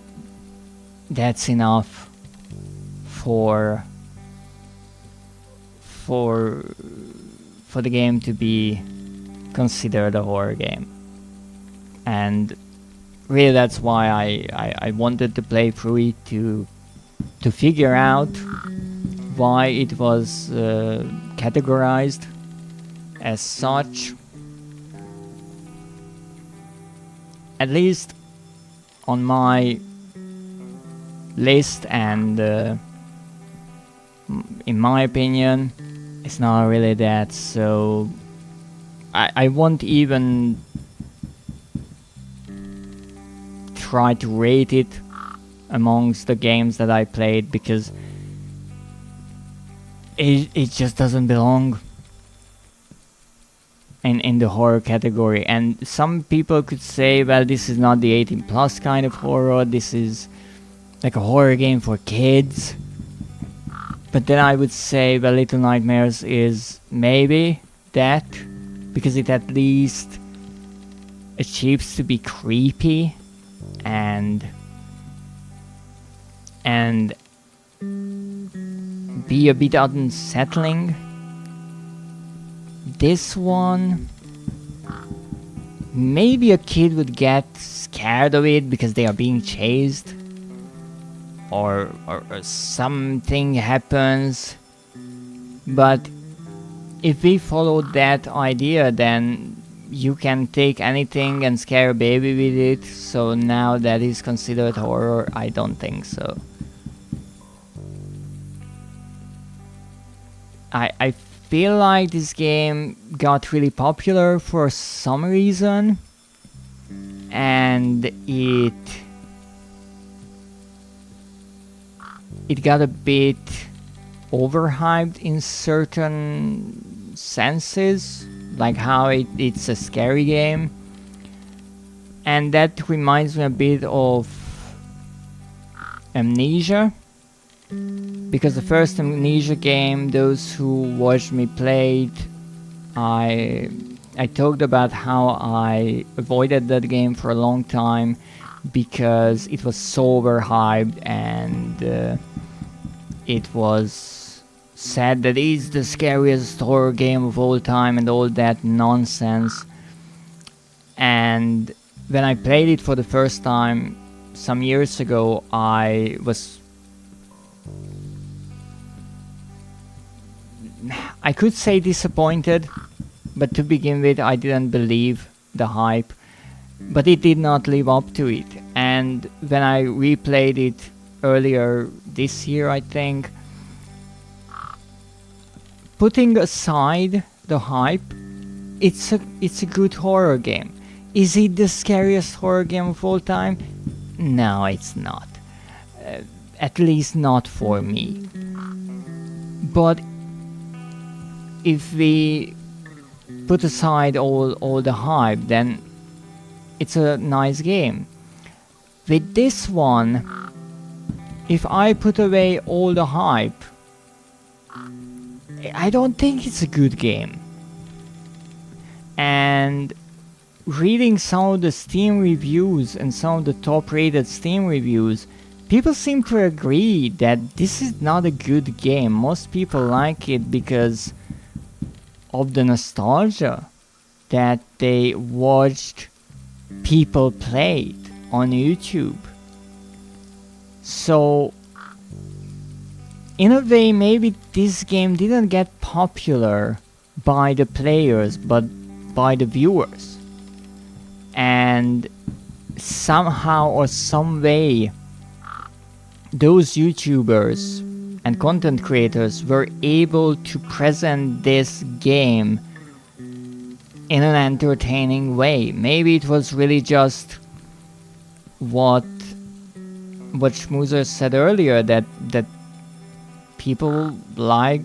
enough for the game to be considered a horror game. And really, that's why I wanted to play through it to figure out why it was categorized as such. At least on my list, and in my opinion, it's not really that. So I won't even try to rate it amongst the games that I played, because it just doesn't belong in the horror category. And some people could say, well, this is not the 18 plus kind of horror, this is like a horror game for kids. But then I would say, well, Little Nightmares is maybe that, because it at least achieves to be creepy and be a bit unsettling. This one, maybe a kid would get scared of it because they are being chased, or something happens. But if we follow that idea, then you can take anything and scare a baby with it. So now that is considered horror? I don't think so. I feel like this game got really popular for some reason, and it got a bit overhyped in certain senses, like how it's a scary game. And that reminds me a bit of Amnesia, because the first Amnesia game, those who watched me play it, I talked about how I avoided that game for a long time because it was so overhyped, and it was said that it's the scariest horror game of all time and all that nonsense. And when I played it for the first time some years ago, I was I could say disappointed, but to begin with I didn't believe the hype, but it did not live up to it. And when I replayed it earlier this year, I think, putting aside the hype, it's a good horror game. Is it the scariest horror game of all time? No, it's not. At least not for me. But if we put aside all the hype, then it's a nice game. With this one, if I put away all the hype, I don't think it's a good game. And reading some of the Steam reviews and some of the top rated Steam reviews, people seem to agree that this is not a good game. Most people like it because of the nostalgia that they watched people play it on YouTube. So in a way, maybe this game didn't get popular by the players but by the viewers, and somehow or some way those YouTubers and content creators were able to present this game in an entertaining way. Maybe it was really just what Schmoozer said earlier, that people like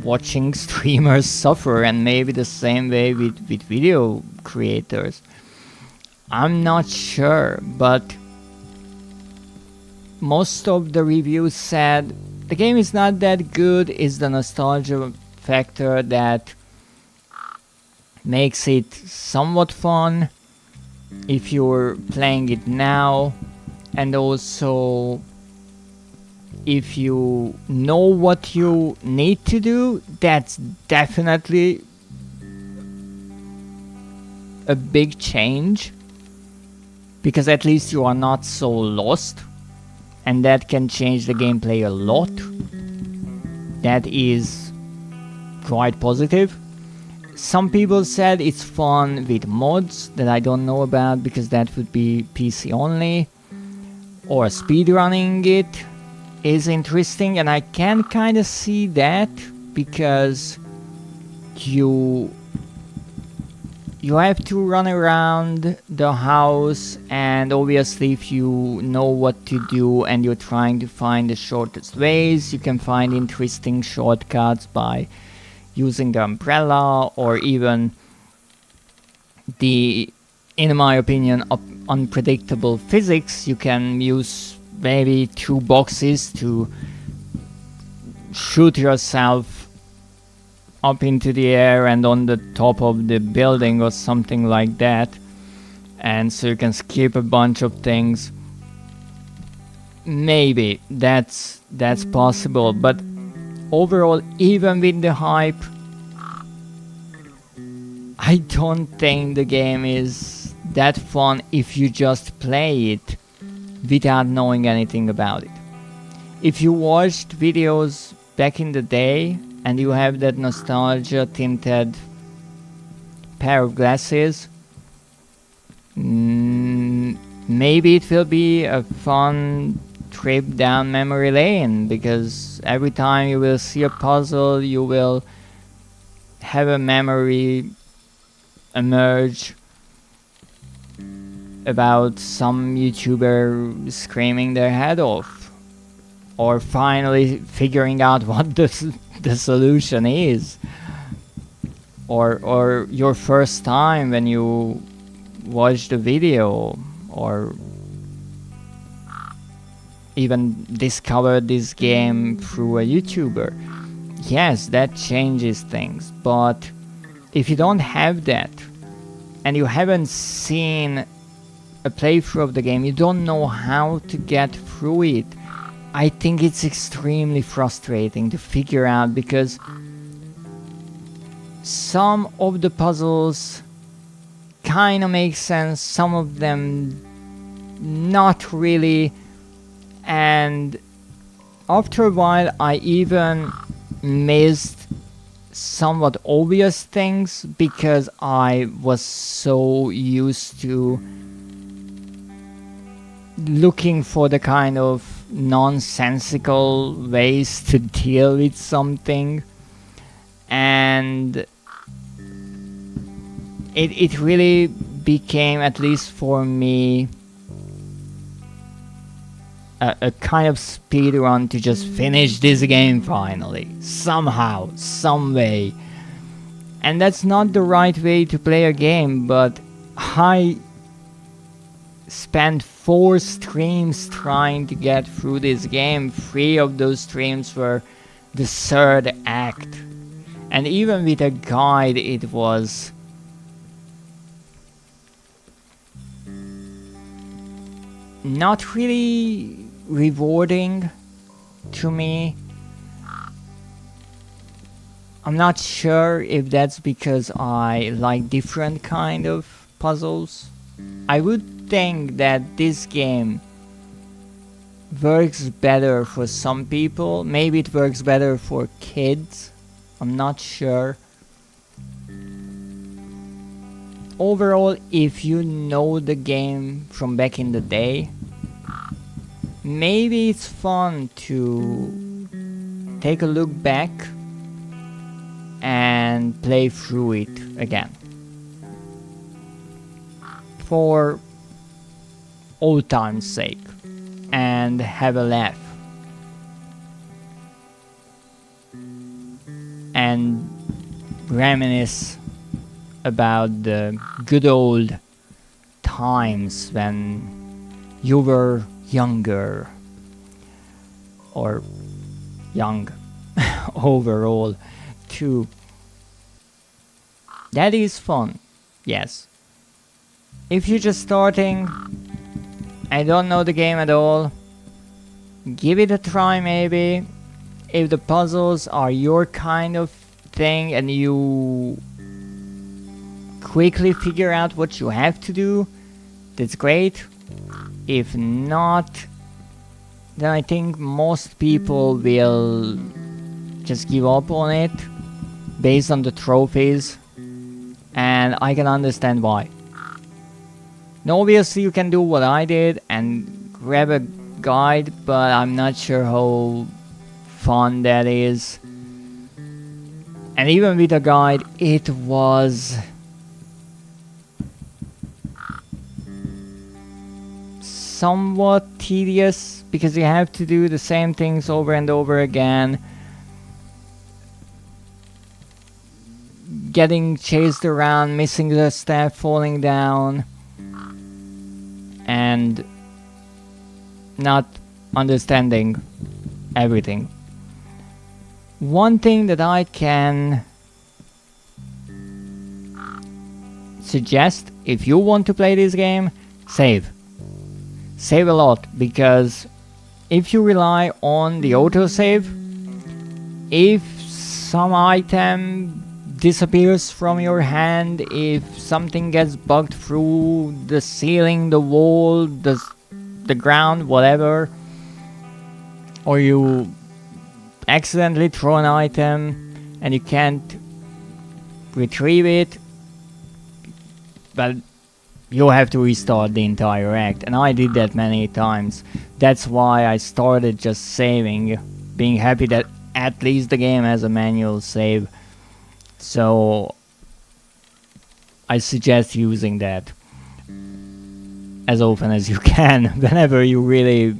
watching streamers suffer, and maybe the same way with video creators. I'm not sure, but most of the reviews said the game is not that good. It's the nostalgia factor that makes it somewhat fun if you're playing it now, and also if you know what you need to do, that's definitely a big change, because at least you are not so lost, and that can change the gameplay a lot. That is quite positive. Some people said it's fun with mods that I don't know about, because that would be PC only, or speedrunning it is interesting, and I can kind of see that, because you have to run around the house, and obviously if you know what to do and you're trying to find the shortest ways, you can find interesting shortcuts by using the umbrella, or even the, in my opinion, unpredictable physics. You can use maybe 2 boxes to shoot yourself up into the air and on the top of the building or something like that, and so you can skip a bunch of things. Maybe that's possible, but overall, even with the hype, I don't think the game is that fun if you just play it without knowing anything about it. If you watched videos back in the day and you have that nostalgia tinted pair of glasses, maybe it will be a fun trip down memory lane, because every time you will see a puzzle, you will have a memory emerge about some YouTuber screaming their head off, or finally figuring out what the solution is, or your first time when you watched a video, or even discovered this game through a YouTuber. Yes, that changes things, but if you don't have that, and you haven't seen a playthrough of the game, you don't know how to get through it, I think it's extremely frustrating to figure out, because some of the puzzles kinda make sense, some of them not really, and after a while I even missed somewhat obvious things because I was so used to looking for the kind of nonsensical ways to deal with something, and it really became, at least for me, a kind of speed run to just finish this game finally, somehow, some way. And that's not the right way to play a game, but I spent 4 streams trying to get through this game. 3 of those streams were the 3rd act. And even with a guide, it was not really rewarding to me. I'm not sure if that's because I like different kind of puzzles. I would think that this game works better for some people. Maybe it works better for kids. I'm not sure. Overall, if you know the game from back in the day, maybe it's fun to take a look back and play through it again. For old time's sake, and have a laugh. And reminisce about the good old times when you were younger, or young overall too. That is fun, yes. If you're just starting and don't know the game at all, give it a try maybe. If the puzzles are your kind of thing and you quickly figure out what you have to do, that's great. If not, then I think most people will just give up on it based on the trophies, and I can understand why. Now obviously you can do what I did and grab a guide, but I'm not sure how fun that is. And even with a guide, it was somewhat tedious because you have to do the same things over and over again. Getting chased around, missing the staff, falling down, and not understanding everything. One thing that I can suggest, if you want to play this game, save. Save a lot, because if you rely on the autosave, if some item disappears from your hand, if something gets bugged through the ceiling, the wall, the ground, whatever, or you accidentally throw an item and you can't retrieve it, well, you have to restart the entire act, and I did that many times. That's why I started just saving, being happy that at least the game has a manual save. So I suggest using that as often as you can, whenever you really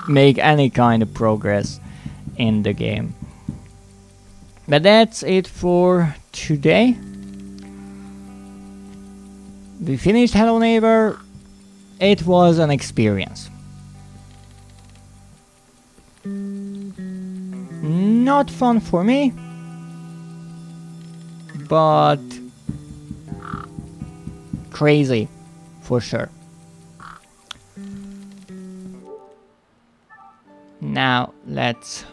make any kind of progress in the game. But that's it for today. We finished Hello Neighbor. It was an experience. Not fun for me, but crazy for sure. Now let's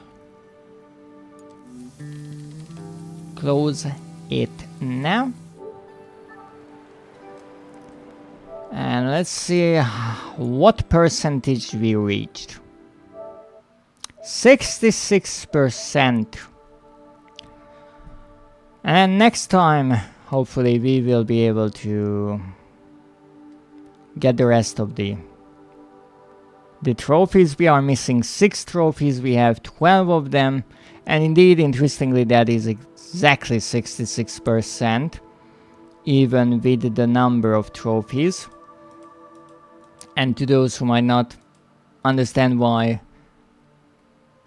close it now. And let's see what percentage we reached. 66%. And next time, hopefully, we will be able to get the rest of the trophies. We are missing 6 trophies. We have 12 of them. And indeed, interestingly, that is exactly 66%, even with the number of trophies. And to those who might not understand why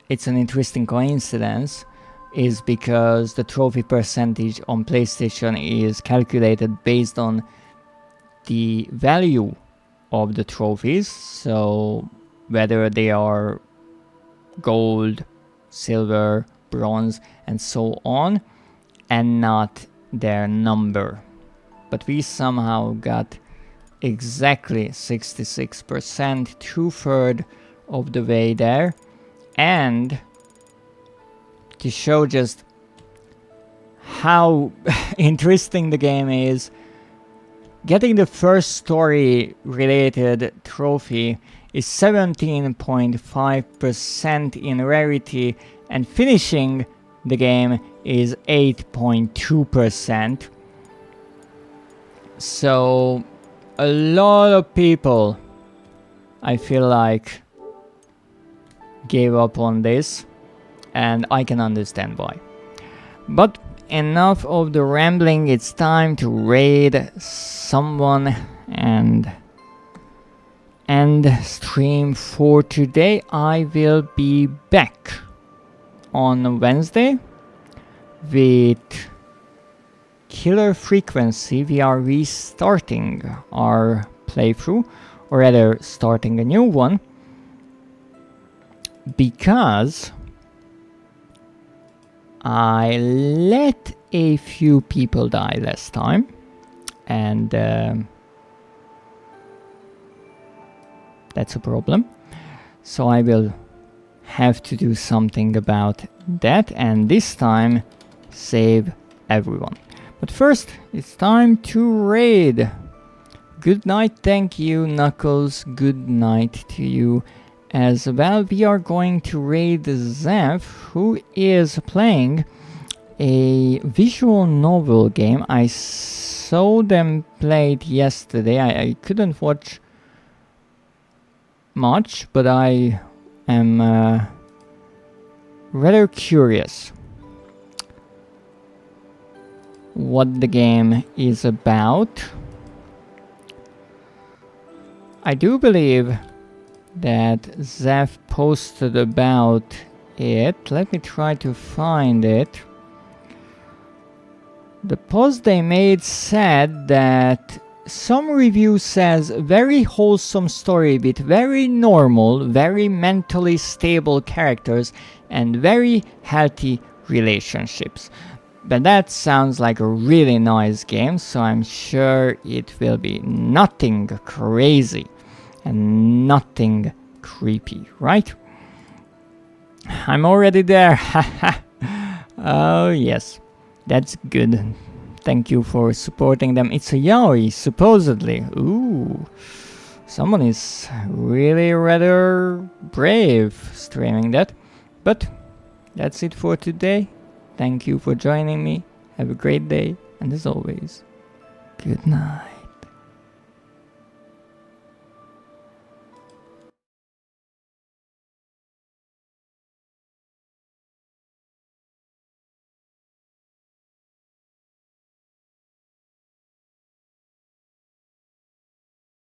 it's an interesting coincidence, is because the trophy percentage on PlayStation is calculated based on the value of the trophies, so whether they are gold, silver, bronze, and so on, and not their number. But we somehow got exactly 66%, 2/3 of the way there. And to show just how interesting the game is, getting the first story related trophy is 17.5% in rarity, and finishing the game is 8.2%. So a lot of people, I feel like, gave up on this, and I can understand why. But enough of the rambling, it's time to raid someone and end stream for today. I will be back on Wednesday with Killer Frequency. We are restarting our playthrough, or rather starting a new one, because I let a few people die last time, and that's a problem. So I will have to do something about that, and this time save everyone. But first, it's time to raid. Good night, thank you, Knuckles. Good night to you as well. We are going to raid Zeph, who is playing a visual novel game. I saw them play it yesterday. I couldn't watch much, but I am rather curious what the game is about. I do believe that Zeph posted about it. Let me try to find it. The post they made said that some review says very wholesome story with very normal, very mentally stable characters and very healthy relationships. But that sounds like a really nice game, so I'm sure it will be nothing crazy and nothing creepy, right? I'm already there. Oh yes, that's good. Thank you for supporting them. It's a yaoi, supposedly. Ooh, someone is really rather brave streaming that. But that's it for today. Thank you for joining me. Have a great day, and as always, good night.